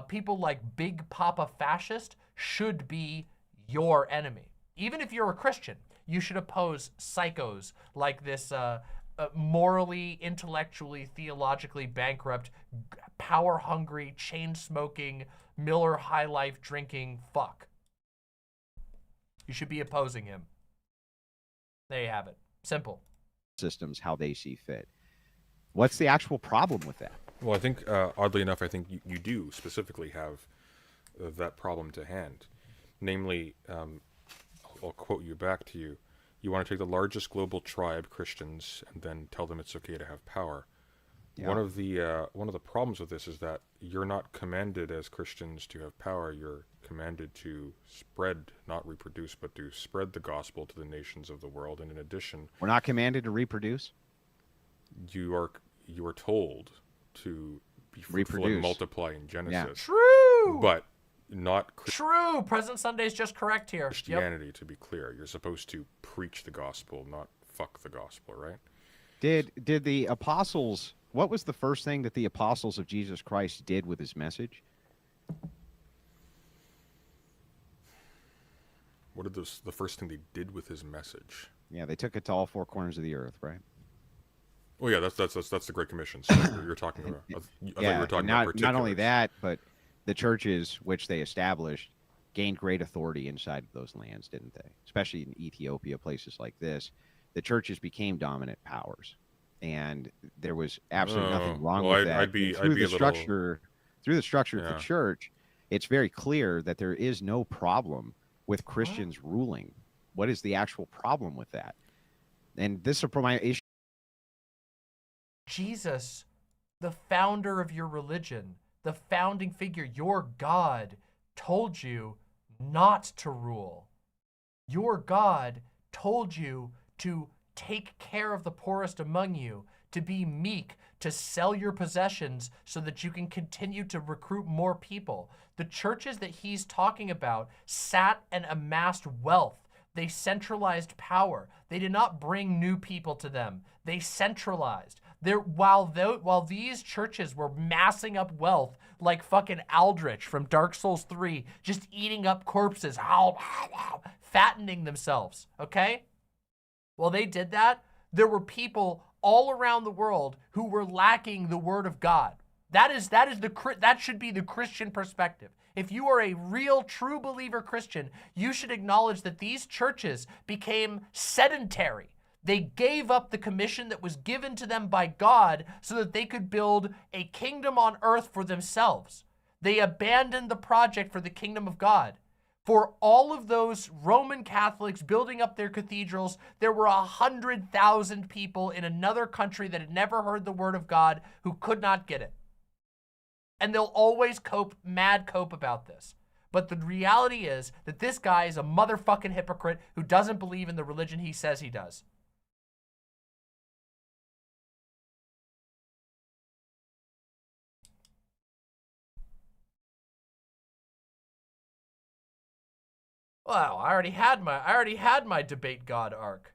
People like Big Papa Fascist should be your enemy. Even if you're a Christian, you should oppose psychos like this morally, intellectually, theologically bankrupt, power-hungry, chain-smoking, Miller High Life drinking fuck. You should be opposing him. There you have it. Simple. Systems how they see fit. What's the actual problem with that? Well, I think, oddly enough, I think you do specifically have that problem to hand. Namely, I'll quote you back to you. You want to take the largest global tribe, Christians, and then tell them it's okay to have power. Yeah. One of the problems with this is that you're not commanded as Christians to have power. You're commanded to spread, not reproduce, but to spread the gospel to the nations of the world. And in addition, we're not commanded to reproduce. You are told to be fruitful and multiply in Genesis. Yeah. True. But not true. President Sunday's just correct here. Christianity, to be clear. You're supposed to preach the gospel, not fuck the gospel, right? Did the apostles? What was the first thing that the apostles of Jesus Christ did with his message? What did the first thing they did with his message? Yeah, they took it to all four corners of the earth, right? Oh yeah, that's the Great Commission. So you're talking about. I thought you were talking about particulars. Not only that, but the churches which they established gained great authority inside of those lands, didn't they? Especially in Ethiopia, places like this, the churches became dominant powers, and there was absolutely nothing wrong with that. Through the structure of the church, it's very clear that there is no problem with Christians ruling. What is the actual problem with that? And this is my issue. Jesus, the founder of your religion, the founding figure, your God, told you not to rule. Your God told you to take care of the poorest among you, to be meek, to sell your possessions so that you can continue to recruit more people. The churches that he's talking about sat and amassed wealth. They centralized power. They did not bring new people to them. They centralized. While these churches were massing up wealth like fucking Aldrich from Dark Souls 3, just eating up corpses, fattening themselves, okay? While they did that, there were people all around the world who were lacking the word of God. That should be the Christian perspective. If you are a real, true believer Christian, you should acknowledge that these churches became sedentary. They gave up the commission that was given to them by God so that they could build a kingdom on earth for themselves. They abandoned the project for the kingdom of God. For all of those Roman Catholics building up their cathedrals, there were 100,000 people in another country that had never heard the word of God who could not get it. And they'll always mad cope about this. But the reality is that this guy is a motherfucking hypocrite who doesn't believe in the religion he says he does. Well, I already had my debate god arc.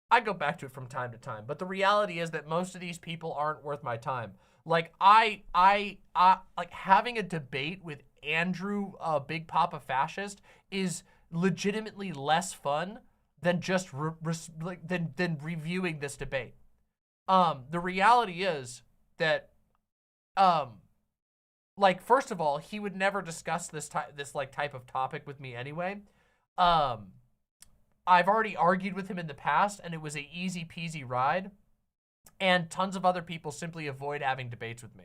I go back to it from time to time, but the reality is that most of these people aren't worth my time. Like like having a debate with Andrew, Big Papa Fascist, is legitimately less fun than just than reviewing this debate. The reality is that, like, first of all, he would never discuss this type of topic with me anyway. I've already argued with him in the past, and it was a easy peasy ride. And tons of other people simply avoid having debates with me.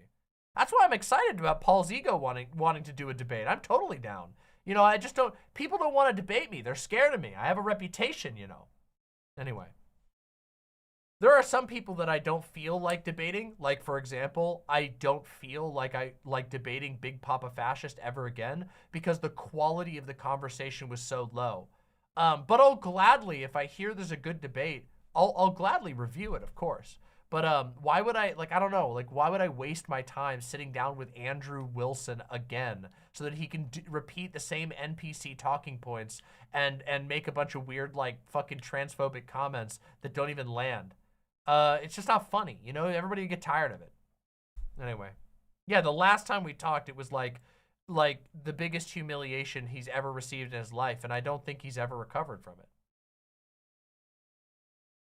That's why I'm excited about PaulsEgo wanting to do a debate. I'm totally down. You know, I just don't. People don't want to debate me. They're scared of me. I have a reputation, you know. Anyway. There are some people that I don't feel like debating. Like, for example, I don't feel like I like debating Big Papa Fascist ever again because the quality of the conversation was so low. But I'll gladly, if I hear there's a good debate, I'll gladly review it, of course. But why would I, like, I don't know, like, why would I waste my time sitting down with Andrew Wilson again so that he can repeat the same NPC talking points and make a bunch of weird, like, fucking transphobic comments that don't even land? It's just not funny, you know? Everybody get tired of it. Anyway. Yeah, the last time we talked, it was like the biggest humiliation he's ever received in his life, and I don't think he's ever recovered from it.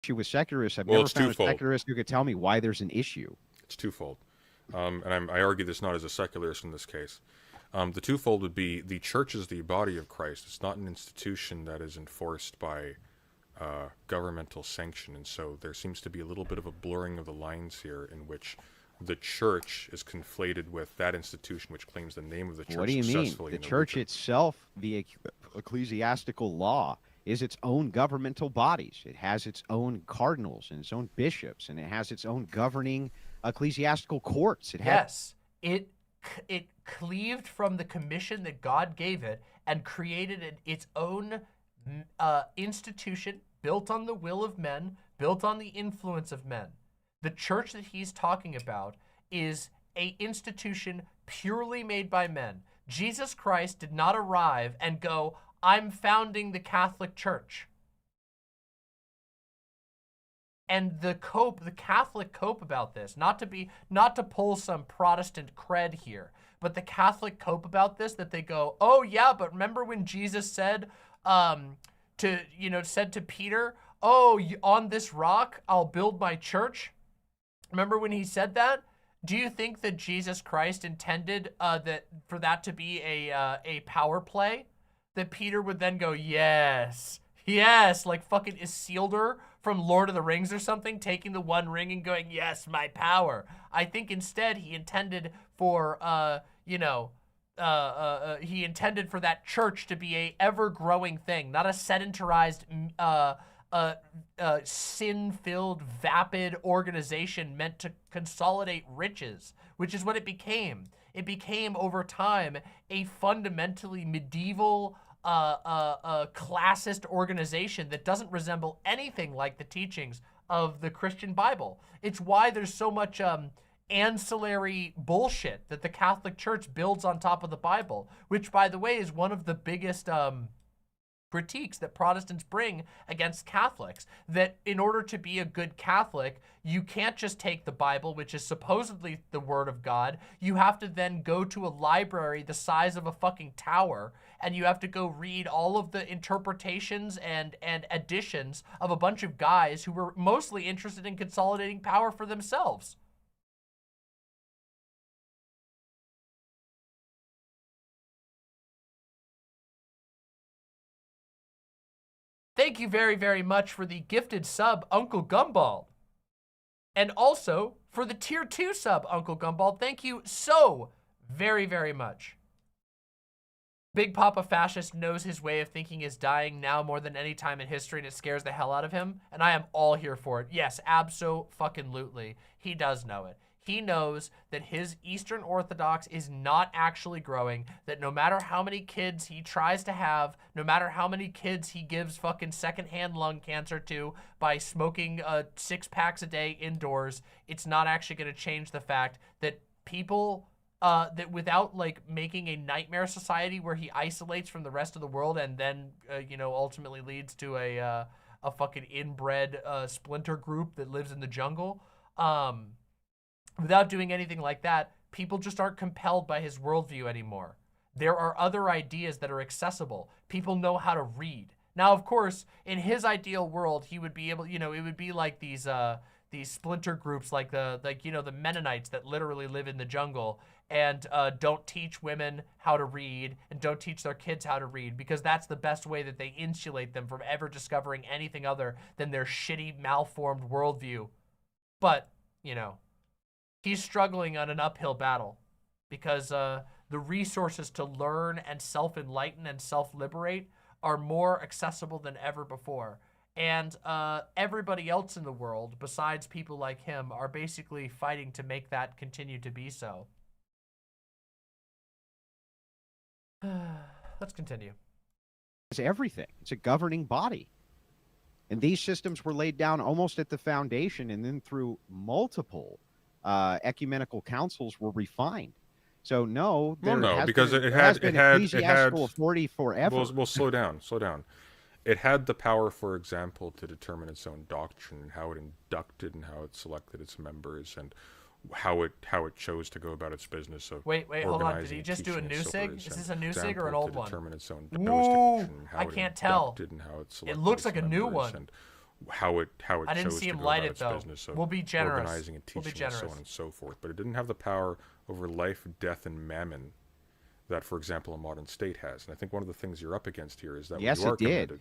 Issue with secularists. I've Well, never it's found twofold. a secularist who could tell me why there's an issue. It's twofold. And I argue this not as a secularist in this case. The twofold would be the church is the body of Christ. It's not an institution that is enforced by governmental sanction. And so there seems to be a little bit of a blurring of the lines here in which the church is conflated with that institution which claims the name of the church. What do you mean? successfully The in church region. itself, the ecclesiastical law, is its own governmental bodies. It has its own cardinals and its own bishops, and it has its own governing ecclesiastical courts. Yes, it cleaved from the commission that God gave it and created its own institution built on the will of men, built on the influence of men. The church that he's talking about is an institution purely made by men. Jesus Christ did not arrive and go, I'm founding the Catholic Church. And the Catholic cope about this, not to pull some Protestant cred here, but the Catholic cope about this, that they go, oh yeah, but remember when Jesus said to Peter, oh, on this rock I'll build my church? Remember when he said that? Do you think that Jesus Christ intended for that to be a power play? That Peter would then go, yes, like fucking Isildur from Lord of the Rings or something, taking the one ring and going, yes, my power. I think instead he intended for, he intended for that church to be a ever-growing thing, not a sedentarized, sin-filled, vapid organization meant to consolidate riches, which is what it became. It became, over time, a fundamentally medieval, classist organization that doesn't resemble anything like the teachings of the Christian Bible. It's why there's so much ancillary bullshit that the Catholic Church builds on top of the Bible, which, by the way, is one of the biggest critiques that Protestants bring against Catholics, that in order to be a good Catholic, you can't just take the Bible, which is supposedly the Word of God. You have to then go to a library the size of a fucking tower, and you have to go read all of the interpretations and additions of a bunch of guys who were mostly interested in consolidating power for themselves. Thank you very, very much for the gifted sub, Uncle Gumball. And also for the tier 2 sub, Uncle Gumball. Thank you so very, very much. Big Papa Fascist knows his way of thinking is dying now more than any time in history, and it scares the hell out of him. And I am all here for it. Yes, abso-fucking-lutely. He does know it. He knows that his Eastern Orthodox is not actually growing, that no matter how many kids he tries to have, no matter how many kids he gives fucking secondhand lung cancer to by smoking 6 packs a day indoors, it's not actually going to change the fact that people that without like making a nightmare society where he isolates from the rest of the world and then you know, ultimately leads to a fucking inbred splinter group that lives in the jungle. Without doing anything like that, people just aren't compelled by his worldview anymore. There are other ideas that are accessible. People know how to read. Now, of course, in his ideal world, he would be able, you know, it would be like these splinter groups, like the Mennonites that literally live in the jungle and don't teach women how to read and don't teach their kids how to read, because that's the best way that they insulate them from ever discovering anything other than their shitty, malformed worldview. But, you know, he's struggling on an uphill battle because the resources to learn and self-enlighten and self-liberate are more accessible than ever before. And everybody else in the world, besides people like him, are basically fighting to make that continue to be so. Let's continue. It's everything. It's a governing body. And these systems were laid down almost at the foundation, and then through multiple ecumenical councils were refined. So no, Well, no, because it had authority forever. Well, slow down. It had the power, for example, to determine its own doctrine and how it inducted and how it selected its members and how it chose to go about its business of wait, hold on. Did he just do a new sig? Is this a new sig or an old one? Ooh, I can't tell. It looks like a new one. And how it I didn't chose see to him go light about it its though. business of We'll be generous. organizing and teaching and so on and so forth. But it didn't have the power over life, death, and mammon that, for example, a modern state has. And I think one of the things you're up against here is that yes, when you are it did. committed,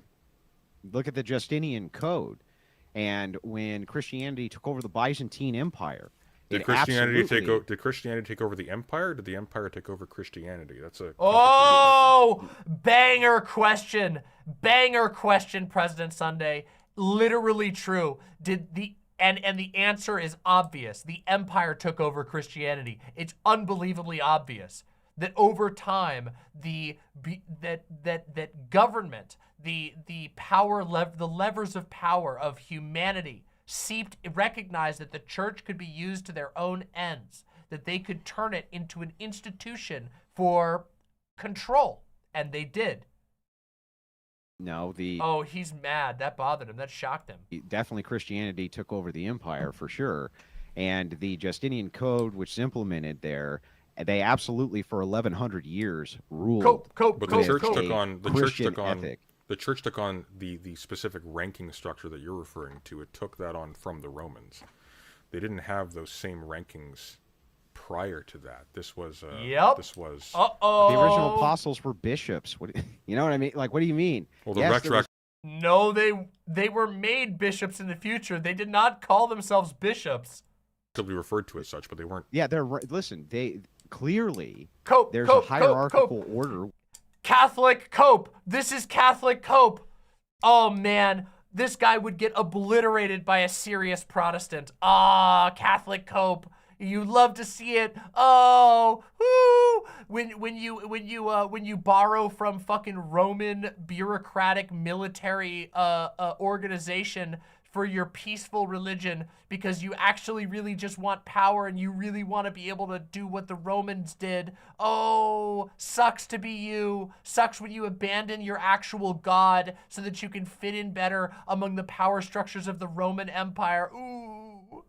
look at the Justinian Code, and when Christianity took over the Byzantine Empire, did Christianity take over the empire? Or did the empire take over Christianity? That's a banger question, President Sunday. Literally true. And the answer is obvious. The empire took over Christianity. It's unbelievably obvious that over time that government, the levers of power of humanity recognized that the church could be used to their own ends, that they could turn it into an institution for control, and they did. No, oh, he's mad. That bothered him. That shocked him. Definitely Christianity took over the empire for sure. And the Justinian Code, which is implemented there, they absolutely for 1100 years ruled. But the church took on the specific ranking structure that you're referring to. It took that on from the Romans. They didn't have those same rankings prior to that. This was the original apostles were bishops. You know what I mean? Like, what do you mean? Well, the No, they were made bishops in the future. They did not call themselves bishops. To be referred to as such, but they weren't. Yeah, listen, they clearly there's a hierarchical order. Catholic Cope. This is Catholic Cope. Oh man, this guy would get obliterated by a serious Protestant. Catholic Cope. You love to see it. Oh, whoo! When you borrow from fucking Roman bureaucratic military organization for your peaceful religion because you actually really just want power and you really want to be able to do what the Romans did. Oh, sucks to be you. Sucks when you abandon your actual God so that you can fit in better among the power structures of the Roman Empire. Ooh.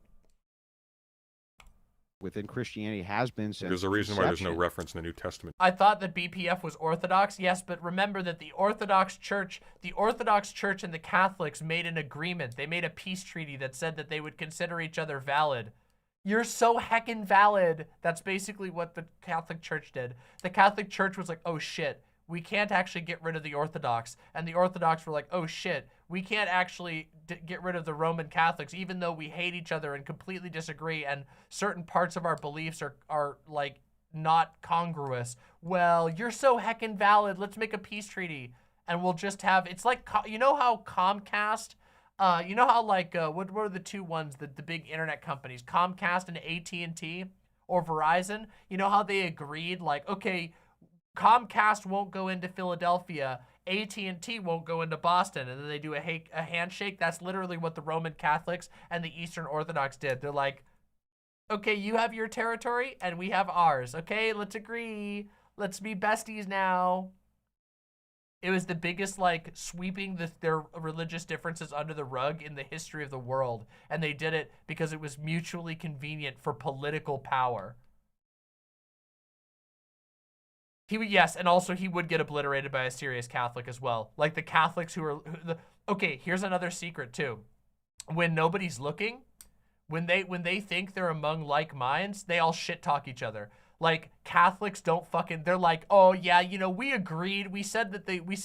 Within Christianity has been since there's a reason why there's no reference in the New Testament. I thought that BPF was Orthodox, yes, but remember that the Orthodox Church and the Catholics made an agreement. They made a peace treaty that said that they would consider each other valid. You're so heckin' valid. That's basically what the Catholic Church did. The Catholic Church was like, oh shit, we can't actually get rid of the Orthodox. And the Orthodox were like, oh shit, we can't actually get rid of the Roman Catholics, even though we hate each other and completely disagree and certain parts of our beliefs are like not congruous. Well, you're so heckin' valid. Let's make a peace treaty and we'll just have, it's like, you know how Comcast, you know how like, what are the two ones, the big internet companies, Comcast and AT&T or Verizon? You know how they agreed like, okay, Comcast won't go into Philadelphia, AT&T won't go into Boston, and then they do a handshake. That's literally what the Roman Catholics and the Eastern Orthodox did. They're like, Okay, you have your territory and we have ours. Okay, let's agree. Let's be besties now. It was the biggest, like, sweeping their religious differences under the rug in the history of the world. And they did it because it was mutually convenient for political power. Yes, and also he would get obliterated by a serious Catholic as well. Like the Catholics who are... Okay, here's another secret too. When nobody's looking, when they think they're among like minds, they all shit talk each other. Like Catholics don't fucking, they're like, oh yeah, you know, we agreed. We said that the we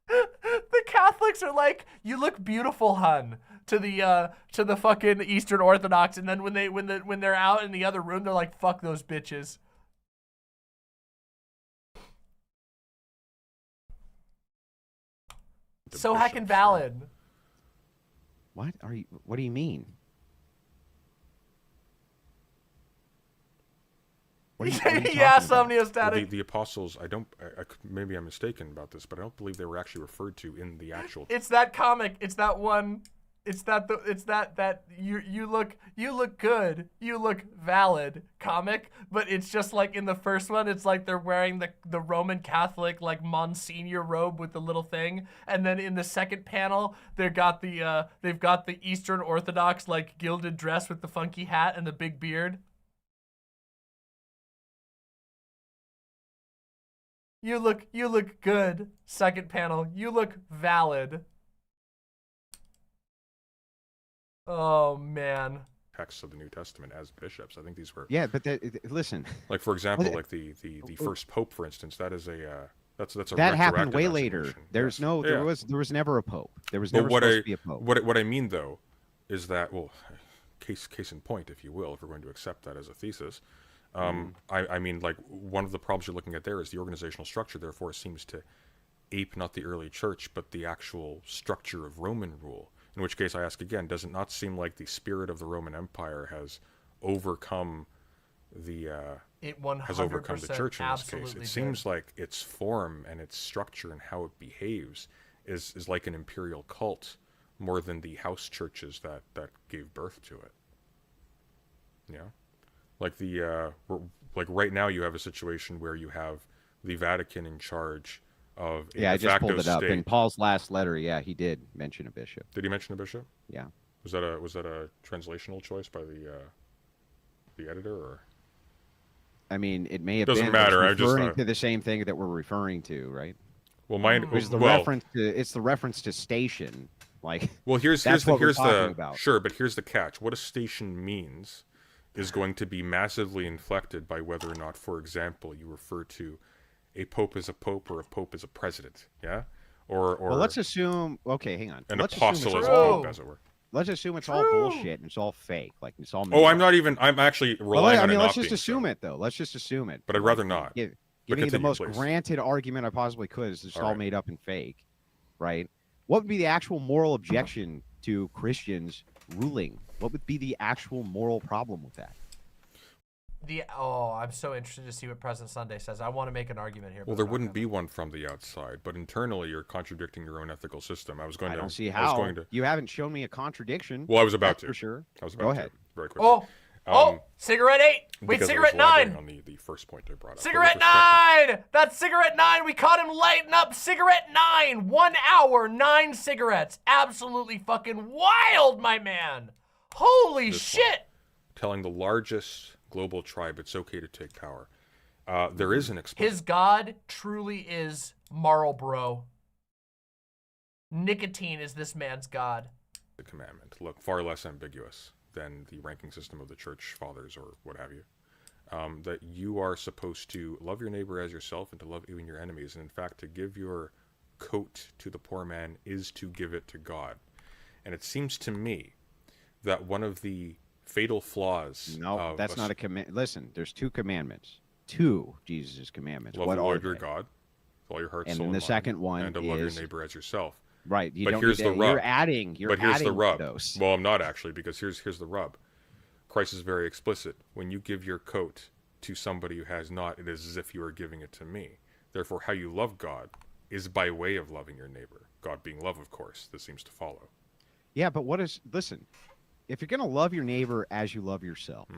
the Catholics are like, you look beautiful, hun, to the fucking Eastern Orthodox, and then when they're out in the other room, they're like, fuck those bitches. So heckin' valid. What do you mean? What are you Yeah, talking about? Somniostatic. The apostles, maybe I'm mistaken about this, but I don't believe they were actually referred to in the actual. It's that comic. It's that one. It's that you look good. You look valid comic, but it's just like in the first one, it's like they're wearing the Roman Catholic like Monsignor robe with the little thing, and then in the second panel, they've got the Eastern Orthodox like gilded dress with the funky hat and the big beard. You look good. Second panel, you look valid. Oh man. Texts of the New Testament as bishops. I think these were. Yeah, but listen. Like for example, like the first pope, for instance, that is that's a that happened way retroactive later. execution. There's Yes. there was never a pope. There was never supposed to be a pope. What I mean though is that, well, case in point, if you will, if we're going to accept that as a thesis. I mean, like, one of the problems you're looking at there is the organizational structure, therefore, seems to ape not the early church, but the actual structure of Roman rule. In which case, I ask again, does it not seem like the spirit of the Roman Empire has overcome the church in this case? It seems like its form and its structure and how it behaves is like an imperial cult more than the house churches that gave birth to it. Yeah. Like like right now you have a situation where you have the Vatican in charge of a I just pulled it up. state. In Paul's last letter, yeah, he did mention a bishop. Did he mention a bishop? Yeah. Was that a translational choice by the editor, or? I mean, it may have Doesn't been matter. It's referring to the same thing that we're referring to, right? Well, it's the reference to station. Like, well, here's that's the what we're talking about. Sure, but here's the catch. What a station means is going to be massively inflected by whether or not, for example, you refer to a pope as a pope or a pope as a president, yeah? Or well, let's assume, okay, hang on. An let's apostle as a pope, as it were. Let's assume it's all bullshit and it's all fake. Like, it's all Oh, I'm actually relying on it not let's just being assume so. it, though. Let's just assume it. But I'd rather not. Give But me the continue, most please. granted argument I possibly could is it's all right. made up and fake, right? What would be the actual moral objection to Christians ruling? What would be the actual moral problem with that? I'm so interested to see what President Sunday says. I want to make an argument here. Well, there wouldn't be one from the outside, but internally you're contradicting your own ethical system. I don't see how. You haven't shown me a contradiction. Well, I was about to. For sure. I was about Go to. ahead. Very quickly. Cigarette 8. Wait, because cigarette I was elaborating 9. on the first point I brought up. Cigarette 9. That's cigarette 9. We caught him lighting up cigarette 9. 1 hour, 9 cigarettes. Absolutely fucking wild, my man. Holy shit. Telling the largest global tribe it's okay to take power. There is an His god truly is Marlboro. Nicotine is this man's god. The commandment. Look, far less ambiguous than the ranking system of the church fathers or what have you. That you are supposed to love your neighbor as yourself and to love even your enemies. And in fact, to give your coat to the poor man is to give it to God. And it seems to me that one of the fatal flaws. No, that's not a command. Listen, there's 2 commandments. 2 Jesus' commandments. Love what the are Lord your they? God, with all your heart, And soul, then the and second mind, one and to love your is- neighbor as yourself. Right. You But don't here's need the to- rub. You're adding. But here's the rub. Those. Well, I'm not actually, because here's the rub. Christ is very explicit. When you give your coat to somebody who has not, it is as if you are giving it to me. Therefore, how you love God is by way of loving your neighbor. God being love, of course, this seems to follow. Yeah, but listen, if you're going to love your neighbor as you love yourself,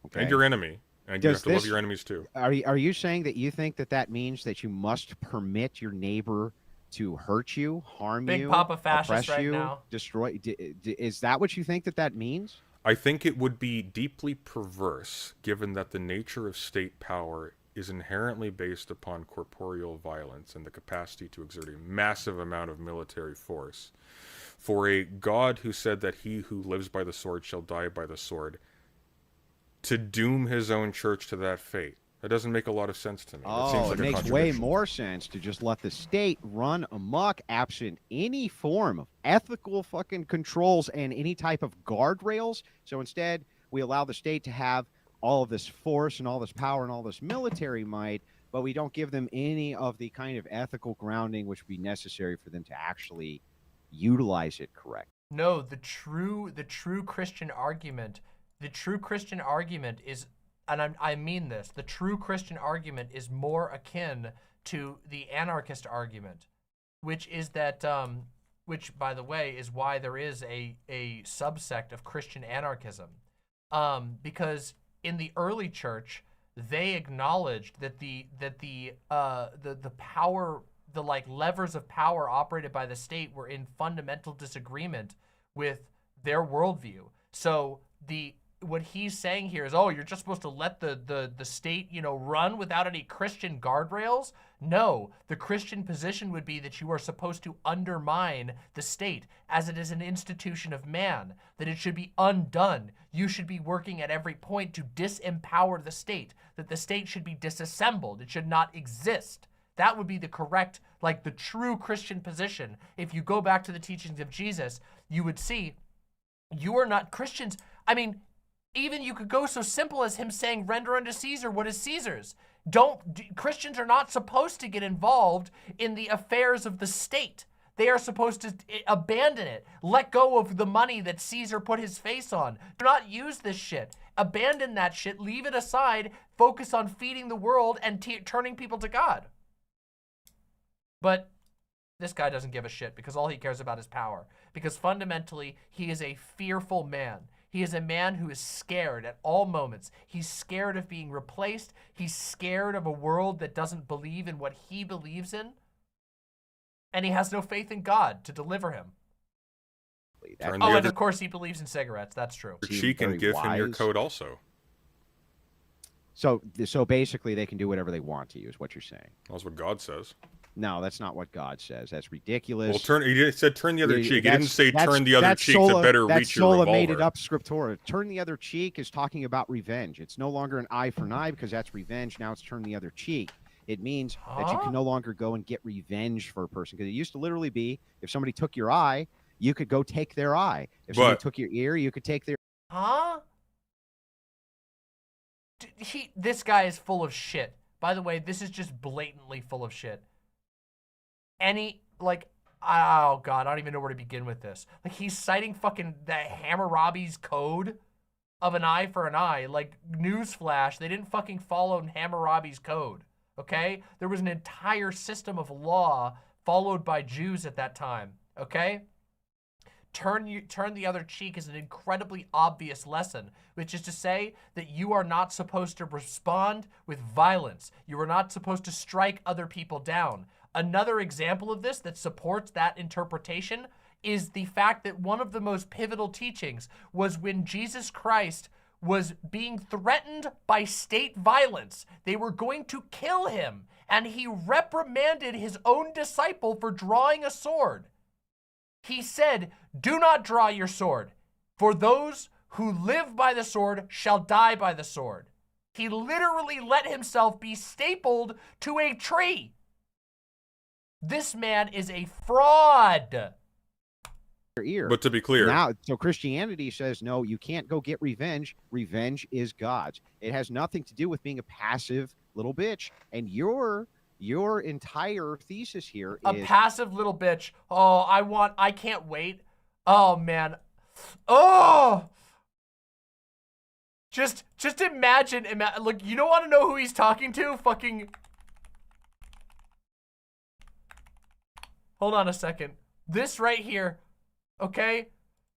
okay, And your enemy, and you have to love your enemies too. Are you saying that you think that means that you must permit your neighbor to hurt you, harm Big you, Papa fascist oppress right you, now. destroy? Is that what you think that means? I think it would be deeply perverse, given that the nature of state power is inherently based upon corporeal violence and the capacity to exert a massive amount of military force, for a God who said that he who lives by the sword shall die by the sword, to doom his own church to that fate. That doesn't make a lot of sense to me. That seems like it a makes way contradiction. more sense to just let the state run amok, absent any form of ethical fucking controls and any type of guardrails. So instead, we allow the state to have all of this force and all this power and all this military might, but we don't give them any of the kind of ethical grounding which would be necessary for them to actually utilize it correctly. No, the true Christian argument is, and I mean this, the true Christian argument is more akin to the anarchist argument, which is that, which by the way is why there is a subsect of Christian anarchism, because in the early church they acknowledged that the power, the like levers of power operated by the state were in fundamental disagreement with their worldview. So what he's saying here is, oh, you're just supposed to let the state, run without any Christian guardrails? No, the Christian position would be that you are supposed to undermine the state as it is an institution of man, that it should be undone. You should be working at every point to disempower the state, that the state should be disassembled. It should not exist. That would be the correct, like the true Christian position. If you go back to the teachings of Jesus, you would see you are not Christians. I mean, even you could go so simple as him saying, render unto Caesar what is Caesar's. Christians are not supposed to get involved in the affairs of the state. They are supposed to abandon it. Let go of the money that Caesar put his face on. Do not use this shit. Abandon that shit. Leave it aside. Focus on feeding the world and turning people to God. But this guy doesn't give a shit because all he cares about is power. Because fundamentally, he is a fearful man. He is a man who is scared at all moments. He's scared of being replaced. He's scared of a world that doesn't believe in what he believes in. And he has no faith in God to deliver him. And of course he believes in cigarettes. That's true. Your cheek and give him your coat also. So basically they can do whatever they want to you, is what you're saying. That's what God says. No, that's not what God says. That's ridiculous. Well, he said turn the other cheek. He didn't say turn the other cheek to better reach your revolver. Sola made it up scriptura. Turn the other cheek is talking about revenge. It's no longer an eye for an eye because that's revenge. Now it's turn the other cheek. It means that you can no longer go and get revenge for a person. Because it used to literally be, if somebody took your eye, you could go take their eye. If somebody took your ear, you could take their... Huh? This guy is full of shit. By the way, this is just blatantly full of shit. Oh God, I don't even know where to begin with this. Like, he's citing fucking the Hammurabi's code of an eye for an eye. Like, newsflash, they didn't fucking follow Hammurabi's code, okay? There was an entire system of law followed by Jews at that time, okay? Turn the other cheek is an incredibly obvious lesson, which is to say that you are not supposed to respond with violence. You are not supposed to strike other people down. Another example of this that supports that interpretation is the fact that one of the most pivotal teachings was when Jesus Christ was being threatened by state violence. They were going to kill him, and he reprimanded his own disciple for drawing a sword. He said, do not draw your sword, for those who live by the sword shall die by the sword. He literally let himself be stapled to a tree. This man is a fraud. Ear. But to be clear, now, so Christianity says, no, you can't go get revenge. Revenge is God's. It has nothing to do with being a passive little bitch. And your entire thesis here is a passive little bitch. Oh, I can't wait. Oh man. Oh. Just imagine, look, you don't want to know who he's talking to? Fucking Hold on a second. This right here, okay?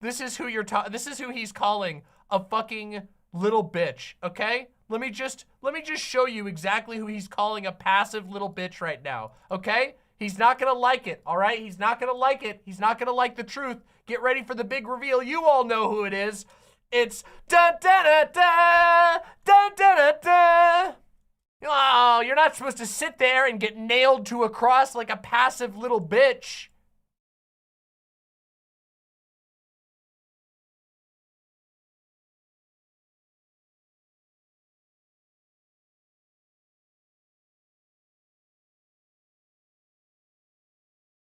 This is who this is who he's calling a fucking little bitch, okay? Let me just show you exactly who he's calling a passive little bitch right now, okay? He's not gonna like it, all right? He's not gonna like it. He's not gonna like the truth. Get ready for the big reveal. You all know who it is. It's da-da-da-da, da-da-da-da. Oh, you're not supposed to sit there and get nailed to a cross like a passive little bitch.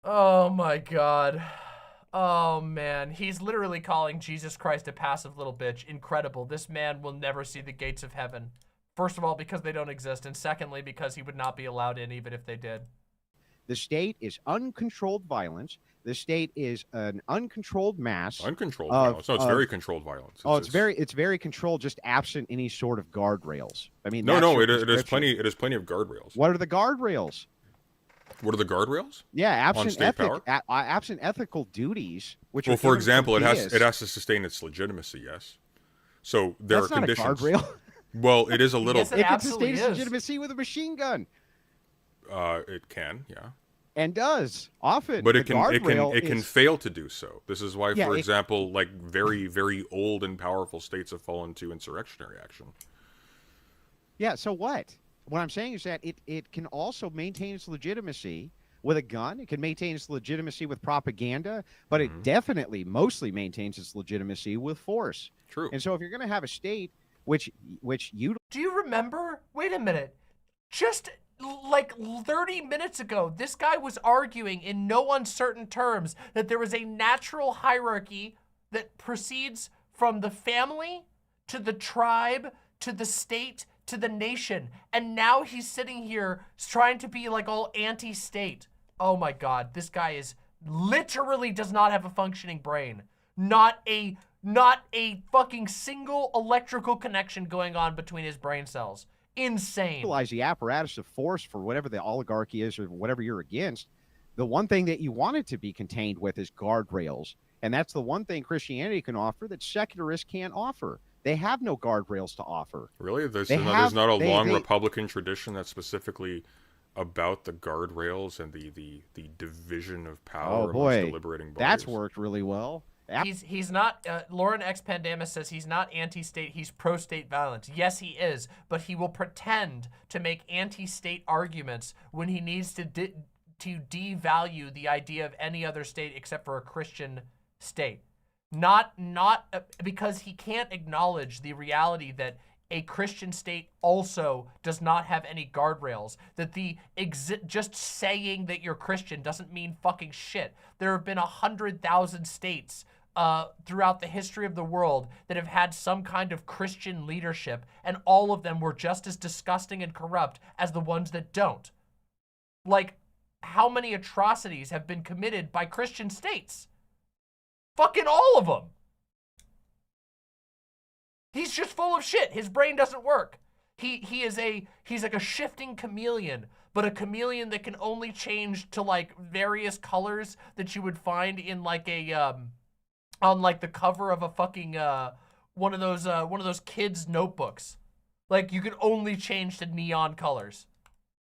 Oh my God. Oh man, he's literally calling Jesus Christ a passive little bitch. Incredible. This man will never see the gates of heaven. First of all, because they don't exist, and secondly, because he would not be allowed in even if they did. The state is uncontrolled violence. The state is an uncontrolled mass. Uncontrolled violence. No, it's very controlled violence. It's very controlled, just absent any sort of guardrails. I mean, no, it is plenty of guardrails. What are the guardrails? What are the guardrails? Yeah, absent ethical duties. Which, well, for example, it has to sustain its legitimacy. Yes. So there are conditions. That's not a guardrail. Well, it is a little. Yes, it can sustain its legitimacy with a machine gun. It can, yeah. And does often, but it can fail to do so. This is why, for example, like very, very old and powerful states have fallen to insurrectionary action. Yeah. So what? What I'm saying is that it can also maintain its legitimacy with a gun. It can maintain its legitimacy with propaganda, but it definitely mostly maintains its legitimacy with force. True. And so if you're going to have a state which you do you remember? Wait a minute. Just like 30 minutes ago, this guy was arguing in no uncertain terms that there was a natural hierarchy that proceeds from the family to the tribe to the state to the nation. And now he's sitting here trying to be like all anti-state. Oh my God, this guy is literally does not have a functioning brain. Not a fucking single electrical connection going on between his brain cells. Insane. Utilize the apparatus of force for whatever the oligarchy is or whatever you're against. The one thing that you want it to be contained with is guardrails. And that's the one thing Christianity can offer that secularists can't offer. They have no guardrails to offer. Really? There's not a long Republican tradition that's specifically about the guardrails and the division of power amongst deliberating bodies. That's worked really well. He's not, Lauren X. Pandamus says he's not anti-state, he's pro-state violence. Yes, he is, but he will pretend to make anti-state arguments when he needs to devalue the idea of any other state except for a Christian state. Not because he can't acknowledge the reality that a Christian state also does not have any guardrails. That just saying that you're Christian doesn't mean fucking shit. There have been 100,000 states throughout the history of the world that have had some kind of Christian leadership, and all of them were just as disgusting and corrupt as the ones that don't. Like, how many atrocities have been committed by Christian states? Fucking all of them. He's just full of shit. His brain doesn't work. He's like a shifting chameleon, but a chameleon that can only change to like various colors that you would find in like a on like the cover of a fucking one of those kids' notebooks. Like you can only change to neon colors.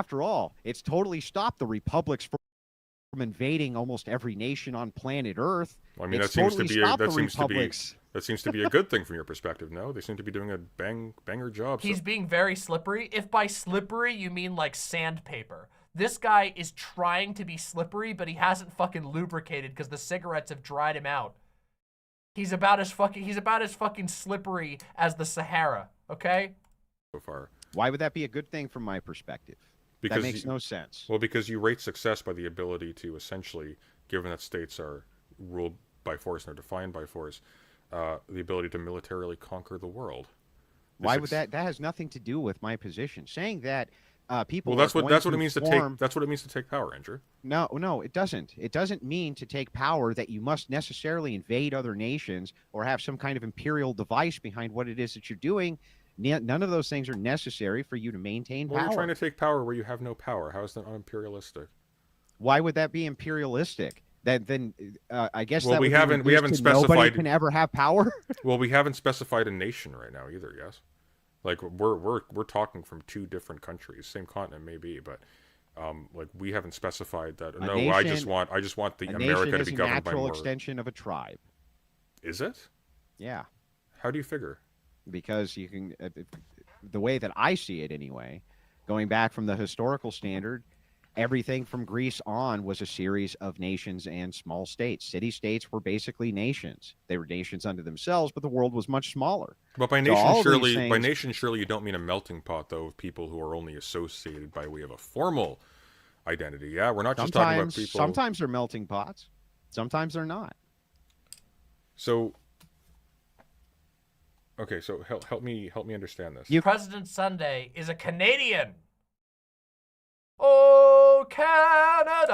After all, it's totally stopped the republics from invading almost every nation on planet Earth. Well, I mean, that seems to be a good thing from your perspective. No, they seem to be doing a banger job. He's being very slippery. If by slippery you mean like sandpaper, this guy is trying to be slippery, but he hasn't fucking lubricated because the cigarettes have dried him out. He's about as fucking slippery as the Sahara. Okay. So far. Why would that be a good thing from my perspective? Because that makes no sense. Well, because you rate success by the ability to essentially, given that states are ruled by force and are defined by force, the ability to militarily conquer the world. Why would that? That has nothing to do with my position. Saying that people. Well, that's what it means to take. That's what it means to take power, Andrew. No, it doesn't. It doesn't mean to take power that you must necessarily invade other nations or have some kind of imperial device behind what it is that you're doing. None of those things are necessary for you to maintain power. Well, you're trying to take power where you have no power. How is that unimperialistic? Why would that be imperialistic? Then I guess Well, that we would be haven't reduced to specified. nobody can ever have power. Well, we haven't specified a nation right now either. Yes, like we're talking from two different countries, same continent maybe, but like we haven't specified that. No, nation, I just want the America to be governed by more. A natural extension of a tribe. Is it? Yeah. How do you figure? Because you can, the way that I see it anyway, going back from the historical standard, everything from Greece on was a series of nations and small states. City-states were basically nations. They were nations unto themselves, but the world was much smaller. But by So nation, all surely, these by things- nation, surely you don't mean a melting pot, though, of people who are only associated by way of a formal identity. Yeah, we're not just talking about people. Sometimes they're melting pots. Sometimes they're not. So, okay, so help me understand this. President Sunday is a Canadian. Oh, Canada,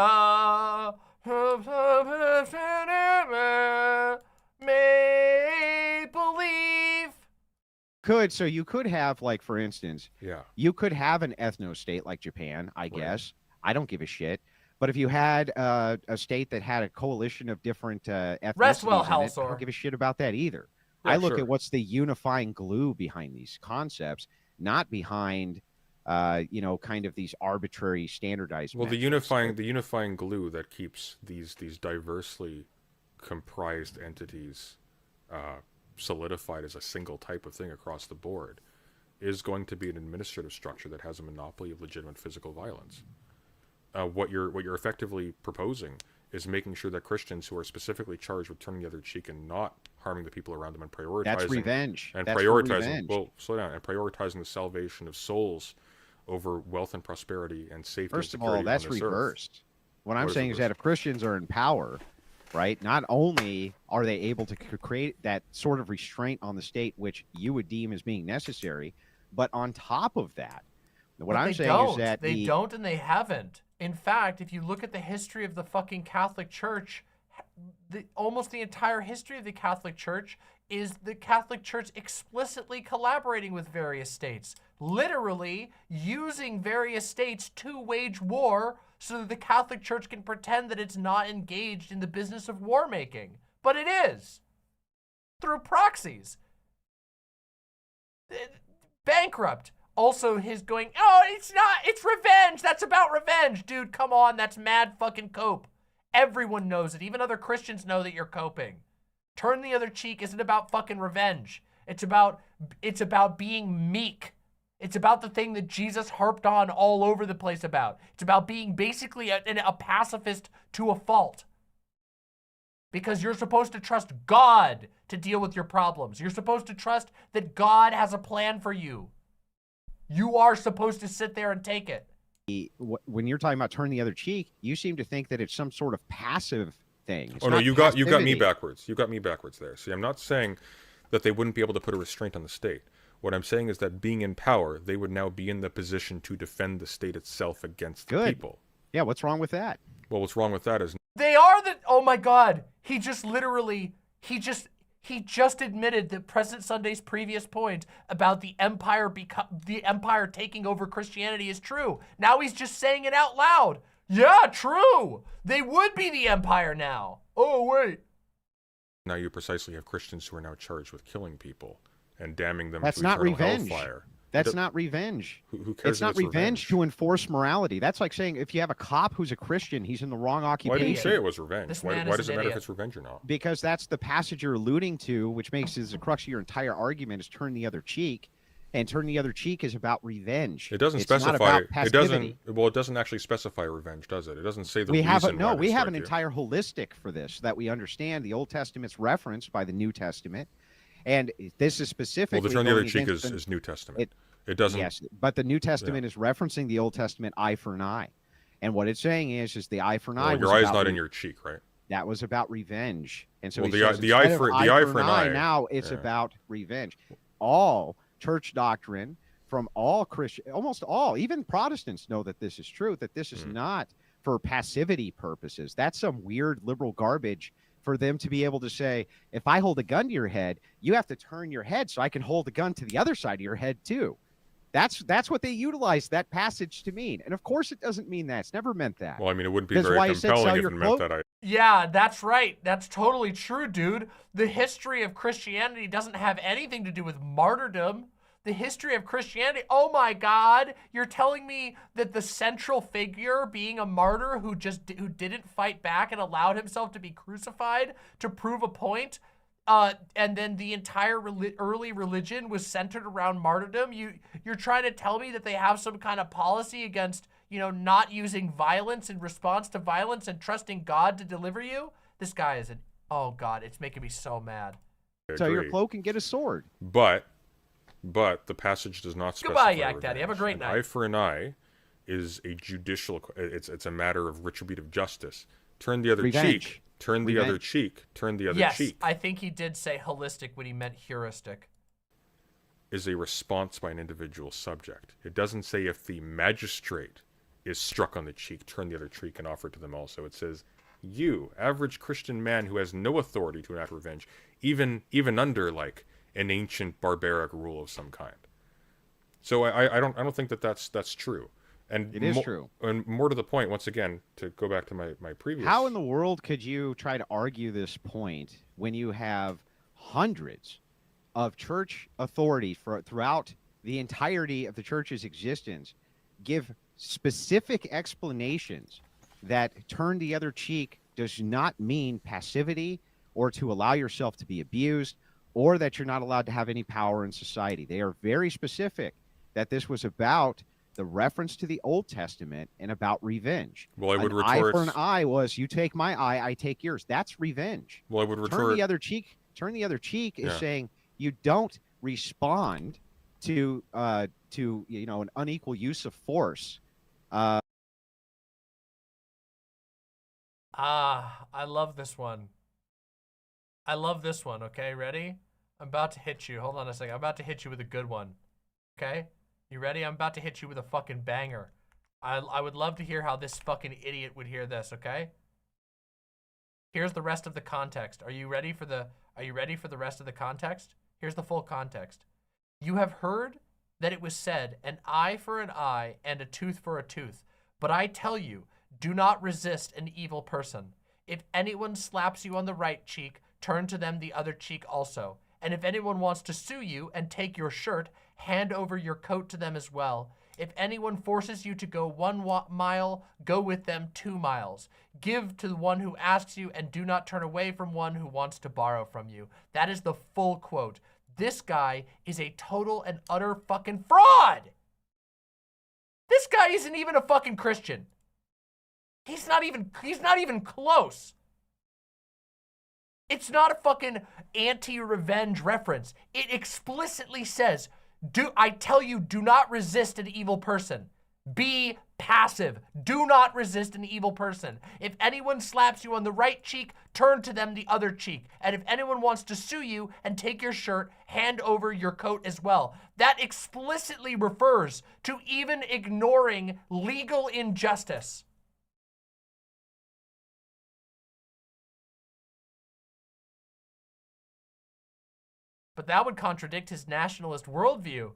Maple Leaf. So you could have, like, for instance, Yeah. you could have an ethno-state like Japan, I guess. I don't give a shit. But if you had a state that had a coalition of different ethnicities in it, I Halsor. don't give a shit about that either. Yeah, I look sure. at what's the unifying glue behind these concepts, not behind, kind of these arbitrary standardized. Well, the metrics. unifying glue that keeps these diversely comprised entities solidified as a single type of thing across the board is going to be an administrative structure that has a monopoly of legitimate physical violence. What you're effectively proposing is making sure that Christians who are specifically charged with turning the other cheek and not harming the people around them and prioritizing That's revenge. and That's prioritizing revenge. well, slow down, and prioritizing the salvation of souls over wealth and prosperity and safety. First and of all, security that's on this earth. reversed. What I'm What is saying is that if Christians are in power, right, not only are they able to create that sort of restraint on the state, which you would deem as being necessary, but on top of that, what I'm saying is that they don't and they haven't. In fact, if you look at the history of the fucking Catholic Church, almost the entire history of the Catholic Church is the Catholic Church explicitly collaborating with various states, literally using various states to wage war so that the Catholic Church can pretend that it's not engaged in the business of war making. But it is. Through proxies. Bankrupt. Also his going, oh, it's not, it's revenge. That's about revenge. Dude, come on. That's mad fucking cope. Everyone knows it. Even other Christians know that you're coping. Turn the other cheek isn't about fucking revenge. It's about being meek. It's about the thing that Jesus harped on all over the place about. It's about being basically a pacifist to a fault. Because you're supposed to trust God to deal with your problems. You're supposed to trust that God has a plan for you. You are supposed to sit there and take it. When you're talking about turn the other cheek, you seem to think that it's some sort of passive thing. It's Oh no, not you got me passivity. backwards. You got me backwards there. See, I'm not saying that they wouldn't be able to put a restraint on the state. What I'm saying is that being in power, they would now be in the position to defend the state itself against the people. Yeah, what's wrong with that? Well, what's wrong with that is They are the, oh my God. He just admitted that President Sunday's previous point about the empire taking over Christianity is true. Now he's just saying it out loud. Yeah, true. They would be the empire now. Oh, wait. now you precisely have Christians who are now charged with killing people and damning them That's to not eternal revenge. hellfire. That's not revenge. Who cares It's if not revenge to enforce morality. That's like saying if you have a cop who's a Christian, he's in the wrong Why occupation. did you say it was revenge? This Why man does is it an matter if idiot. it's revenge or not? Because that's the passage you're alluding to, which makes this the crux of your entire argument is turn the other cheek. And turn the other cheek is about revenge. It doesn't It's not specify. about It passivity. doesn't. Well, it doesn't actually specify revenge, does it? It doesn't say the We have reason. no. why We they have strike an you. entire holistic for this so that we understand the Old Testament's referenced by the New Testament, and this is specifically. Well, the turn the other going cheek against is New Testament. It doesn't. Yes, but the New Testament is referencing the Old Testament eye for an eye, and what it's saying is the eye for an eye. Well, your was eye's about not in your cheek, right? That was about revenge, and so Well, he the eye- says the eye instead of for- the eye for an eye. now it's Yeah. about revenge. All church doctrine from all Christian, almost all, even Protestants know that this is true. That this is not for passivity purposes. That's some weird liberal garbage for them to be able to say, if I hold a gun to your head, you have to turn your head so I can hold the gun to the other side of your head too. That's what they utilized that passage to mean. And of course it doesn't mean that. It's never meant that. Well, I mean, it wouldn't be That's very why he said, compelling "Sell if your it meant that. Yeah, that's right. That's totally true, dude. The history of Christianity doesn't have anything to do with martyrdom. The history of Christianity, oh my God, you're telling me that the central figure being a martyr who didn't fight back and allowed himself to be crucified to prove a point, and then the entire early religion was centered around martyrdom? You're trying to tell me that they have some kind of policy against, you know, not using violence in response to violence and trusting God to deliver you? This guy is oh God, it's making me so mad. So your cloak and get a sword. But the passage does not specify Goodbye, Yak revenge. Daddy. Have a great An night. eye for an eye is a judicial. It's a matter of retributive justice. Turn the other Revenge. cheek. Turn the other cheek. Turn the other cheek. Yes, I think he did say holistic when he meant heuristic. Is a response by an individual subject. It doesn't say if the magistrate is struck on the cheek, turn the other cheek and offer it to them also. It says, you, average Christian man who has no authority to enact revenge, even under like an ancient barbaric rule of some kind. So I don't think that's true. And it is true. And more to the point, once again, to go back to my previous. How in the world could you try to argue this point when you have hundreds of church authority throughout the entirety of the church's existence give specific explanations that turn the other cheek does not mean passivity or to allow yourself to be abused or that you're not allowed to have any power in society? They are very specific that this was about the reference to the Old Testament and about revenge. Well, I would an retort. Eye for an eye was you take my eye, I take yours. That's revenge. Well, I would retort. Turn the other cheek. Turn the other cheek is saying you don't respond to you know, an unequal use of force. I love this one. I love this one. Okay, ready? I'm about to hit you. Hold on a second. I'm about to hit you with a good one. Okay? You ready? I'm about to hit you with a fucking banger. I would love to hear how this fucking idiot would hear this, okay? Here's the rest of the context. Are you ready for the rest of the context? Here's the full context. You have heard that it was said, an eye for an eye and a tooth for a tooth. But I tell you, do not resist an evil person. If anyone slaps you on the right cheek, turn to them the other cheek also. And if anyone wants to sue you and take your shirt, hand over your coat to them as well. If anyone forces you to go 1 mile, go with them 2 miles. Give to the one who asks you and do not turn away from one who wants to borrow from you. That is the full quote. This guy is a total and utter fucking fraud. This guy isn't even a fucking Christian. He's not even close. It's not a fucking anti-revenge reference. It explicitly says, I tell you, do not resist an evil person. Be passive. Do not resist an evil person. If anyone slaps you on the right cheek, turn to them the other cheek. And if anyone wants to sue you and take your shirt, hand over your coat as well. That explicitly refers to even ignoring legal injustice. But that would contradict his nationalist worldview.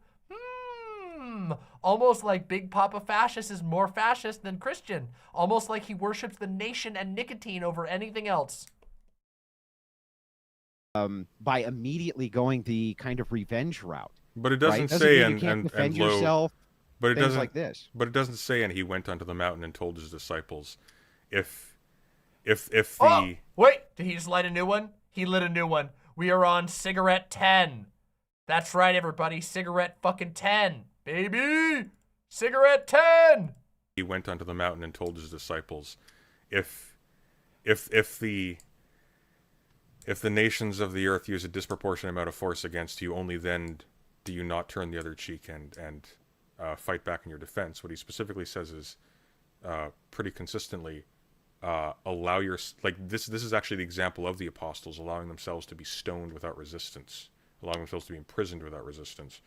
Almost like Big Papa Fascist is more fascist than Christian. Almost like he worships the nation and nicotine over anything else. By immediately going the kind of revenge route. But it doesn't right? say and defend yourself. But it doesn't like this. But it doesn't say, and he went onto the mountain and told his disciples, if Oh, wait, did he just light a new one? He lit a new one. We are on cigarette 10. That's right, everybody. Cigarette fucking 10. Baby! Cigarette 10! He went onto the mountain and told his disciples, if the nations of the earth use a disproportionate amount of force against you, only then do you not turn the other cheek and fight back in your defense. What he specifically says is, pretty consistently, allow your, like, this is actually the example of the apostles allowing themselves to be stoned without resistance, allowing themselves to be imprisoned without resistance.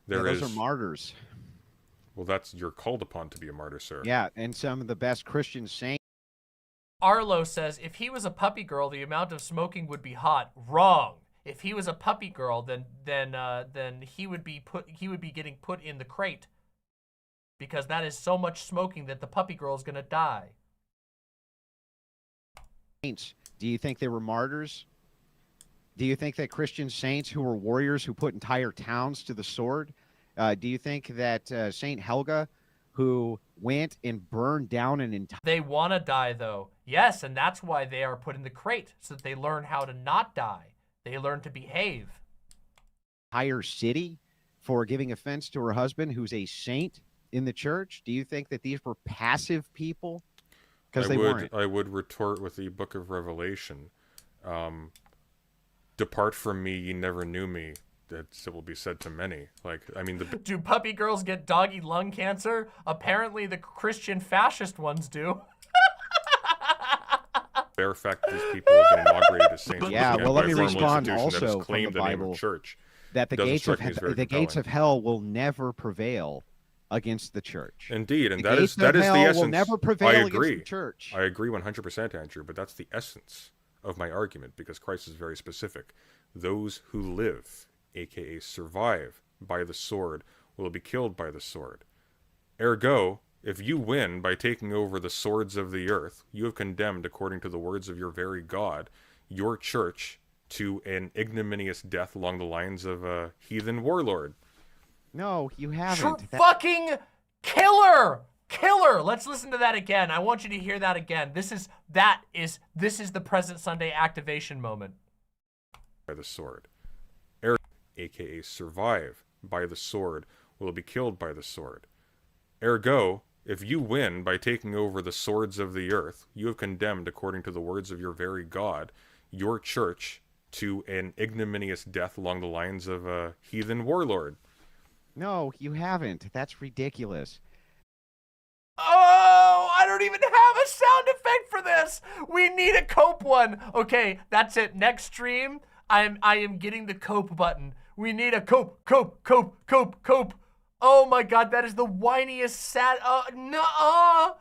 Those are martyrs. Well, you're called upon to be a martyr, sir. Yeah, and some of the best Christian saints. Arlo says, if he was a puppy girl, the amount of smoking would be hot. Wrong. If he was a puppy girl, then he would be getting put in the crate, because that is so much smoking that the puppy girl is gonna die. Saints, do you think they were martyrs? Do you think that Christian saints who were warriors who put entire towns to the sword? Do you think that Saint Helga, who went and burned down an entire... They want to die, though. Yes, and that's why they are put in the crate, so that they learn how to not die. They learn to behave. Entire city for giving offense to her husband, who's a saint in the church? Do you think that these were passive people? Because they weren't. I would retort with the Book of Revelation. Depart from me, ye never knew me. That will be said to many. Like, I mean, do puppy girls get doggy lung cancer? Apparently, the Christian fascist ones do. bare fact that these people have been inaugurated as saints. Yeah, well, let me respond that also has from claimed the name Bible of church. that the Doesn't gates of hell will never prevail against the church. Indeed, and the that is the hell essence. will never prevail I against agree. the church. I agree 100%, Andrew, but that's the essence of my argument, because Christ is very specific. Those who live, aka survive, by the sword will be killed by the sword. Ergo, if you win by taking over the swords of the earth, you have condemned, according to the words of your very God, your church to an ignominious death along the lines of a heathen warlord. No, you haven't. Fucking killer! Killer! Let's listen to that again. I want you to hear that again. This is the Present Sunday activation moment. By the sword. Aka survive by the sword will be killed by the sword. Ergo, if you win by taking over the swords of the earth, you have condemned, according to the words of your very God, your church to an ignominious death along the lines of a heathen warlord. No, you haven't. That's ridiculous. Oh, I don't even have a sound effect for this. We need a cope one. Okay, that's it. Next stream, I am getting the cope button. We need a cope. Oh my God, that is the whiniest sad. No.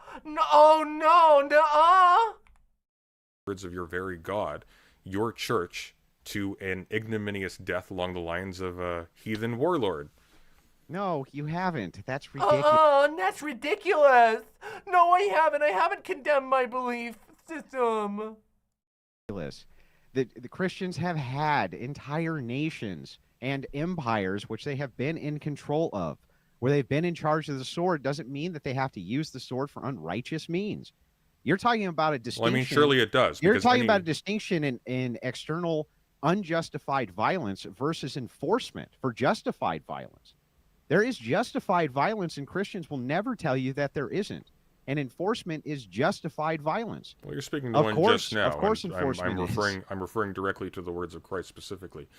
Words of your very God, your church to an ignominious death along the lines of a heathen warlord. No, you haven't. That's ridiculous. That's ridiculous. No, I haven't. I haven't condemned my belief system. The Christians have had entire nations and empires which they have been in control of, where they've been in charge of the sword. Doesn't mean that they have to use the sword for unrighteous means. You're talking about a distinction. Well, I mean, surely it does. You're talking about a distinction in external unjustified violence versus enforcement for justified violence. There is justified violence, and Christians will never tell you that there isn't. And enforcement is justified violence. Well, you're speaking to one just now. Of course, enforcement I'm referring directly to the words of Christ specifically.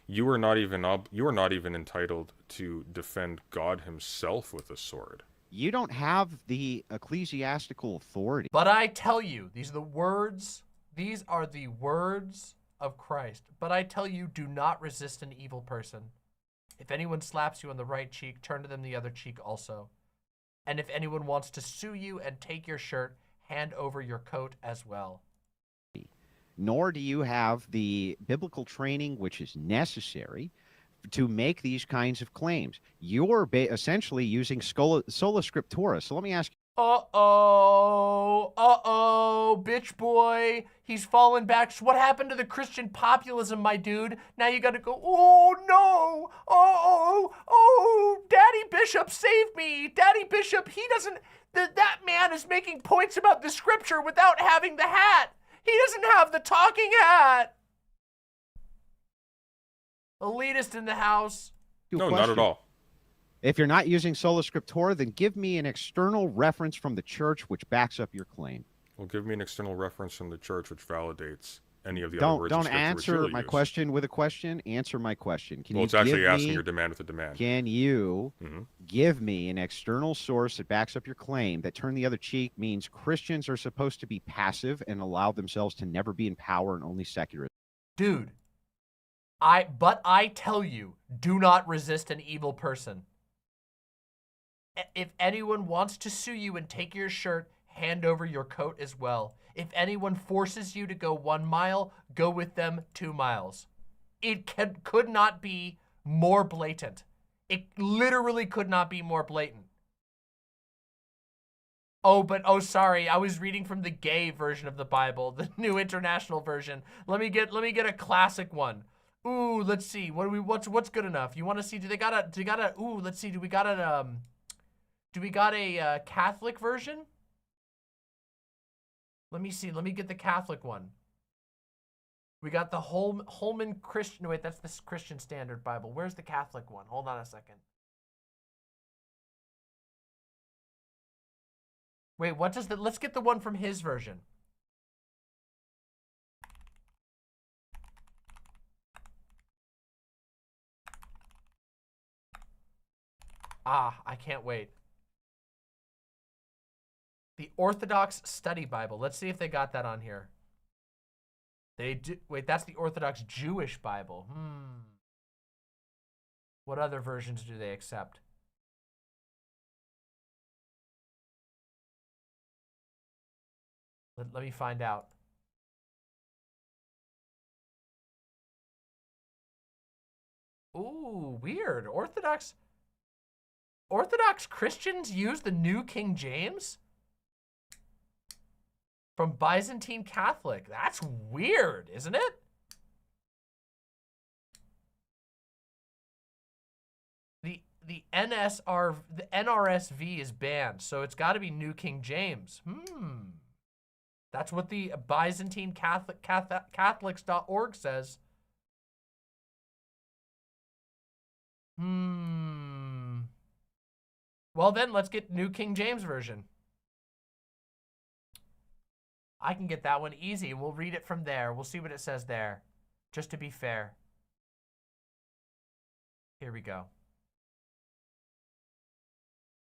You are not even entitled to defend God Himself with a sword. You don't have the ecclesiastical authority. But I tell you, these are the words of Christ. But I tell you, do not resist an evil person. If anyone slaps you on the right cheek, turn to them the other cheek also. And if anyone wants to sue you and take your shirt, hand over your coat as well. Nor do you have the biblical training which is necessary to make these kinds of claims. You're essentially using sola scriptura. So let me ask you. Bitch boy. He's fallen back. What happened to the Christian populism, my dude? Now you gotta go, oh no, Daddy Bishop, save me. Daddy Bishop, he doesn't, that man is making points about the scripture without having the hat. He doesn't have the talking hat. Elitist in the house. No, not at all. If you're not using sola scriptura, then give me an external reference from the church which backs up your claim. Well, give me an external reference from the church which validates any of the other words of Don't Scripture answer my question with a question. Answer my question. Well, it's actually asking your demand with a demand. Can you give me an external source that backs up your claim that turn the other cheek means Christians are supposed to be passive and allow themselves to never be in power and only secular? Dude, I tell you, do not resist an evil person. If anyone wants to sue you and take your shirt, hand over your coat as well. If anyone forces you to go 1 mile, go with them 2 miles. could not be more blatant. It literally could not be more blatant. Oh, sorry. I was reading from the gay version of the Bible, the New International Version. Let me get a classic one. Ooh, let's see. What's good enough? You want to see? Do we got a? Ooh, let's see. Do we got a Catholic version? Let me see. Let me get the Catholic one. We got the Holman Christian. Wait, that's the Christian Standard Bible. Where's the Catholic one? Hold on a second. Wait, what does the? Let's get the one from his version. Ah, I can't wait. The Orthodox Study Bible. Let's see if they got that on here. They do. Wait, that's the Orthodox Jewish Bible. What other versions do they accept? Let me find out. Ooh, weird. Orthodox Christians use the New King James from Byzantine Catholic. That's weird, isn't it? The NRSV is banned, so it's got to be New King James. That's what the Byzantine Catholics.org says. Well then, let's get New King James Version. I can get that one easy. We'll read it from there. We'll see what it says there, just to be fair. Here we go.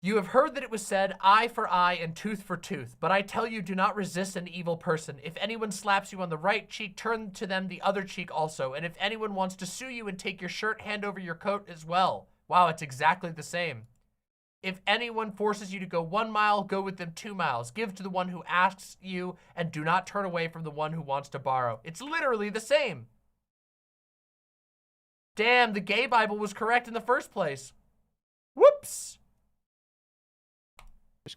You have heard that it was said, eye for eye and tooth for tooth. But I tell you, do not resist an evil person. If anyone slaps you on the right cheek, turn to them the other cheek also. And if anyone wants to sue you and take your shirt, hand over your coat as well. Wow, it's exactly the same. If anyone forces you to go 1 mile, go with them 2 miles. Give to the one who asks you, and do not turn away from the one who wants to borrow. It's literally the same. Damn, the gay Bible was correct in the first place. Whoops.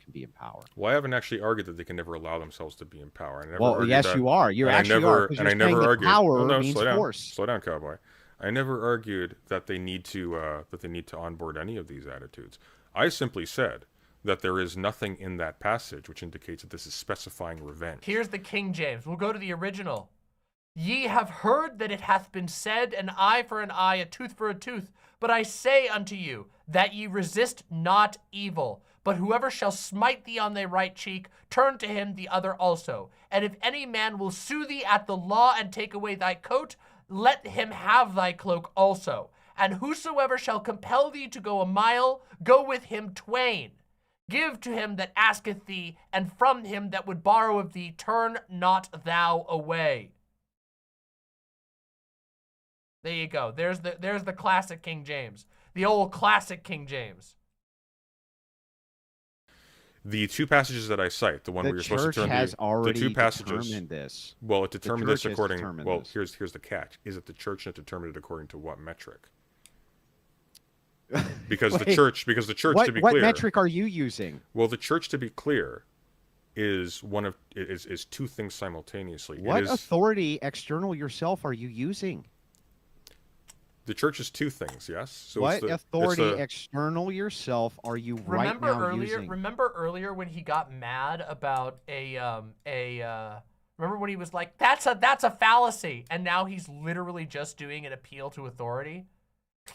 Can be in power. Well, I haven't actually argued that they can never allow themselves to be in power. Well, yes, you are. You actually are. And I never argued. Power no, means slow down. force. Slow down, cowboy. I never argued that they need to onboard any of these attitudes. I simply said that there is nothing in that passage which indicates that this is specifying revenge. Here's the King James. We'll go to the original. Ye have heard that it hath been said, an eye for an eye, a tooth for a tooth. But I say unto you, that ye resist not evil. But whoever shall smite thee on thy right cheek, turn to him the other also. And if any man will sue thee at the law and take away thy coat, let him have thy cloak also. And whosoever shall compel thee to go 1 mile, go with him 2. Give to him that asketh thee, and from him that would borrow of thee, turn not thou away. There you go. There's the classic King James. The old classic King James. The 2 passages that I cite, the one where you're supposed to turn the 2 passages. Determined this. Well, it determined this according. Well, this. here's the catch: is that the church that determined it according to what metric? Because the church, to be clear. What metric are you using? Well, the church, to be clear, is is 2 things simultaneously. What authority external yourself are you using? The church is 2 things, yes? So what authority external yourself are you using? Remember earlier when he got mad about remember when he was like, that's a fallacy, and now he's literally just doing an appeal to authority?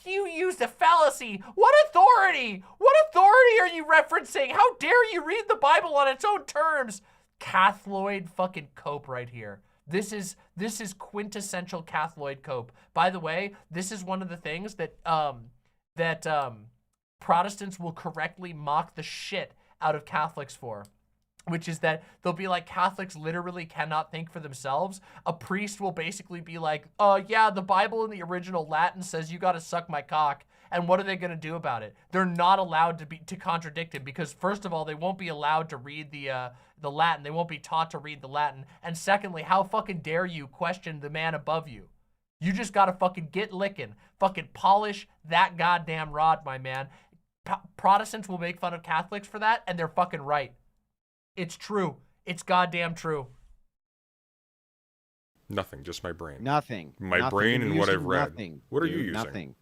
You used a fallacy. What authority? What authority are you referencing? How dare you read the Bible on its own terms? Catholoid fucking cope right here. This is quintessential Catholic cope. By the way, this is one of the things that Protestants will correctly mock the shit out of Catholics for, which is that they'll be like, Catholics literally cannot think for themselves. A priest will basically be like, yeah, the Bible in the original Latin says you got to suck my cock. And what are they going to do about it? They're not allowed to contradict him, because first of all, they won't be allowed to read the Latin. They won't be taught to read the Latin. And secondly, how fucking dare you question the man above you? You just gotta fucking get licking. Fucking polish that goddamn rod, my man. Protestants will make fun of Catholics for that, and they're fucking right. It's true. It's goddamn true. Nothing, just my brain. Nothing. My Nothing. brain You're and what I've using read. Nothing, What are dude, you using? Nothing.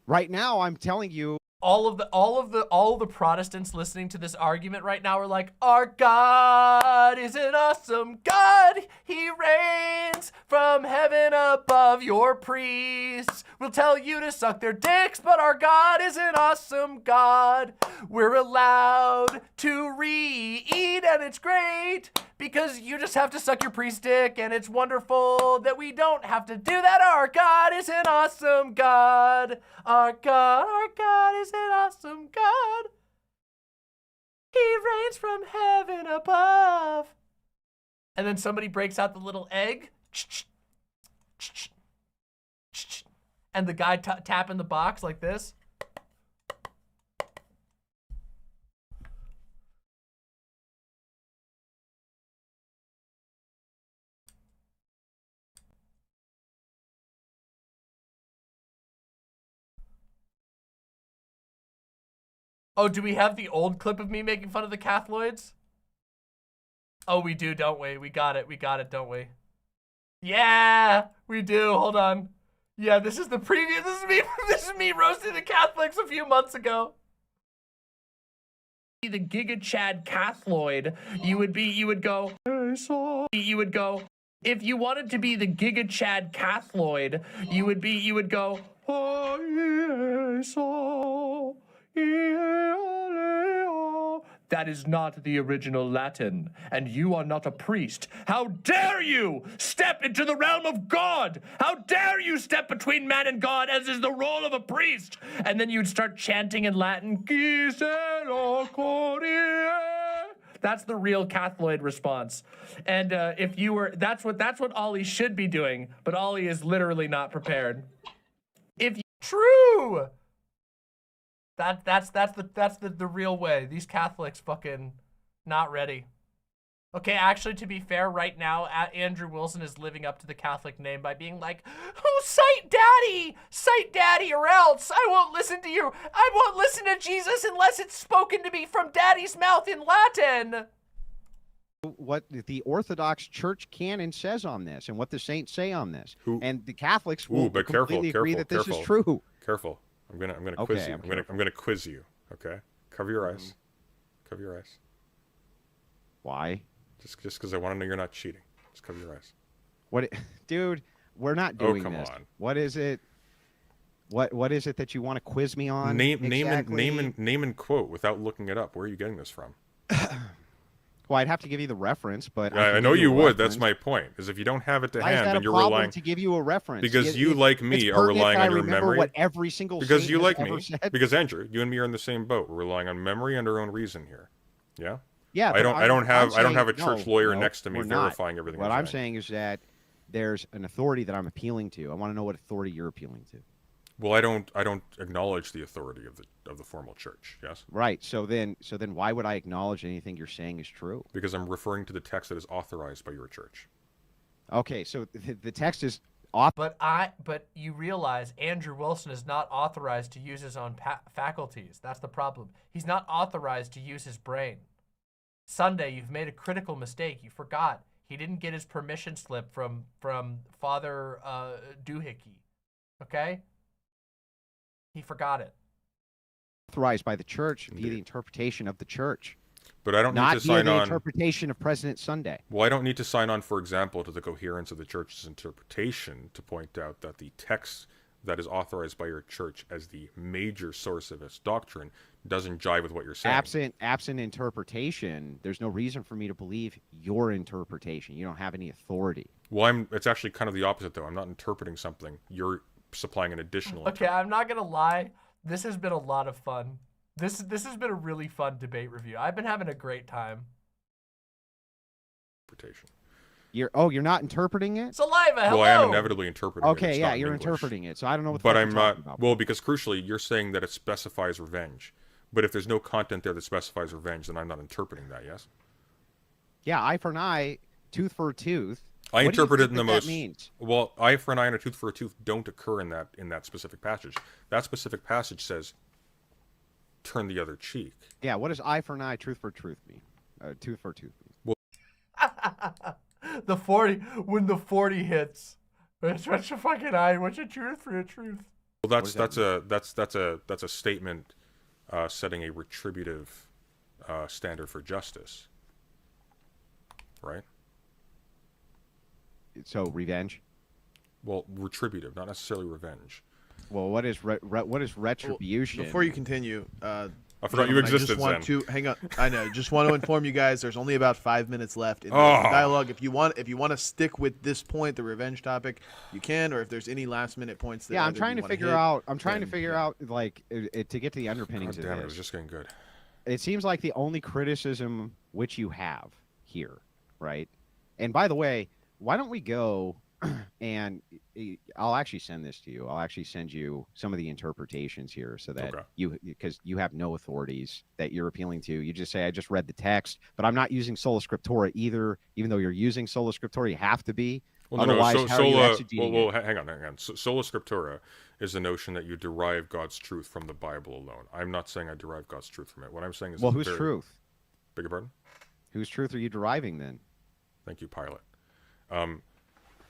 Right now, I'm telling you. All of the Protestants listening to this argument right now are like, our God is an awesome God. He reigns from heaven above. Your priests will tell you to suck their dicks, but our God is an awesome God. We're allowed to re-eat, and it's great because you just have to suck your priest dick, and it's wonderful that we don't have to do that. Our God is an awesome God. Our God is an awesome God. He reigns from heaven above. And then somebody breaks out the little egg. And the guy tapping the box like this. Oh, do we have the old clip of me making fun of the Catholics? Oh, we do, don't we? We got it, don't we? Yeah, we do. Hold on. Yeah, this is the preview. This is me roasting the Catholics a few months ago. The Giga Chad Cathloid, you would go, if you wanted to be the Giga Chad Cathloid, you would go, that is not the original Latin, and you are not a priest. How dare you step into the realm of God? How dare you step between man and God, as is the role of a priest? And then you'd start chanting in Latin, that's the real Catholic response. And if you were, that's what Ollie should be doing, but Ollie is literally not prepared. True. That's the real way. These Catholics fucking not ready. Okay, actually, to be fair, right now, Andrew Wilson is living up to the Catholic name by being like, oh, cite daddy, or else I won't listen to you. I won't listen to Jesus unless it's spoken to me from daddy's mouth in Latin. What the Orthodox Church canon says on this, and what the saints say on this, and the Catholics will completely agree that this is true. Careful. I'm gonna quiz you. I'm gonna quiz you. Okay. Cover your eyes. Cover your eyes. Why? Just because I want to know you're not cheating. Just cover your eyes. What, dude? We're not doing come this. on. What is it? What is it that you want to quiz me on? Name and quote without looking it up. Where are you getting this from? Well, I'd have to give you the reference, but I know you would. That's my point. Is if you don't have it to hand, then you're relying to give you a reference because you, like me, are relying on your memory. What every single because you like me. Said. Because Andrew, you and me are in the same boat. We're relying on memory and our own reason here. Yeah. Yeah. I don't have a church lawyer next to me verifying everything. What I'm saying is that there's an authority that I'm appealing to. I want to know what authority you're appealing to. Well, I don't acknowledge the authority of the formal church. Yes. Right. So then why would I acknowledge anything you're saying is true? Because I'm referring to the text that is authorized by your church. Okay. So the text is But you realize Andrew Wilson is not authorized to use his own faculties. That's the problem. He's not authorized to use his brain. Sunday, you've made a critical mistake. You forgot. He didn't get his permission slip from Father Doohickey. Okay? He forgot it. Authorized by the church via the interpretation of the church. But I don't need to sign on. Not via the interpretation of President Sunday. Well, I don't need to sign on, for example, to the coherence of the church's interpretation to point out that the text that is authorized by your church as the major source of its doctrine doesn't jive with what you're saying. Absent interpretation, there's no reason for me to believe your interpretation. You don't have any authority. Well, it's actually kind of the opposite, though. I'm not interpreting something. You're supplying an additional. Okay, I'm not gonna lie. This has been a lot of fun. This has been a really fun debate review. I've been having a great time. Interpretation. You're not interpreting it? Saliva, hello! Well, I am inevitably interpreting it. Okay, yeah, you're interpreting it, so I don't know what the But fuck I'm you're not. talking about. Well, because crucially, you're saying that it specifies revenge. But if there's no content there that specifies revenge, then I'm not interpreting that, yes? Yeah, eye for an eye, tooth for a tooth. I What do you interpret it think in the that most means? well. Eye for an eye and a tooth for a tooth don't occur in that specific passage. That specific passage says, "Turn the other cheek." Yeah, what does eye for an eye, tooth for tooth mean? Tooth for tooth mean? The 40 when the 40 hits. What's your fucking eye? What's your truth for your truth? Well, that's a statement setting a retributive standard for justice, right? So revenge. Well, retributive, not necessarily revenge. Well, what is retribution? Before you continue, I forgot you existed. I just want to hang on. I know. Just want to inform you guys. There's only about 5 minutes left in the Oh. dialogue. If you want to stick with this point, the revenge topic, you can. Or if there's any last minute points that Yeah, I'm either trying you to wanna figure hit, out. I'm trying to then, figure yeah. out like to get to the underpinnings God of damn it! It this. was just getting good. It seems like the only criticism which you have here, right? And by the way, why don't we go and I'll actually send this to you. I'll actually send you some of the interpretations here so that because you have no authorities that you're appealing to. You just say, I just read the text, but I'm not using Sola Scriptura either, even though you're using Sola Scriptura, you have to be. Well, Otherwise, how are you exegeting it? hang on. Sola Scriptura is the notion that you derive God's truth from the Bible alone. I'm not saying I derive God's truth from it. What I'm saying is, well, whose truth? Beg your pardon? Whose truth are you deriving then? Thank you, Pilot.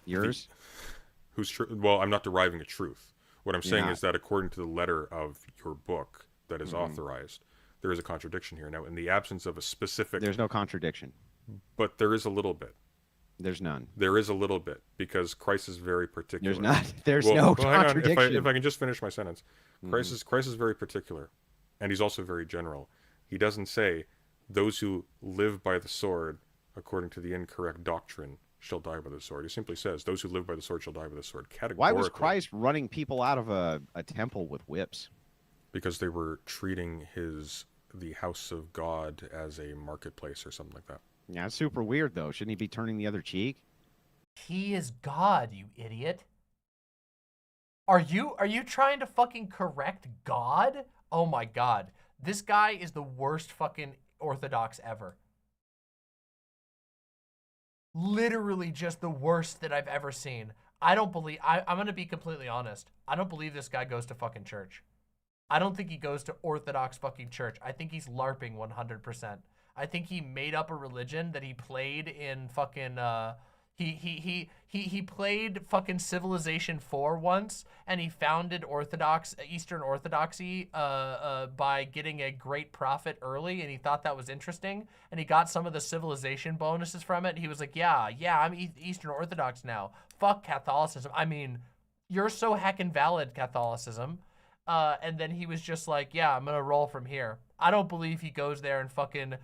Yours? Whose truth? Well, I'm not deriving a truth. What I'm saying Yeah. is that according to the letter of your book that is authorized, there is a contradiction here. Now, in the absence of a specific... There's no contradiction. But there is a little bit. There's none. There is a little bit, because Christ is very particular. There's not. There's well, no well, hang on. contradiction. If I can just finish my sentence. Christ is very particular, and he's also very general. He doesn't say, those who live by the sword, according to the incorrect doctrine, shall die by the sword. He simply says, those who live by the sword shall die by the sword. Categorically. Why was Christ running people out of a temple with whips? Because they were treating the house of God as a marketplace or something like that. Yeah, it's super weird, though. Shouldn't he be turning the other cheek? He is God, you idiot. Are you trying to fucking correct God? Oh my God. This guy is the worst fucking Orthodox ever. Literally just the worst that I've ever seen. I don't believe, I'm going to be completely honest. I don't believe this guy goes to fucking church. I don't think he goes to Orthodox fucking church. I think he's LARPing 100%. I think he made up a religion that he played in fucking, he played fucking Civilization 4 once, and he founded Eastern Orthodoxy by getting a great profit early, and he thought that was interesting, and he got some of the Civilization bonuses from it. He was like, yeah, I'm Eastern Orthodox now. Fuck Catholicism. I mean, you're so heckin' valid, Catholicism. And then he was just like, yeah, I'm gonna roll from here. I don't believe he goes there and fucking,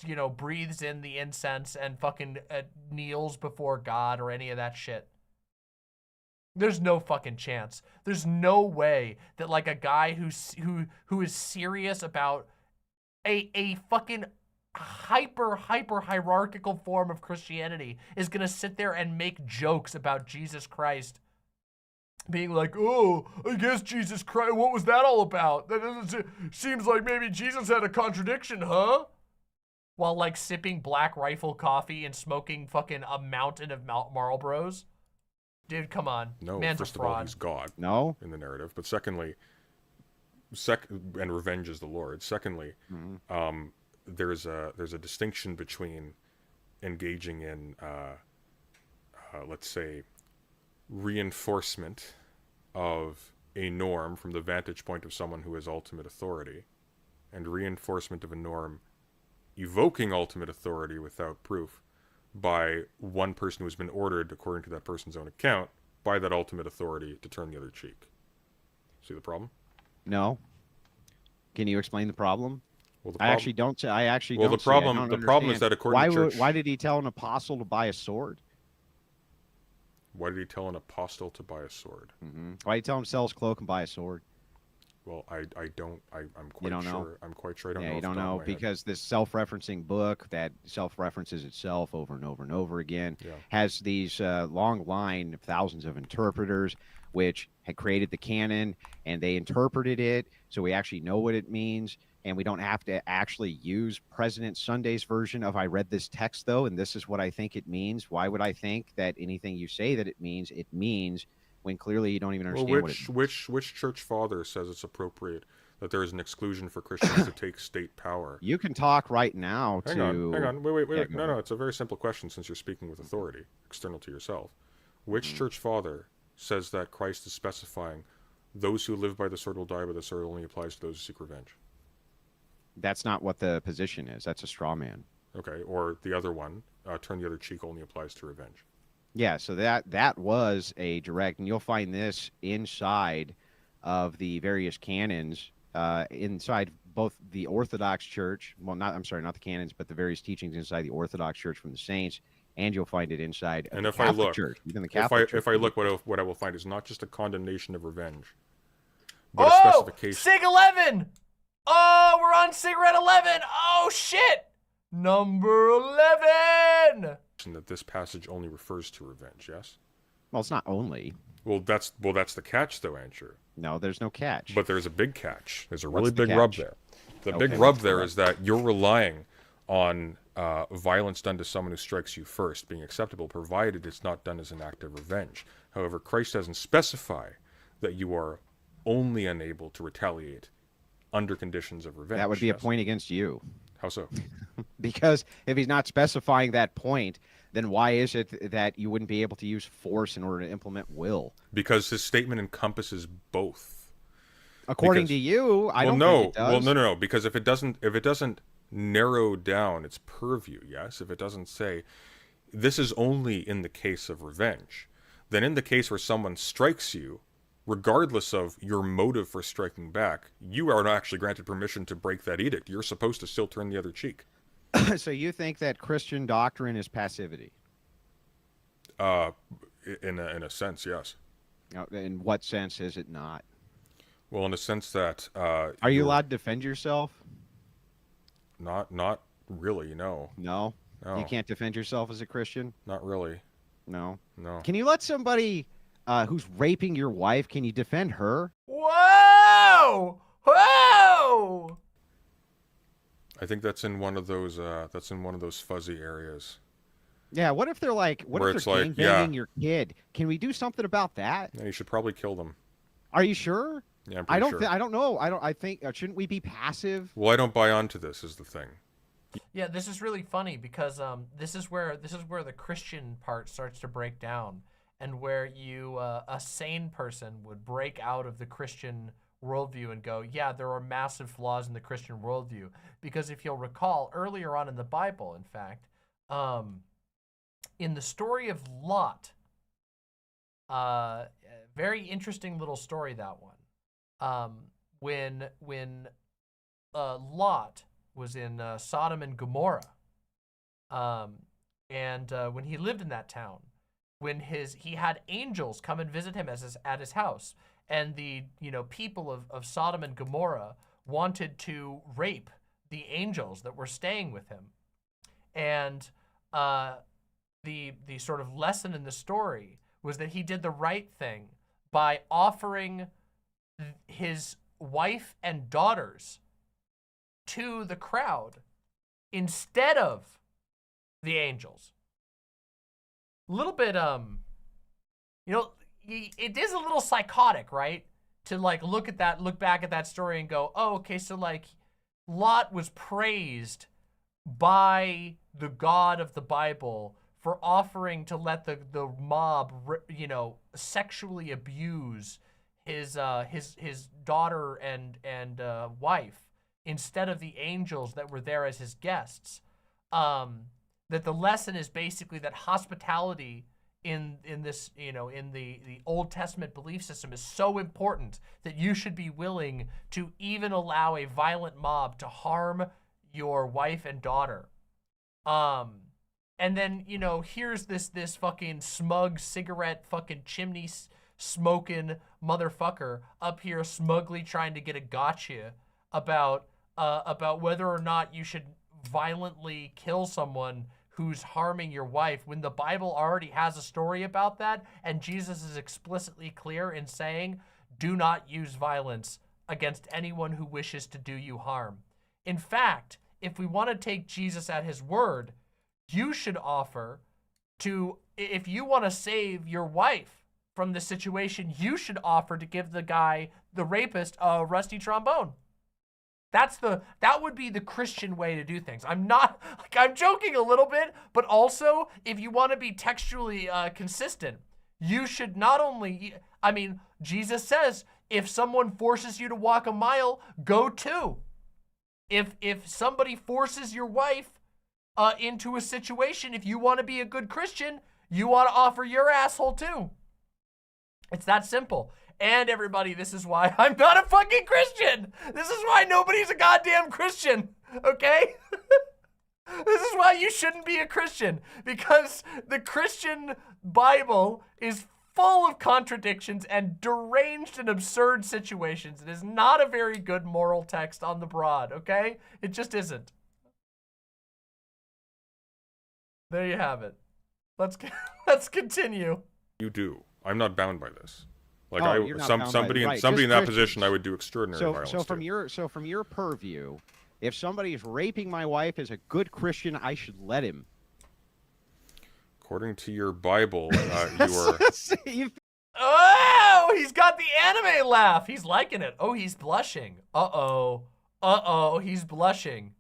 you know, breathes in the incense and fucking kneels before God or any of that shit. There's no fucking chance. There's no way that like a guy who is serious about a fucking hyper hierarchical form of Christianity is gonna sit there and make jokes about Jesus Christ. Being like, oh, I guess Jesus Christ, what was that all about? That doesn't seems like maybe Jesus had a contradiction, huh? While like sipping Black Rifle coffee and smoking fucking a mountain of Marlboros. Dude, come on. No, Man's first a of all, fraud. he's God. No. In the narrative. But secondly, and revenge is the Lord. Secondly, there's a distinction between engaging in, let's say, reinforcement of a norm from the vantage point of someone who has ultimate authority, and reinforcement of a norm evoking ultimate authority without proof by one person who has been ordered, according to that person's own account, by that ultimate authority to turn the other cheek. See the problem? No. Can you explain the problem? Well, I actually don't. I actually well, don't. the problem is that according to church, why did he tell an apostle to buy a sword? Why did he tell an apostle to buy a sword? Why did he tell him to sell his cloak and buy a sword? Well, I don't. I'm quite don't sure. know? I'm quite sure I don't know. Yeah, you off the don't top of know my head. because this self-referencing book that self-references itself over and over and over again Yeah. has these long line of thousands of interpreters, which had created the canon, and they interpreted it so we actually know what it means, and we don't have to actually use President Sunday's version of "I read this text though, and this is what I think it means." Why would I think that anything you say that it means when clearly you don't even understand Well, what it means? which church father says it's appropriate that there is an exclusion for Christians to take state power? You can talk right now Hang to. on. Wait. Yeah, go No, ahead. it's a very simple question since you're speaking with authority, external to yourself. Which Mm-hmm. church father says that Christ is specifying those who live by the sword will die, but the sword only applies to those who seek revenge? That's not what the position is. That's a straw man. Okay, or the other one, turn the other cheek only applies to revenge. Yeah, so that was a direct, and you'll find this inside of the various canons, inside both the Orthodox Church. Well, I'm sorry, not the canons, but the various teachings inside the Orthodox Church from the saints, and you'll find it inside of And the if I Catholic look, Church, even the Catholic Church. if I look, what I will find is not just a condemnation of revenge, but a Oh, specification. Sig 11. Oh, we're on cigarette 11. Oh shit. Number 11. That this passage only refers to revenge. Yes. Well, it's not only. Well, that's the catch, though, Andrew. No, there's no catch. But there's a big catch. There's a What's really the big rub catch? there. The Okay, big what's rub the there rub? is that you're relying on violence done to someone who strikes you first being acceptable, provided it's not done as an act of revenge. However, Christ doesn't specify that you are only unable to retaliate under conditions of revenge. That would be a Yes. point against you. How so? Because if he's not specifying that point, then why is it that you wouldn't be able to use force in order to implement will? Because his statement encompasses both. According to you, I don't think it does. Well, no. Because if it doesn't narrow down its purview, yes, if it doesn't say this is only in the case of revenge, then in the case where someone strikes you, regardless of your motive for striking back, you are not actually granted permission to break that edict. You're supposed to still turn the other cheek. So you think that Christian doctrine is passivity? In a sense, yes. Now, in what sense is it not? Well, in a sense that Are you you're allowed to defend yourself? not really, no. No. No. You can't defend yourself as a Christian? Not really. No. No. Can you let somebody who's raping your wife, can you defend her? Whoa! Whoa! I think that's in one of those fuzzy areas. Yeah, what if they're like, what Where if it's they're like, gangbanging yeah. your kid? Can we do something about that? Yeah, you should probably kill them. Are you sure? Yeah, I'm I pretty don't. sure. I don't know. I think shouldn't we be passive? Well, I don't buy onto this. Is the thing. Yeah, this is really funny because this is where the Christian part starts to break down, and where you a sane person would break out of the Christian worldview and go, yeah, there are massive flaws in the Christian worldview. Because if you'll recall, earlier on in the Bible, in fact, in the story of Lot, very interesting little story, that one. When Lot was in Sodom and Gomorrah, and when he lived in that town, when he had angels come and visit him at his house, and the people of Sodom and Gomorrah wanted to rape the angels that were staying with him, and the sort of lesson in the story was that he did the right thing by offering his wife and daughters to the crowd instead of the angels. A little bit, it is a little psychotic, right? To like look back at that story and go, oh, okay, so like Lot was praised by the God of the Bible for offering to let the mob, sexually abuse his daughter and wife instead of the angels that were there as his guests. That the lesson is basically that hospitality in this, in the Old Testament belief system is so important that you should be willing to even allow a violent mob to harm your wife and daughter. And then, here's this fucking smug cigarette fucking chimney smoking motherfucker up here smugly trying to get a gotcha about whether or not you should violently kill someone who's harming your wife, when the Bible already has a story about that, and Jesus is explicitly clear in saying, do not use violence against anyone who wishes to do you harm. In fact, if we want to take Jesus at his word, you should offer to, if you want to save your wife from the situation, you should offer to give the guy, the rapist, a rusty trombone. That would be the Christian way to do things. I'm joking a little bit, but also if you want to be textually consistent, you should not only, I mean, Jesus says, if someone forces you to walk a mile, go 2. If somebody forces your wife into a situation, if you want to be a good Christian, you want to offer your asshole too. It's that simple. And everybody, this is why I'm not a fucking Christian. This is why nobody's a goddamn Christian, okay? This is why you shouldn't be a Christian, because the Christian Bible is full of contradictions and deranged and absurd situations. It is not a very good moral text on the broad, okay? It just isn't. There you have it. Let's continue. You do. I'm not bound by this. Like somebody in that position, I would do extraordinary violence. So from your purview, if somebody is raping my wife as a good Christian, I should let him. According to your Bible, you are. Oh, he's got the anime laugh. He's liking it. Oh, he's blushing. Uh-oh, he's blushing.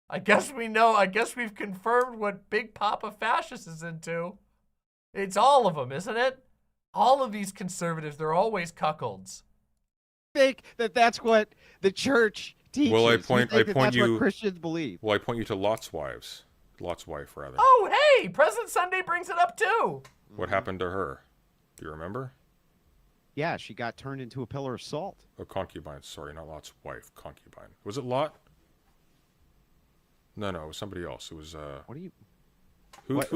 I guess we know. I guess we've confirmed what Big Papa Fascist is into. It's all of them, isn't it? All of these conservatives, they're always cuckolds. I think that's what the church teaches. Well, I point you. What Christians believe. Well, I point you to Lot's wife, rather. Oh, hey, President Sunday brings it up too. What happened to her? Do you remember? Yeah, she got turned into a pillar of salt. Oh, concubine. Sorry, not Lot's wife. Concubine. Was it Lot? No, it was somebody else. It was. What are you? What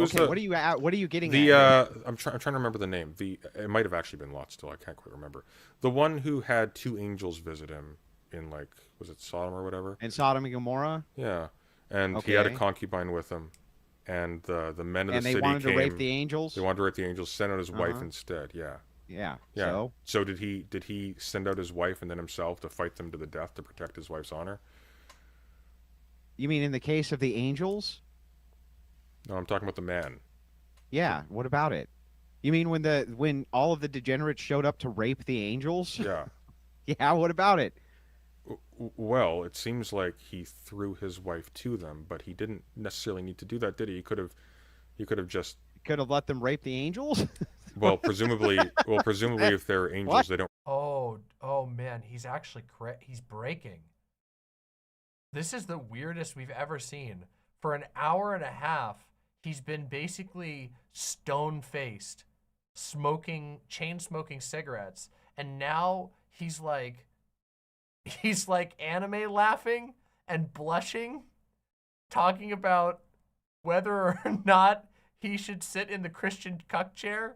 are you getting at? I'm trying to remember the name. It might have actually been Lot still. I can't quite remember. The one who had 2 angels visit him in, like, was it Sodom or whatever? In Sodom and Gomorrah? Yeah. And he had a concubine with him. And the men of the city came. And they wanted to rape the angels? They wanted to rape the angels, sent out his wife instead, yeah. Yeah. So did he send out his wife and then himself to fight them to the death to protect his wife's honor? You mean in the case of the angels? No, I'm talking about the man. Yeah, what about it? You mean when all of the degenerates showed up to rape the angels? Yeah. Yeah, what about it? Well, it seems like he threw his wife to them, but he didn't necessarily need to do that, did he? He could have just let them rape the angels? Well, presumably if they're angels, What? they don't. Oh man, he's actually he's breaking. This is the weirdest we've ever seen. For an hour and a half, he's been basically stone-faced, chain smoking cigarettes, and now he's like anime laughing and blushing, talking about whether or not he should sit in the Christian cuck chair.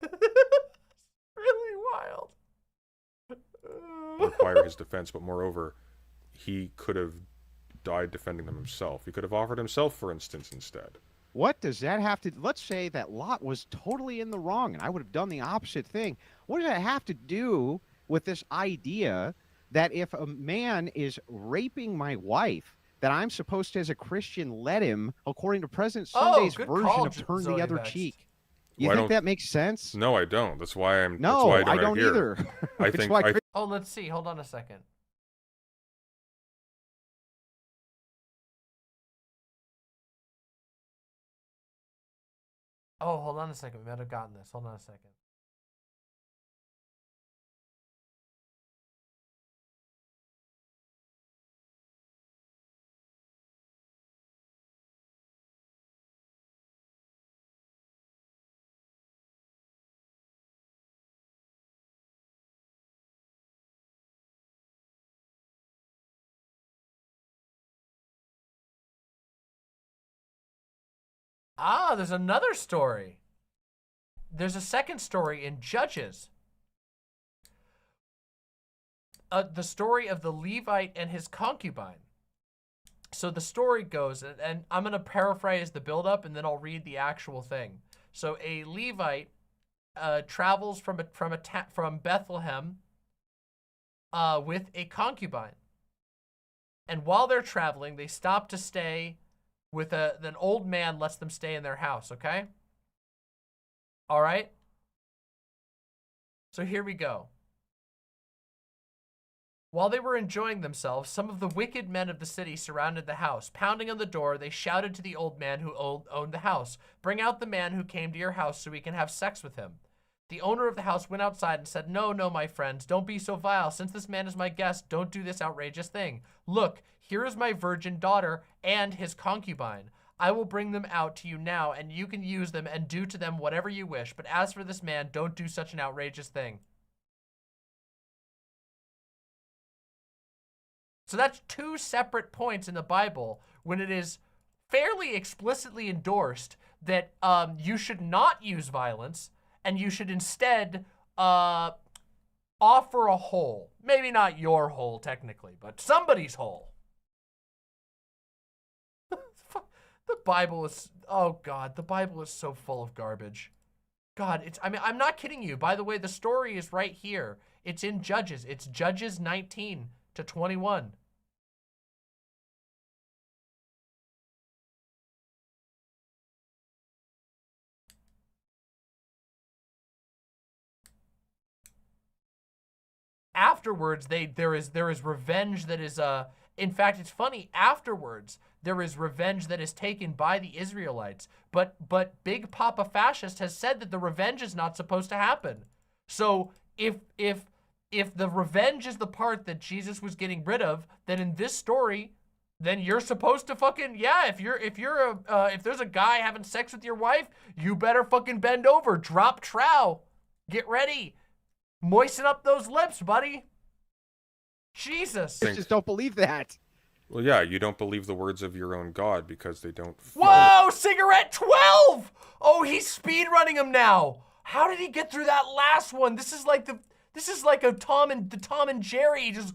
Really wild. Require his defense, but moreover, he could have died defending them himself. He could have offered himself, for instance, instead. What does that have to... Let's say that Lot was totally in the wrong, and I would have done the opposite thing. What does that have to do with this idea that if a man is raping my wife, that I'm supposed to, as a Christian, let him, according to President Sunday's version of turn the other cheek? You think that makes sense? No, I don't. That's why I'm... No, that's why I don't either. I think... Oh, let's see. Hold on a second. Oh, hold on a second. We might have gotten this. Hold on a second. Ah, there's another story. there's a second story in Judges. The story of the Levite and his concubine. So the story goes, and I'm going to paraphrase the buildup, and then I'll read the actual thing. So a Levite travels from Bethlehem with a concubine. And while they're traveling, they stop to stay with an old man lets them stay in their house, okay? All right? So here we go. While they were enjoying themselves, some of the wicked men of the city surrounded the house. Pounding on the door, they shouted to the old man who owned the house, "Bring out the man who came to your house so we can have sex with him." The owner of the house went outside and said, "No, no, my friends, don't be so vile. Since this man is my guest, don't do this outrageous thing. Look, here is my virgin daughter and his concubine. I will bring them out to you now, and you can use them and do to them whatever you wish. But as for this man, don't do such an outrageous thing." So that's two separate points in the Bible when it is fairly explicitly endorsed that you should not use violence and you should instead offer a hole. Maybe not your hole technically, but somebody's hole. The Bible is, oh God, the Bible is so full of garbage. God, I mean, I'm not kidding you. By the way, the story is right here. It's in Judges. It's Judges 19 to 21. Afterwards, there is revenge that is in fact, it's funny, afterwards there is revenge that is taken by the Israelites, but Big Papa Fascist has said that the revenge is not supposed to happen. So if the revenge is the part that Jesus was getting rid of, then in this story, then you're supposed to fucking, yeah, if there's a guy having sex with your wife, you better fucking bend over, drop trow, get ready. Moisten up those lips, buddy. Jesus. I just don't believe that. Well, yeah, you don't believe the words of your own God because they don't. Whoa, Cigarette 12! Oh, he's speed running him now. How did he get through that last one? This is like a Tom and Jerry just.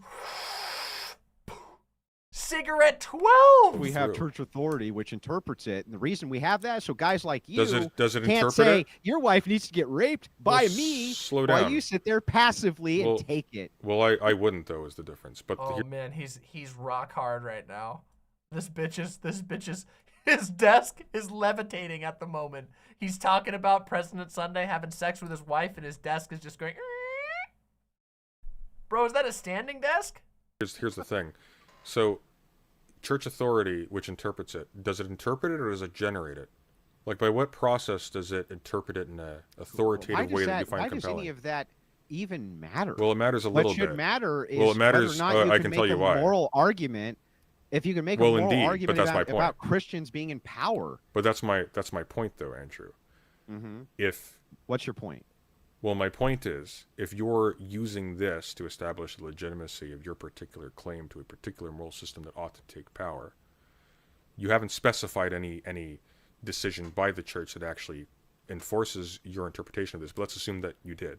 Cigarette 12. We have church authority which interprets it, and the reason we have that is so guys like you does it can't interpret say it? Your wife needs to get raped by me slow while down. you sit there passively and take it. Well, I wouldn't though, is the difference. But oh man, he's rock hard right now. This bitch is his desk is levitating at the moment. He's talking about President Sunday having sex with his wife, and his desk is just going. Bro, is that a standing desk? Here's the thing. So, church authority, which interprets it, does it interpret it or does it generate it? Like, by what process does it interpret it in an authoritative way that you find compelling? Why does any of that even matter? Well, it matters a little bit. What should matter is it matters, whether or not you I can tell make you a why. moral argument. If you can make a moral argument about Christians being in power. But that's my point, though, Andrew. Mm-hmm. What's your point? Well, my point is, if you're using this to establish the legitimacy of your particular claim to a particular moral system that ought to take power, you haven't specified any decision by the church that actually enforces your interpretation of this. But let's assume that you did.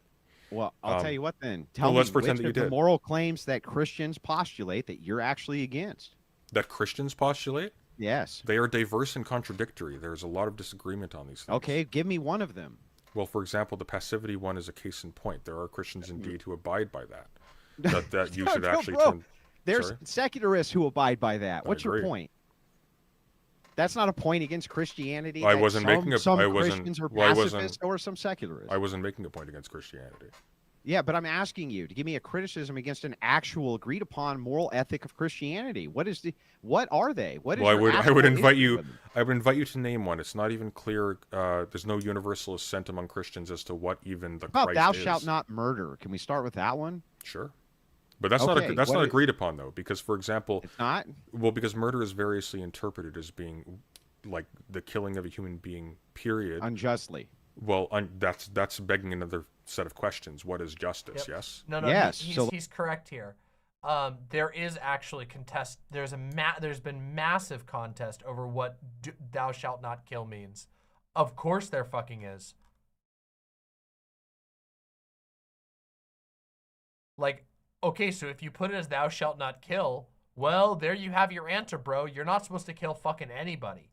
Well, I'll tell you what then. Tell me let's pretend which that you of the did. moral claims that Christians postulate that you're actually against. That Christians postulate? Yes. They are diverse and contradictory. There's a lot of disagreement on these things. Okay, give me one of them. Well, for example, the passivity one is a case in point. There are Christians indeed who abide by that. That you should actually turn. There's Sorry? secularists who abide by that. What's your agree. point? That's not a point against Christianity. I wasn't making a. Some I wasn't. Christians are Well, I pacifists wasn't. or some secularists. I wasn't making a point against Christianity. Yeah, but I'm asking you to give me a criticism against an actual agreed upon moral ethic of Christianity. What are they? What is Well, I would invite issue you. with them? I would invite you to name one. It's not even clear. There's no universal assent among Christians as to what even the How about Christ thou is. shalt not murder? Can we start with that one? Sure, but that's Okay, not that's what not is- agreed upon though, because for example, It's not. well, because murder is variously interpreted as being like the killing of a human being. Period. Unjustly. Well, that's begging another set of questions. What is justice? Yep. Yes. No, Yes, he's correct here. There is actually contest. There's been massive contest over what "thou shalt not kill" means. Of course, there fucking is. Like, okay, so if you put it as thou shalt not kill, well, there you have your answer, bro. You're not supposed to kill fucking anybody.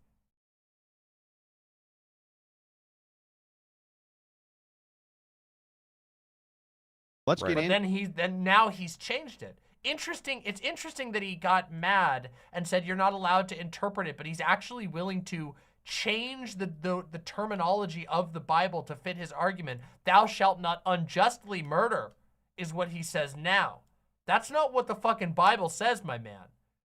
Let's get But in. then now he's changed it. Interesting. It's interesting that he got mad and said you're not allowed to interpret it, but he's actually willing to change the terminology of the Bible to fit his argument. Thou shalt not unjustly murder is what he says now. That's not what the fucking Bible says, my man.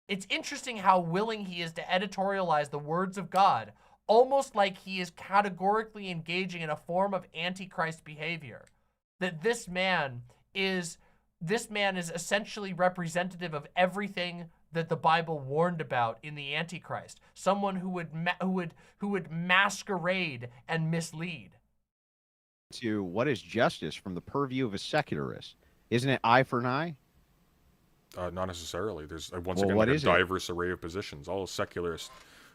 It's interesting how willing he is to editorialize the words of God, almost like he is categorically engaging in a form of antichrist behavior. That this man is essentially representative of everything that the Bible warned about in the Antichrist. Someone who would masquerade and mislead. To what is justice from the purview of a secularist? Isn't it eye for an eye? Not necessarily. There's once Well, again what like a is it? diverse array of positions. All a secularist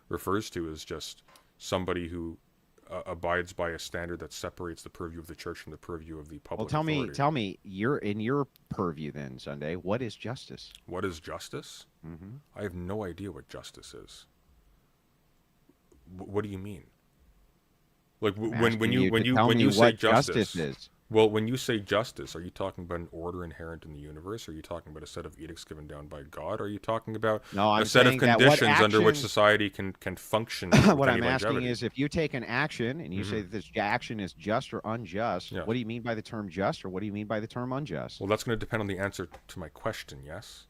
refers to is just somebody who abides by a standard that separates the purview of the church from the purview of the public authority. Tell me, you're in your purview then, Sunday. What is justice? What is justice? Mm-hmm. I have no idea what justice is. What do you mean? Like when you say justice is. Well, when you say justice, are you talking about an order inherent in the universe? Are you talking about a set of edicts given down by God? Or are you talking about a set of conditions under which society can function? What I'm asking is, if you take an action and you say that this action is just or unjust, what do you mean by the term just, or what do you mean by the term unjust? Well, that's going to depend on the answer to my question, yes?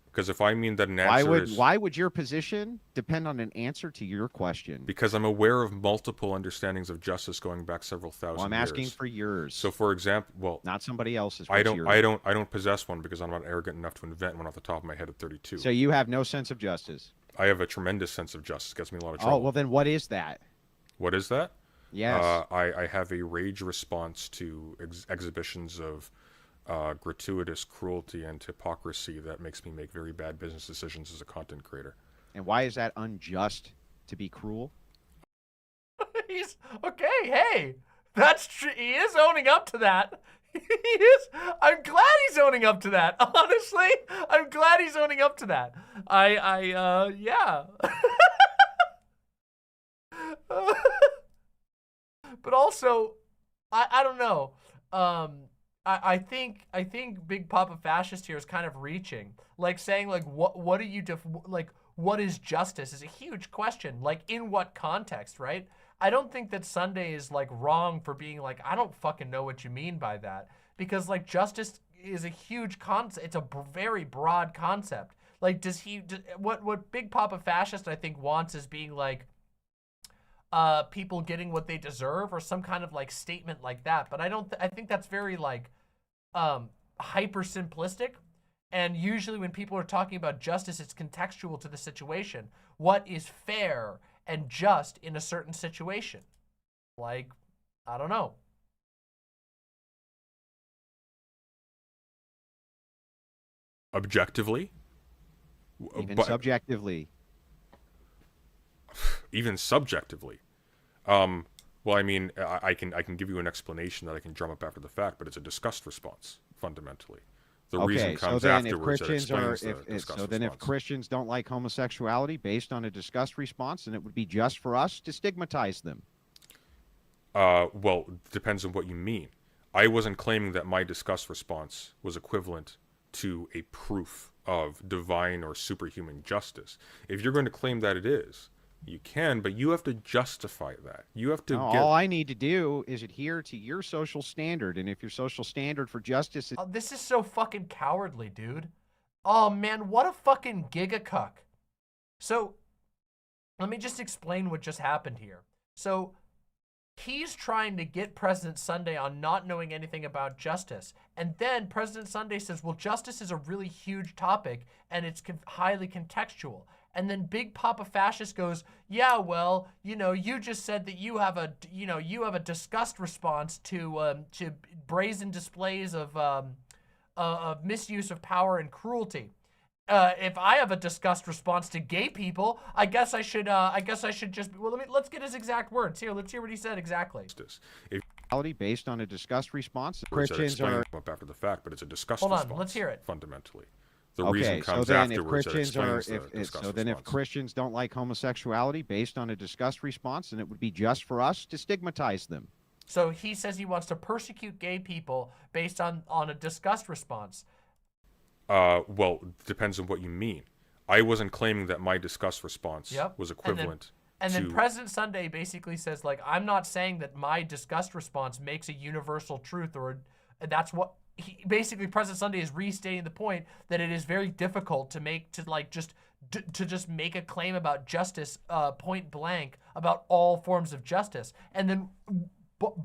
Because if I mean that an answer why would your position depend on an answer to your question? Because I'm aware of multiple understandings of justice going back several thousand years. Well, I'm asking for yours. So, for example, well, not somebody else's. I don't possess one because I'm not arrogant enough to invent one off the top of my head at 32. So you have no sense of justice. I have a tremendous sense of justice. It gets me in a lot of trouble. Oh, well, then what is that? What is that? Yes. I have a rage response to exhibitions of gratuitous cruelty and hypocrisy that makes me make very bad business decisions as a content creator. And why is that unjust to be cruel? He's okay. Hey, that's true. He is owning up to that. He is. I'm glad he's owning up to that. Honestly, I'm glad he's owning up to that. Yeah. But also, I don't know. I think Big Papa Fascist here is kind of reaching, like saying like what do you what is justice is a huge question. Like in what context, right? I don't think that Sunday is like wrong for being like I don't fucking know what you mean by that, because like justice is a huge concept. It's a very broad concept. Like what Big Papa Fascist I think wants is being like people getting what they deserve or some kind of like statement like that. But I think that's very like hyper simplistic. And usually when people are talking about justice, it's contextual to the situation. What is fair and just in a certain situation? Like, I don't know. Objectively? Even subjectively. Even subjectively. Well, I mean, I can give you an explanation that I can drum up after the fact, but it's a disgust response fundamentally. The reason comes afterwards that explains the disgust response. If Christians don't like homosexuality based on a disgust response, then it would be just for us to stigmatize them. Well, it depends on what you mean. I wasn't claiming that my disgust response was equivalent to a proof of divine or superhuman justice. If you're going to claim that it is, you can, but you have to justify that. You have to all I need to do is adhere to your social standard, and if your social standard for justice is... Oh, this is so fucking cowardly, dude. Oh, man, what a fucking gigacuck. So, let me just explain what just happened here. So, he's trying to get President Sunday on not knowing anything about justice. And then President Sunday says, well, justice is a really huge topic, and it's highly contextual. And then Big Papa Fascist goes, yeah, well, you know, you just said that you have a disgust response to brazen displays of misuse of power and cruelty. If I have a disgust response to gay people, I guess I should just, well, let's get his exact words here. Let's hear what he said exactly. based on a discussed response. Or is that Christians explained are up after the fact, but it's a discussed Hold on, response. let's hear it. Fundamentally, the reason okay. So comes then, if afterwards that Christians are, explains the discussed so then if response. Christians don't like homosexuality based on a discussed response, then it would be just for us to stigmatize them. So he says he wants to persecute gay people based on a disgust response. Well, it depends on what you mean. I wasn't claiming that my disgust response was equivalent. And then President Sunday basically says, like, I'm not saying that my disgust response makes a universal truth, or that's what he basically, President Sunday is restating the point that it is very difficult to make, to like just make a claim about justice point blank about all forms of justice. And then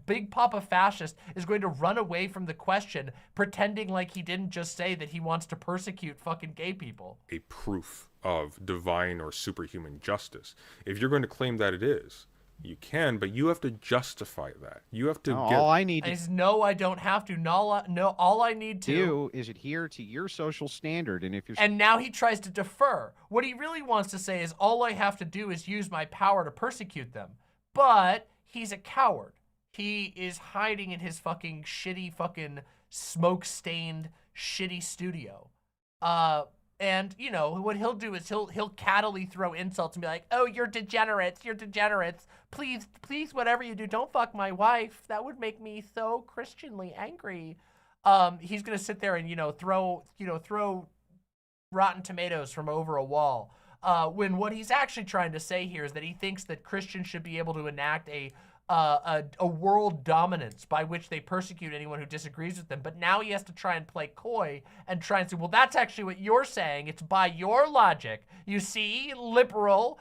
Big Papa Fascist is going to run away from the question, pretending like he didn't just say that he wants to persecute fucking gay people. A proof of divine or superhuman justice. If you're going to claim that it is, you can, but you have to justify that. You have to all I need is no, I don't have to. No, all I need to do is adhere to your social standard. And if you're and now he tries to defer. What he really wants to say is all I have to do is use my power to persecute them. But he's a coward. He is hiding in his fucking shitty fucking smoke-stained shitty studio. And, you know, what he'll do is he'll cattily throw insults and be like, oh, you're degenerates, please, whatever you do, don't fuck my wife. That would make me so Christianly angry. He's gonna sit there and, throw rotten tomatoes from over a wall. When what he's actually trying to say here is that he thinks that Christians should be able to enact a world dominance by which they persecute anyone who disagrees with them. But now he has to try and play coy and try and say, well, that's actually what you're saying. It's by your logic. You see, liberal,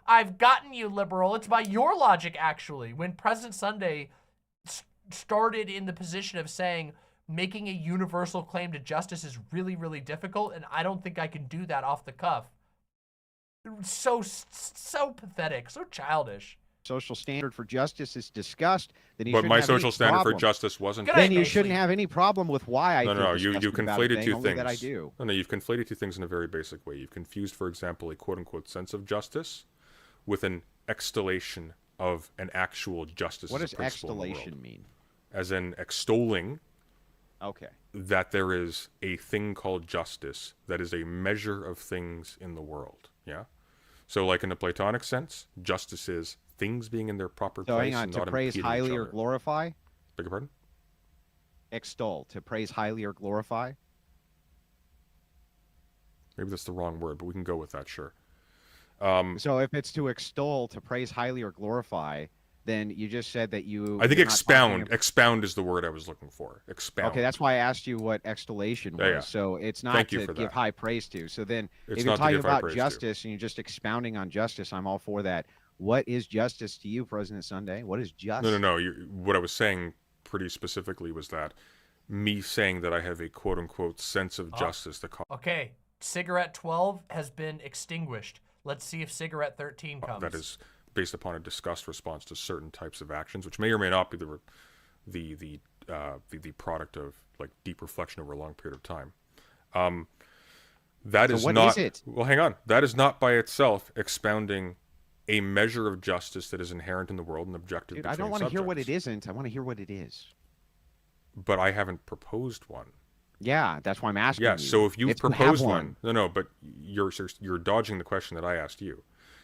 I've gotten you, liberal. It's by your logic, actually. When President Sunday started in the position of saying, making a universal claim to justice is really, really difficult, and I don't think I can do that off the cuff. So pathetic, so childish. social standard for justice is discussed, then you But shouldn't my have any social standard for problem. justice wasn't. Then you shouldn't have any problem with why I No, feel no, you disgusted about a conflated thing, two only things. that I do. No, you've conflated two things in a very basic way. You've confused, for example, a quote-unquote sense of justice with an extolation of an actual justice. What as does a principle in the extolation world. mean? As in extolling. Okay. That there is a thing called justice that is a measure of things in the world. Yeah. So, like in the Platonic sense, justice is things being in their proper So place hang on, and to not praise impeding highly each or other. glorify? Beg your pardon? Extol, to praise highly or glorify? Maybe that's the wrong word, but we can go with that, sure. So if it's to extol, to praise highly or glorify, then you just said that you... I think you're not expound. talking Expound is the word I was looking for. Expound. Okay, that's why I asked you what extolation was. Yeah, yeah. So it's not Thank you to for give that. high praise to. So then It's if you're not to talking give high about praise to. justice and you're just expounding on justice, I'm all for that. What is justice to you, President Sunday? What is just? No. What I was saying pretty specifically was that me saying that I have a quote-unquote sense of justice that Okay, cigarette 12 has been extinguished. Let's see if cigarette 13 comes. that is based upon a disgust response to certain types of actions, which may or may not be the product of like deep reflection over a long period of time. That So is what not. is it? Well, hang on. That is not by itself expounding a measure of justice that is inherent in the world and objective. Dude, I don't want to hear what it isn't. I want to hear what it is. But I haven't proposed one. Yeah, that's why I'm asking Yeah. you. So if you It's to have propose one. one, no, but you're dodging the question that I asked you.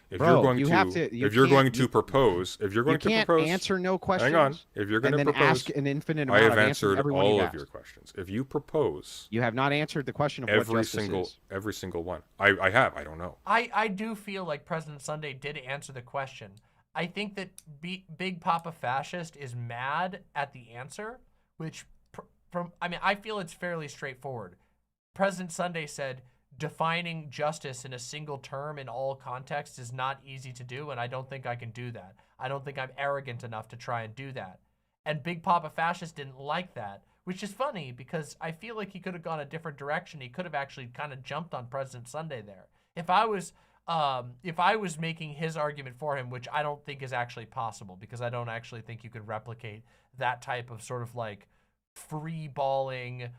If Bro, you're going you to, have to- you if you're can't- going to you- propose, if you're going you to can't propose, answer no questions. Hang on. If you're going to and then propose, ask an infinite I amount have of answers answered every one all you've of your asked. questions. If you propose, You have not answered the question of what justice is. every single one. I have. I don't know. I do feel like President Sunday did answer the question. I think that Big Papa Fascist is mad at the answer, which I feel it's fairly straightforward. President Sunday said defining justice in a single term in all contexts is not easy to do, and I don't think I can do that. I don't think I'm arrogant enough to try and do that. And Big Papa Fascist didn't like that, which is funny because I feel like he could have gone a different direction. He could have actually kind of jumped on President Sunday there. If I was making his argument for him, which I don't think is actually possible because I don't actually think you could replicate that type of sort of like free balling,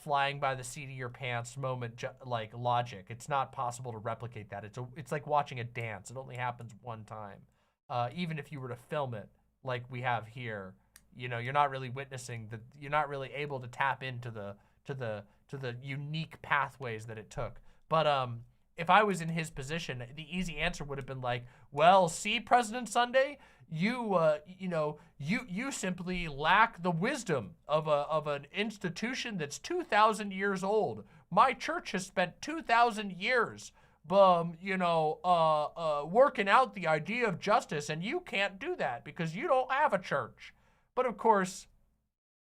flying by the seat of your pants moment, like logic. It's not possible to replicate that. It's like watching a dance. It only happens one time. Even if you were to film it like we have here, You know, you're not really witnessing the, you're not really able to tap into the unique pathways that it took. But if I was in his position, the easy answer would have been like, well, see, President Sunday, you simply lack the wisdom of an institution that's 2,000 years old. My church has spent 2,000 years, working out the idea of justice, and you can't do that because you don't have a church. But of course,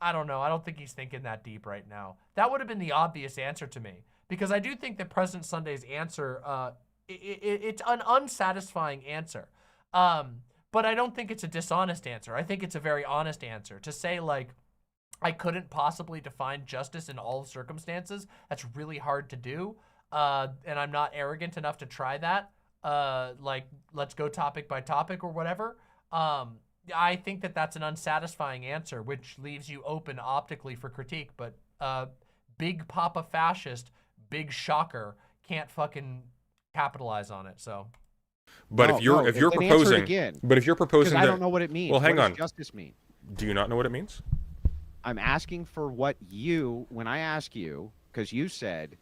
I don't know. I don't think he's thinking that deep right now. That would have been the obvious answer to me, because I do think that President Sunday's answer, it's an unsatisfying answer. But I don't think it's a dishonest answer. I think it's a very honest answer. To say, like, I couldn't possibly define justice in all circumstances, that's really hard to do. And I'm not arrogant enough to try that. Like, let's go topic by topic or whatever. I think that that's an unsatisfying answer, which leaves you open optically for critique. But Big Papa Fascist, big shocker, can't fucking capitalize on it, so... But if you're proposing, but if you're proposing that, I don't know what it means. Well, hang what on. Does justice mean? Do you not know what it means? I'm asking for what you, when I ask you, because you said,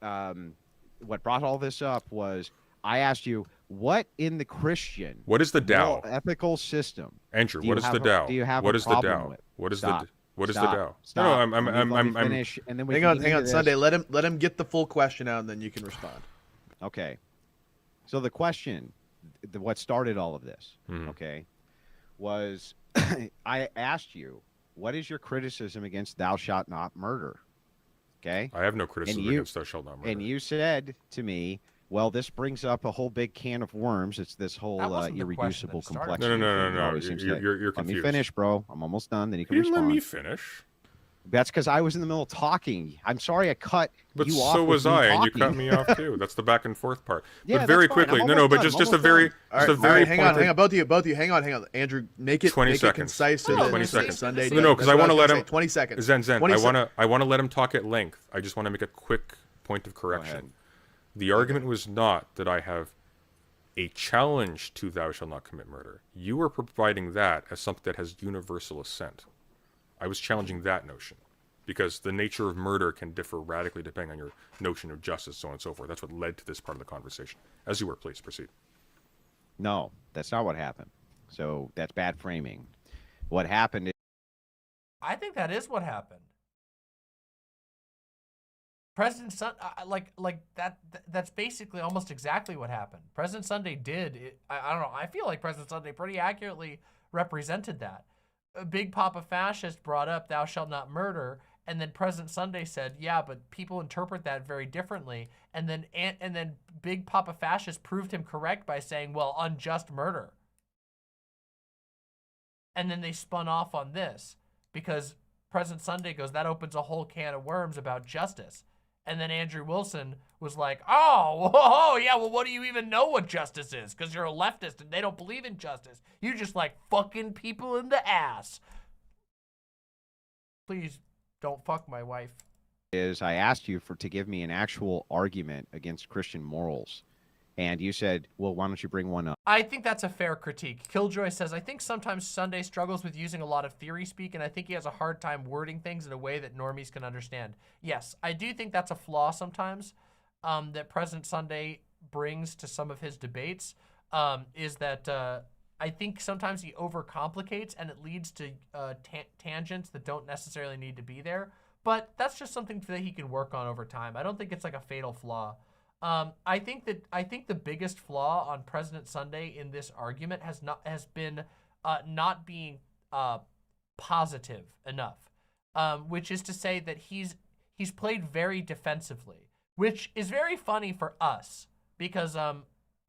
what brought all this up was, I asked you, what in the Christian, what is the Tao ethical system? Andrew, what is the Tao? Do you have what a is the problem Tao? with? What is Stop. the what is Stop. the Tao? Stop. No, I'm finish, and then we hang on, this. Sunday. Let him get the full question out, and then you can respond. Okay. So the question, what started all of this, okay, was I asked you, what is your criticism against thou shalt not murder? Okay. I have no criticism against thou shalt not murder. And you said to me, well, this brings up a whole big can of worms. It's this whole irreducible complexity. No. You're confused. Let me finish, bro. I'm almost done. Then you can You didn't respond. let me finish. That's because I was in the middle of talking. I'm sorry I cut but you off. So was I, and you talking. cut me off too. That's the back and forth part. Yeah, but very quickly, but just a very, hang on, both of you, hang on, Andrew, make it 20 seconds. Concise. So 20 seconds. Sunday. No, because I want to let him. 20 seconds. Zen. I want to let him talk at length. I just want to make a quick point of correction. The argument was not that I have a challenge to thou shalt not commit murder. You are providing that as something that has universal assent. I was challenging that notion, because the nature of murder can differ radically depending on your notion of justice, so on and so forth. That's what led to this part of the conversation. As you were, please proceed. No, that's not what happened. So that's bad framing. What happened is... I think that is what happened. President Sunday, that's basically almost exactly what happened. President Sunday did, I don't know, I feel like President Sunday pretty accurately represented that. Big Papa Fascist brought up thou shalt not murder, and then President Sunday said, yeah, but people interpret that very differently. And then Big Papa Fascist proved him correct by saying, well, unjust murder. And then they spun off on this because President Sunday goes, that opens a whole can of worms about justice. And then Andrew Wilson was like, oh, yeah, well, what do you even know what justice is? Because you're a leftist and they don't believe in justice. You just like fucking people in the ass. Please don't fuck my wife. Is I asked you to give me an actual argument against Christian morals. And you said, well, why don't you bring one up? I think that's a fair critique. Killjoy says, I think sometimes Sunday struggles with using a lot of theory speak, and I think he has a hard time wording things in a way that normies can understand. Yes, I do think that's a flaw sometimes that President Sunday brings to some of his debates, is that I think sometimes he overcomplicates and it leads to tangents that don't necessarily need to be there. But that's just something that he can work on over time. I don't think it's like a fatal flaw. I think the biggest flaw on President Sunday in this argument has been not being positive enough, which is to say that he's played very defensively, which is very funny for us because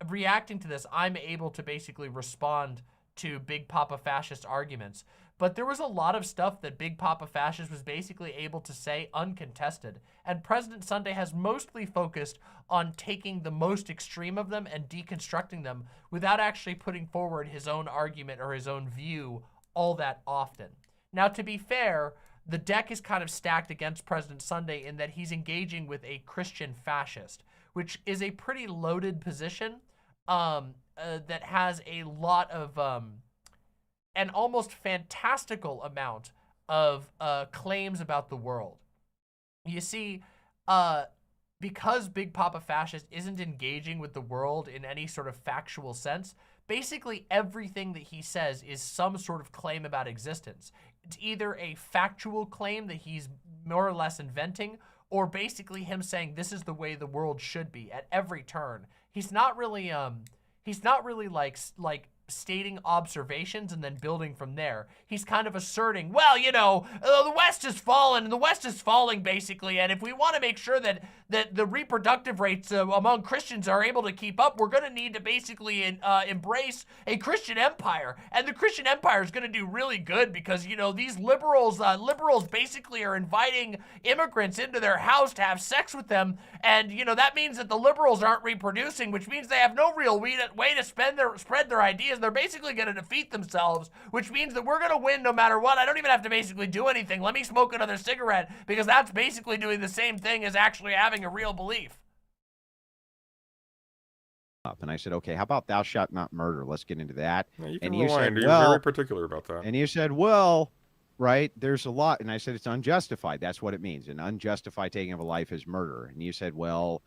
reacting to this, I'm able to basically respond to Big Papa Fascist arguments. But there was a lot of stuff that Big Papa Fascist was basically able to say uncontested. And President Sunday has mostly focused on taking the most extreme of them and deconstructing them without actually putting forward his own argument or his own view all that often. Now, to be fair, the deck is kind of stacked against President Sunday in that he's engaging with a Christian fascist, which is a pretty loaded position that has a lot of an almost fantastical amount of claims about the world. You see, because Big Papa Fascist isn't engaging with the world in any sort of factual sense, basically everything that he says is some sort of claim about existence. It's either a factual claim that he's more or less inventing, or basically him saying this is the way the world should be at every turn. He's not really like stating observations and then building from there. He's kind of asserting, well, you know, the West has fallen, and the West is falling, basically, and if we want to make sure that the reproductive rates among Christians are able to keep up, we're going to need to basically embrace a Christian empire, and the Christian empire is going to do really good because, you know, these liberals basically are inviting immigrants into their house to have sex with them, and, you know, that means that the liberals aren't reproducing, which means they have no real way to spread their ideas. They're basically going to defeat themselves, which means that we're going to win no matter what. I don't even have to basically do anything. Let me smoke another cigarette, because that's basically doing the same thing as actually having a real belief. And I said, okay, how about thou shalt not murder? Let's get into that. Yeah, you can and you rewind. said, You're well, very particular about that. And you said, well, right, there's a lot. And I said, it's unjustified. That's what it means. An unjustified taking of a life is murder. And you said, well,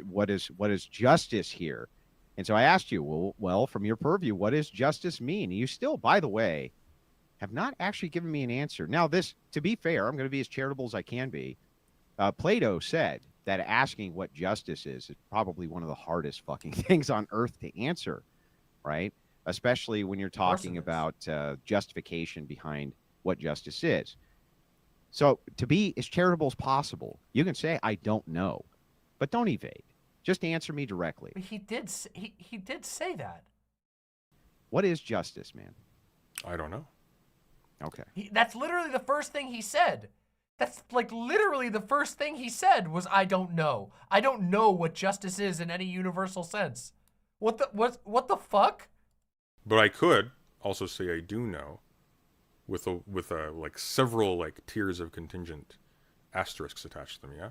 what is justice here? And so I asked you, well, from your purview, what does justice mean? And you still, by the way, have not actually given me an answer. Now, this, to be fair, I'm going to be as charitable as I can be. Plato said that asking what justice is probably one of the hardest fucking things on earth to answer, right? Especially when you're talking about justification behind what justice is. So to be as charitable as possible, you can say, I don't know, but don't evade. Just answer me directly. He did say that. What is justice, man? I don't know. Okay. That's literally the first thing he said. That's like literally the first thing he said was, I don't know. I don't know what justice is in any universal sense. What the fuck? But I could also say I do know, with like several like tiers of contingent asterisks attached to them. Yeah.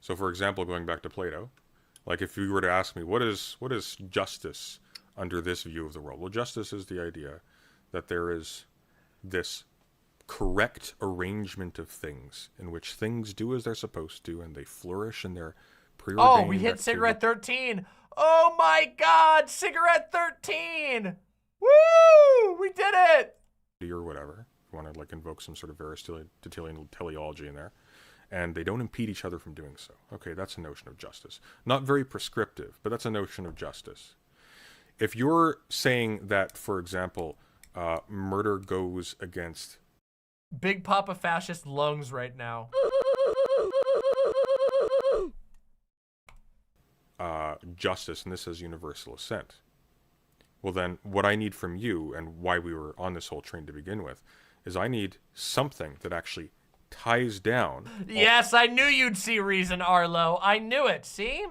So for example, going back to Plato, like if you were to ask me what is justice under this view of the world, well, justice is the idea that there is this correct arrangement of things in which things do as they're supposed to, and they flourish in their preordained. Oh, we hit cigarette 13. Oh my God, cigarette 13. Woo! We did it. Or whatever. If you want to like invoke some sort of Aristotelian teleology in there. And they don't impede each other from doing so. Okay, that's a notion of justice. Not very prescriptive, but that's a notion of justice. If you're saying that, for example, murder goes against Big Papa Fascist lungs right now. Justice, and this has universal assent. Well then, what I need from you, and why we were on this whole train to begin with, is I need something that actually ties down. Yes, I knew you'd see reason, Arlo. I knew it. See?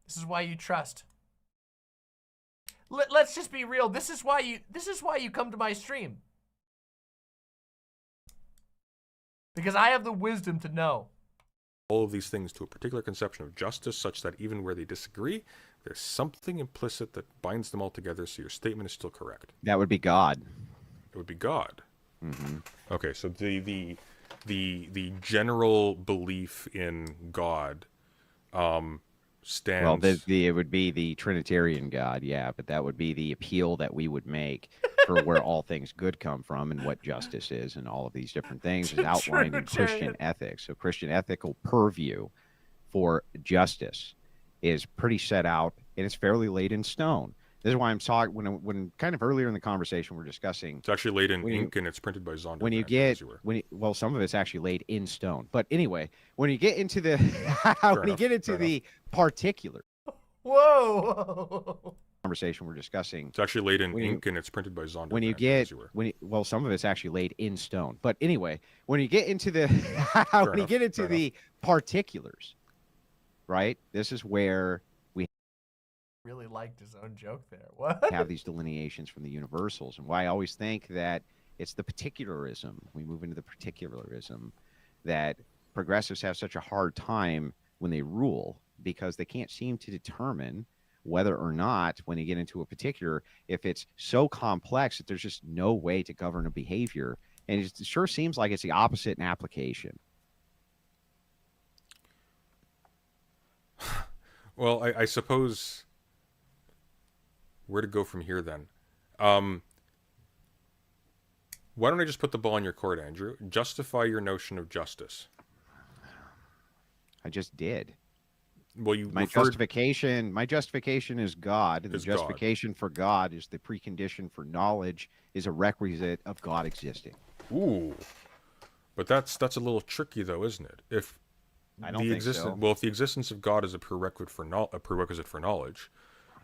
This is why you trust. Let's just be real. This is why you come to my stream. Because I have the wisdom to know. All of these things to a particular conception of justice, such that even where they disagree, there's something implicit that binds them all together, so your statement is still correct. That would be God. It would be God. Mm-hmm. Okay, so the general belief in God stands. Well, it would be the Trinitarian God, yeah, but that would be the appeal that we would make for where all things good come from and what justice is, and all of these different things is outlined in Christian ethics. So Christian ethical purview for justice is pretty set out, and it's fairly laid in stone. This is why I'm talking when kind of earlier in the conversation we're discussing. It's actually laid in ink and it's printed by Zondervan. When you get well, some of it's actually laid in stone. But anyway, when you get into the the particular conversation we're discussing. It's actually laid in ink and it's printed by Zondervan. Well, some of it's actually laid in stone. But anyway, when you get into the the particulars, right? This is where really liked his own joke there. What? Have these delineations from the universals, and why I always think that it's the particularism. We move into the particularism that progressives have such a hard time when they rule, because they can't seem to determine whether or not, when you get into a particular, if it's so complex that there's just no way to govern a behavior. And it sure seems like it's the opposite in application. Well, I suppose where to go from here then? Why don't I just put the ball in your court, Andrew? Justify your notion of justice. I just did. Well, my justification is God, and the justification for God is the precondition for knowledge, is a requisite of God existing. Ooh, but that's a little tricky, though, isn't it? If I don't think so. Well, if the existence of God is a prerequisite for knowledge,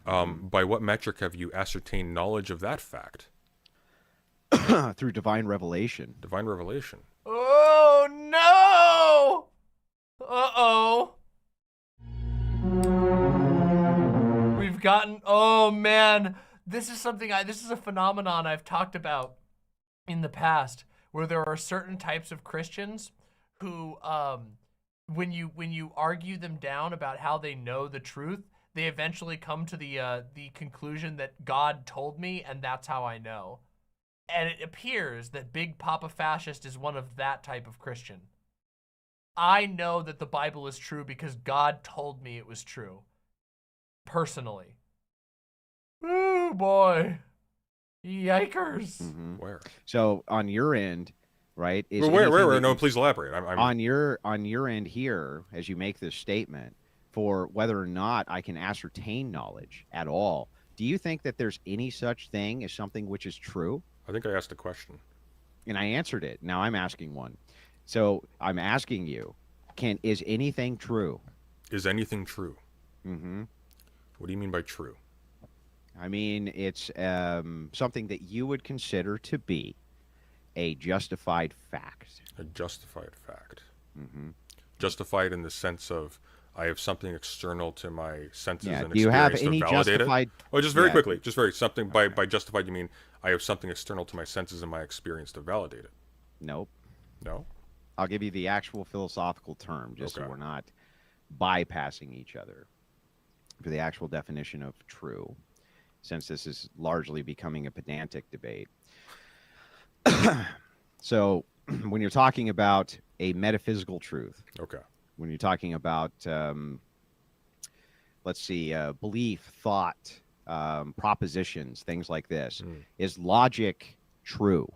by what metric have you ascertained knowledge of that fact? Through divine revelation. Divine revelation. Oh no! Uh-oh. We've gotten, oh man, this is something this is a phenomenon I've talked about in the past, where there are certain types of Christians who, when you argue them down about how they know the truth, they eventually come to the conclusion that God told me, and that's how I know. And it appears that Big Papa Fascist is one of that type of Christian. I know that the Bible is true because God told me it was true. Personally. Ooh, boy. Yikers. Where? So on your end, right? Well, where? No, please elaborate. On your end here, as you make this statement, for whether or not I can ascertain knowledge at all, do you think that there's any such thing as something which is true? I think I asked a question. And I answered it. Now I'm asking one. So I'm asking you, is anything true? Is anything true? Mm-hmm. What do you mean by true? I mean, it's something that you would consider to be a justified fact. A justified fact. Mm-hmm. Justified in the sense of I have something external to my senses and do you have experience any to validate justified... it. Oh, just very quickly, something by justified you mean I have something external to my senses and my experience to validate it. Nope. No? I'll give you the actual philosophical term, just so we're not bypassing each other. For the actual definition of true, since this is largely becoming a pedantic debate. So when you're talking about a metaphysical truth, when you're talking about, let's see, belief, thought, propositions, things like this, is logic true?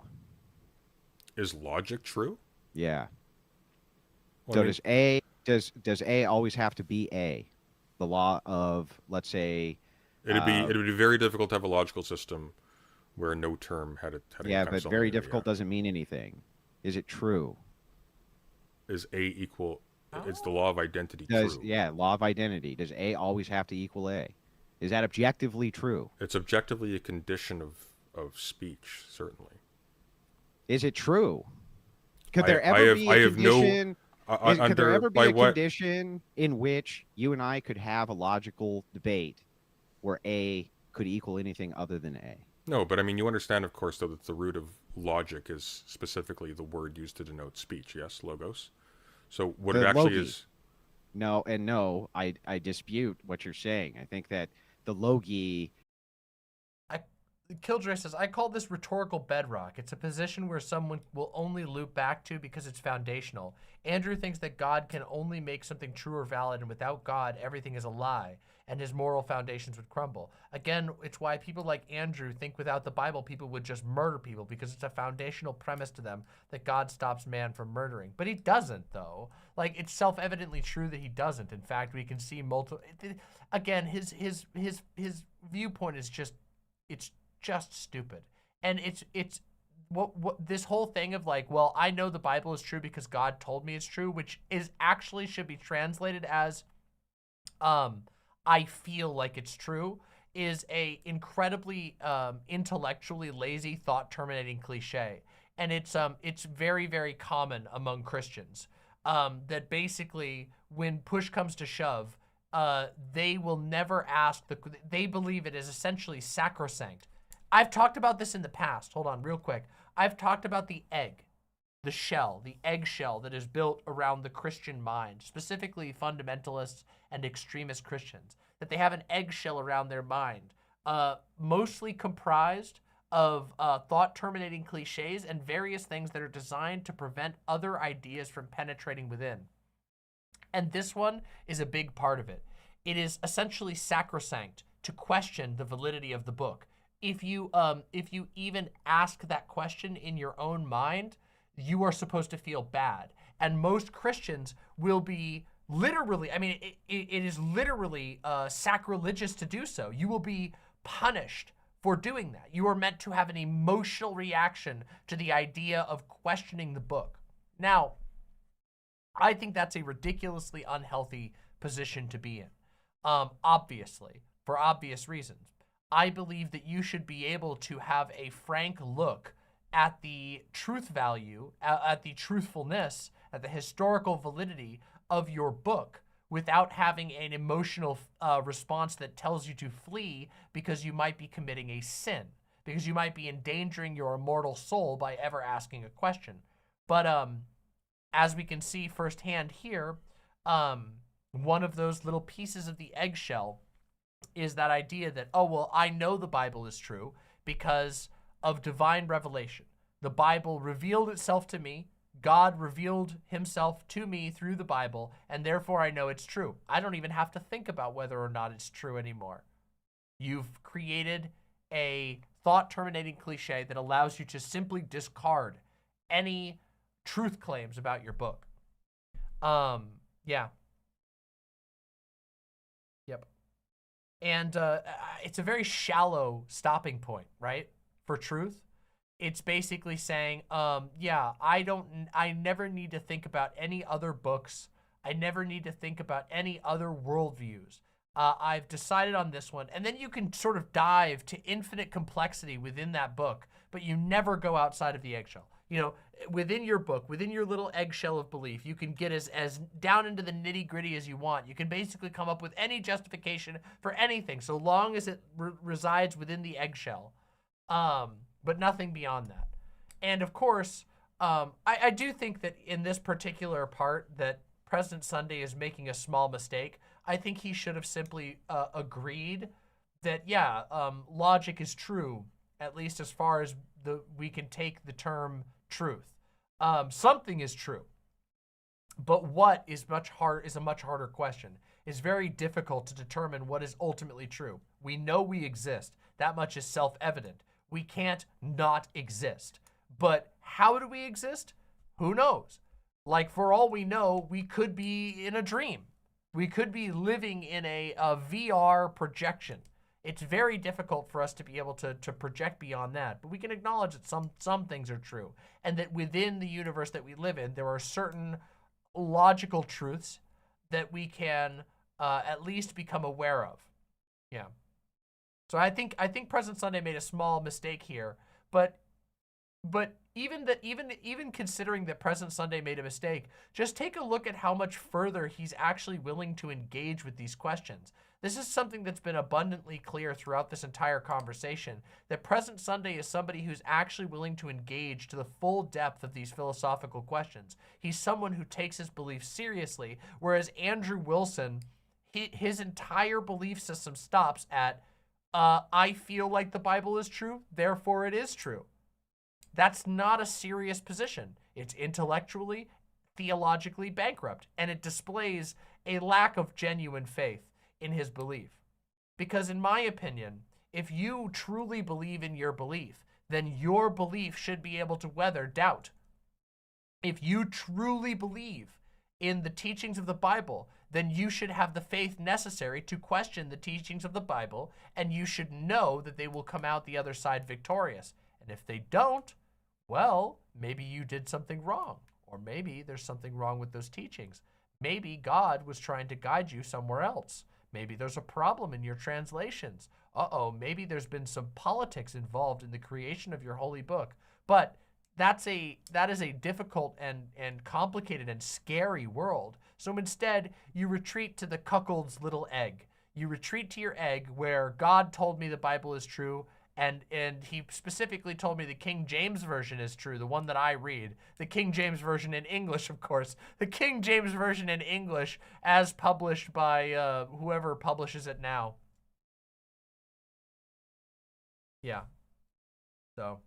Is logic true? Yeah. Well, So I mean, does A always have to be A? The law of, let's say, it would be very difficult to have a logical system where no term had a yeah, but very difficult doesn't mean anything. Is it true? Is A equal? It's the law of identity. True? Yeah, law of identity. Does A always have to equal A? Is that objectively true? It's objectively a condition of speech, certainly. Is it true? Could there ever be a condition? Could there ever be a condition in which you and I could have a logical debate where A could equal anything other than A? No, but I mean, you understand, of course, though, that the root of logic is specifically the word used to denote speech. Yes, logos. So what it actually is. No, and no, I dispute what you're saying. I think that the logi. Killjoy says, I call this rhetorical bedrock. It's a position where someone will only loop back to because it's foundational. Andrew thinks that God can only make something true or valid, and without God, everything is a lie, and his moral foundations would crumble. Again, it's why people like Andrew think without the Bible, people would just murder people, because it's a foundational premise to them that God stops man from murdering. But he doesn't, though. Like, it's self-evidently true that he doesn't. In fact, we can see multiple... Again, his viewpoint is just... It's just stupid. And it's what this whole thing of like, well, I know the Bible is true because God told me it's true, which is actually should be translated as I feel like it's true, is a incredibly intellectually lazy, thought terminating cliche. And it's very, very common among Christians that basically when push comes to shove, they will never ask they believe it is essentially sacrosanct. I've talked about this in the past. Hold on real quick. I've talked about the egg. the shell, the eggshell that is built around the Christian mind, specifically fundamentalists and extremist Christians, that they have an eggshell around their mind, mostly comprised of thought-terminating cliches and various things that are designed to prevent other ideas from penetrating within. And this one is a big part of it. It is essentially sacrosanct to question the validity of the book. If you even ask that question in your own mind, you are supposed to feel bad. And most Christians will be literally, I mean, it is literally sacrilegious to do so. You will be punished for doing that. You are meant to have an emotional reaction to the idea of questioning the book. Now, I think that's a ridiculously unhealthy position to be in, obviously, for obvious reasons. I believe that you should be able to have a frank look at the truth value, at the truthfulness, at the historical validity of your book without having an emotional response that tells you to flee because you might be committing a sin, because you might be endangering your immortal soul by ever asking a question. But as we can see firsthand here, one of those little pieces of the eggshell is that idea that, oh, well, I know the Bible is true because of divine revelation. The Bible revealed itself to me. God revealed himself to me through the Bible, and therefore I know it's true. I don't even have to think about whether or not it's true anymore. You've created a thought-terminating cliche that allows you to simply discard any truth claims about your book. Yeah. Yep. And it's a very shallow stopping point, right, for truth. It's basically saying, yeah, I never need to think about any other books. I never need to think about any other worldviews. I've decided on this one. And then you can sort of dive to infinite complexity within that book, but you never go outside of the eggshell. You know, within your book, within your little eggshell of belief, you can get as down into the nitty-gritty as you want. You can basically come up with any justification for anything, so long as it resides within the eggshell. But nothing beyond that. And of course, I do think that in this particular part that President Sunday is making a small mistake. I think he should have simply agreed that, yeah, logic is true, at least as far as we can take the term truth. Something is true, but what is a much harder question. It's very difficult to determine what is ultimately true. We know we exist. That much is self-evident. We can't not exist. But how do we exist? Who knows? Like, for all we know, we could be in a dream. We could be living in a VR projection. It's very difficult for us to be able to project beyond that, but we can acknowledge that some things are true, and that within the universe that we live in, there are certain logical truths that we can at least become aware of. Yeah. So I think President Sunday made a small mistake here, but even considering that President Sunday made a mistake, just take a look at how much further he's actually willing to engage with these questions. This is something that's been abundantly clear throughout this entire conversation, that President Sunday is somebody who's actually willing to engage to the full depth of these philosophical questions. He's someone who takes his beliefs seriously, whereas Andrew Wilson, his entire belief system stops at, I feel like the Bible is true, therefore it is true. That's not a serious position. It's intellectually, theologically bankrupt, and it displays a lack of genuine faith in his belief. Because in my opinion, if you truly believe in your belief, then your belief should be able to weather doubt. If you truly believe in the teachings of the Bible, then you should have the faith necessary to question the teachings of the Bible, and you should know that they will come out the other side victorious. And if they don't, well, maybe you did something wrong, or maybe there's something wrong with those teachings. Maybe God was trying to guide you somewhere else. Maybe there's a problem in your translations. Maybe there's been some politics involved in the creation of your holy book. But that is a difficult and complicated and scary world. So instead, you retreat to the cuckold's little egg. You retreat to your egg where God told me the Bible is true, And he specifically told me the King James version is true, the one that I read. The King James version in English, of course. The King James version in English as published by whoever publishes it now. Yeah. So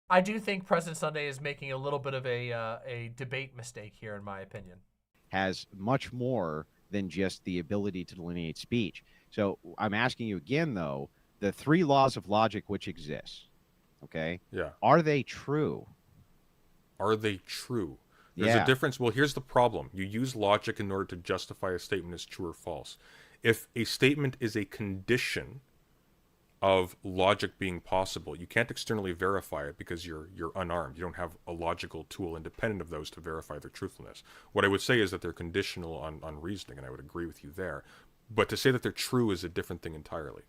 I do think President Sunday is making a little bit of a debate mistake here, in my opinion. Has much more than just the ability to delineate speech. So I'm asking you again, though, the 3 laws of logic which exist, okay? Yeah. Are they true? Are they true? There's a difference. Well, here's the problem. You use logic in order to justify a statement as true or false. If a statement is a condition of logic being possible, you can't externally verify it because you're unarmed. You don't have a logical tool independent of those to verify their truthfulness. What I would say is that they're conditional on reasoning, and I would agree with you there. But to say that they're true is a different thing entirely.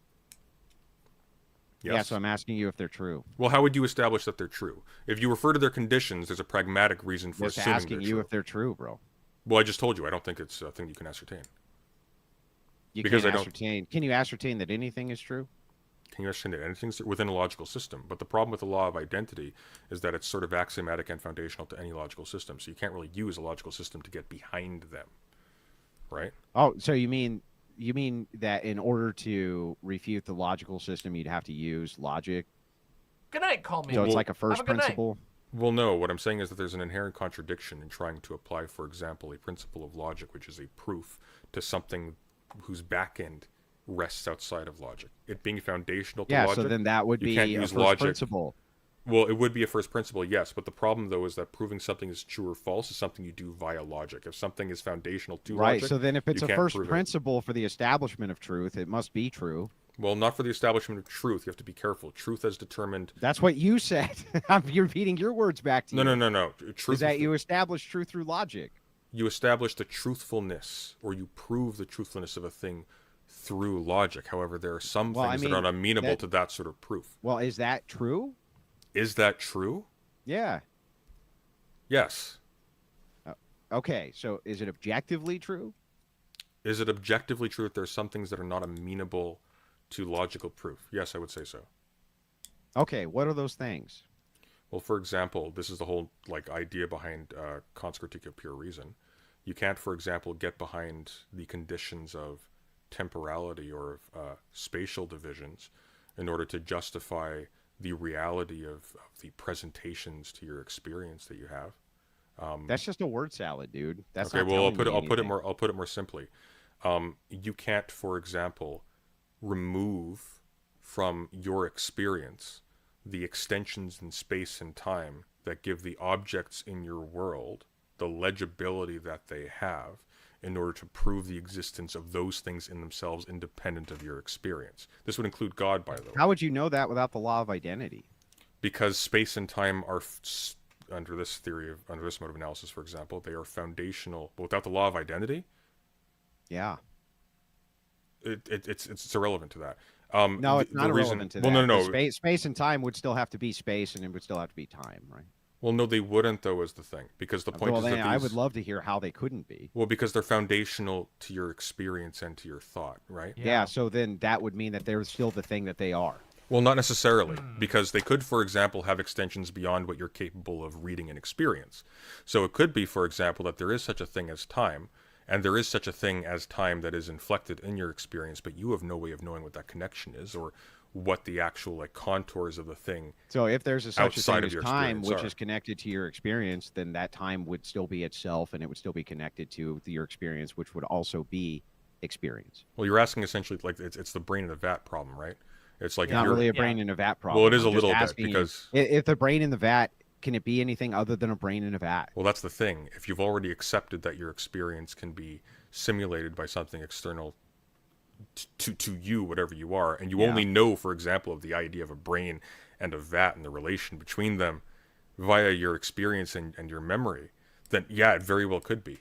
Yes? Yeah, so I'm asking you if they're true. Well, how would you establish that they're true? If you refer to their conditions, there's a pragmatic reason for Just assuming asking they're you true. if they're true, bro. Well, I just told you, I don't think it's a thing you can ascertain. You Because can't I don't- ascertain. Can you ascertain that anything is true? Can you ascertain that anything's within a logical system? But the problem with the law of identity is that it's sort of axiomatic and foundational to any logical system. So you can't really use a logical system to get behind them, right? Oh, so you mean that in order to refute the logical system, you'd have to use logic? Good night, call me. So it's like a Have first a good night. principle? Well, no. What I'm saying is that there's an inherent contradiction in trying to apply, for example, a principle of logic, which is a proof, to something whose back end rests outside of logic. It being foundational to Yeah, logic. so then that would you be can't a use first logic. principle. Well, it would be a first principle, yes. But the problem, though, is that proving something is true or false is something you do via logic. If something is foundational to Right, logic, so then if it's you a can't first prove it. principle for the establishment of truth, it must be true. Well, not for the establishment of truth. You have to be careful. Truth as determined. That's what you said. I'm repeating your words back to you. No. Truth Is that you establish truth through logic. You establish the truthfulness, or you prove the truthfulness of a thing through logic. However, there are some Well, I things mean, that are amenable that- to that sort of proof. Well, is that true? Is that true? Yeah. Yes. Okay, so is it objectively true? Is it objectively true that there are some things that are not amenable to logical proof? Yes, I would say so. Okay, what are those things? Well, for example, this is the whole idea behind cons critique of pure reason. You can't, for example, get behind the conditions of temporality or of spatial divisions in order to justify the reality of the presentations to your experience that you have. That's just a word salad, dude. That's okay. not Well, telling me I'll put it anything. more simply. You can't, for example, remove from your experience the extensions in space and time that give the objects in your world the legibility that they have in order to prove the existence of those things in themselves independent of your experience. This would include God, by the way. How would you know that without the law of identity? Because space and time are, under this mode of analysis, for example, they are foundational. But without the law of identity, Yeah. it's irrelevant to that. No, it's not irrelevant to that. Well, no. Space and time would still have to be space, and it would still have to be time, right? Well, no, they wouldn't, though, is the thing. Because the point Well, is then that I these... would love to hear how they couldn't be. Well, because they're foundational to your experience and to your thought, right? Yeah, so then that would mean that they're still the thing that they are. Well, not necessarily, because they could, for example, have extensions beyond what you're capable of reading and experience. So it could be, for example, that there is such a thing as time, and there is such a thing as time that is inflected in your experience, but you have no way of knowing what that connection is, or what the actual contours of the thing. So if there's such a outside thing of as your time, experience which are. is connected to your experience, then that time would still be itself, and it would still be connected to your experience, which would also be experience. Well, you're asking essentially it's the brain in a vat problem, right? It's like Not really a brain in a vat problem. Well, it is I'm a just little bit asking you, because if the brain in the vat, can it be anything other than a brain in a vat? Well, that's the thing. If you've already accepted that your experience can be simulated by something external to you, whatever you are, and you only know, for example, of the idea of a brain and a vat and the relation between them via your experience and your memory, then yeah, it very well could be.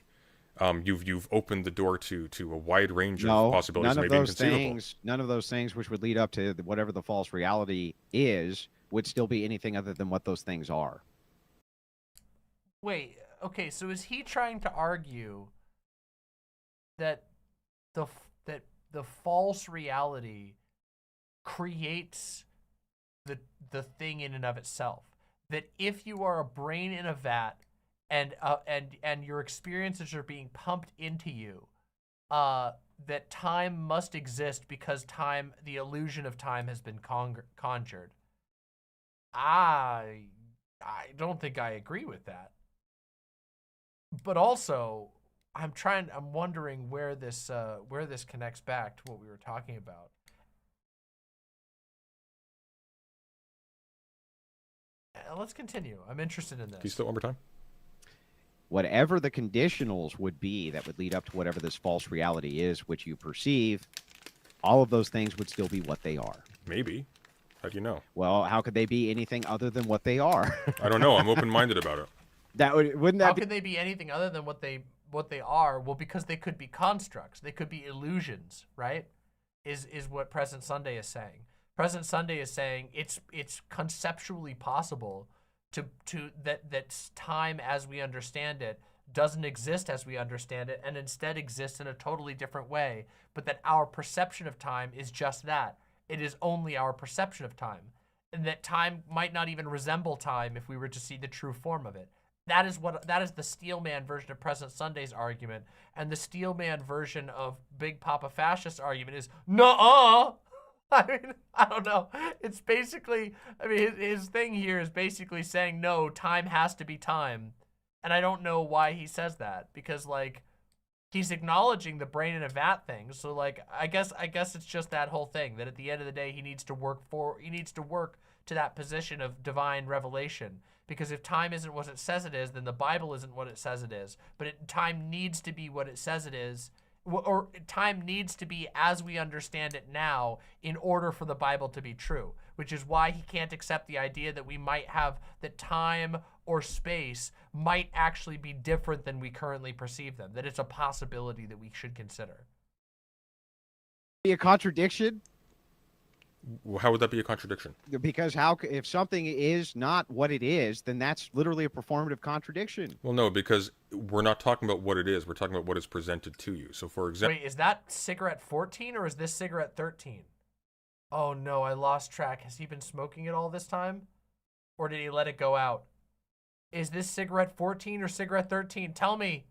You've opened the door to a wide range of possibilities. None of maybe those inconceivable. things. None of those things, which would lead up to whatever the false reality is, would still be anything other than what those things are. Wait, okay, so is he trying to argue that the false reality creates the thing in and of itself. That if you are a brain in a vat and your experiences are being pumped into you, that time must exist because the illusion of time has been conjured. I don't think I agree with that. But also, I'm wondering where this connects back to what we were talking about. Let's continue. I'm interested in this. Can you say it one more time? Whatever the conditionals would be that would lead up to whatever this false reality is, which you perceive, all of those things would still be what they are. Maybe. How do you know? Well, how could they be anything other than what they are? I don't know. I'm open-minded about it. How could they be anything other than what they are? Well, because they could be constructs. They could be illusions, right? Is what Present Sunday is saying. Present Sunday is saying it's conceptually possible that time as we understand it doesn't exist as we understand it, and instead exists in a totally different way, but that our perception of time is just that. It is only our perception of time, and that time might not even resemble time if we were to see the true form of it. That is the Steelman version of Present Sunday's argument, and the Steelman version of Big Papa Fascist's argument is nuh-uh. I mean, I don't know. It's basically, I mean, his thing here is basically saying, no, time has to be time. And I don't know why he says that, because, like, he's acknowledging the brain in a vat thing. So, like, I guess it's just that whole thing, that at the end of the day, he needs to work to that position of divine revelation. Because if time isn't what it says it is, then the Bible isn't what it says it is. But time needs to be what it says it is. Or time needs to be as we understand it now in order for the Bible to be true, which is why he can't accept the idea that we might have that time or space might actually be different than we currently perceive them, that it's a possibility that we should consider. Be a contradiction? How would that be a contradiction? Because if something is not what it is, then that's literally a performative contradiction. Well, no, because we're not talking about what it is. We're talking about what is presented to you. So, for example... Wait, is that cigarette 14 or is this cigarette 13? Oh, no, I lost track. Has he been smoking it all this time? Or did he let it go out? Is this cigarette 14 or cigarette 13? Tell me.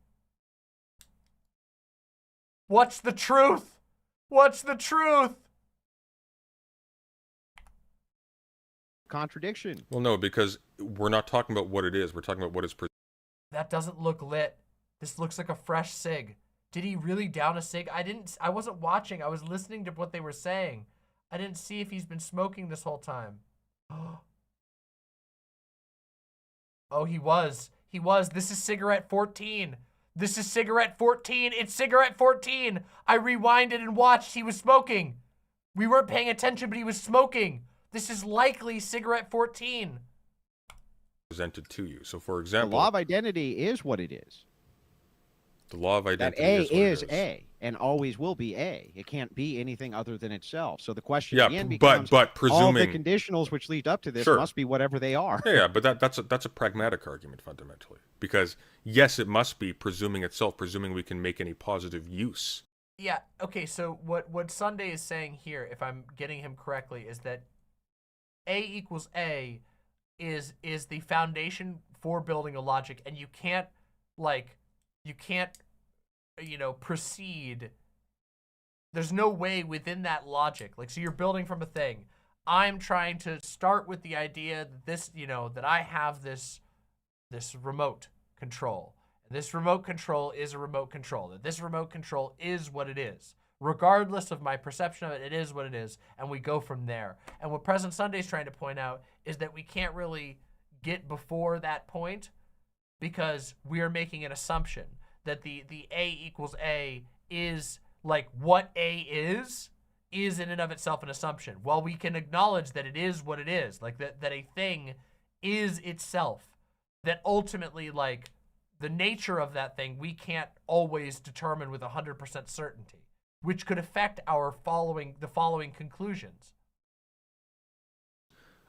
What's the truth? What's the truth? Contradiction. Well, no, because we're not talking about what it is. We're talking about what is That doesn't look lit. This looks like a fresh cig. Did he really down a cig? I wasn't watching. I was listening to what they were saying. I didn't see if he's been smoking this whole time. Oh, he was. He was. This is cigarette 14. This is cigarette 14. It's cigarette 14. I rewinded and watched. He was smoking. We weren't paying attention, but he was smoking. This is likely cigarette 14. presented to you. So, for example... The law of identity is what it is. The law of identity that is A and always will be A. It can't be anything other than itself. So the question yeah, again becomes, but presuming... all the conditionals which lead up to this must be whatever they are. Yeah, but that's a pragmatic argument fundamentally. Because, yes, it must be presuming itself, presuming we can make any positive use. Yeah, okay, so what Sunday is saying here, if I'm getting him correctly, is that A equals A is the foundation for building a logic, and you can't, proceed. There's no way within that logic. So you're building from a thing. I'm trying to start with the idea that this, that I have this remote control. And this remote control is a remote control. That this remote control is what it is. Regardless of my perception of it, it is what it is, and we go from there. And what Present Sunday is trying to point out is that we can't really get before that point because we are making an assumption that the A equals A is what A is in and of itself an assumption. While we can acknowledge that it is what it is, that a thing is itself, that ultimately the nature of that thing we can't always determine with 100% certainty, which could affect the following conclusions.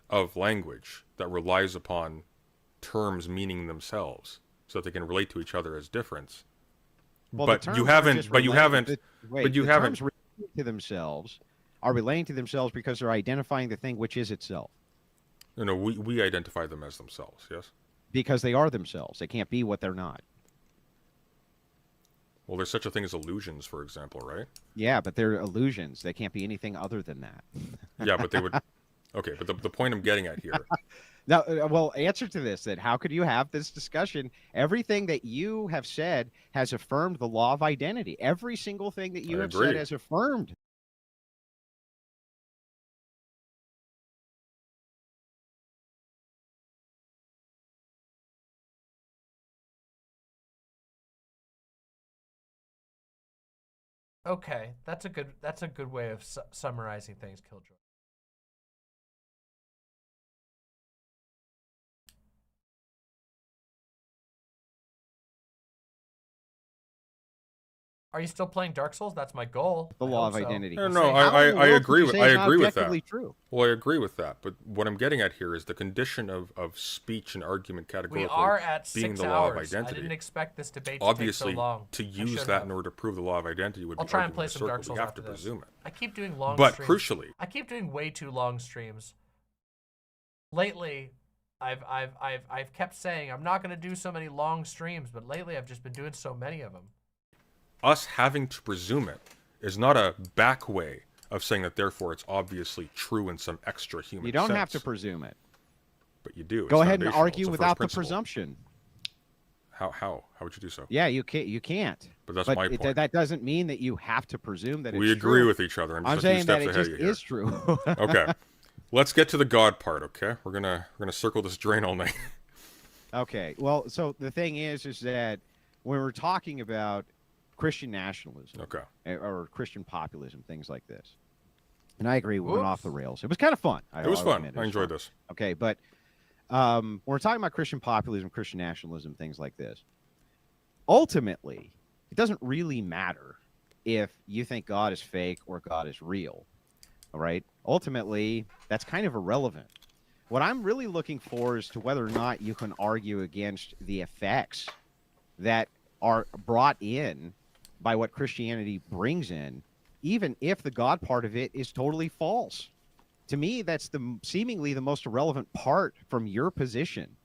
Of language that relies upon terms meaning themselves so that they can relate to each other as difference. Well, but you haven't to themselves are relating to themselves because they're identifying the thing which is itself. No, we identify them as themselves, yes? Because they are themselves. They can't be what they're not. Well, there's such a thing as illusions, for example, right? Yeah, but they're illusions. They can't be anything other than that. Yeah, but they would... Okay, but the point I'm getting at here... Now, well, answer to this, then. How could you have this discussion? Everything that you have said has affirmed the law of identity. Every single thing that you have said has affirmed. Okay, that's a good way of summarizing things, Killjoy. Are you still playing Dark Souls? That's my goal. The law of identity. No, I agree with that. True? Well, I agree with that. But what I'm getting at here is the condition of speech and argument categorically we are at being 6 the law hours. of identity. I didn't expect this debate to Obviously, take so long. to use that in order to prove the law of identity would I'll be try and arguing play the some circle. Dark Souls We have after to this. presume it. I keep doing long But streams. crucially, I keep doing way too long streams. Lately, I've kept saying I'm not going to do so many long streams, but lately I've just been doing so many of them. us having to presume it is not a back way of saying that therefore it's obviously true in some extra human You don't sense. have to presume it. But you do. Go It's ahead and foundational. argue It's a without first the principle. presumption. How would you do so? Yeah, you can't. But that's my point. That doesn't mean that you have to presume that We it's agree true. with each other. I'm just a saying few that steps it ahead just of you here. is true. Okay. Let's get to the God part, okay? We're gonna circle this drain all night. Okay. Well, so the thing is that when we're talking about Christian nationalism, Okay, or Christian populism, things like this, and I agree, we went off the rails. It was kind of fun. it was fun. admit I enjoyed fun. this. Okay, but when we're talking about Christian populism, Christian nationalism, things like this, ultimately, it doesn't really matter if you think God is fake or God is real. All right? Ultimately, that's kind of irrelevant. What I'm really looking for is to whether or not you can argue against the effects that are brought in by what Christianity brings in, even if the God part of it is totally false. To me, that's seemingly the most irrelevant part from your position.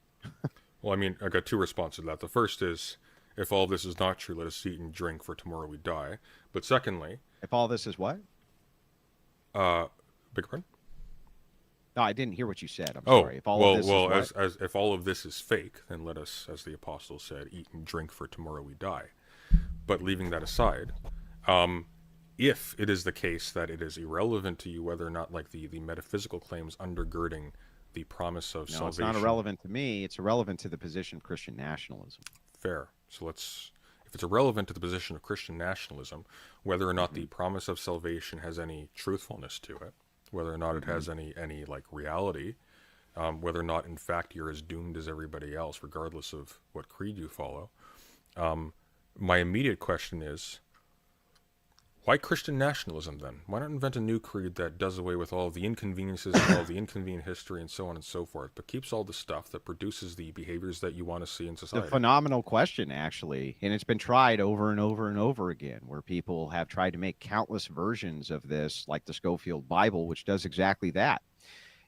Well, I mean, I got two responses to that. The first is, if all this is not true, let us eat and drink, for tomorrow we die. But secondly... If all this is what? Beg your pardon? No, I didn't hear what you said. I'm sorry. If all of this is what? as if all of this is fake, then let us, as the apostle said, eat and drink, for tomorrow we die. But leaving that aside, if it is the case that it is irrelevant to you whether or not, like, the metaphysical claims undergirding the promise of salvation... No, it's not irrelevant to me. It's irrelevant to the position of Christian nationalism. Fair. So if it's irrelevant to the position of Christian nationalism, whether or not the promise of salvation has any truthfulness to it, whether or not it has any like reality, whether or not in fact you're as doomed as everybody else, regardless of what creed you follow, my immediate question is, why Christian nationalism then? Why not invent a new creed that does away with all of the inconveniences and all of the inconvenient history and so on and so forth, but keeps all the stuff that produces the behaviors that you want to see in It's society? a phenomenal question, actually, and it's been tried over and over and over again, where people have tried to make countless versions of this, like the Schofield Bible, which does exactly that.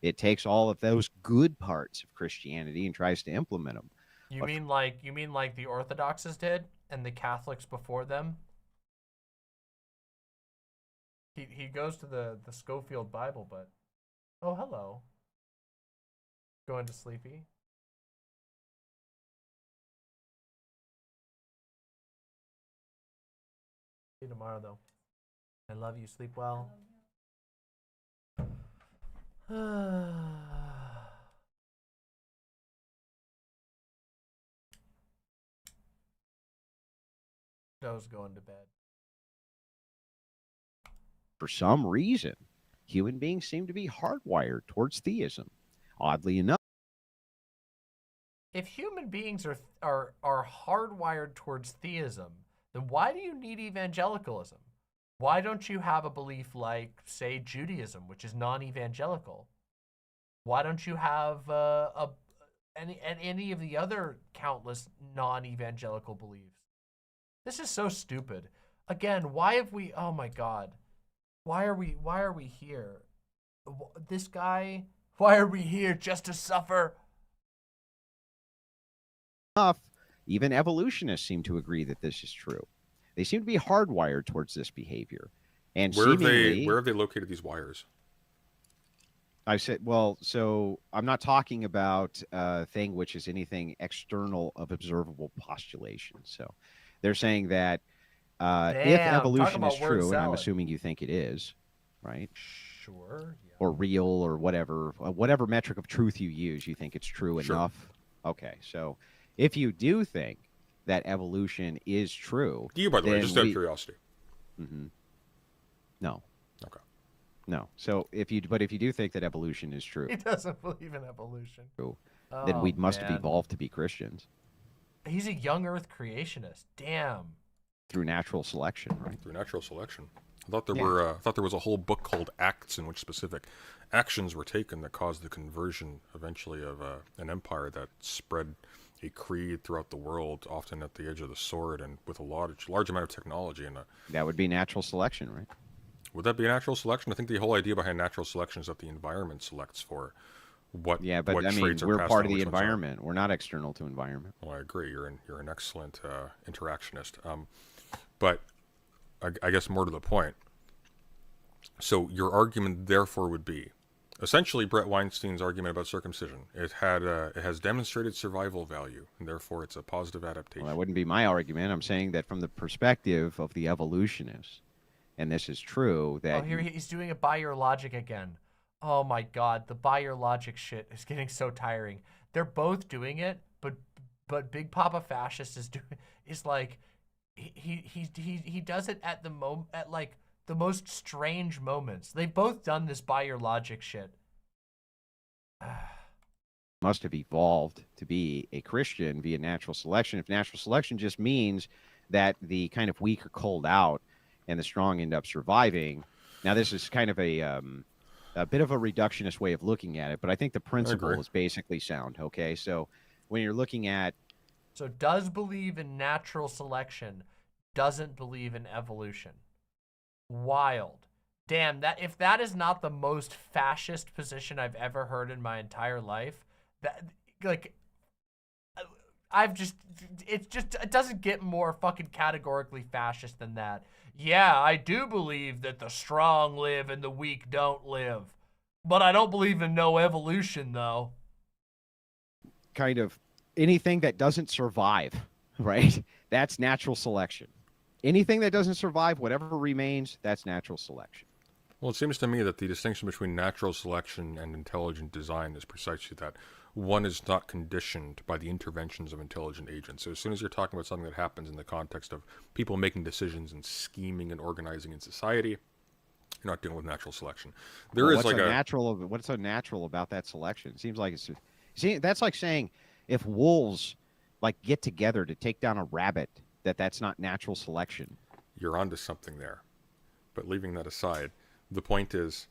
It takes all of those good parts of Christianity and tries to implement them. You mean like the Orthodoxes did and the Catholics before them? He goes to the Schofield Bible, but oh, hello. Going to sleepy. See you tomorrow, though. I love you. Sleep well. Joe's going to bed. For some reason, human beings seem to be hardwired towards theism. Oddly enough. If human beings are hardwired towards theism, then why do you need evangelicalism? Why don't you have a belief like, say, Judaism, which is non-evangelical? Why don't you have any of the other countless non-evangelical beliefs? This is so stupid. Again, why have we... Oh, my God. Why are we here? This guy, why are we here? Just to suffer? Even evolutionists seem to agree that this is true. They seem to be hardwired towards this behavior. And where have seemingly, they located these wires? I said, well, so I'm not talking about a thing which is anything external of observable postulation. So they're saying that if evolution is true, and I'm assuming you think it is, right? Sure. Yeah. Or real, or whatever metric of truth you use, you think it's true enough. Okay, so if you do think that evolution is true, Do you, by the way, just out of curiosity? No. Okay. No. So if you do think that evolution is true, He doesn't believe in evolution. then we must have evolved to be Christians He's a young Earth creationist. Damn. through natural selection, right? Through natural selection. I thought there was a whole book called Acts in which specific actions were taken that caused the conversion eventually of an empire that spread a creed throughout the world, often at the edge of the sword and with a large amount of technology. And that would be natural selection, right? Would that be natural selection? I think the whole idea behind natural selection is that the environment selects for what. Yeah, but what I mean, traits are we're passed part on, of the which ones aren't. environment. We're not external to environment. Well, I agree. You're an excellent interactionist. But I guess more to the point. So your argument, therefore, would be essentially Brett Weinstein's argument about circumcision. It has demonstrated survival value, and therefore it's a positive adaptation. Well, that wouldn't be my argument. I'm saying that from the perspective of the evolutionists, and this is true, that... Oh, here he's doing it by your logic again. Oh my God, the by your logic shit is getting so tiring. They're both doing it, but Big Papa Fascist is like he does it at like the most strange moments. They've both done this by your logic shit. must have evolved to be a Christian via natural selection. If natural selection just means that the kind of weak are culled out and the strong end up surviving. Now, this is kind of a bit of a reductionist way of looking at it, but I think the principle is basically sound. Okay, so when you're looking at... So does believe in natural selection, doesn't believe in evolution. Wild. Damn, that if that is not the most fascist position I've ever heard in my entire life, that like it doesn't get more fucking categorically fascist than that. Yeah, I do believe that the strong live and the weak don't live. But I don't believe in no evolution though. Kind of anything that doesn't survive, right? That's natural selection. Anything that doesn't survive, whatever remains, that's natural selection. Well, it seems to me that the distinction between natural selection and intelligent design is precisely that one is not conditioned by the interventions of intelligent agents. So as soon as you're talking about something that happens in the context of people making decisions and scheming and organizing in society, you're not dealing with natural selection. What's so natural about that selection? It seems like that's like saying if wolves like get together to take down a rabbit, that's not natural selection. You're onto something there. But leaving that aside, the point is,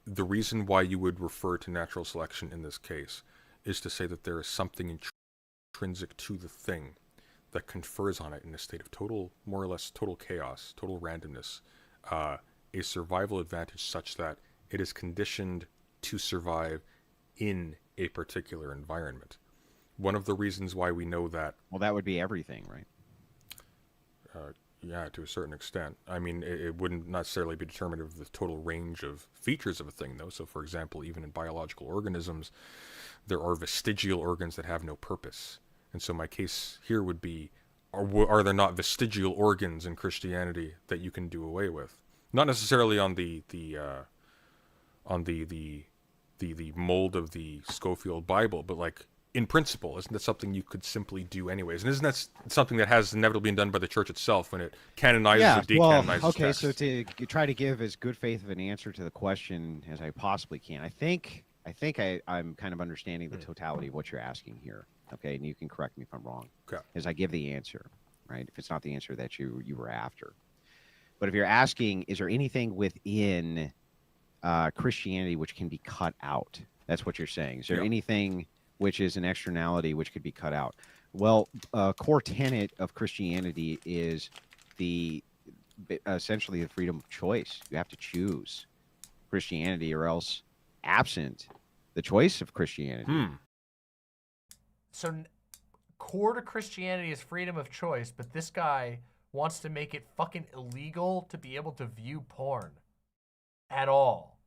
the reason why you would refer to natural selection in this case is to say that there is something intrinsic to the thing that confers on it in a state of more or less total chaos, total randomness, a survival advantage such that it is conditioned to survive in a particular environment. One of the reasons why we know that... Well, that would be everything, right? Yeah, to a certain extent. I mean, it wouldn't necessarily be determinative of the total range of features of a thing, though. So, for example, even in biological organisms, there are vestigial organs that have no purpose. And so my case here would be, are there not vestigial organs in Christianity that you can do away with? Not necessarily on the mold of the Schofield Bible, but like, in principle, isn't that something you could simply do anyways? And isn't that something that has inevitably been done by the church itself when it canonizes or decanonizes text? So to try to give as good faith of an answer to the question as I possibly can, I think I'm kind of understanding the totality of what you're asking here. Okay, and you can correct me if I'm wrong. Okay. As I give the answer, right? If it's not the answer that you were after, but if you're asking, is there anything within Christianity which can be cut out? That's what you're saying. Is there anything which is an externality which could be cut out? Well, a core tenet of Christianity is the essentially the freedom of choice. You have to choose Christianity or else absent the choice of Christianity. So core to Christianity is freedom of choice, but this guy wants to make it fucking illegal to be able to view porn at all.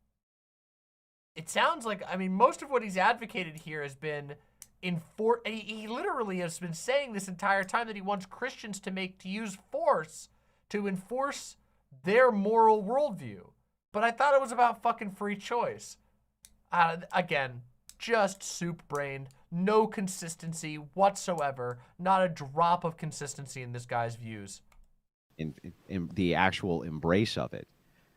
It sounds like, I mean, most of what he's advocated here has been he literally has been saying this entire time that he wants Christians to use force to enforce their moral worldview. But I thought it was about fucking free choice. Again, just soup-brained, no consistency whatsoever, not a drop of consistency in this guy's views. In the actual embrace of it,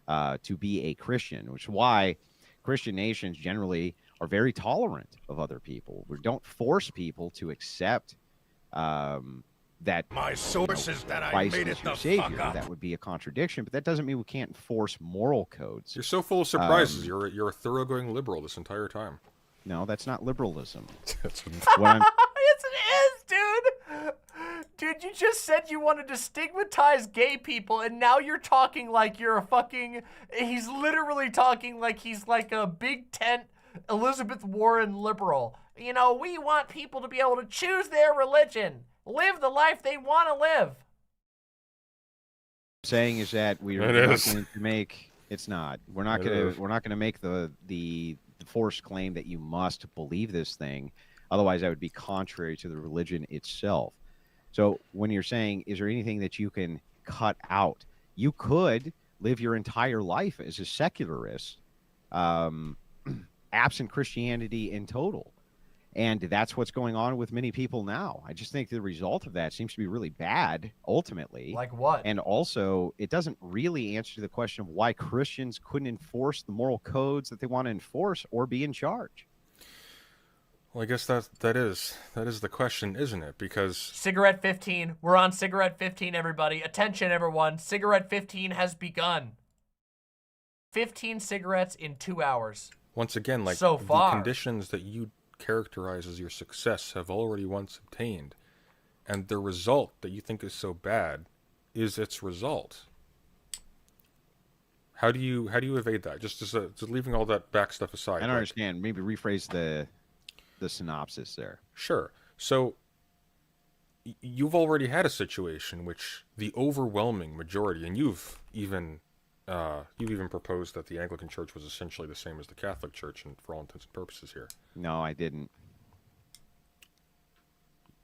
to be a Christian, which is why Christian nations generally are very tolerant of other people. We don't force people to accept that my source is that I Christ made is it your the savior. fuck up. That would be a contradiction, but that doesn't mean we can't enforce moral codes. You're so full of surprises. You're a thoroughgoing liberal this entire time. No, that's not liberalism. That's What I'm Yes, it is, dude. Dude, you just said you wanted to stigmatize gay people, and now you're talking like you're a fucking... He's literally talking like he's like a big tent Elizabeth Warren liberal. You know, we want people to be able to choose their religion, live the life they want to live. saying is that we're It not is. going to make. It's not. We're not It going is. to. We're not going to make the forced claim that you must believe this thing. Otherwise, that would be contrary to the religion itself. So when you're saying, is there anything that you can cut out? You could live your entire life as a secularist, absent Christianity in total. And that's what's going on with many people now. I just think the result of that seems to be really bad, ultimately. Like what? And also, it doesn't really answer the question of why Christians couldn't enforce the moral codes that they want to enforce or be in charge. Well, I guess that is the question, isn't it? Because Cigarette 15. We're on cigarette 15, everybody. Attention, everyone. Cigarette 15 has begun. 15 cigarettes in 2 hours. once again, like So the far. conditions that you characterize as your success have already once obtained, and the result that you think is so bad is its result. How do you evade that? Just leaving all that back stuff aside. I don't like- understand. Maybe rephrase the synopsis there. Sure. So you've already had a situation which the overwhelming majority, and you've even proposed that the Anglican Church was essentially the same as the Catholic Church, and for all intents and purposes here. No, I didn't.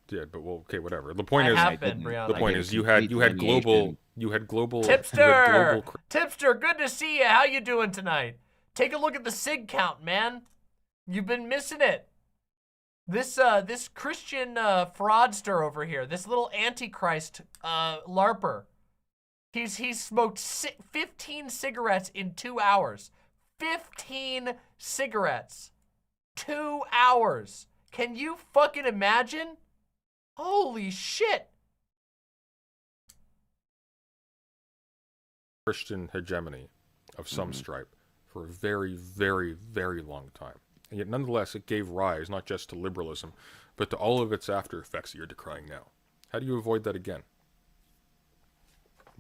Yeah, but well, okay, whatever. The point I is, have been, Brianna. the point I is, gave you a had complete global, delineation. you had global Tipster! Tipster, good to see you. How you doing tonight? Take a look at the sig count, man. You've been missing it. This Christian fraudster over here, this little antichrist LARPer, he's smoked 15 cigarettes in 2 hours. 15 cigarettes. 2 hours. Can you fucking imagine? Holy shit. Christian hegemony of some stripe for a very, very, very long time. And yet, nonetheless, it gave rise not just to liberalism, but to all of its after effects that you're decrying now. How do you avoid that again?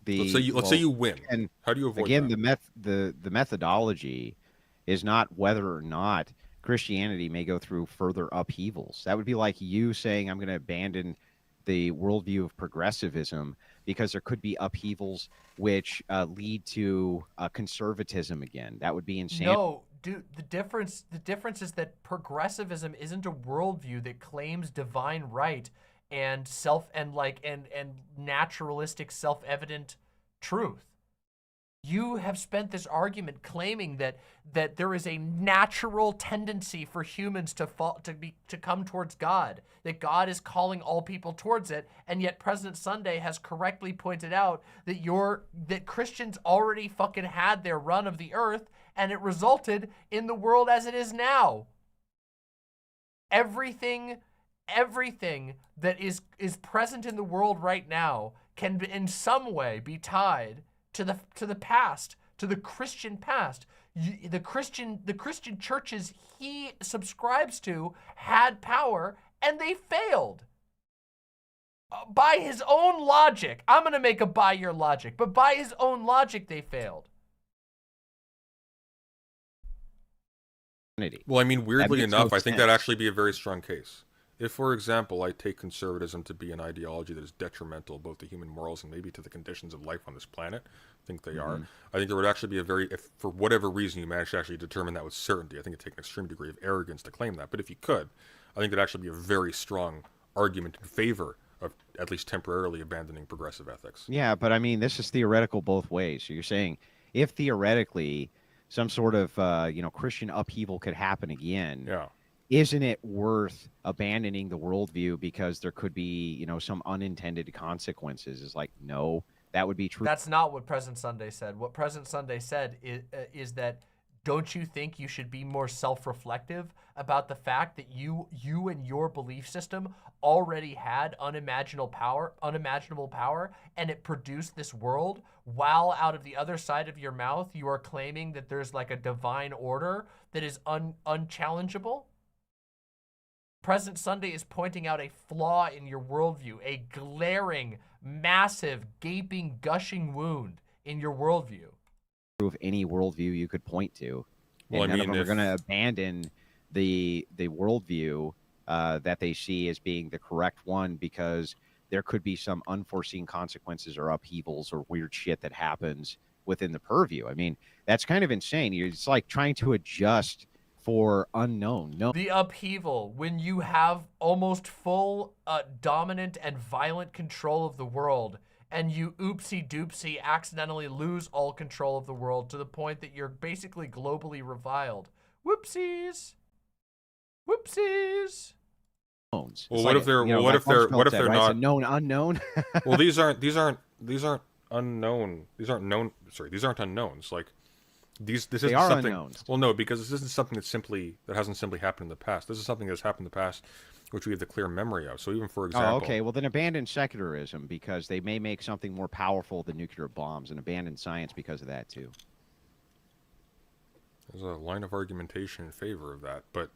Let's say you win. And how do you avoid again, that? the methodology is not whether or not Christianity may go through further upheavals. That would be like you saying, I'm going to abandon the worldview of progressivism because there could be upheavals which lead to conservatism again. That would be insane. No, dude, the difference is that progressivism isn't a worldview that claims divine right and naturalistic self-evident truth. You have spent this argument claiming that there is a natural tendency for humans to come towards God, that God is calling all people towards it, and yet President Sunday has correctly pointed out that Christians already fucking had their run of the earth, and it resulted in the world as it is now. Everything that is present in the world right now can in some way be tied to the past, to the Christian past. The Christian churches he subscribes to had power, and they failed. By his own logic, I'm going to make a by your logic, but by his own logic, they failed. Well, I mean, weirdly makes enough, no I think that'd sense. actually be a very strong case. If, for example, I take conservatism to be an ideology that is detrimental both to human morals and maybe to the conditions of life on this planet, I think they are. I think there would actually be a very, if for whatever reason you managed to actually determine that with certainty, I think it'd take an extreme degree of arrogance to claim that. But if you could, I think it'd actually be a very strong argument in favor of at least temporarily abandoning progressive ethics. Yeah, but I mean, this is theoretical both ways. So you're saying if theoretically some sort of Christian upheaval could happen again, Yeah. isn't it worth abandoning the worldview because there could be some unintended consequences? Is like, no, that would be true. That's not what President Sunday said. What President Sunday said is that, don't you think you should be more self-reflective about the fact that you and your belief system already had unimaginable power, and it produced this world, while out of the other side of your mouth you are claiming that there's like a divine order that is unchallengeable? President Sunday is pointing out a flaw in your worldview, a glaring, massive, gaping, gushing wound in your worldview. Of any worldview you could point to. Well, And I none mean, of them are if- going to abandon the worldview that they see as being the correct one because there could be some unforeseen consequences or upheavals or weird shit that happens within the purview. I mean, that's kind of insane. It's like trying to adjust for unknown. No, The upheaval, when you have almost full dominant and violent control of the world, and you oopsie-doopsie accidentally lose all control of the world to the point that you're basically globally reviled. Whoopsies. Whoopsies. Well, what if they're what if they're not a known unknown? Well, these aren't unknown. These aren't known. Sorry, these aren't unknowns. Like this isn't are something. unknowns. Well, no, because this isn't something that hasn't simply happened in the past. This is something that's happened in the past, which we have the clear memory of. So even for example, Oh, okay. Well, then abandon secularism because they may make something more powerful than nuclear bombs, and abandon science because of that too. there's a line of argumentation in favor of that. But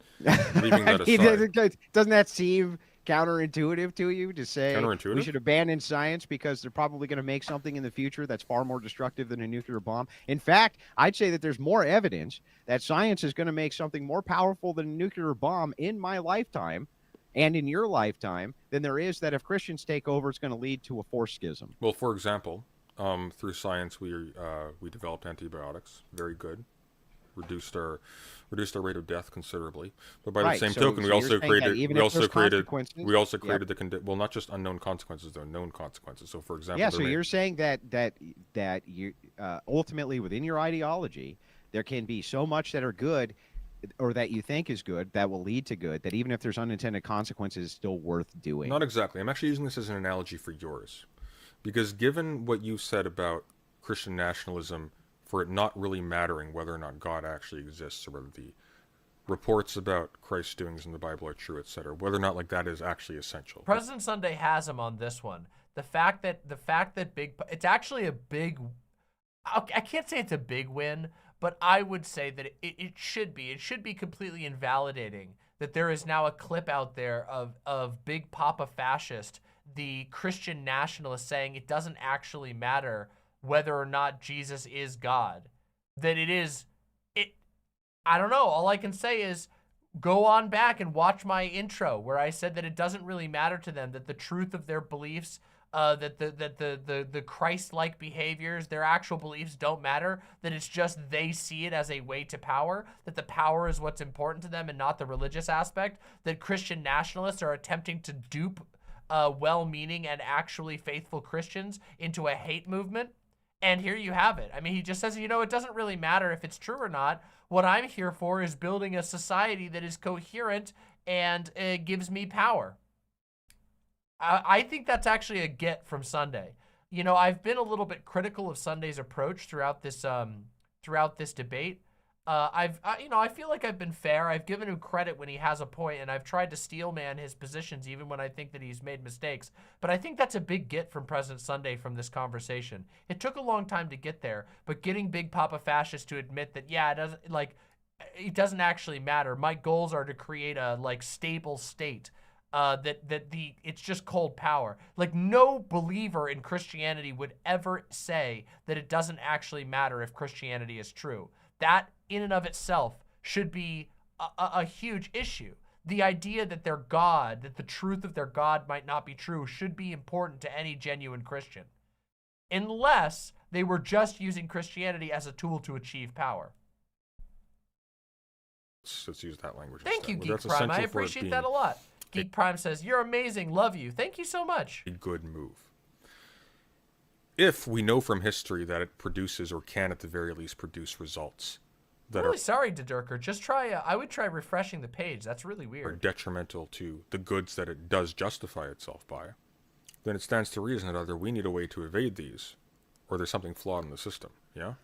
leaving that aside, Doesn't that seem counterintuitive to you to say we Counterintuitive? should abandon science because they're probably going to make something in the future that's far more destructive than a nuclear bomb? In fact, I'd say that there's more evidence that science is going to make something more powerful than a nuclear bomb in my lifetime and in your lifetime than there is that if Christians take over, it's going to lead to a force schism. well, for example, through science, we developed antibiotics. Very good. Reduced our rate of death considerably. But by the Right, same so- token, so we you're also saying that created even we if also there's created consequences- we also Yep. created well, not just unknown consequences, they're known consequences. So for example, Yeah, there so may- you're saying that you ultimately within your ideology there can be so much that are good or that you think is good that will lead to good that even if there's unintended consequences, it's still worth doing. Not exactly. I'm actually using this as an analogy for yours. Because given what you said about Christian nationalism, for it not really mattering whether or not God actually exists, or whether the reports about Christ's doings in the Bible are true, etc., whether or not like that is actually essential. President Sunday has him on this one. The fact that it's actually a big, I can't say it's a big win, but I would say that it should be. It should be completely invalidating that there is now a clip out there of Big Papa Fascist, the Christian nationalist, saying it doesn't actually matter whether or not Jesus is God. That I don't know. All I can say is go on back and watch my intro where I said that it doesn't really matter to them, that the truth of their beliefs, that the Christ-like behaviors, their actual beliefs don't matter, that it's just they see it as a way to power, that the power is what's important to them and not the religious aspect, that Christian nationalists are attempting to dupe well-meaning and actually faithful Christians into a hate movement. And here you have it. I mean, he just says, it doesn't really matter if it's true or not. What I'm here for is building a society that is coherent and gives me power. I think that's actually a get from Sunday. I've been a little bit critical of Sunday's approach throughout this debate. I feel like I've been fair. I've given him credit when he has a point, and I've tried to steelman his positions even when I think that he's made mistakes. But I think that's a big get from President Sunday from this conversation. It took a long time to get there, but getting Big Papa Fascist to admit that, yeah, it doesn't actually matter. My goals are to create a stable state. it's just cold power. Like, no believer in Christianity would ever say that it doesn't actually matter if Christianity is true. That in and of itself should be a huge issue. The idea that their God, that the truth of their God might not be true, should be important to any genuine Christian, unless they were just using Christianity as a tool to achieve power. Let's use that language. Thank you, instead. Geek That's Prime. I essential for it appreciate being that a lot. Geek Prime says, "You're amazing. Love you." Thank you so much. a good move. If we know from history that it produces, or can at the very least produce, results that Really sorry, Dedurker. Just try. I would try refreshing the page. That's really are weird. detrimental to the goods that it does justify itself by, then it stands to reason that either we need a way to evade these, or there's something flawed in the system. Yeah.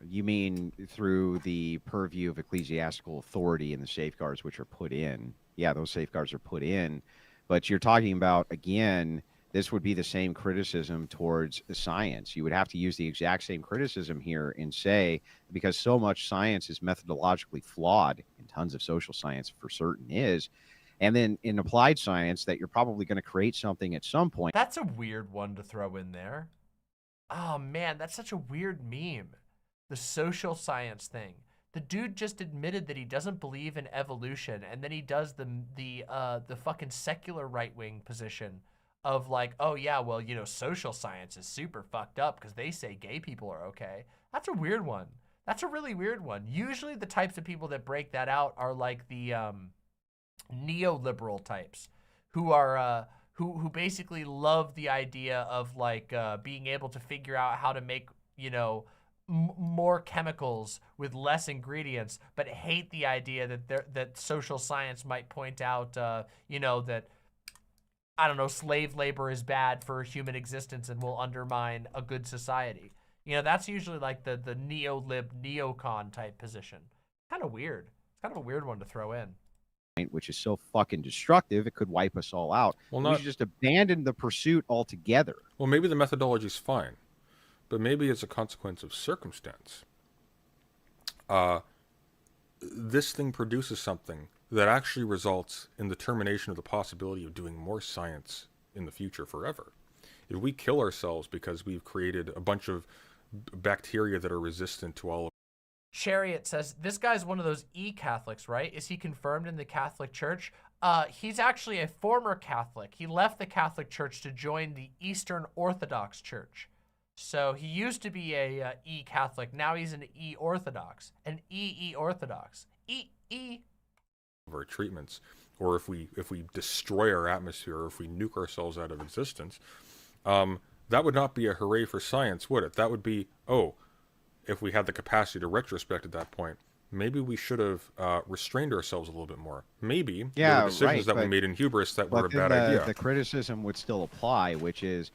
You mean through the purview of ecclesiastical authority and the safeguards which are put in? Yeah, those safeguards are put in. But you're talking about, again, this would be the same criticism towards the science. You would have to use the exact same criticism here and say, because so much science is methodologically flawed, and tons of social science for certain is, and then in applied science, that you're probably going to create something at some point. That's a weird one to throw in there. Oh man, that's such a weird meme. The social science thing. The dude just admitted that he doesn't believe in evolution, and then he does the fucking secular right-wing position of like, oh yeah, well, you know, social science is super fucked up because they say gay people are okay. That's a weird one. That's a really weird one. Usually the types of people that break that out are like the neoliberal types who are who basically love the idea of like being able to figure out how to make, you know, more chemicals with less ingredients, but hate the idea that social science might point out, you know, that, I don't know, slave labor is bad for human existence and will undermine a good society. You know, that's usually like the neo-lib, neocon type position. Kind of weird. It's kind of a weird one to throw in. Which is so fucking destructive, it could wipe us all out. Well, we should just abandon the pursuit altogether. Well, maybe the methodology's fine, but maybe it's a consequence of circumstance. This thing produces something that actually results in the termination of the possibility of doing more science in the future forever. If we kill ourselves because we've created a bunch of bacteria that are resistant to all of Chariot says, this guy's one of those e-Catholics, right? Is he confirmed in the Catholic Church? He's actually a former Catholic. He left the Catholic Church to join the Eastern Orthodox Church. So he used to be a e-Catholic. Now he's an e-Orthodox. An e-Orthodox. E-E. our treatments, or if we destroy our atmosphere, or if we nuke ourselves out of existence, that would not be a hooray for science, would it? That would be, oh, if we had the capacity to retrospect at that point, maybe we should have restrained ourselves a little bit more. Maybe there were decisions that we made in hubris that were a bad idea. The criticism would still apply, which is,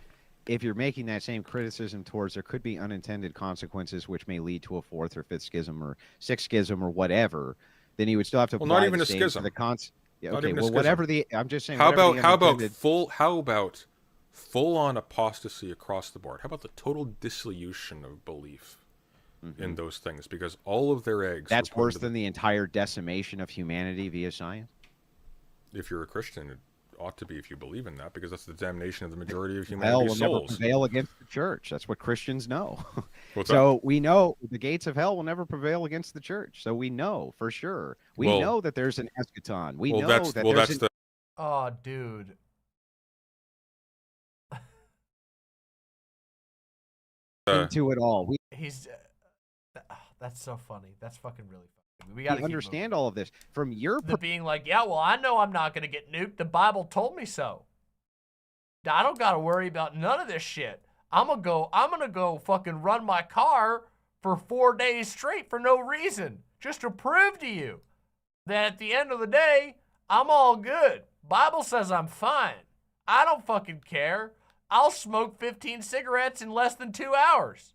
if you're making that same criticism towards, there could be unintended consequences which may lead to a fourth or fifth schism or sixth schism or whatever, then you would still have to apply not even the a same schism. To the Yeah, okay, well, whatever the, I'm just saying. How about unintended... how about full-on apostasy across the board? How about the total dissolution of belief in those things? Because all of their eggs. That's worse than the entire decimation of humanity via science. If you're a Christian, it ought to be if you believe in that, because that's the damnation of the majority of Hell humanity's will never souls. prevail against the church. That's what Christians know. What's so that? we know the gates of hell will never prevail against the church. So we know for sure. We know that there's an eschaton. We know that there's an... Oh, dude. into it all. He's that's so funny. That's fucking really funny. We gotta understand all of this from your being like, yeah, well, I know I'm not gonna get nuked. The Bible told me so. I don't gotta worry about none of this shit. I'm gonna go fucking run my car for 4 days straight for no reason, just to prove to you that at the end of the day, I'm all good. Bible says I'm fine. I don't fucking care. I'll smoke 15 cigarettes in less than 2 hours.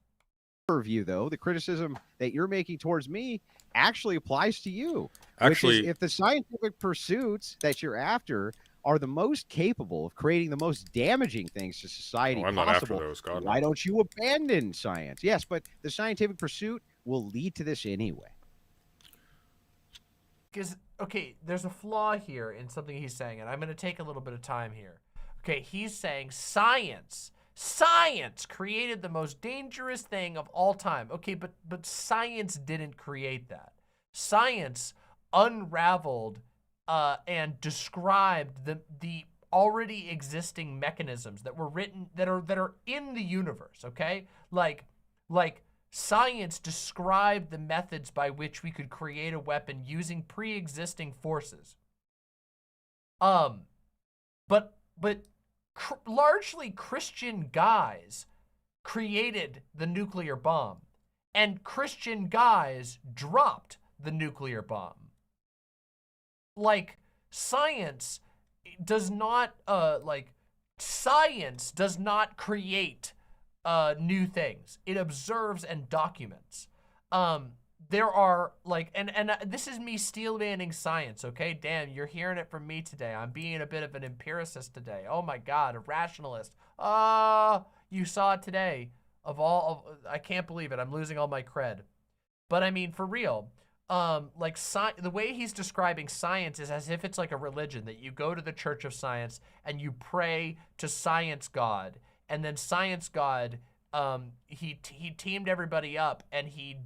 View, though, the criticism that you're making towards me actually applies to you. Actually, which is, if the scientific pursuits that you're after are the most capable of creating the most damaging things to society I'm possible, not after those, God, why don't you abandon science? Yes, but the scientific pursuit will lead to this anyway. Because okay, there's a flaw here in something he's saying, and I'm going to take a little bit of time here. Okay, he's saying science created the most dangerous thing of all time. Okay, but science didn't create that. Science unraveled and described the already existing mechanisms that were written, that are in the universe, okay? Like science described the methods by which we could create a weapon using pre-existing forces. But largely Christian guys created the nuclear bomb, and Christian guys dropped the nuclear bomb. Like, science does not science does not create new things. It observes and documents. There are like, and this is me steel manning science, okay? Damn, you're hearing it from me today. I'm being a bit of an empiricist today. Oh my God, a rationalist. You saw it today. I can't believe it. I'm losing all my cred. But I mean, for real, like the way he's describing science is as if it's like a religion, that you go to the Church of Science and you pray to Science God, and then Science God, he teamed everybody up, and he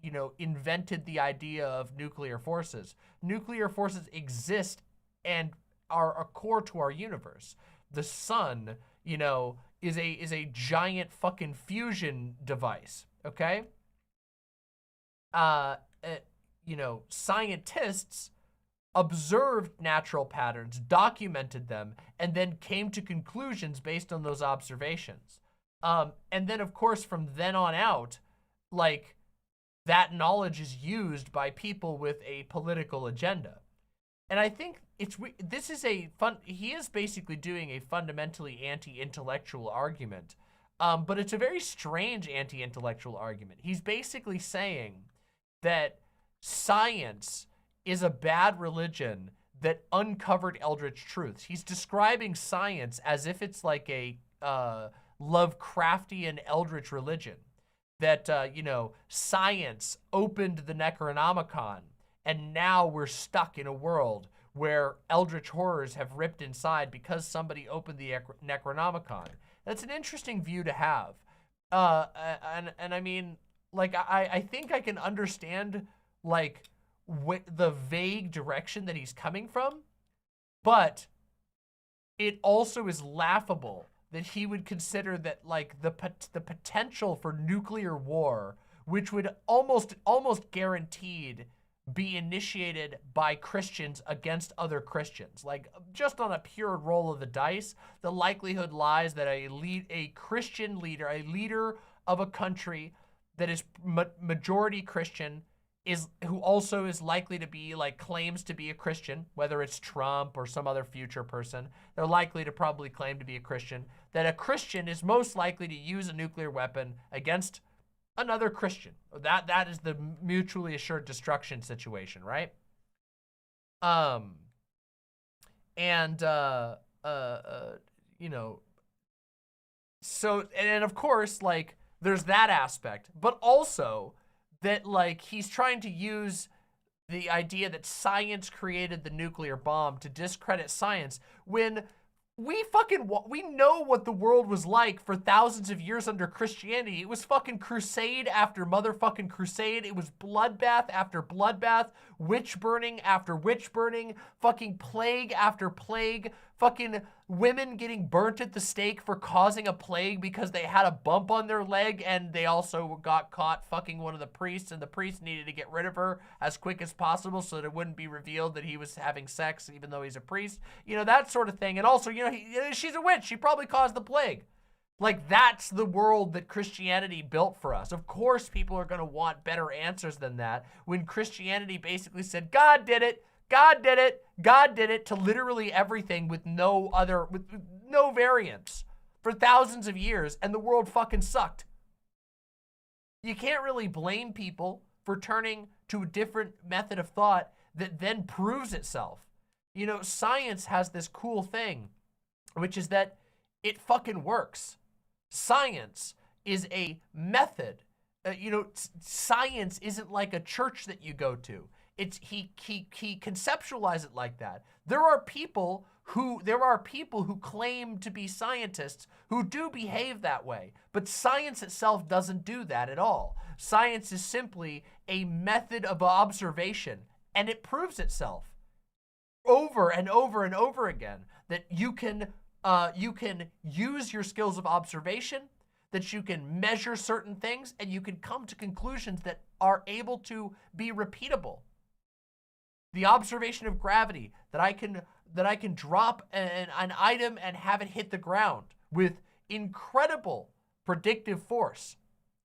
you know, invented the idea of nuclear forces. Nuclear forces exist and are a core to our universe. The sun, you know, is a giant fucking fusion device, okay? You know, scientists observed natural patterns, documented them, and then came to conclusions based on those observations. And then, of course, from then on out, like, that knowledge is used by people with a political agenda. And I think this is he is basically doing a fundamentally anti-intellectual argument, but it's a very strange anti-intellectual argument. He's basically saying that science is a bad religion that uncovered eldritch truths. He's describing science as if it's like a Lovecraftian eldritch religion. That, you know, science opened the Necronomicon, and now we're stuck in a world where eldritch horrors have ripped inside because somebody opened the Necronomicon. That's an interesting view to have. And I mean, like, I think I can understand, like, the vague direction that he's coming from, but it also is laughable that he would consider that, like, the potential for nuclear war, which would almost guaranteed be initiated by Christians against other Christians. Like, just on a pure roll of the dice, the likelihood lies that a Christian leader, a leader of a country that is majority Christian, who also is likely to be, like, claims to be a Christian, whether it's Trump or some other future person, they're likely to probably claim to be a Christian, that a Christian is most likely to use a nuclear weapon against another Christian. That is the mutually assured destruction situation, right? You know, so, and of course, like, there's that aspect, but also that, like, he's trying to use the idea that science created the nuclear bomb to discredit science, when we know what the world was like for thousands of years under Christianity. It was fucking crusade after motherfucking crusade. It was bloodbath after bloodbath, witch burning after witch burning, fucking plague after plague, fucking women getting burnt at the stake for causing a plague because they had a bump on their leg and they also got caught fucking one of the priests, and the priest needed to get rid of her as quick as possible so that it wouldn't be revealed that he was having sex even though he's a priest. You know, that sort of thing. And also, you know, she's a witch. She probably caused the plague. Like, that's the world that Christianity built for us. Of course, people are going to want better answers than that when Christianity basically said, God did it. God did it. God did it to literally everything with no variance for thousands of years, and the world fucking sucked. You can't really blame people for turning to a different method of thought that then proves itself. You know, science has this cool thing, which is that it fucking works. Science is a method. You know, science isn't like a church that you go to. he conceptualized it like that. There are people who claim to be scientists who do behave that way, but science itself doesn't do that at all. Science is simply a method of observation, and it proves itself over and over and over again that you can use your skills of observation, that you can measure certain things, and you can come to conclusions that are able to be repeatable. The observation of gravity, that I can drop an item and have it hit the ground with incredible predictive force,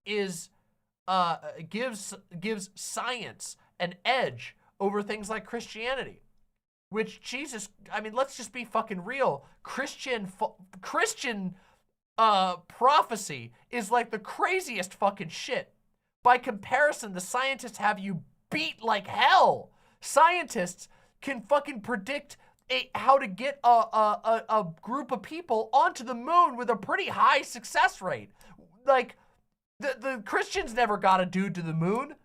is gives science an edge over things like Christianity. Which, Jesus, I mean, let's just be fucking real. Christian prophecy is like the craziest fucking shit. By comparison, the scientists have you beat like hell. Scientists can fucking predict how to get a group of people onto the moon with a pretty high success rate. Like, the Christians never got a dude to the moon.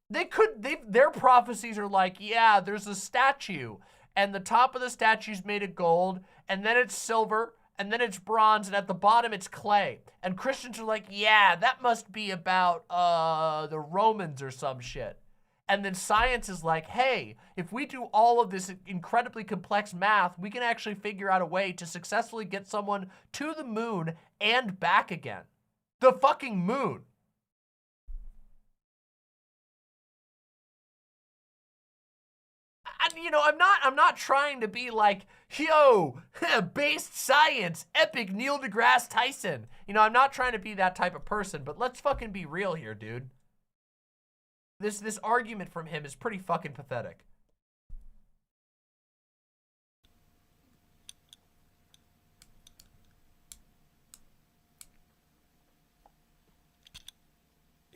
Their prophecies are like, yeah, there's a statue, and the top of the statue's made of gold, and then it's silver, and then it's bronze, and at the bottom it's clay. And Christians are like, yeah, that must be about the Romans or some shit. And then science is like, hey, if we do all of this incredibly complex math, we can actually figure out a way to successfully get someone to the moon and back again. The fucking moon. And, you know, I'm not trying to be like, yo, based science, epic Neil deGrasse Tyson. You know, I'm not trying to be that type of person, but let's fucking be real here, dude. This argument from him is pretty fucking pathetic.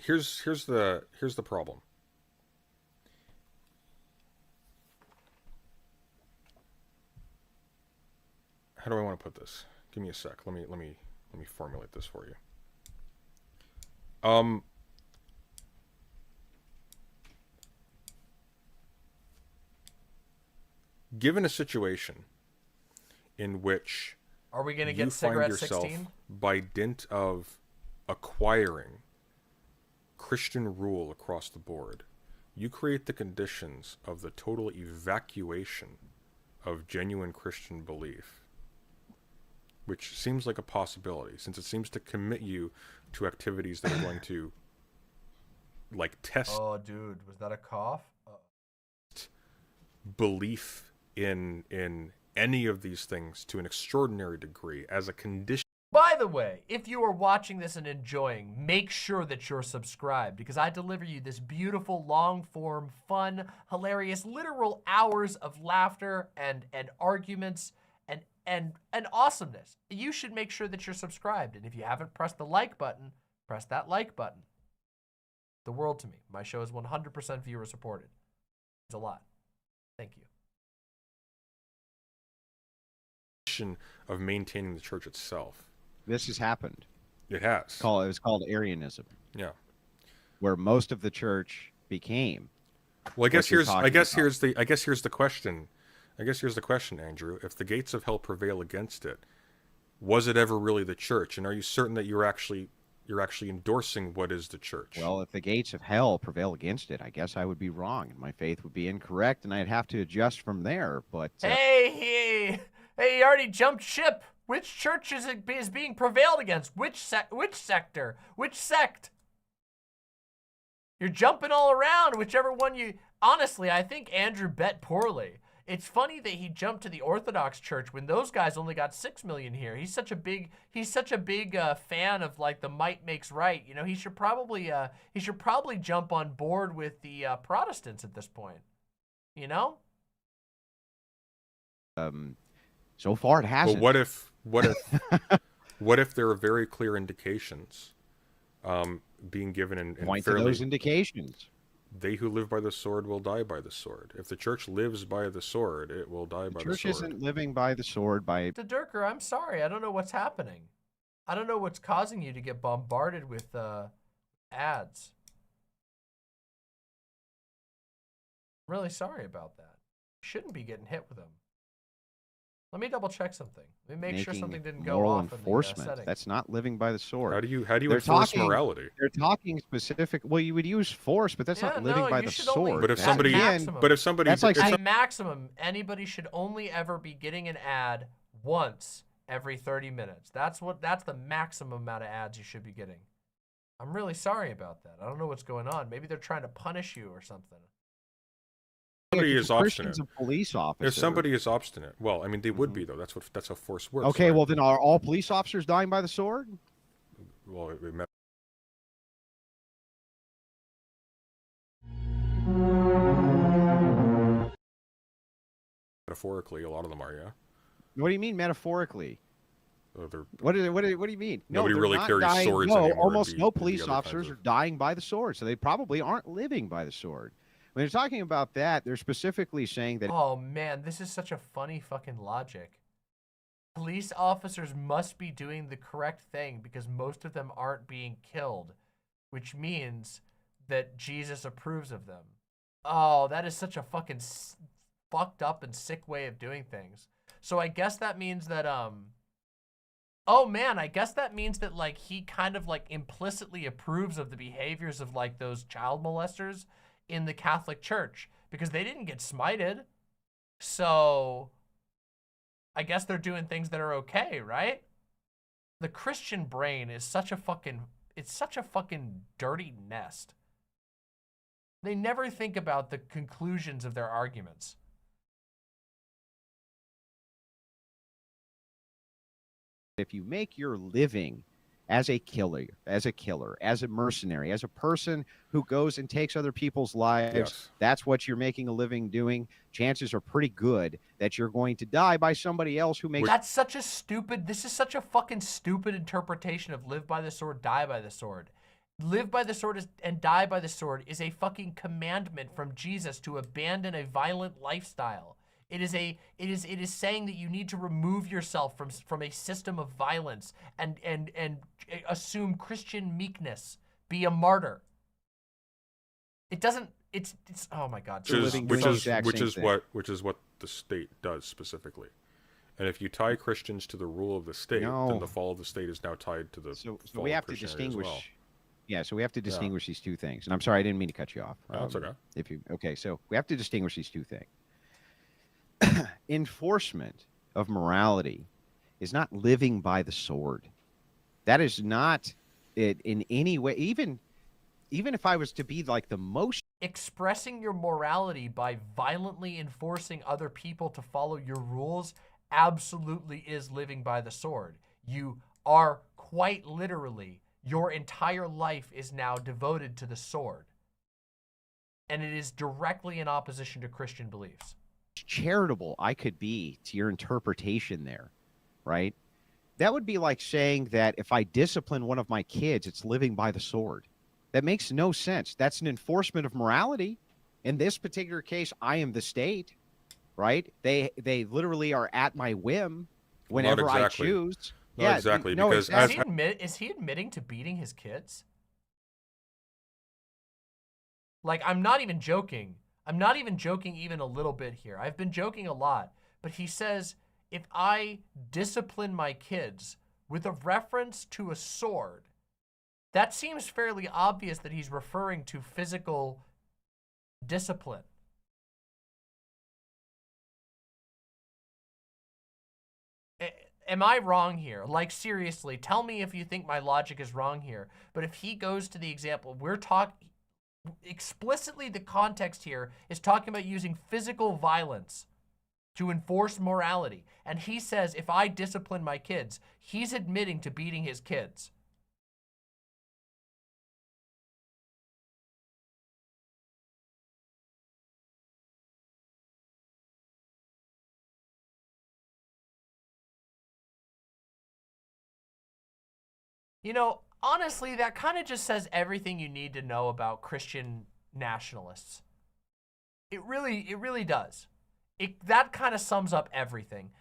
Here's the problem. How do I want to put this? Give me a sec. Let me formulate this for you. Given a situation in which are we gonna you get find cigarette yourself 16? by dint of acquiring Christian rule across the board, you create the conditions of the total evacuation of genuine Christian belief, which seems like a possibility, since it seems to commit you to activities that are going to, like, test. Oh, dude, was that a cough? Belief in any of these things to an extraordinary degree as a condition. By the way, if you are watching this and enjoying, make sure that you're subscribed, because I deliver you this beautiful, long-form, fun, hilarious, literal hours of laughter and arguments and awesomeness. You should make sure that you're subscribed, and if you haven't pressed the like button, press that like button. The world to me. My show is 100% viewer supported. It's a lot. Thank you. Of maintaining the church itself. This has happened. It has. It was called Arianism. Yeah. Where most of the church became. Well, I guess here's the question. I guess here's the question, Andrew. If the gates of hell prevail against it, was it ever really the church? And are you certain that you're actually endorsing what is the church? Well, if the gates of hell prevail against it, I guess I would be wrong, and my faith would be incorrect, and I'd have to adjust from there. But hey, you already jumped ship. Which church is being prevailed against? Which sector? Which sect? You're jumping all around. Whichever one you. Honestly, I think Andrew bet poorly. It's funny that he jumped to the Orthodox Church when those guys only got 6 million here. He's such a big fan of, like, the might makes right. You know, he should probably jump on board with the Protestants at this point. You know? So far it hasn't. But what if there are very clear indications being given in point fairly, to those indications? They who live by the sword will die by the sword. If the church lives by the sword, it will die by the sword. The church isn't living by the sword. By the Durker, I'm sorry. I don't know what's happening. I don't know what's causing you to get bombarded with ads. I'm really sorry about that. Shouldn't be getting hit with them. Let me double check something. Let me make sure something didn't go moral off in the enforcement. settings. That's not living by the sword. How do you They're enforce talking- morality? They're talking specific. Well, you would use force, but that's Yeah, not living no, by you the should only- sword. But if At somebody, maximum. but if somebody, That's like if At some- maximum, anybody should only ever be getting an ad once every 30 minutes. That's the maximum amount of ads you should be getting. I'm really sorry about that. I don't know what's going on. Maybe they're trying to punish you or something. somebody If is a obstinate. Christian's a police officer. If somebody is obstinate, well, I mean, they would be though. That's how force works. Okay, right? well then are all police officers dying by the sword? Well, metaphorically, a lot of them are, yeah. What do you mean metaphorically? They're- What do you mean? Nobody they're really not carries dying. swords No, anymore. almost no It'd be police other kinds officers of- are dying by the sword, so they probably aren't living by the sword. When they're talking about that, they're specifically saying that Oh man, this is such a funny fucking logic. Police officers must be doing the correct thing because most of them aren't being killed, which means that Jesus approves of them. Oh, that is such a fucking fucked up and sick way of doing things. So I guess that means that oh man, I guess that means that like he kind of like implicitly approves of the behaviors of like those child molesters in the Catholic Church because they didn't get smited. So I guess they're doing things that are okay, right? The Christian brain is such a fucking dirty nest. They never think about the conclusions of their arguments. if you make your living as a killer, as a mercenary, as a person who goes and takes other people's lives, Yes. that's what you're making a living doing, chances are pretty good that you're going to die by somebody else who makes... That's such a stupid, this is such a fucking stupid interpretation of live by the sword, die by the sword. Live by the sword and die by the sword is a fucking commandment from Jesus to abandon a violent lifestyle. It is saying that you need to remove yourself from a system of violence and assume Christian meekness, be a martyr. It doesn't, it's oh my God. Which is what the state does specifically. And if you tie Christians to the rule of the state, then the fall of the state is now tied to the So fall we of have to Christianity distinguish. as well. Yeah, so we have to distinguish these two things. And I'm sorry, I didn't mean to cut you off. No, that's okay. Okay, so we have to distinguish these two things. Enforcement of morality is not living by the sword. That is not it in any way. Even if I was to be like the most... Expressing your morality by violently enforcing other people to follow your rules absolutely is living by the sword. You are quite literally, your entire life is now devoted to the sword. And it is directly in opposition to Christian beliefs. charitable I could be to your interpretation there, right? That would be like saying that if I discipline one of my kids, it's living by the sword. That makes no sense. That's an enforcement of morality. In this particular case, I am the state, right? They literally are at my whim whenever I choose. Not exactly, no, because is he admitting to beating his kids? Like, I'm not even joking. I'm not even joking even a little bit here. I've been joking a lot. But he says, if I discipline my kids with a reference to a sword, that seems fairly obvious that he's referring to physical discipline. Am I wrong here? Like, seriously, tell me if you think my logic is wrong here. But if he goes to the example, we're talking... Explicitly, the context here is talking about using physical violence to enforce morality. And he says, if I discipline my kids, he's admitting to beating his kids. You know, honestly, that kind of just says everything you need to know about Christian nationalists. It really does. That kind of sums up everything.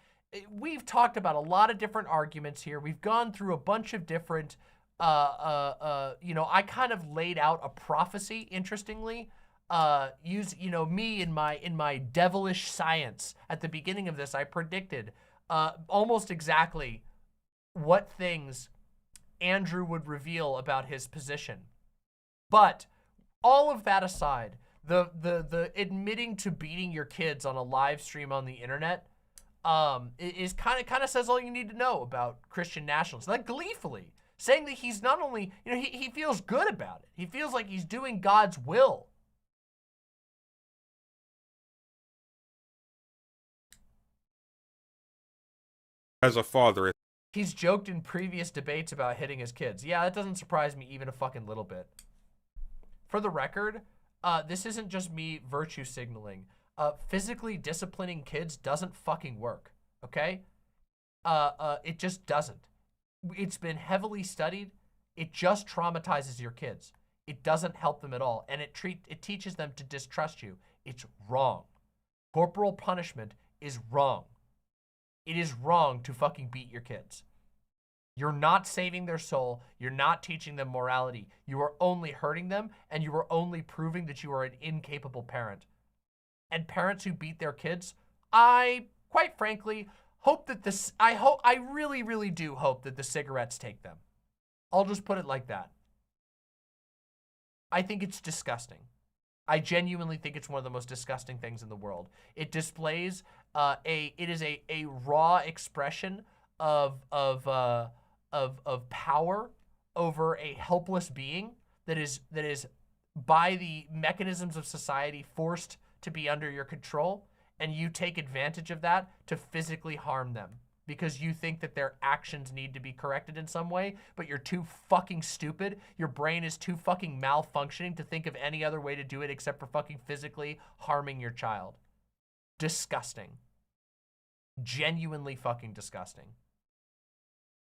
We've talked about a lot of different arguments here. We've gone through a bunch of different, you know, I kind of laid out a prophecy, interestingly, me in my devilish science at the beginning of this, I predicted almost exactly what things Andrew would reveal about his position. But all of that aside, the admitting to beating your kids on a live stream on the internet is kind of says all you need to know about Christian nationalists. Like, gleefully saying that he's not only, he feels good about it. He feels like he's doing God's will. As a father, He's joked in previous debates about hitting his kids. Yeah, that doesn't surprise me even a fucking little bit. For the record, this isn't just me virtue signaling. Physically disciplining kids doesn't fucking work, okay? It just doesn't. It's been heavily studied. It just traumatizes your kids. It doesn't help them at all, and it teaches them to distrust you. It's wrong. Corporal punishment is wrong. It is wrong to fucking beat your kids. You're not saving their soul. You're not teaching them morality. You are only hurting them, and you are only proving that you are an incapable parent. And parents who beat their kids, I, quite frankly, hope that this, I really, really do hope that the cigarettes take them. I'll just put it like that. I think it's disgusting. I genuinely think it's one of the most disgusting things in the world. It displays it is a raw expression of power over a helpless being that is by the mechanisms of society forced to be under your control, and you take advantage of that to physically harm them because you think that their actions need to be corrected in some way, but you're too fucking stupid. Your brain is too fucking malfunctioning to think of any other way to do it except for fucking physically harming your child. Disgusting. Genuinely fucking disgusting.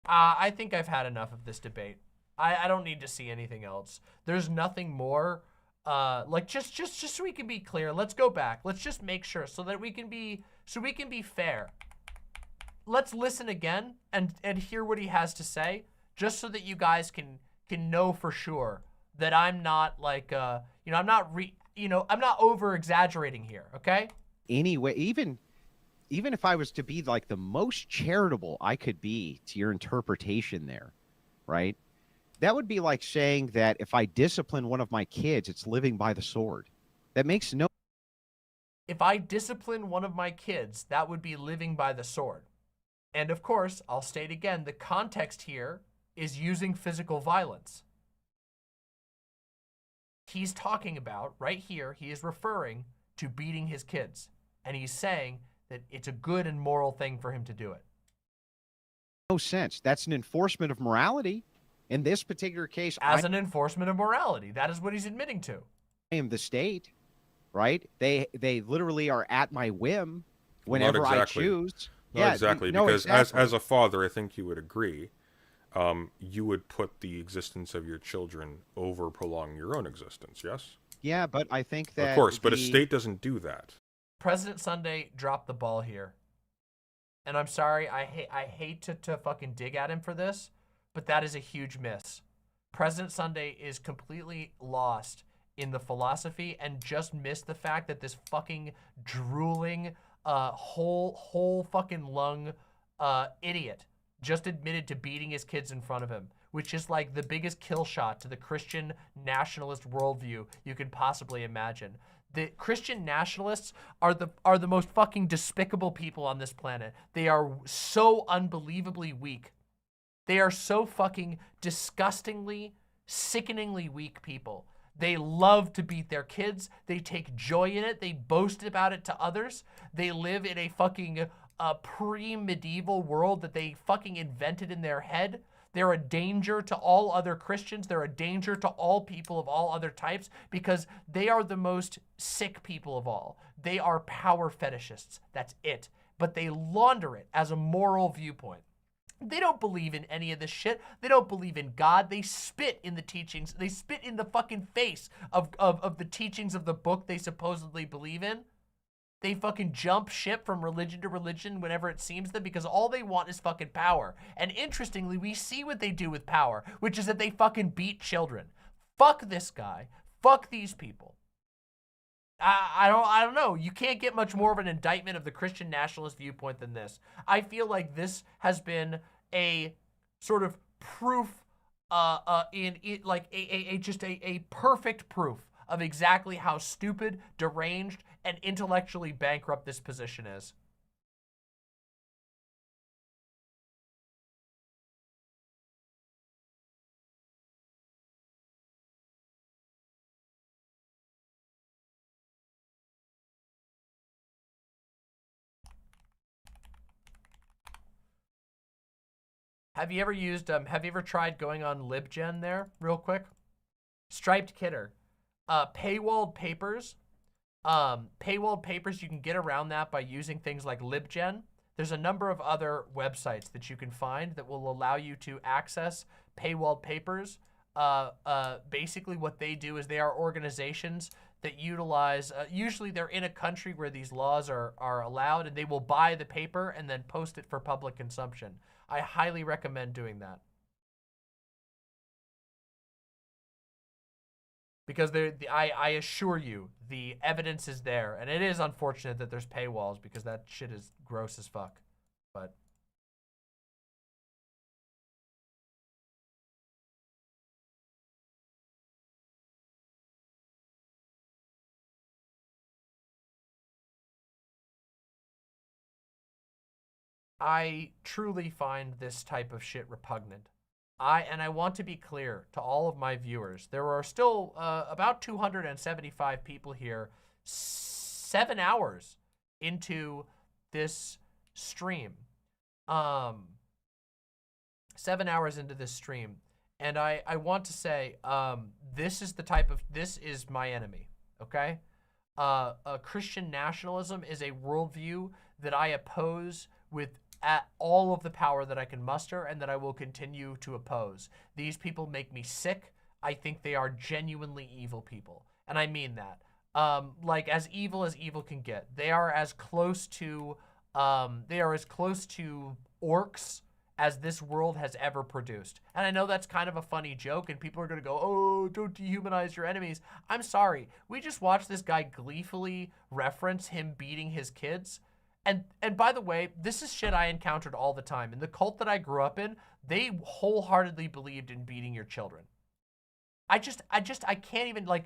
I think I've had enough of this debate. I don't need to see anything else. There's nothing more. Like just so we can be clear, let's go back. Let's just make sure so that we can be fair. Let's listen again and hear what he has to say, just so that you guys can know for sure that I'm not like I'm not over exaggerating here, okay? Anyway, even if I was to be like the most charitable I could be to your interpretation there, right? That would be like saying that if I discipline one of my kids, it's living by the sword. That makes no. If I discipline one of my kids, that would be living by the sword. And of course, I'll state again, the context here is using physical violence. He's talking about, right here, he is referring to beating his kids. And he's saying that it's a good and moral thing for him to do it. No sense. That's an enforcement of morality. In this particular case, as an enforcement of morality, that is what he's admitting to. I am the state, right? They literally are at my whim whenever I choose. Not exactly, because as a father, I think you would agree, you would put the existence of your children over prolonging your own existence, yes? Yeah, but I think that... Of course, but a state doesn't do that. President Sunday dropped the ball here. And I'm sorry, I hate to fucking dig at him for this, but that is a huge miss. President Sunday is completely lost in the philosophy and just missed the fact that this fucking drooling, whole fucking lung idiot just admitted to beating his kids in front of him, which is like the biggest kill shot to the Christian nationalist worldview you could possibly imagine. The Christian nationalists are the most fucking despicable people on this planet. They are so unbelievably weak. They are so fucking disgustingly, sickeningly weak people. They love to beat their kids. They take joy in it. They boast about it to others. They live in a fucking pre-medieval world that they fucking invented in their head. They're a danger to all other Christians. They're a danger to all people of all other types because they are the most sick people of all. They are power fetishists. That's it. But they launder it as a moral viewpoint. They don't believe in any of this shit. They don't believe in God. They spit in the teachings. They spit in the fucking face of the teachings of the book they supposedly believe in. They fucking jump ship from religion to religion whenever it seems them because all they want is fucking power. And interestingly, we see what they do with power, which is that they fucking beat children. Fuck this guy. Fuck these people. I don't know. You can't get much more of an indictment of the Christian nationalist viewpoint than this. I feel like this has been a sort of proof, just a perfect proof of exactly how stupid, deranged, and intellectually bankrupt this position is. Have you ever tried going on LibGen there, real quick? Striped Kidder. Paywalled papers. Paywalled papers, you can get around that by using things like LibGen. There's a number of other websites that you can find that will allow you to access paywalled papers. Basically what they do is they are organizations that utilize, usually they're in a country where these laws are allowed, and they will buy the paper and then post it for public consumption. I highly recommend doing that. Because I assure you, the evidence is there. And it is unfortunate that there's paywalls because that shit is gross as fuck. But I truly find this type of shit repugnant. I want to be clear to all of my viewers. There are still about 275 people here 7 hours into this stream. 7 hours into this stream. And I want to say, this is my enemy, okay? Christian nationalism is a worldview that I oppose with all of the power that I can muster and that I will continue to oppose. These people make me sick. I think they are genuinely evil people. And I mean that. Like as evil can get. They are as close to orcs as this world has ever produced. And I know that's kind of a funny joke and people are gonna go, oh, don't dehumanize your enemies. I'm sorry. We just watched this guy gleefully reference him beating his kids. And by the way, this is shit I encountered all the time. In the cult that I grew up in, they wholeheartedly believed in beating your children. I can't even, like,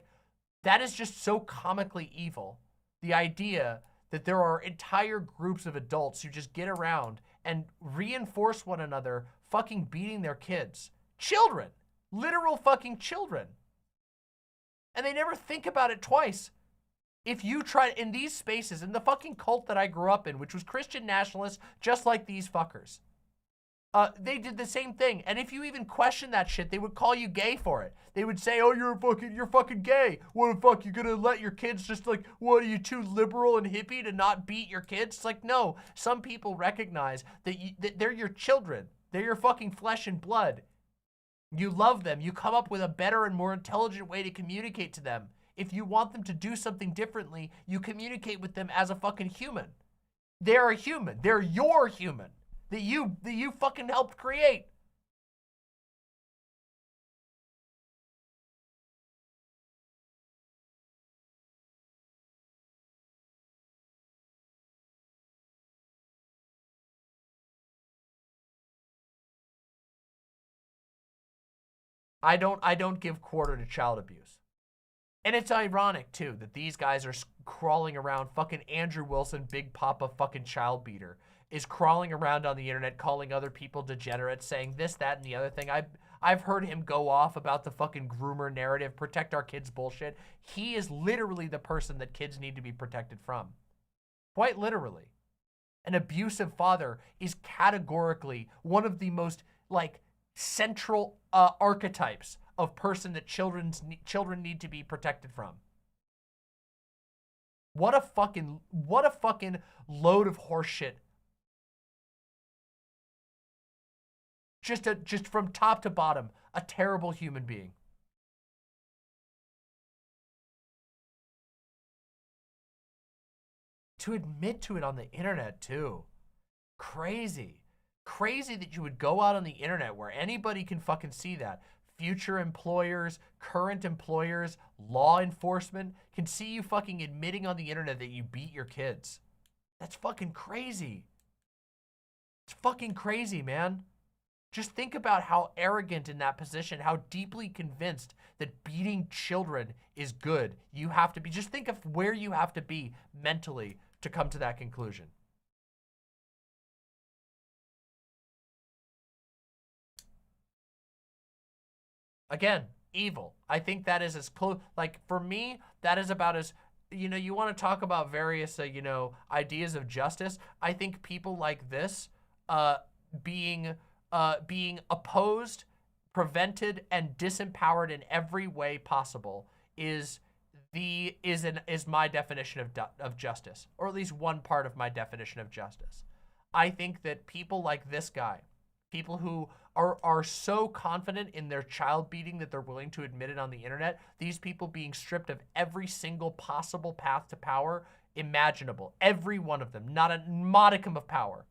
that is just so comically evil. The idea that there are entire groups of adults who just get around and reinforce one another fucking beating their kids. Children. Literal fucking children. And they never think about it twice. If you try in these spaces, in the fucking cult that I grew up in, which was Christian nationalists, just like these fuckers, they did the same thing. And if you even question that shit, they would call you gay for it. They would say, oh, you're fucking gay. What the fuck, you gonna let your kids just like, what, are you too liberal and hippie to not beat your kids? It's like, no, some people recognize that they're your children. They're your fucking flesh and blood. You love them. You come up with a better and more intelligent way to communicate to them. If you want them to do something differently, you communicate with them as a fucking human. They're a human. They're your human that you fucking helped create. I don't give quarter to child abuse. And it's ironic, too, that these guys are crawling around. Fucking Andrew Wilson, Big Papa fucking child beater, is crawling around on the internet calling other people degenerates, saying this, that, and the other thing. I've heard him go off about the fucking groomer narrative, protect our kids bullshit. He is literally the person that kids need to be protected from. Quite literally. An abusive father is categorically one of the most, like, central archetypes of person that children need to be protected from. What a fucking load of horseshit. Just from top to bottom, a terrible human being. To admit to it on the internet too. Crazy. Crazy that you would go out on the internet where anybody can fucking see that. future employers, current employers, law enforcement can see you fucking admitting on the internet that you beat your kids. That's fucking crazy. It's fucking crazy, man. Just think about how arrogant in that position, how deeply convinced that beating children is good you have to be. Just think of where you have to be mentally to come to that conclusion. Again, evil. I think that is as close, like for me, that is about as, you know, you want to talk about various, you know, ideas of justice. I think people like this being opposed, prevented, and disempowered in every way possible is my definition of justice, or at least one part of my definition of justice. I think that people like this guy, people who are so confident in their child beating that they're willing to admit it on the internet, these people being stripped of every single possible path to power imaginable, every one of them, not a modicum of power.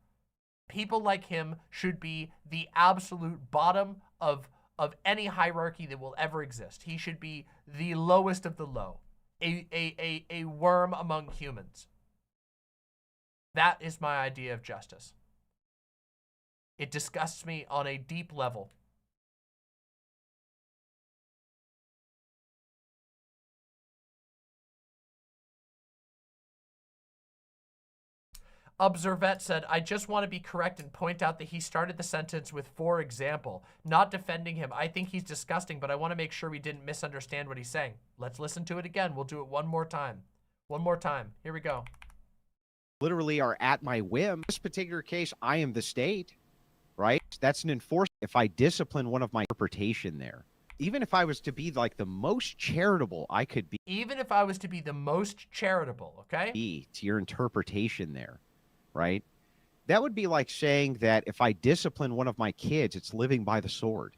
People like him should be the absolute bottom of any hierarchy that will ever exist. He should be the lowest of the low, a worm among humans. That is my idea of justice. It disgusts me on a deep level. Observet said, I just want to be correct and point out that he started the sentence with "for example." Not defending him. I think he's disgusting, but I want to make sure we didn't misunderstand what he's saying. Let's listen to it again. We'll do it one more time. One more time. Here we go. Literally are at my whim. In this particular case, I am the state, right? That's an enforcement. If I discipline one of my interpretation there, even if I was to be like the most charitable I could be. Even if I was to be the most charitable, okay? To your interpretation there, right? That would be like saying that if I discipline one of my kids, it's living by the sword.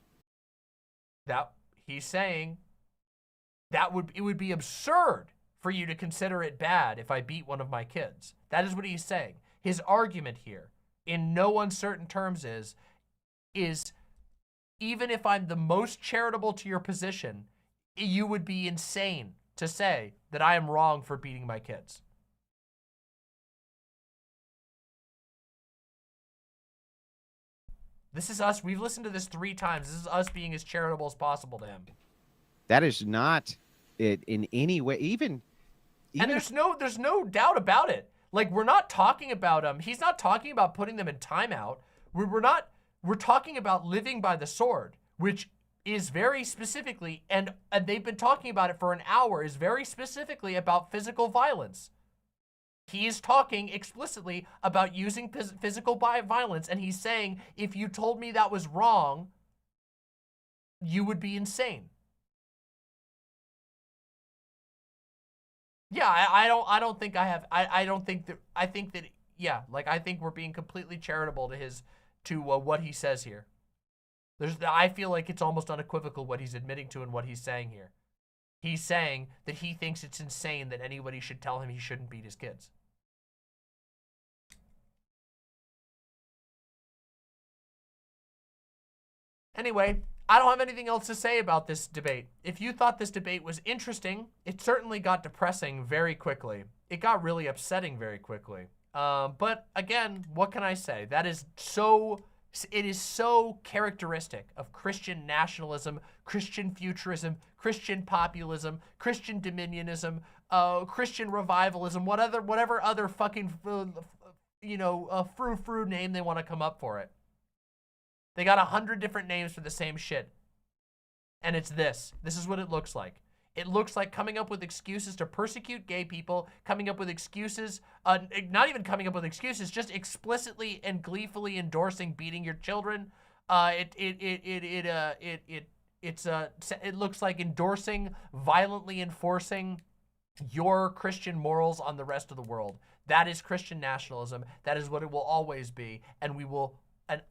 That he's saying that it would be absurd for you to consider it bad if I beat one of my kids. That is what he's saying. His argument here, in no uncertain terms, is even if I'm the most charitable to your position, you would be insane to say that I am wrong for beating my kids. This is us. We've listened to this 3 times. This is us being as charitable as possible to him. That is not it in any way, even and there's no doubt about it. Like, we're not talking about he's not talking about putting them in timeout. We're talking about living by the sword, which is very specifically, and they've been talking about it for an hour, is very specifically about physical violence. He is talking explicitly about using physical violence, and he's saying, if you told me that was wrong, you would be insane. Yeah, I don't think I have, I don't think that, I think that, yeah, like, I think we're being completely charitable to what he says here. I feel like it's almost unequivocal what he's admitting to and what he's saying here. He's saying that he thinks it's insane that anybody should tell him he shouldn't beat his kids. Anyway, I don't have anything else to say about this debate. If you thought this debate was interesting, it certainly got depressing very quickly. It got really upsetting very quickly. But again, what can I say? That is so, it is so characteristic of Christian nationalism, Christian futurism, Christian populism, Christian dominionism, Christian revivalism, whatever other fucking, frou-frou name they want to come up for it. They got 100 different names for the same shit. And it's this. This is what it looks like. It looks like coming up with excuses to persecute gay people, coming up with excuses, not even coming up with excuses, just explicitly and gleefully endorsing beating your children. It looks like endorsing, violently enforcing your Christian morals on the rest of the world. That is Christian nationalism. That is what it will always be. And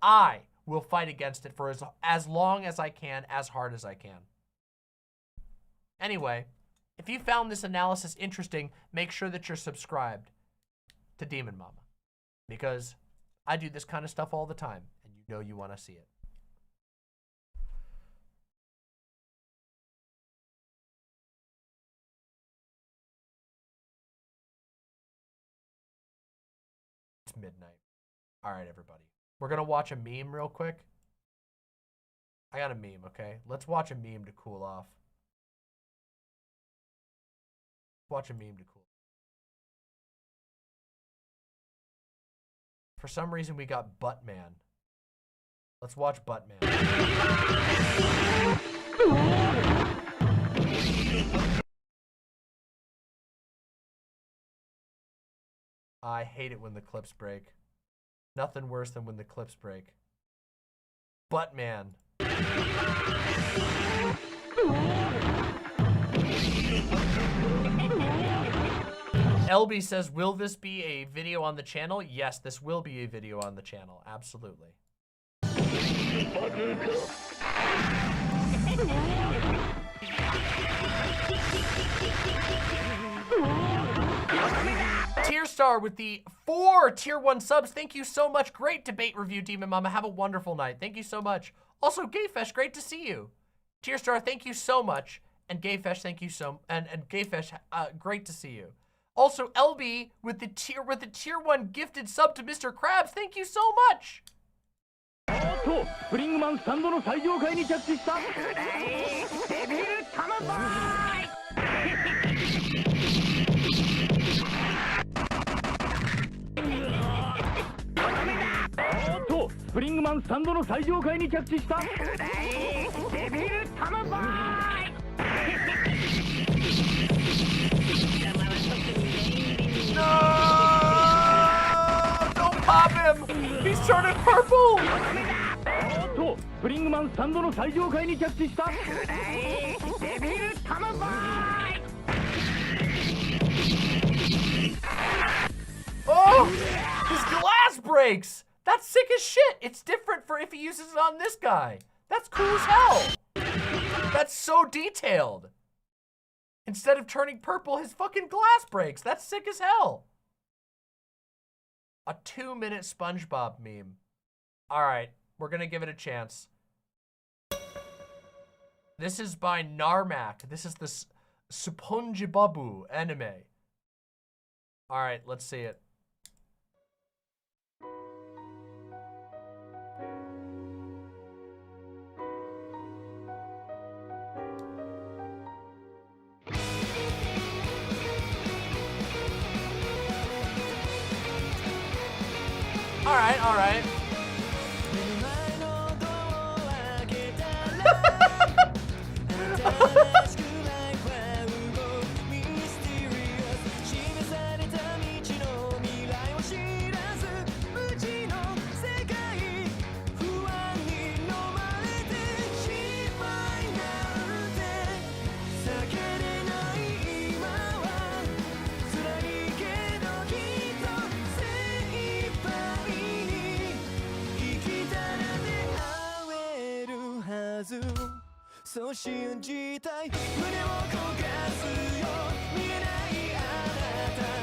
I will fight against it for as long as I can, as hard as I can. Anyway, if you found this analysis interesting, make sure that you're subscribed to Demon Mama, because I do this kind of stuff all the time, and you know you want to see it. It's midnight. All right, everybody. We're going to watch a meme real quick. I got a meme, okay? Let's watch a meme to cool off. Watch a meme to cool. For some reason, we got Buttman. Let's watch Buttman. I hate it when the clips break. Nothing worse than when the clips break. Buttman. LB says, will this be a video on the channel? Yes, this will be a video on the channel. Absolutely. Tier Star with the 4 Tier 1 subs. Thank you so much. Great debate review, Demon Mama. Have a wonderful night. Thank you so much. Also, Gayfesh, great to see you. Tier Star, thank you so much. And Gayfesh, thank you so and Gayfesh, great to see you. Also, LB with the tier 1 gifted sub to Mr. Krabs. Thank you so much. No! Don't pop him! He's turning purple! Oh! His glass breaks! That's sick as shit! It's different for if he uses it on this guy. That's cool as hell! That's so detailed. Instead of turning purple, his fucking glass breaks. That's sick as hell. A 2-minute SpongeBob meme. All right, we're gonna give it a chance. This is by Narmak. This is the SpongeBob anime. All right, let's see it. All right, all right.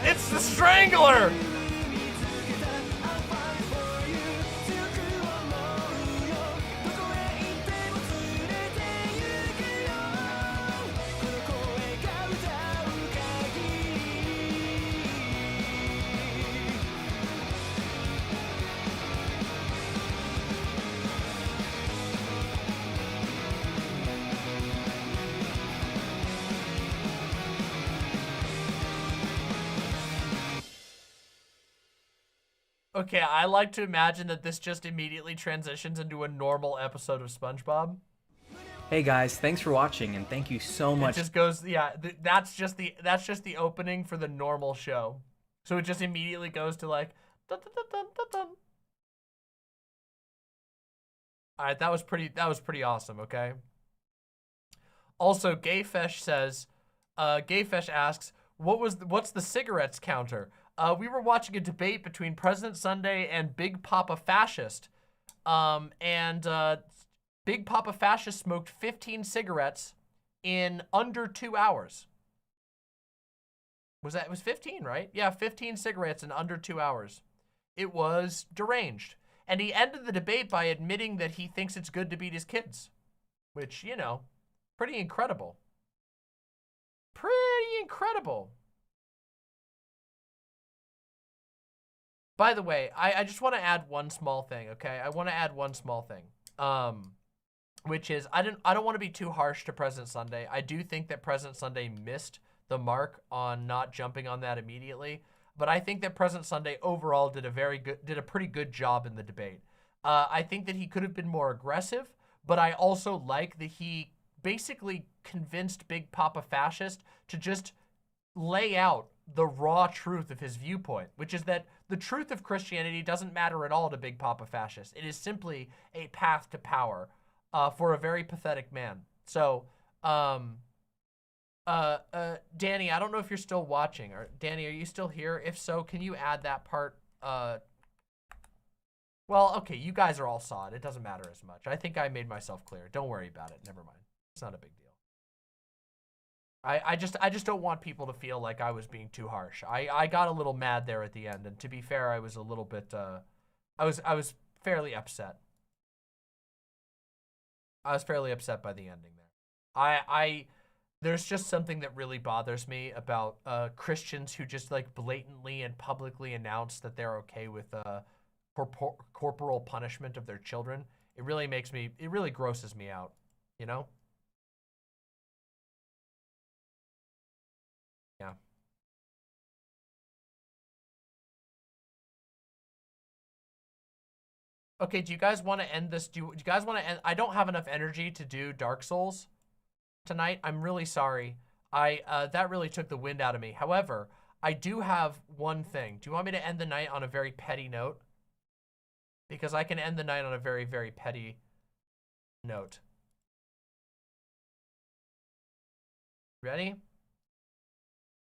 It's the Strangler! Okay, I like to imagine that this just immediately transitions into a normal episode of SpongeBob. Hey guys, thanks for watching and thank you so much. It just goes, yeah, that's just the opening for the normal show. So it just immediately goes to like dun, dun, dun, dun, dun, dun. All right, that was pretty awesome, okay? Also, Gayfesh says, Gayfesh asks, what's the cigarettes counter? We were watching a debate between President Sunday and Big Papa Fascist. Big Papa Fascist smoked 15 cigarettes in under 2 hours. It was 15, right? Yeah, 15 cigarettes in under 2 hours. It was deranged. And he ended the debate by admitting that he thinks it's good to beat his kids. Which, you know, pretty incredible. Pretty incredible. By the way, I just want to add one small thing, okay? I want to add one small thing, which is I don't want to be too harsh to President Sunday. I do think that President Sunday missed the mark on not jumping on that immediately, but I think that President Sunday overall did a pretty good job in the debate. I think that he could have been more aggressive, but I also like that he basically convinced Big Papa Fascist to just lay out the raw truth of his viewpoint, which is that the truth of Christianity doesn't matter at all to Big Papa Fascist. It is simply a path to power for a very pathetic man. So, Danny, I don't know if you're still watching. Danny, are you still here? If so, can you add that part? Well, okay, you guys are all saw it. It doesn't matter as much. I think I made myself clear. Don't worry about it. Never mind. It's not a big deal. I just don't want people to feel like I was being too harsh. I got a little mad there at the end, and to be fair, I was a little bit I was fairly upset. I was fairly upset by the ending there. There's just something that really bothers me about Christians who just like blatantly and publicly announce that they're okay with corporal punishment of their children. It really grosses me out, you know? Yeah. Okay, do you guys want to end this? Do you guys want to end? I don't have enough energy to do Dark Souls tonight. I'm really sorry. That really took the wind out of me. However, I do have one thing. Do you want me to end the night on a very petty note? Because I can end the night on a very, very petty note. Ready?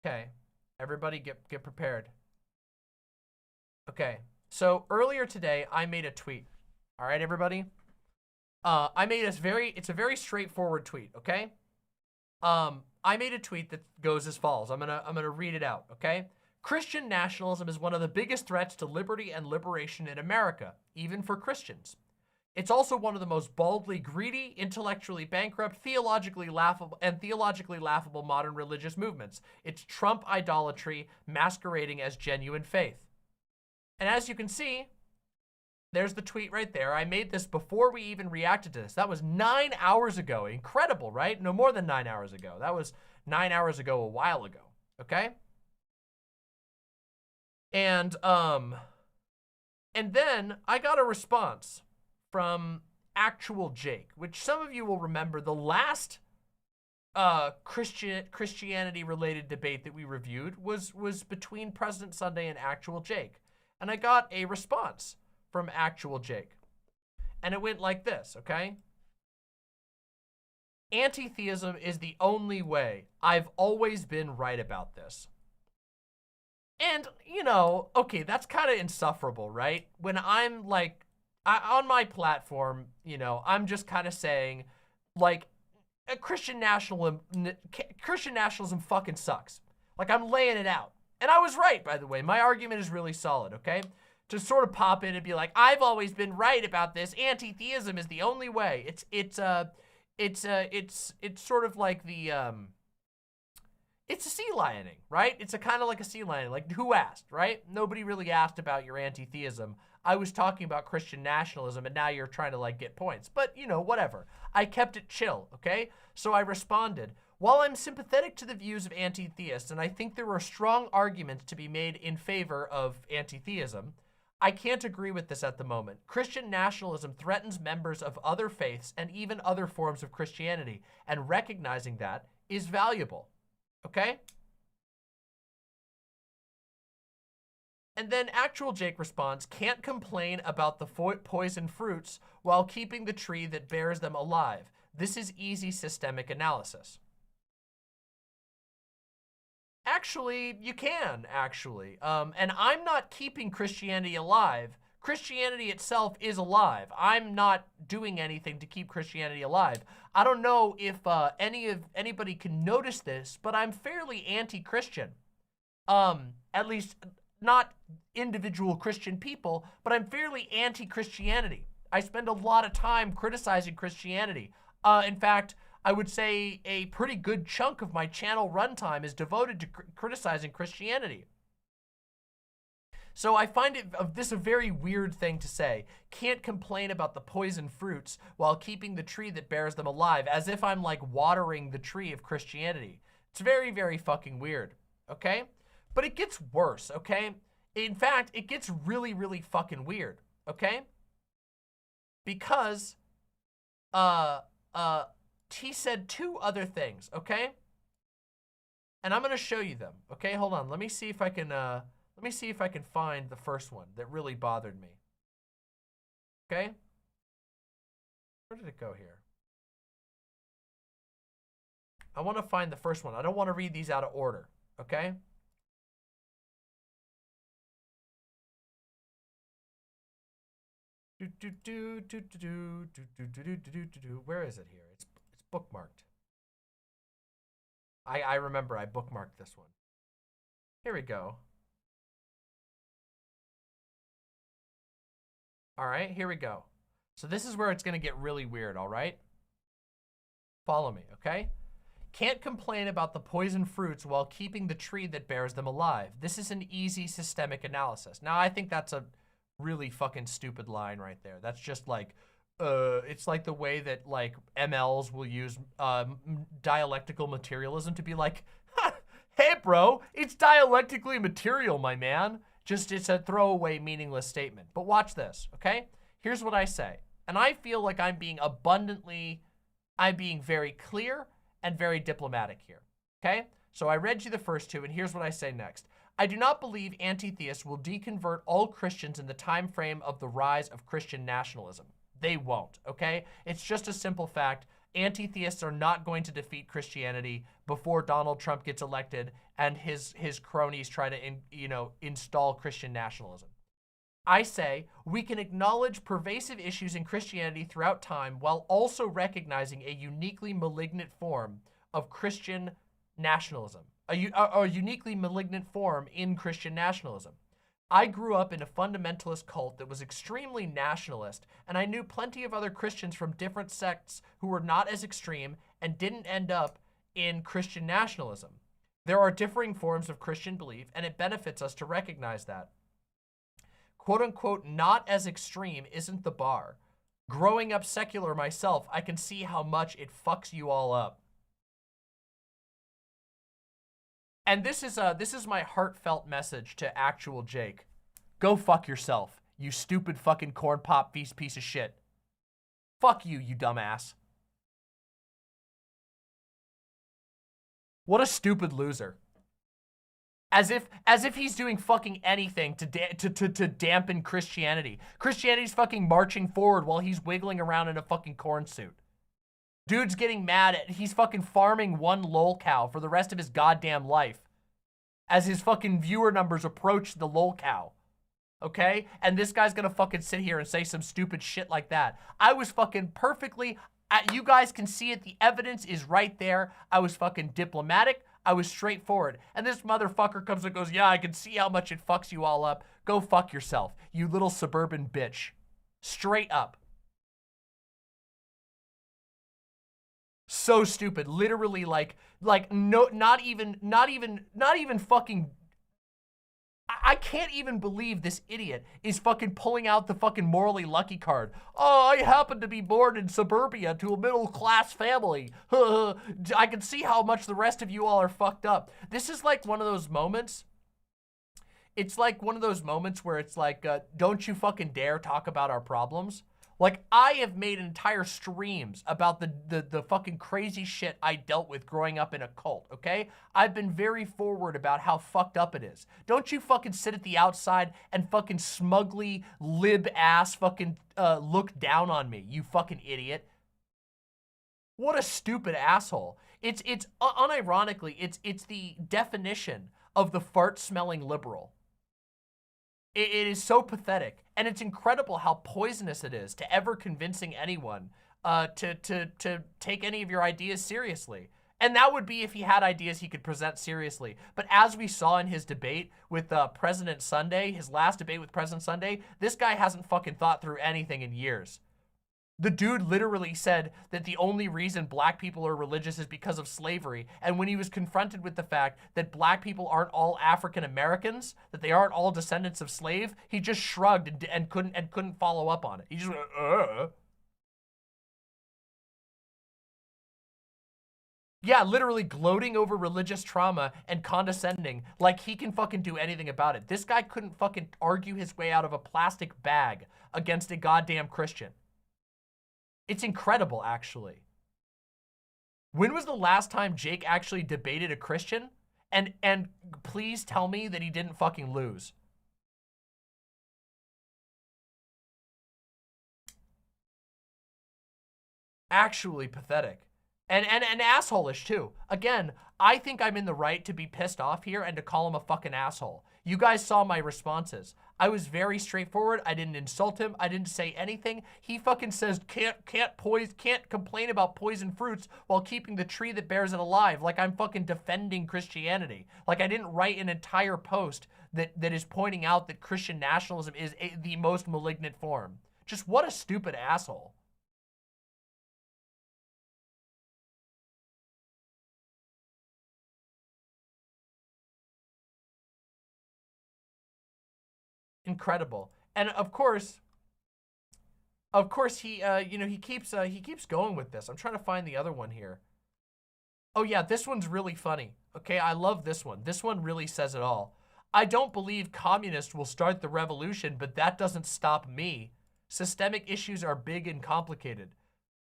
Okay. Everybody get prepared. Okay. So earlier today, I made a tweet. All right, everybody? I made it's a very straightforward tweet, okay? I made a tweet that goes as follows. I'm gonna read it out, okay? Christian nationalism is one of the biggest threats to liberty and liberation in America, even for Christians. It's also one of the most baldly greedy, intellectually bankrupt, theologically laughable modern religious movements. It's Trump idolatry masquerading as genuine faith. And as you can see, there's the tweet right there. I made this before we even reacted to this. That was 9 hours ago. Incredible, right? No more than 9 hours ago. That was 9 hours ago a while ago, okay? And then I got a response from ActualJake, which some of you will remember the last Christianity-related debate that we reviewed was between President Sunday and ActualJake. And I got a response from ActualJake. And it went like this, okay? Anti-theism is the only way. I've always been right about this. And, you know, okay, that's kind of insufferable, right? When I'm like, on my platform, you know, I'm just kind of saying, like, Christian nationalism fucking sucks. Like, I'm laying it out. And I was right, by the way. My argument is really solid, okay? To sort of pop in and be like, I've always been right about this. Anti-theism is the only way. It's sort of like the, it's a sea lioning, right? It's a kind of like a sea lion. Like, who asked, right? Nobody really asked about your anti-theism. I was talking about Christian nationalism, and now you're trying to, like, get points. But, you know, whatever. I kept it chill, okay? So I responded, while I'm sympathetic to the views of anti-theists, and I think there are strong arguments to be made in favor of anti-theism, I can't agree with this at the moment. Christian nationalism threatens members of other faiths and even other forms of Christianity, and recognizing that is valuable. Okay? And then ActualJake responds, can't complain about the poison fruits while keeping the tree that bears them alive. This is easy systemic analysis. Actually, you can, actually. And I'm not keeping Christianity alive. Christianity itself is alive. I'm not doing anything to keep Christianity alive. I don't know if anybody can notice this, but I'm fairly anti-Christian. At least not individual Christian people, but I'm fairly anti-Christianity. I spend a lot of time criticizing Christianity. In fact, I would say a pretty good chunk of my channel runtime is devoted to criticizing Christianity. So I find this a very weird thing to say. Can't complain about the poison fruits while keeping the tree that bears them alive, as if I'm like watering the tree of Christianity. It's very, very fucking weird, okay? But it gets worse, okay? In fact, it gets really, really fucking weird, okay? Because, he said two other things, okay? And I'm gonna show you them, okay? Hold on, let me see if I can find the first one that really bothered me. Okay? Where did it go here? I want to find the first one. I don't want to read these out of order, okay? Where is it here? It's bookmarked. I remember I bookmarked this one. Here we go. All right, here we go. So this is where it's going to get really weird, all right? Follow me, okay? Can't complain about the poison fruits while keeping the tree that bears them alive. This is an easy systemic analysis. Now, I think that's a really fucking stupid line right there. That's just like, it's like the way that like MLs will use dialectical materialism to be like, hey bro, it's dialectically material, my man. Just, it's a throwaway, meaningless statement. But watch this, okay? Here's what I say. And I feel like I'm being very clear and very diplomatic here, okay? So I read you the first two, and here's what I say next. I do not believe anti-theists will deconvert all Christians in the time frame of the rise of Christian nationalism. They won't, okay? It's just a simple fact. Anti-theists are not going to defeat Christianity before Donald Trump gets elected and his cronies try to, install Christian nationalism. I say we can acknowledge pervasive issues in Christianity throughout time while also recognizing a uniquely malignant form of Christian nationalism, a uniquely malignant form in Christian nationalism. I grew up in a fundamentalist cult that was extremely nationalist, and I knew plenty of other Christians from different sects who were not as extreme and didn't end up in Christian nationalism. There are differing forms of Christian belief, and it benefits us to recognize that. Quote unquote, not as extreme isn't the bar. Growing up secular myself, I can see how much it fucks you all up. And this is my heartfelt message to ActualJake. Go fuck yourself, you stupid fucking corn pop feast piece of shit. Fuck you, you dumbass. What a stupid loser. As if he's doing fucking anything to dampen Christianity. Christianity's fucking marching forward while he's wiggling around in a fucking corn suit. Dude's getting mad at, he's fucking farming one lol cow for the rest of his goddamn life as his fucking viewer numbers approach the lol cow. Okay? And this guy's gonna fucking sit here and say some stupid shit like that. I was fucking perfectly, you guys can see it, the evidence is right there. I was fucking diplomatic, I was straightforward. And this motherfucker comes and goes, yeah, I can see how much it fucks you all up. Go fuck yourself, you little suburban bitch. Straight up. So stupid, literally like no, not even fucking, I can't even believe this idiot is fucking pulling out the fucking morally lucky card. Oh, I happen to be born in suburbia to a middle-class family. I can see how much the rest of you all are fucked up. This is like one of those moments. It's like one of those moments where it's like, don't you fucking dare talk about our problems. Like, I have made entire streams about the fucking crazy shit I dealt with growing up in a cult, okay? I've been very forward about how fucked up it is. Don't you fucking sit at the outside and fucking smugly lib-ass fucking look down on me, you fucking idiot. What a stupid asshole. It's unironically, it's the definition of the fart-smelling liberal. It is so pathetic, and it's incredible how poisonous it is to ever convincing anyone to take any of your ideas seriously. And that would be if he had ideas he could present seriously. But as we saw in his debate with President Sunday, his last debate with President Sunday, this guy hasn't fucking thought through anything in years. The dude literally said that the only reason black people are religious is because of slavery. And when he was confronted with the fact that black people aren't all African Americans, that they aren't all descendants of slave, he just shrugged and couldn't follow up on it. He just went, Yeah, literally gloating over religious trauma and condescending like he can fucking do anything about it. This guy couldn't fucking argue his way out of a plastic bag against a goddamn Christian. It's incredible, actually. When was the last time Jake actually debated a Christian? And please tell me that he didn't fucking lose. Actually pathetic. And asshole-ish too. Again, I think I'm in the right to be pissed off here and to call him a fucking asshole. You guys saw my responses. I was very straightforward. I didn't insult him. I didn't say anything. He fucking says can't complain about poison fruits while keeping the tree that bears it alive. Like I'm fucking defending Christianity. Like I didn't write an entire post that is pointing out that Christian nationalism is the most malignant form. Just what a stupid asshole. Incredible. And of course he you know, he keeps going with this. I'm trying to find the other one here. Oh yeah, this one's really funny. Okay, I love this one. This one really says it all. I don't believe communists will start the revolution, but that doesn't stop me. Systemic issues are big and complicated.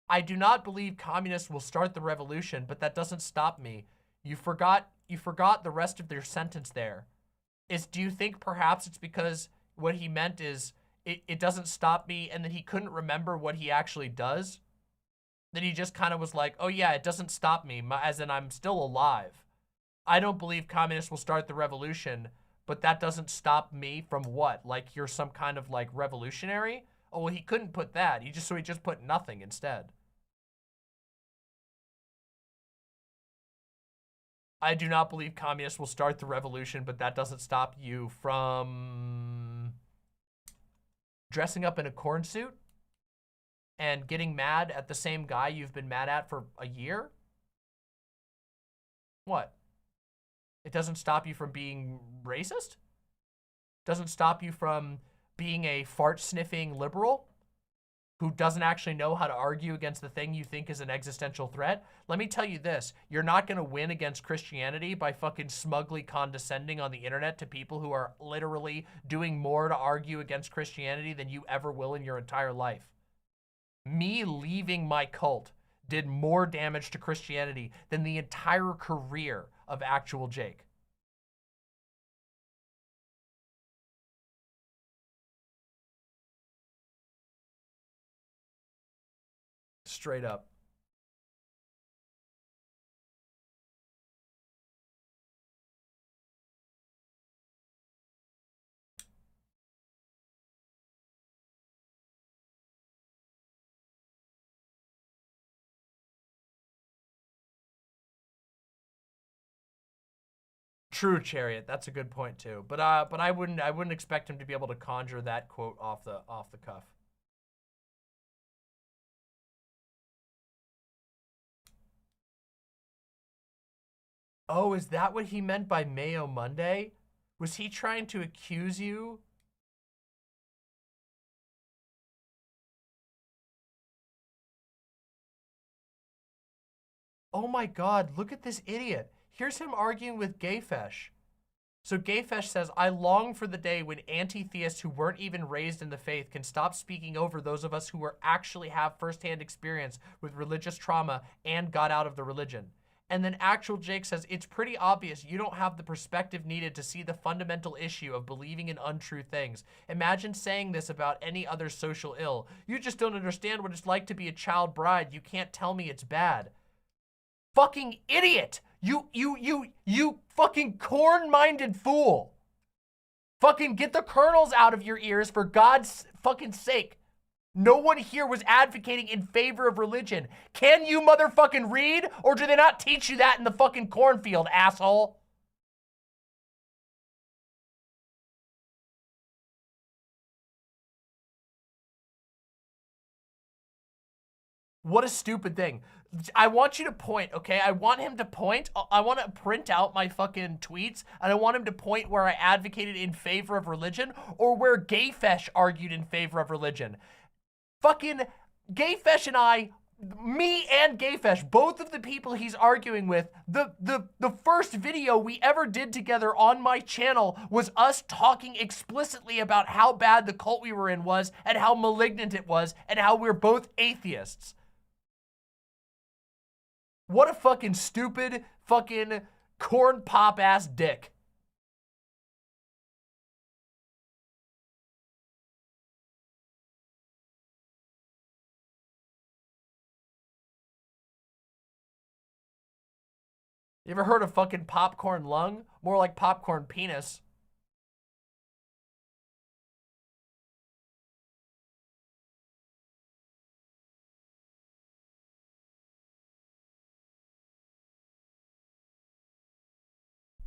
I do not believe communists will start the revolution, but that doesn't stop me. You forgot the rest of their sentence there. Do you think perhaps it's because what he meant is it doesn't stop me and that he couldn't remember what he actually does? That he just kind of was like, oh yeah, it doesn't stop me, as in I'm still alive. I don't believe communists will start the revolution, but that doesn't stop me from what? Like you're some kind of like revolutionary? Oh, well, he couldn't put that. He just put nothing instead. I do not believe communists will start the revolution, but that doesn't stop you from dressing up in a corn suit and getting mad at the same guy you've been mad at for a year? What? It doesn't stop you from being racist? Doesn't stop you from being a fart-sniffing liberal who doesn't actually know how to argue against the thing you think is an existential threat? Let me tell you this, you're not gonna win against Christianity by fucking smugly condescending on the internet to people who are literally doing more to argue against Christianity than you ever will in your entire life. Me leaving my cult did more damage to Christianity than the entire career of ActualJake. Straight up. True, Chariot. That's a good point too. But I wouldn't expect him to be able to conjure that quote off the cuff. Oh, is that what he meant by Mayo Monday? Was he trying to accuse you? Oh my God, look at this idiot. Here's him arguing with Gayfesh. So Gayfesh says, I long for the day when anti-theists who weren't even raised in the faith can stop speaking over those of us who actually have firsthand experience with religious trauma and got out of the religion. And then ActualJake says, it's pretty obvious you don't have the perspective needed to see the fundamental issue of believing in untrue things. Imagine saying this about any other social ill. You just don't understand what it's like to be a child bride. You can't tell me it's bad. Fucking idiot! You fucking corn-minded fool! Fucking get the kernels out of your ears for God's fucking sake. No one here was advocating in favor of religion. Can you motherfucking read? Or do they not teach you that in the fucking cornfield, asshole? What a stupid thing. I want you to point, okay? I want him to point. I want to print out my fucking tweets, and I want him to point where I advocated in favor of religion or where Gayfesh argued in favor of religion. Fucking Gayfesh and I, me and Gayfesh, both of the people he's arguing with, the first video we ever did together on my channel was us talking explicitly about how bad the cult we were in was and how malignant it was and how we're both atheists. What a fucking stupid fucking corn pop ass dick. You ever heard of fucking popcorn lung? More like popcorn penis.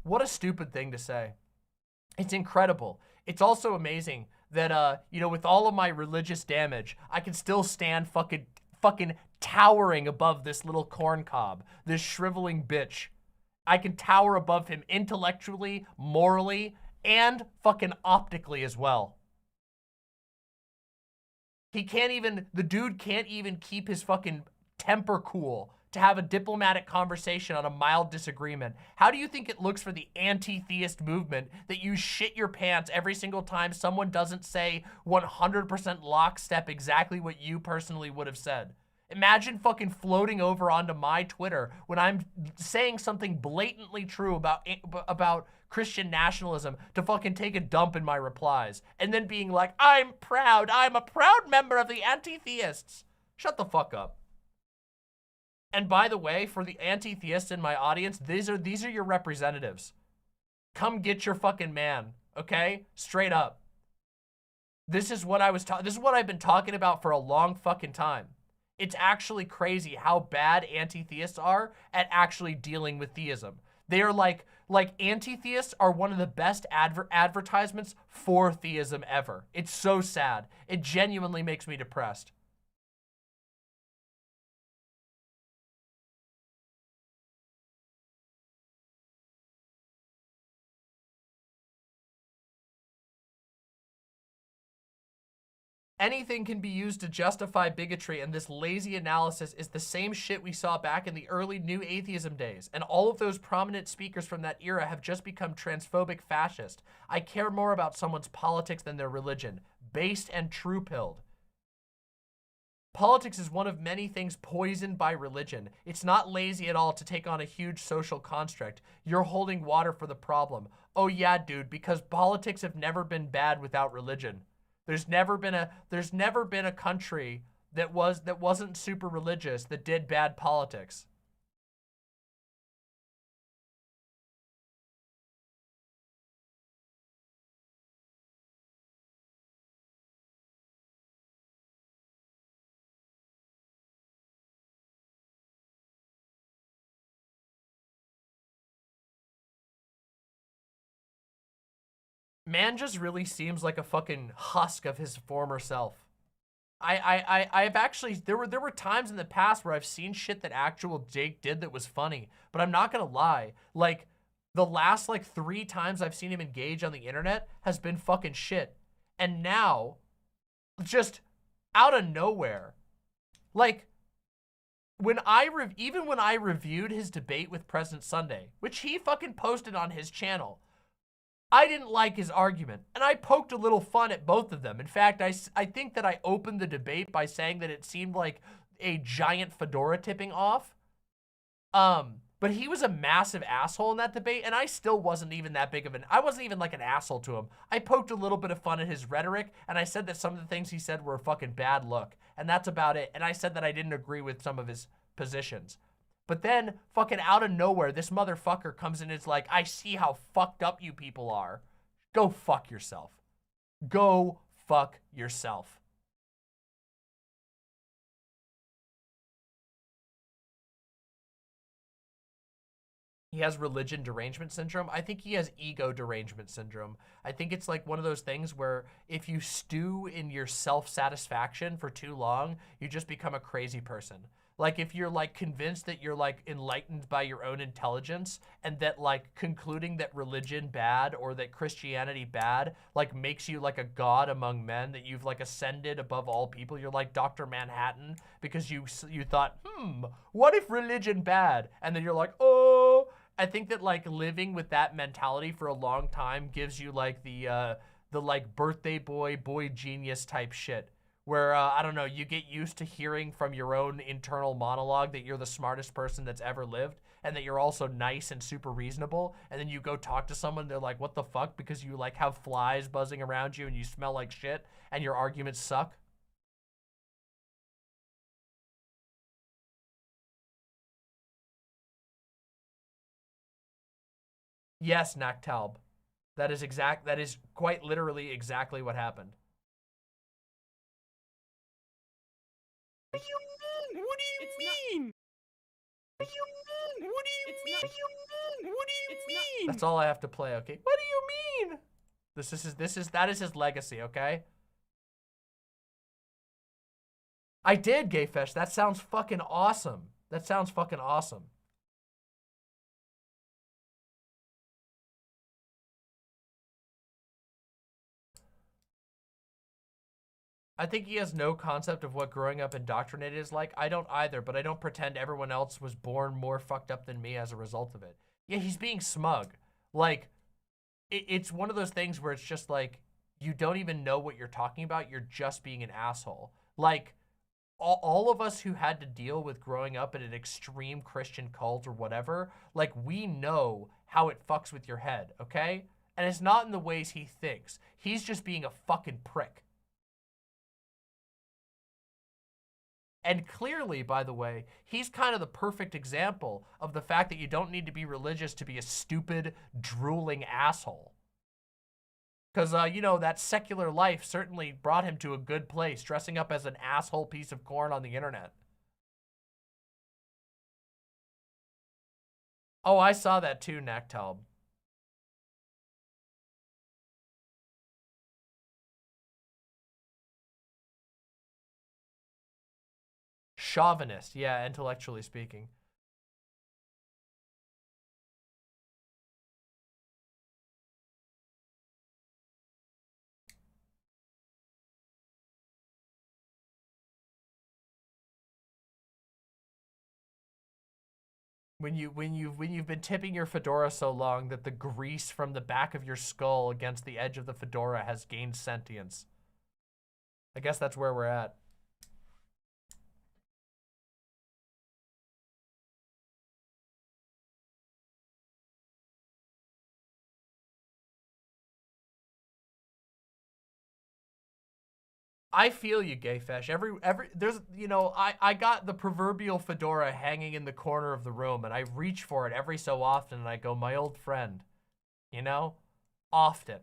What a stupid thing to say. It's incredible. It's also amazing that, you know, with all of my religious damage, I can still stand fucking towering above this little corn cob, this shriveling bitch. I can tower above him intellectually, morally, and fucking optically as well. He can't even, the dude can't even keep his fucking temper cool to have a diplomatic conversation on a mild disagreement. How do you think it looks for the anti-theist movement that you shit your pants every single time someone doesn't say 100% lockstep exactly what you personally would have said? Imagine fucking floating over onto my Twitter when I'm saying something blatantly true about Christian nationalism to fucking take a dump in my replies and then being like, I'm proud, I'm a proud member of the anti-theists. Shut the fuck up. And by the way, for the anti-theists in my audience, these are your representatives. Come get your fucking man, okay? Straight up. This is what I've been talking about for a long fucking time. It's actually crazy how bad anti-theists are at actually dealing with theism. They are like anti-theists are one of the best advertisements for theism ever. It's so sad. It genuinely makes me depressed. Anything can be used to justify bigotry, and this lazy analysis is the same shit we saw back in the early new atheism days, and all of those prominent speakers from that era have just become transphobic fascist. I care more about someone's politics than their religion. Based and true-pilled. Politics is one of many things poisoned by religion. It's not lazy at all to take on a huge social construct. You're holding water for the problem. Oh yeah, dude, because politics have never been bad without religion. There's never been a country that wasn't super religious that did bad politics. Man just really seems like a fucking husk of his former self. I've actually, there were times in the past where I've seen shit that ActualJake did that was funny, but I'm not gonna lie, like, the last, like, 3 times I've seen him engage on the internet has been fucking shit. And now, just out of nowhere, like, even when I reviewed his debate with President Sunday, which he fucking posted on his channel, I didn't like his argument, and I poked a little fun at both of them. In fact, I think that I opened the debate by saying that it seemed like a giant fedora tipping off. But he was a massive asshole in that debate, and I still wasn't even that big of I wasn't even like an asshole to him. I poked a little bit of fun at his rhetoric, and I said that some of the things he said were a fucking bad look, and that's about it. And I said that I didn't agree with some of his positions. But then, fucking out of nowhere, this motherfucker comes in and is like, I see how fucked up you people are. Go fuck yourself. Go fuck yourself. he has religion derangement syndrome. I think he has ego derangement syndrome. I think it's like one of those things where if you stew in your self-satisfaction for too long, you just become a crazy person. Like if you're like convinced that you're like enlightened by your own intelligence and that like concluding that religion bad or that Christianity bad like makes you like a god among men, that you've like ascended above all people, you're like Dr. Manhattan because you thought, what if religion bad? And then you're like, oh, I think that like living with that mentality for a long time gives you like the like birthday boy genius type shit. Where, I don't know, you get used to hearing from your own internal monologue that you're the smartest person that's ever lived and that you're also nice and super reasonable. And then you go talk to someone, they're like, what the fuck? Because you like have flies buzzing around you and you smell like shit and your arguments suck. Yes, Naktalb. That is quite literally exactly what happened. What do you mean? What do you mean? What do you mean? What do you mean? What do you mean? That's all I have to play, okay? What do you mean? That is his legacy, okay? I did, Gayfesh. That sounds fucking awesome. That sounds fucking awesome. I think he has no concept of what growing up indoctrinated is like. I don't either, but I don't pretend everyone else was born more fucked up than me as a result of it. Yeah, he's being smug. Like, it's one of those things where it's just like, you don't even know what you're talking about. You're just being an asshole. Like, all of us who had to deal with growing up in an extreme Christian cult or whatever, like, we know how it fucks with your head, okay? And it's not in the ways he thinks. He's just being a fucking prick. And clearly, by the way, he's kind of the perfect example of the fact that you don't need to be religious to be a stupid, drooling asshole. Because, you know, that secular life certainly brought him to a good place, dressing up as an asshole piece of corn on the internet. Oh, I saw that too, Naktalb. Chauvinist, yeah, intellectually speaking. When you've been tipping your fedora so long that the grease from the back of your skull against the edge of the fedora has gained sentience. I guess that's where we're at. I feel you, Gayfesh. There's, you know, I got the proverbial fedora hanging in the corner of the room and I reach for it every so often and I go, my old friend, you know, often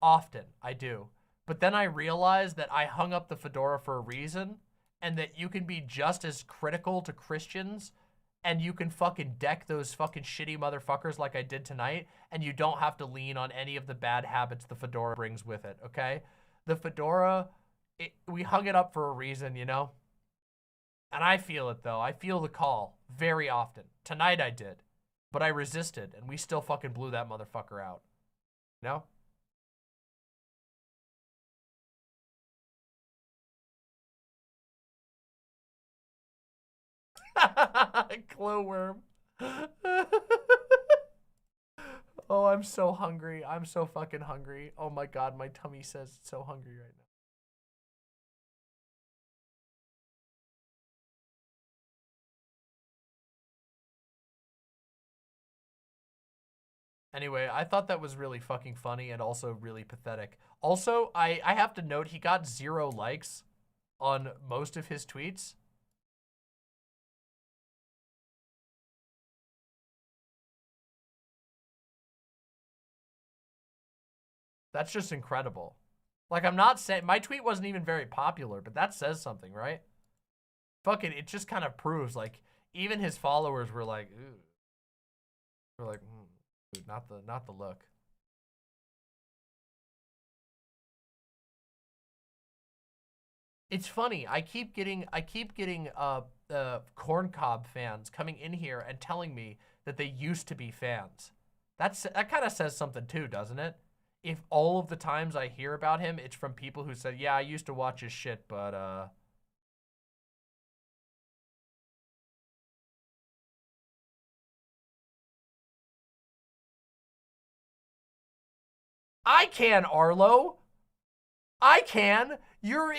I do. But then I realize that I hung up the fedora for a reason and that you can be just as critical to Christians and you can fucking deck those fucking shitty motherfuckers like I did tonight and you don't have to lean on any of the bad habits the fedora brings with it, okay? The fedora... we hung it up for a reason, you know? And I feel it, though. I feel the call very often. Tonight I did. But I resisted, and we still fucking blew that motherfucker out. You know? Glowworm. Oh, I'm so hungry. I'm so fucking hungry. Oh my god, my tummy says it's so hungry right now. Anyway, I thought that was really fucking funny and also really pathetic. Also, I have to note he got 0 likes on most of his tweets. That's just incredible. Like, I'm not saying, my tweet wasn't even very popular, but that says something, right? Fucking, it just kind of proves, like, even his followers were like, ooh. We're like, dude, not the look. It's funny. I keep getting corncob fans coming in here and telling me that they used to be fans. That kind of says something too, doesn't it? If all of the times I hear about him, it's from people who said, "Yeah, I used to watch his shit, but I can, Arlo. I can. You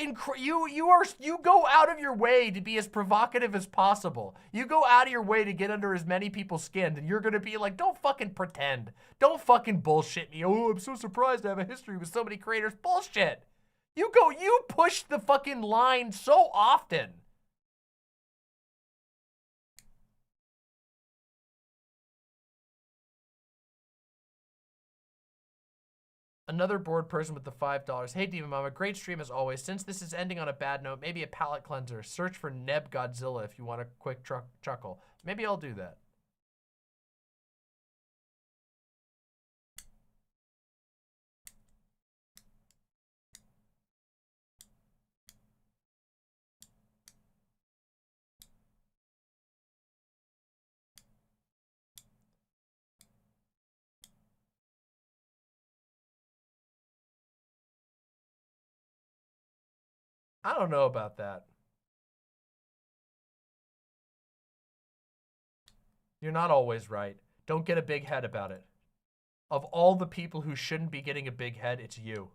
go out of your way to be as provocative as possible. You go out of your way to get under as many people's skin, and you're gonna be like, don't fucking pretend. Don't fucking bullshit me. Oh, I'm so surprised to have a history with so many creators. Bullshit. You push the fucking line so often. Another bored person with the $5. Hey, Demon Mama, great stream as always. Since this is ending on a bad note, maybe a palate cleanser. Search for Neb Godzilla if you want a quick chuckle. Maybe I'll do that. I don't know about that. You're not always right. Don't get a big head about it. Of all the people who shouldn't be getting a big head, it's you.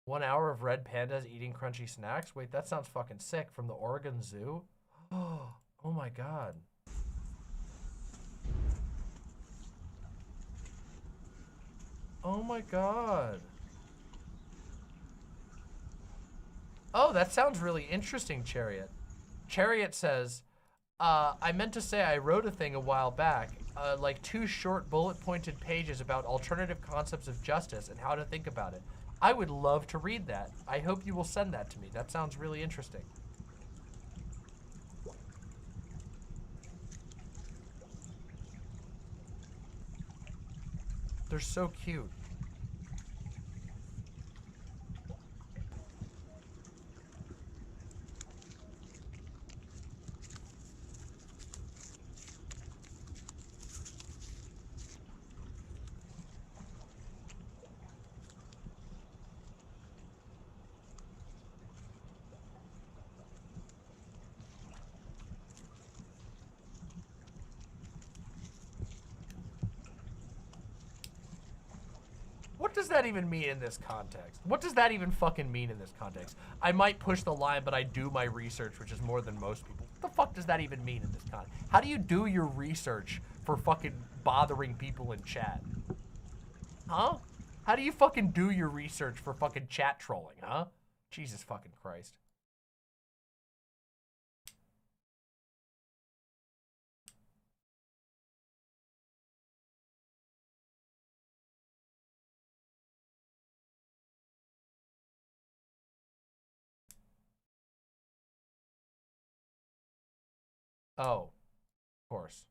One hour of red pandas eating crunchy snacks? Wait, that sounds fucking sick. From the Oregon Zoo? Oh my god. Oh my god. Oh, that sounds really interesting, Chariot. Chariot says, I meant to say I wrote a thing a while back, like 2 short bullet-pointed pages about alternative concepts of justice and how to think about it. I would love to read that. I hope you will send that to me. That sounds really interesting. They're so cute. What does that even mean in this context? What does that even fucking mean in this context? I might push the line, but I do my research, which is more than most people. What the fuck does that even mean in this context? How do you do your research for fucking bothering people in chat? Huh? How do you fucking do your research for fucking chat trolling, huh? Jesus fucking Christ. Oh, of course.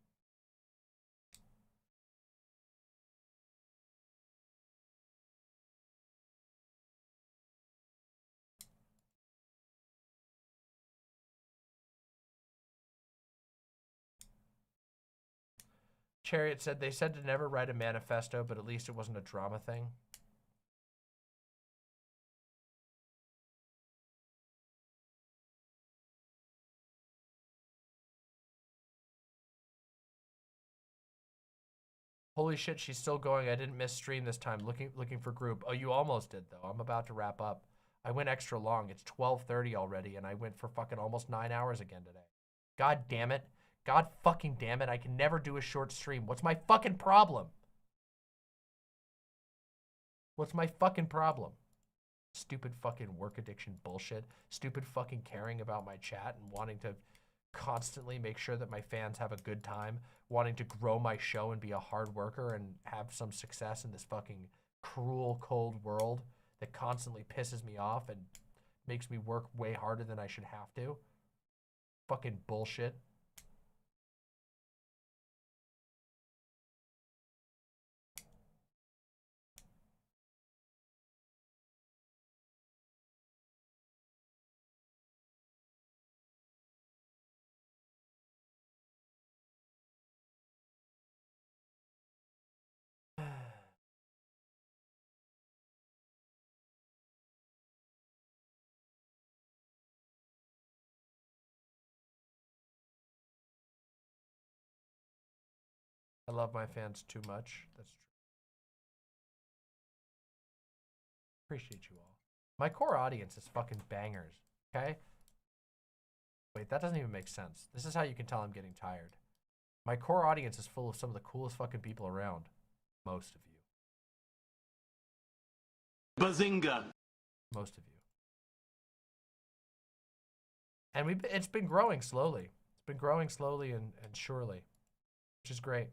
Chariot said they said to never write a manifesto, but at least it wasn't a drama thing. Holy shit, she's still going. I didn't miss stream this time. Looking for group. Oh, you almost did though. I'm about to wrap up. I went extra long. It's 12:30 already, and I went for fucking almost 9 hours again today. God damn it. God fucking damn it. I can never do a short stream. What's my fucking problem? What's my fucking problem? Stupid fucking work addiction bullshit. Stupid fucking caring about my chat and wanting to constantly make sure that my fans have a good time, wanting to grow my show and be a hard worker and have some success in this fucking cruel, cold world that constantly pisses me off and makes me work way harder than I should have to. Fucking bullshit. I love my fans too much. That's true. Appreciate you all. My core audience is fucking bangers, okay? Wait, that doesn't even make sense. This is how you can tell I'm getting tired. My core audience is full of some of the coolest fucking people around. Most of you. Bazinga! Most of you. And it's been growing slowly. It's been growing slowly and surely, which is great.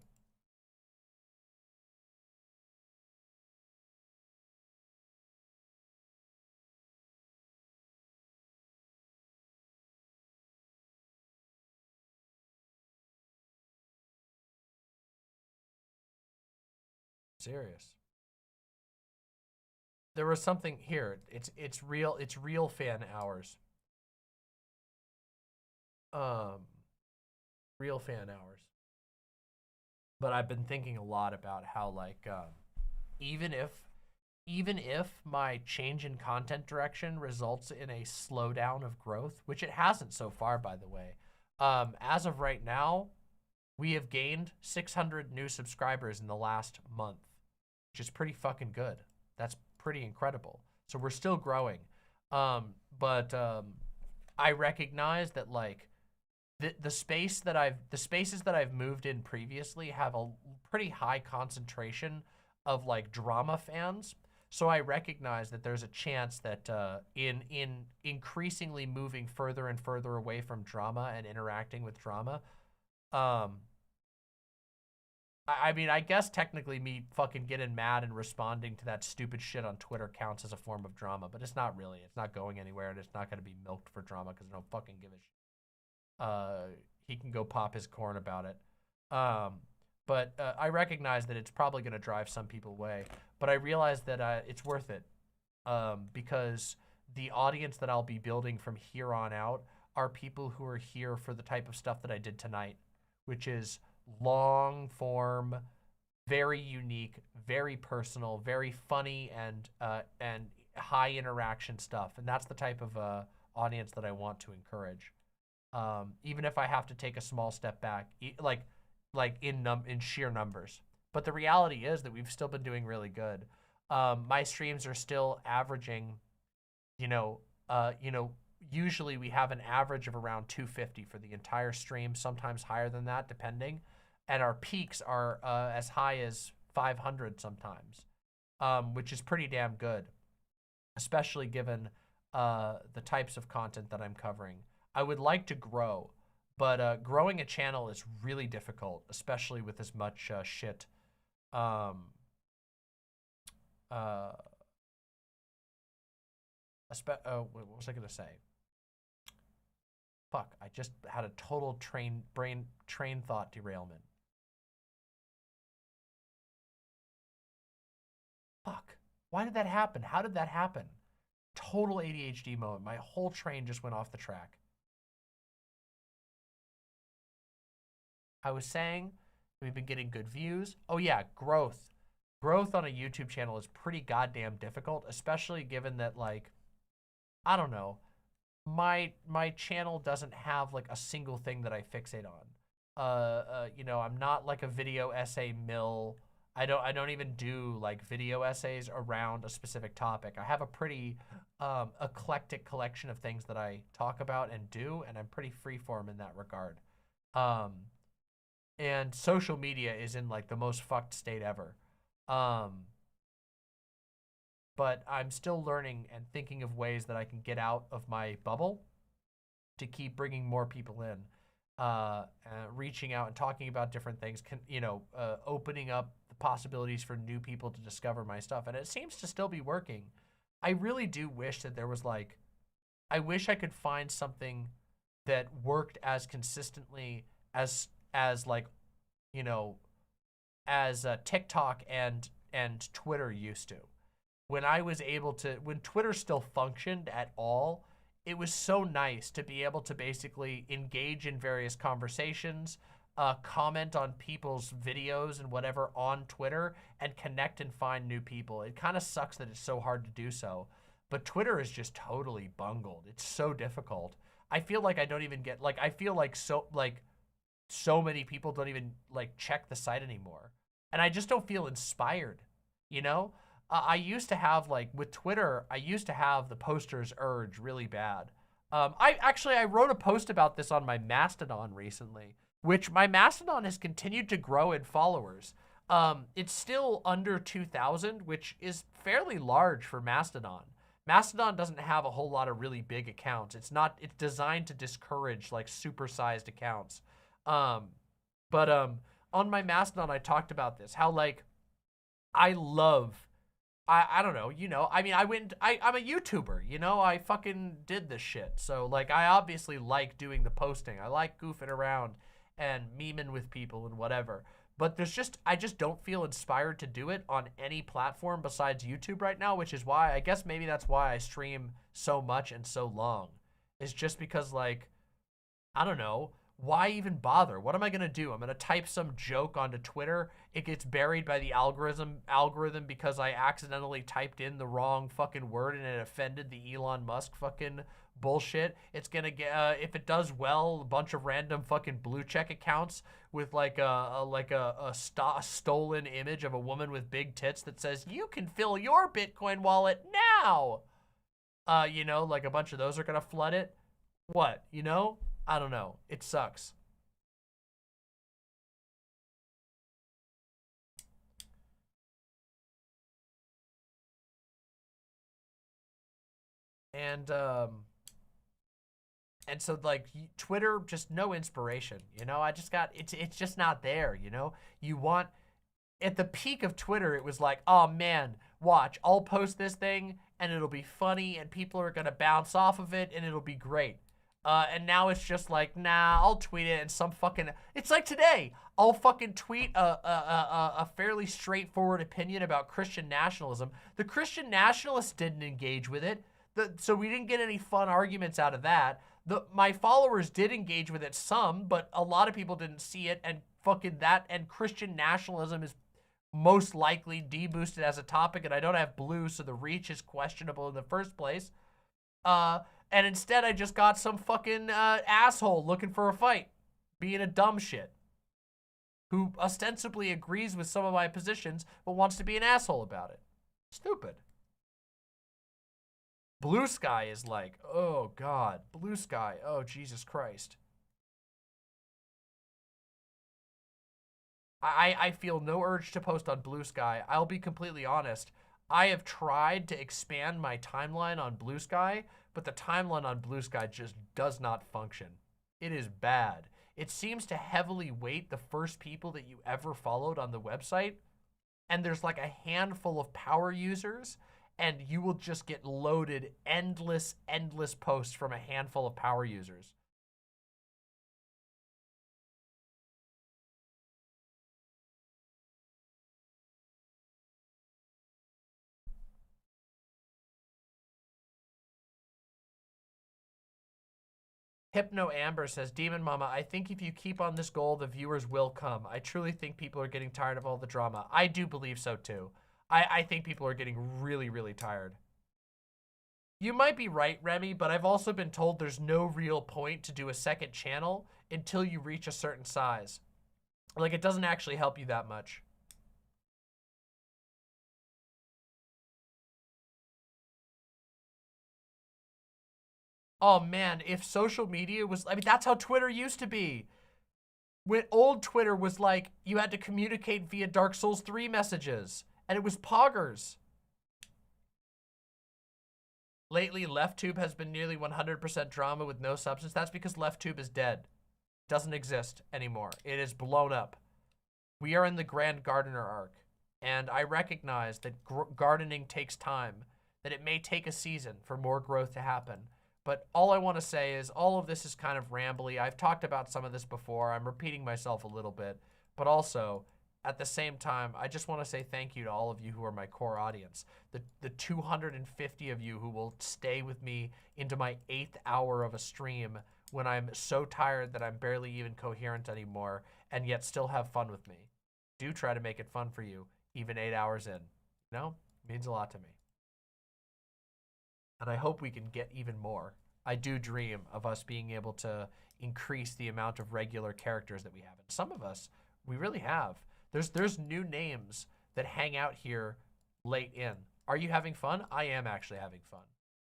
Serious. There was something here. It's real fan hours. Real fan hours. But I've been thinking a lot about how, like, even if my change in content direction results in a slowdown of growth, which it hasn't so far, by the way, as of right now, we have gained 600 new subscribers in the last month, which is pretty fucking good. That's pretty incredible. So we're still growing. But I recognize that, like, the spaces that I've moved in previously have a pretty high concentration of, like, drama fans. So I recognize that there's a chance that in increasingly moving further and further away from drama and interacting with drama, I mean, I guess technically me fucking getting mad and responding to that stupid shit on Twitter counts as a form of drama, but it's not really. It's not going anywhere, and it's not going to be milked for drama because I don't fucking give a shit. He can go pop his corn about it. But I recognize that it's probably going to drive some people away, but I realize that it's worth it because the audience that I'll be building from here on out are people who are here for the type of stuff that I did tonight, which is long form, very unique, very personal, very funny, and high interaction stuff. And that's the type of audience that I want to encourage. Even if I have to take a small step back, like in sheer numbers. But the reality is that we've still been doing really good. My streams are still averaging, usually we have an average of around 250 for the entire stream, sometimes higher than that, depending. And our peaks are as high as 500 sometimes, which is pretty damn good, especially given the types of content that I'm covering. I would like to grow, but growing a channel is really difficult, especially with as much shit. What was I gonna say? Fuck, I just had a total train thought derailment. Fuck, why did that happen? How did that happen? Total ADHD moment. My whole train just went off the track. I was saying we've been getting good views. Oh yeah, growth. Growth on a YouTube channel is pretty goddamn difficult, especially given that, like, I don't know, my channel doesn't have like a single thing that I fixate on. I'm not like a video essay mill. I don't even do like video essays around a specific topic. I have a pretty eclectic collection of things that I talk about and do, and I'm pretty freeform in that regard. And social media is in like the most fucked state ever. But I'm still learning and thinking of ways that I can get out of my bubble to keep bringing more people in. reaching out and talking about different things, opening up the possibilities for new people to discover my stuff. And it seems to still be working. I really do wish that there was like, I wish I could find something that worked as consistently as like, as TikTok and Twitter used to. When I was able to, when Twitter still functioned at all, it was so nice to be able to basically engage in various conversations, comment on people's videos and whatever on Twitter, and connect and find new people. It kind of sucks that it's so hard to do so, but Twitter is just totally bungled. It's so difficult. I feel like I don't even get, like, I feel like so many people don't even like check the site anymore. And I just don't feel inspired, you know? I used to have, like, with Twitter, I used to have the posters urge really bad. I wrote a post about this on my Mastodon recently, which my Mastodon has continued to grow in followers. It's still under 2,000, which is fairly large for Mastodon. Mastodon doesn't have a whole lot of really big accounts. It's designed to discourage, like, supersized accounts. On my Mastodon, I talked about this, how, like, I don't know, I mean, I'm a YouTuber, I fucking did this shit. So, like, I obviously like doing the posting. I like goofing around and memeing with people and whatever. But I just don't feel inspired to do it on any platform besides YouTube right now, which is why, I guess maybe that's why I stream so much and so long. It's just because, like, I don't know, why even bother? What am I going to do? I'm going to type some joke onto Twitter. It gets buried by the algorithm because I accidentally typed in the wrong fucking word and it offended the Elon Musk fucking bullshit. It's going to get, if it does well, a bunch of random fucking blue check accounts with like a stolen image of a woman with big tits that says, you can fill your Bitcoin wallet now. Like a bunch of those are going to flood it. What, I don't know. It sucks. And so, like, Twitter, just no inspiration, I just got, it's just not there, You want, at the peak of Twitter, it was like, oh man, watch, I'll post this thing and it'll be funny and people are gonna bounce off of it and it'll be great. And now it's just like, nah, I'll tweet it and some fucking, it's like today, I'll fucking tweet a fairly straightforward opinion about Christian nationalism. The Christian nationalists didn't engage with it, so we didn't get any fun arguments out of that. My followers did engage with it some, but a lot of people didn't see it, and fucking that, and Christian nationalism is most likely deboosted as a topic, and I don't have blue, so the reach is questionable in the first place. And instead I just got some fucking asshole looking for a fight, being a dumb shit, who ostensibly agrees with some of my positions, but wants to be an asshole about it. Stupid. Blue Sky is like, oh God, Blue Sky, oh Jesus Christ. I feel no urge to post on Blue Sky. I'll be completely honest. I have tried to expand my timeline on Blue Sky, but the timeline on Blue Sky just does not function. It is bad. It seems to heavily weight the first people that you ever followed on the website, and there's like a handful of power users, and you will just get loaded endless posts from a handful of power users. Hypno Amber says, Demon Mama, I think if you keep on this goal, the viewers will come. I truly think people are getting tired of all the drama. I do believe so too. I think people are getting really tired. You might be right, Remy, but I've also been told there's no real point to do a second channel until you reach a certain size. Like, it doesn't actually help you that much. Oh man, if social media was, I mean, that's how Twitter used to be. When old Twitter was like, you had to communicate via Dark Souls 3 messages, and it was poggers. Lately, LeftTube has been nearly 100% drama with no substance. That's because LeftTube is dead. doesn't exist anymore. It is blown up. We are in the Grand Gardener arc, and I recognize that gardening takes time, that it may take a season for more growth to happen. But all I want to say is all of this is kind of rambly. I've talked about some of this before. I'm repeating myself a little bit. But also, at the same time, I just want to say thank you to all of you who are my core audience. The 250 of you who will stay with me into my 8th hour of a stream when I'm so tired that I'm barely even coherent anymore, and yet still have fun with me. Do try to make it fun for you, even 8 hours in. You know, it means a lot to me. And I hope we can get even more. I do dream of us being able to increase the amount of regular characters that we have. And some of us, we really have. There's new names that hang out here late in. Are you having fun? I am actually having fun.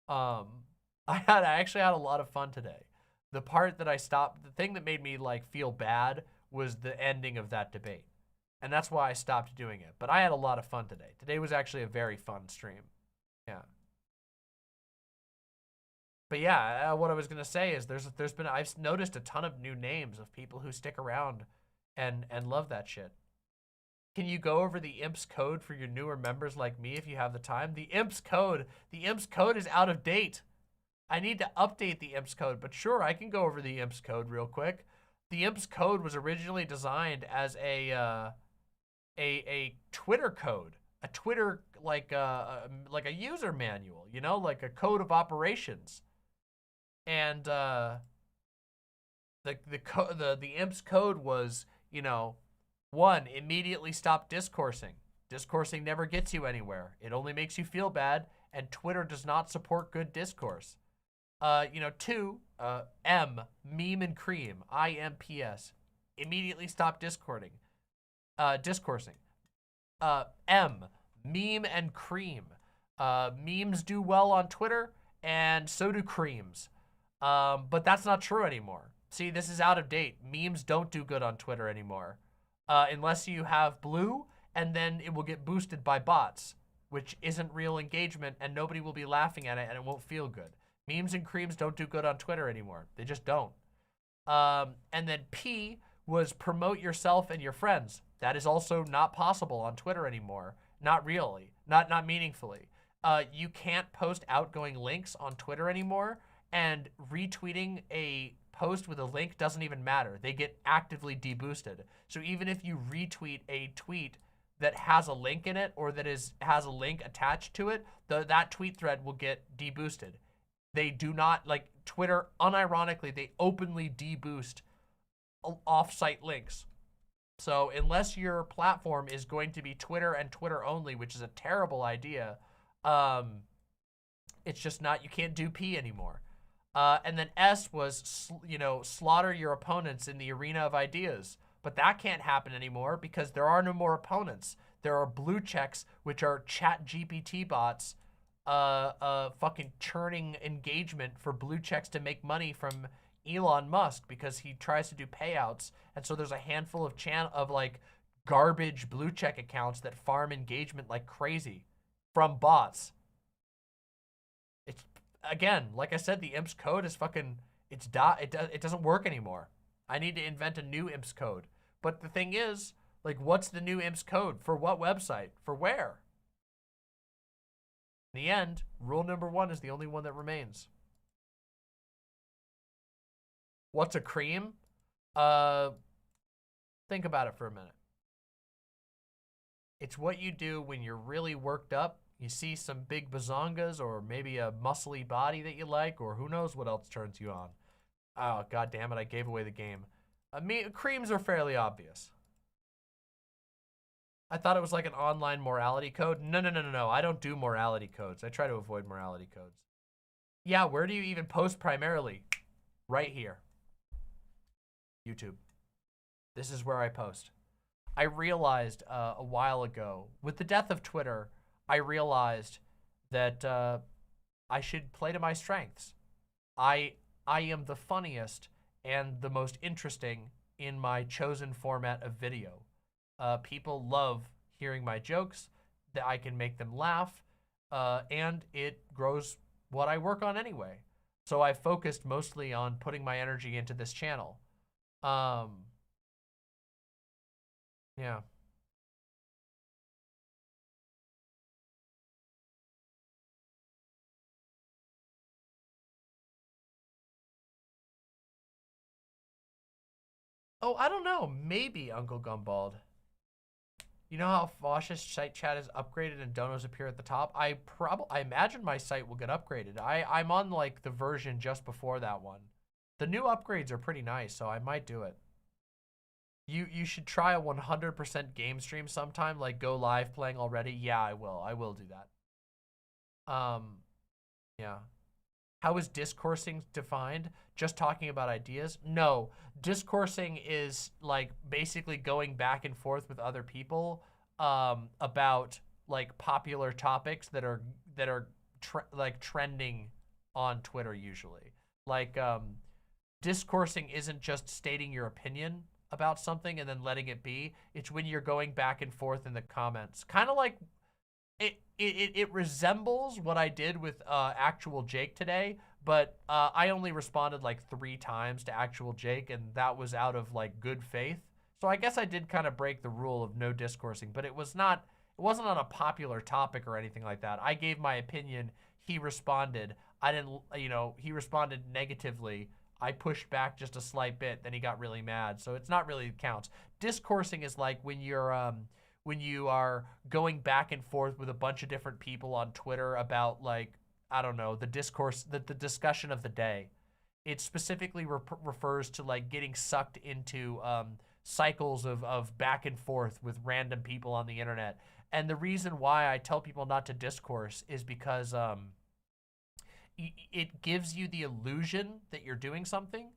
I actually had a lot of fun today. The part that I stopped, the thing that made me like feel bad was the ending of that debate. And that's why I stopped doing it. But I had a lot of fun today. Today was actually a very fun stream. Yeah. But yeah, what I was gonna say is I've noticed a ton of new names of people who stick around and love that shit. Can you go over the IMPS code for your newer members like me if you have the time? The IMPS code is out of date. I need to update the IMPS code, but sure, I can go over the IMPS code real quick. The IMPS code was originally designed as a Twitter code, a Twitter like a user manual, you know, like a code of operations. And the IMPS code was, you know, 1, immediately stop discoursing. Discoursing never gets you anywhere. It only makes you feel bad, and Twitter does not support good discourse. 2, meme and cream, IMPS. Immediately stop discoursing. Meme and cream. Memes do well on Twitter, and so do creams. But that's not true anymore. See, this is out of date. Memes don't do good on Twitter anymore. Unless you have blue, and then it will get boosted by bots, which isn't real engagement, and nobody will be laughing at it, and it won't feel good. Memes and creams don't do good on Twitter anymore. They just don't. And then P was promote yourself and your friends. That is also not possible on Twitter anymore. Not really. Not meaningfully. You can't post outgoing links on Twitter anymore, and retweeting a post with a link doesn't even matter. They get actively deboosted. So even if you retweet a tweet that has a link in it or that has a link attached to it, that tweet thread will get deboosted. They do not, like Twitter, unironically, they openly deboost off-site links. So unless your platform is going to be Twitter and Twitter only, which is a terrible idea, it's just not, you can't do P anymore. And then S was, slaughter your opponents in the arena of ideas. But that can't happen anymore because there are no more opponents. There are blue checks, which are chat GPT bots, fucking churning engagement for blue checks to make money from Elon Musk because he tries to do payouts. And so there's a handful of like garbage blue check accounts that farm engagement like crazy from bots. It's, again, like I said, the IMPS code is fucking, it doesn't work anymore. I need to invent a new IMPS code. But the thing is, like, what's the new IMPS code? For what website? For where? In the end, rule number 1 is the only one that remains. What's a cream? Think about it for a minute. It's what you do when you're really worked up. You see some big bazongas or maybe a muscly body that you like, or who knows what else turns you on. Oh, god damn it, I gave away the game. Creams are fairly obvious. I thought it was like an online morality code. No. I don't do morality codes. I try to avoid morality codes. Yeah, where do you even post primarily? Right here. YouTube. This is where I post. I realized a while ago, with the death of Twitter, I realized that I should play to my strengths. I am the funniest and the most interesting in my chosen format of video. People love hearing my jokes, that I can make them laugh, and it grows what I work on anyway. So I focused mostly on putting my energy into this channel. Yeah. Oh, I don't know. Maybe Uncle Gumbald. You know how Fosh's site chat is upgraded and donos appear at the top? I imagine my site will get upgraded. I'm on like the version just before that one. The new upgrades are pretty nice, so I might do it. You should try a 100% game stream sometime, like go live playing already. Yeah, I will. I will do that. Yeah. How is discoursing defined? Just talking about ideas? No, discoursing is like basically going back and forth with other people about like popular topics that are like trending on Twitter usually. Like discoursing isn't just stating your opinion about something and then letting it be. It's when you're going back and forth in the comments. Kind of like it resembles what I did with ActualJake today, but I only responded like 3 times to ActualJake, and that was out of like good faith. So I guess I did kind of break the rule of no discoursing, but it wasn't on a popular topic or anything like that. I gave my opinion, he responded. I didn't, he responded negatively. I pushed back just a slight bit, then he got really mad. So it's not really counts. Discoursing is like when you are going back and forth with a bunch of different people on Twitter about like, I don't know, the discussion of the day. It specifically refers to like getting sucked into cycles of back and forth with random people on the internet. And the reason why I tell people not to discourse is because it gives you the illusion that you're doing something.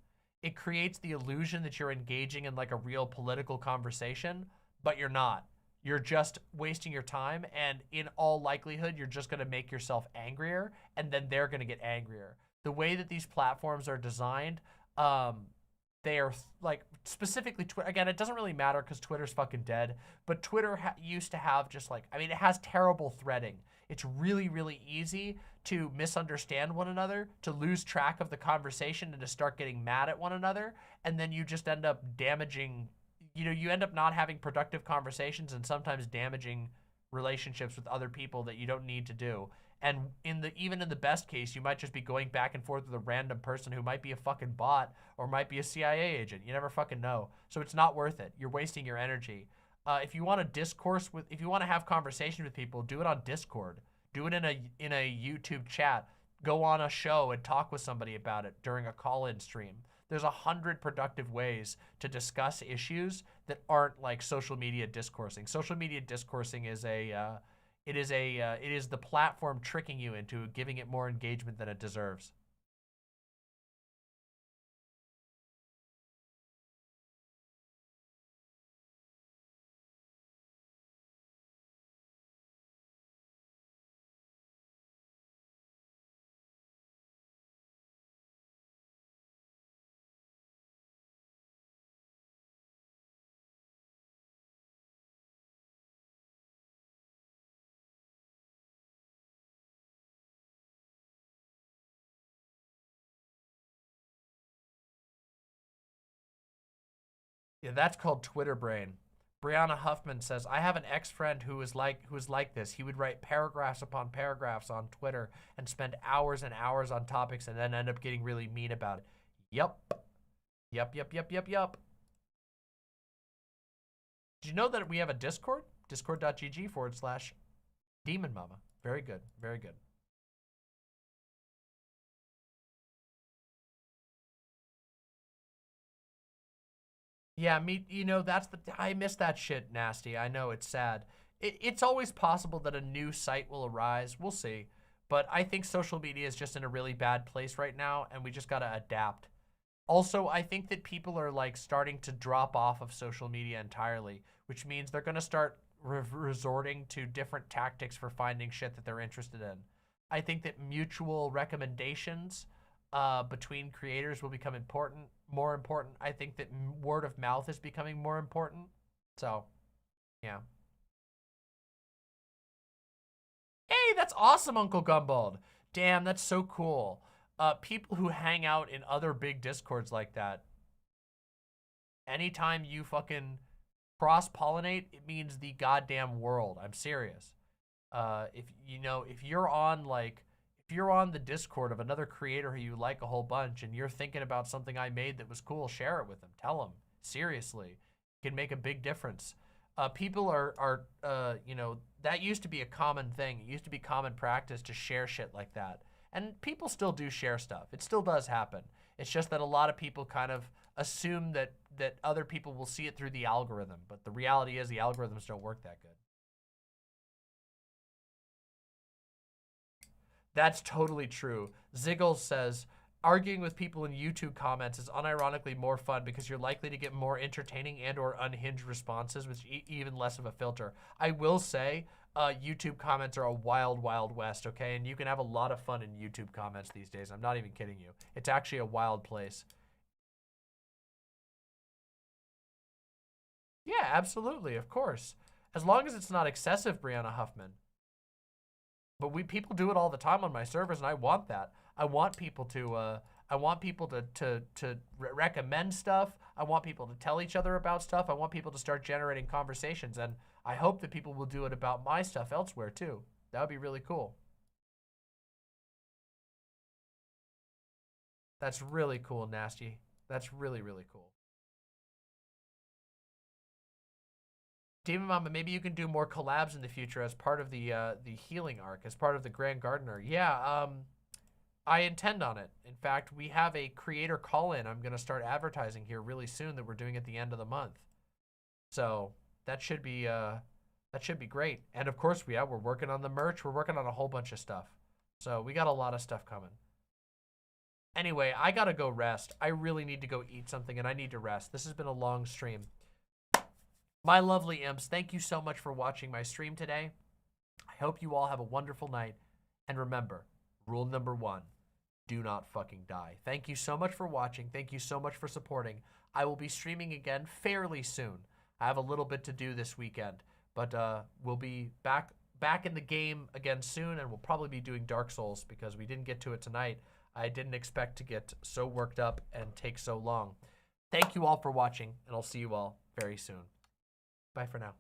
It creates the illusion that you're engaging in like a real political conversation, but you're not. You're just wasting your time, and in all likelihood, you're just gonna make yourself angrier, and then they're gonna get angrier. The way that these platforms are designed, they are like specifically Twitter. Again, it doesn't really matter because Twitter's fucking dead, but Twitter used to have just like, I mean, it has terrible threading. It's really, really easy to misunderstand one another, to lose track of the conversation, and to start getting mad at one another, and then you just end up damaging, you end up not having productive conversations and sometimes damaging relationships with other people that you don't need to do. And even in the best case, you might just be going back and forth with a random person who might be a fucking bot or might be a CIA agent. You never fucking know. So it's not worth it. You're wasting your energy. If you want to if you want to have conversations with people, do it on Discord. Do it in a YouTube chat. Go on a show and talk with somebody about it during a call-in stream. There's 100 productive ways to discuss issues that aren't like social media discoursing. Social media discoursing is it is the platform tricking you into giving it more engagement than it deserves. Yeah, that's called Twitter brain. Brianna Huffman says, I have an ex-friend who is like this. He would write paragraphs upon paragraphs on Twitter and spend hours and hours on topics and then end up getting really mean about it. Yup. Yup. Did you know that we have a Discord? Discord.gg/Demon Mama. Very good. Very good. Yeah, I miss that shit, Nasty. I know, it's sad. It's always possible that a new site will arise. We'll see. But I think social media is just in a really bad place right now, and we just gotta adapt. Also, I think that people are like starting to drop off of social media entirely, which means they're gonna start resorting to different tactics for finding shit that they're interested in. I think that mutual recommendations between creators will become more important. I think that word of mouth is becoming more important. So, yeah. Hey, that's awesome, Uncle Gumbald. Damn, that's so cool. People who hang out in other big Discords like that. Anytime you fucking cross-pollinate, it means the goddamn world. I'm serious. If you're on the Discord of another creator who you like a whole bunch and you're thinking about something I made that was cool, share it with them. Tell them. Seriously. It can make a big difference. People are that used to be a common thing. It used to be common practice to share shit like that. And people still do share stuff. It still does happen. It's just that a lot of people kind of assume that other people will see it through the algorithm. But the reality is the algorithms don't work that good. That's totally true. Ziggles says, arguing with people in YouTube comments is unironically more fun because you're likely to get more entertaining and or unhinged responses with even less of a filter. I will say, YouTube comments are a wild, wild west, okay? And you can have a lot of fun in YouTube comments these days. I'm not even kidding you. It's actually a wild place. Yeah, absolutely, of course. As long as it's not excessive, Brianna Huffman. But people do it all the time on my servers, and I want that. I want people to recommend stuff. I want people to tell each other about stuff. I want people to start generating conversations, and I hope that people will do it about my stuff elsewhere too. That would be really cool. That's really cool, Nasty. That's really, really cool. Demon Mama, maybe you can do more collabs in the future as part of the healing arc, as part of the Grand Gardener. Yeah, I intend on it. In fact, we have a creator call-in I'm going to start advertising here really soon that we're doing at the end of the month. So that should be great. And of course, we're working on the merch. We're working on a whole bunch of stuff. So we got a lot of stuff coming. Anyway, I got to go rest. I really need to go eat something, and I need to rest. This has been a long stream. My lovely imps, thank you so much for watching my stream today. I hope you all have a wonderful night. And remember, rule number 1, do not fucking die. Thank you so much for watching. Thank you so much for supporting. I will be streaming again fairly soon. I have a little bit to do this weekend, but we'll be back in the game again soon, and we'll probably be doing Dark Souls because we didn't get to it tonight. I didn't expect to get so worked up and take so long. Thank you all for watching, and I'll see you all very soon. Bye for now.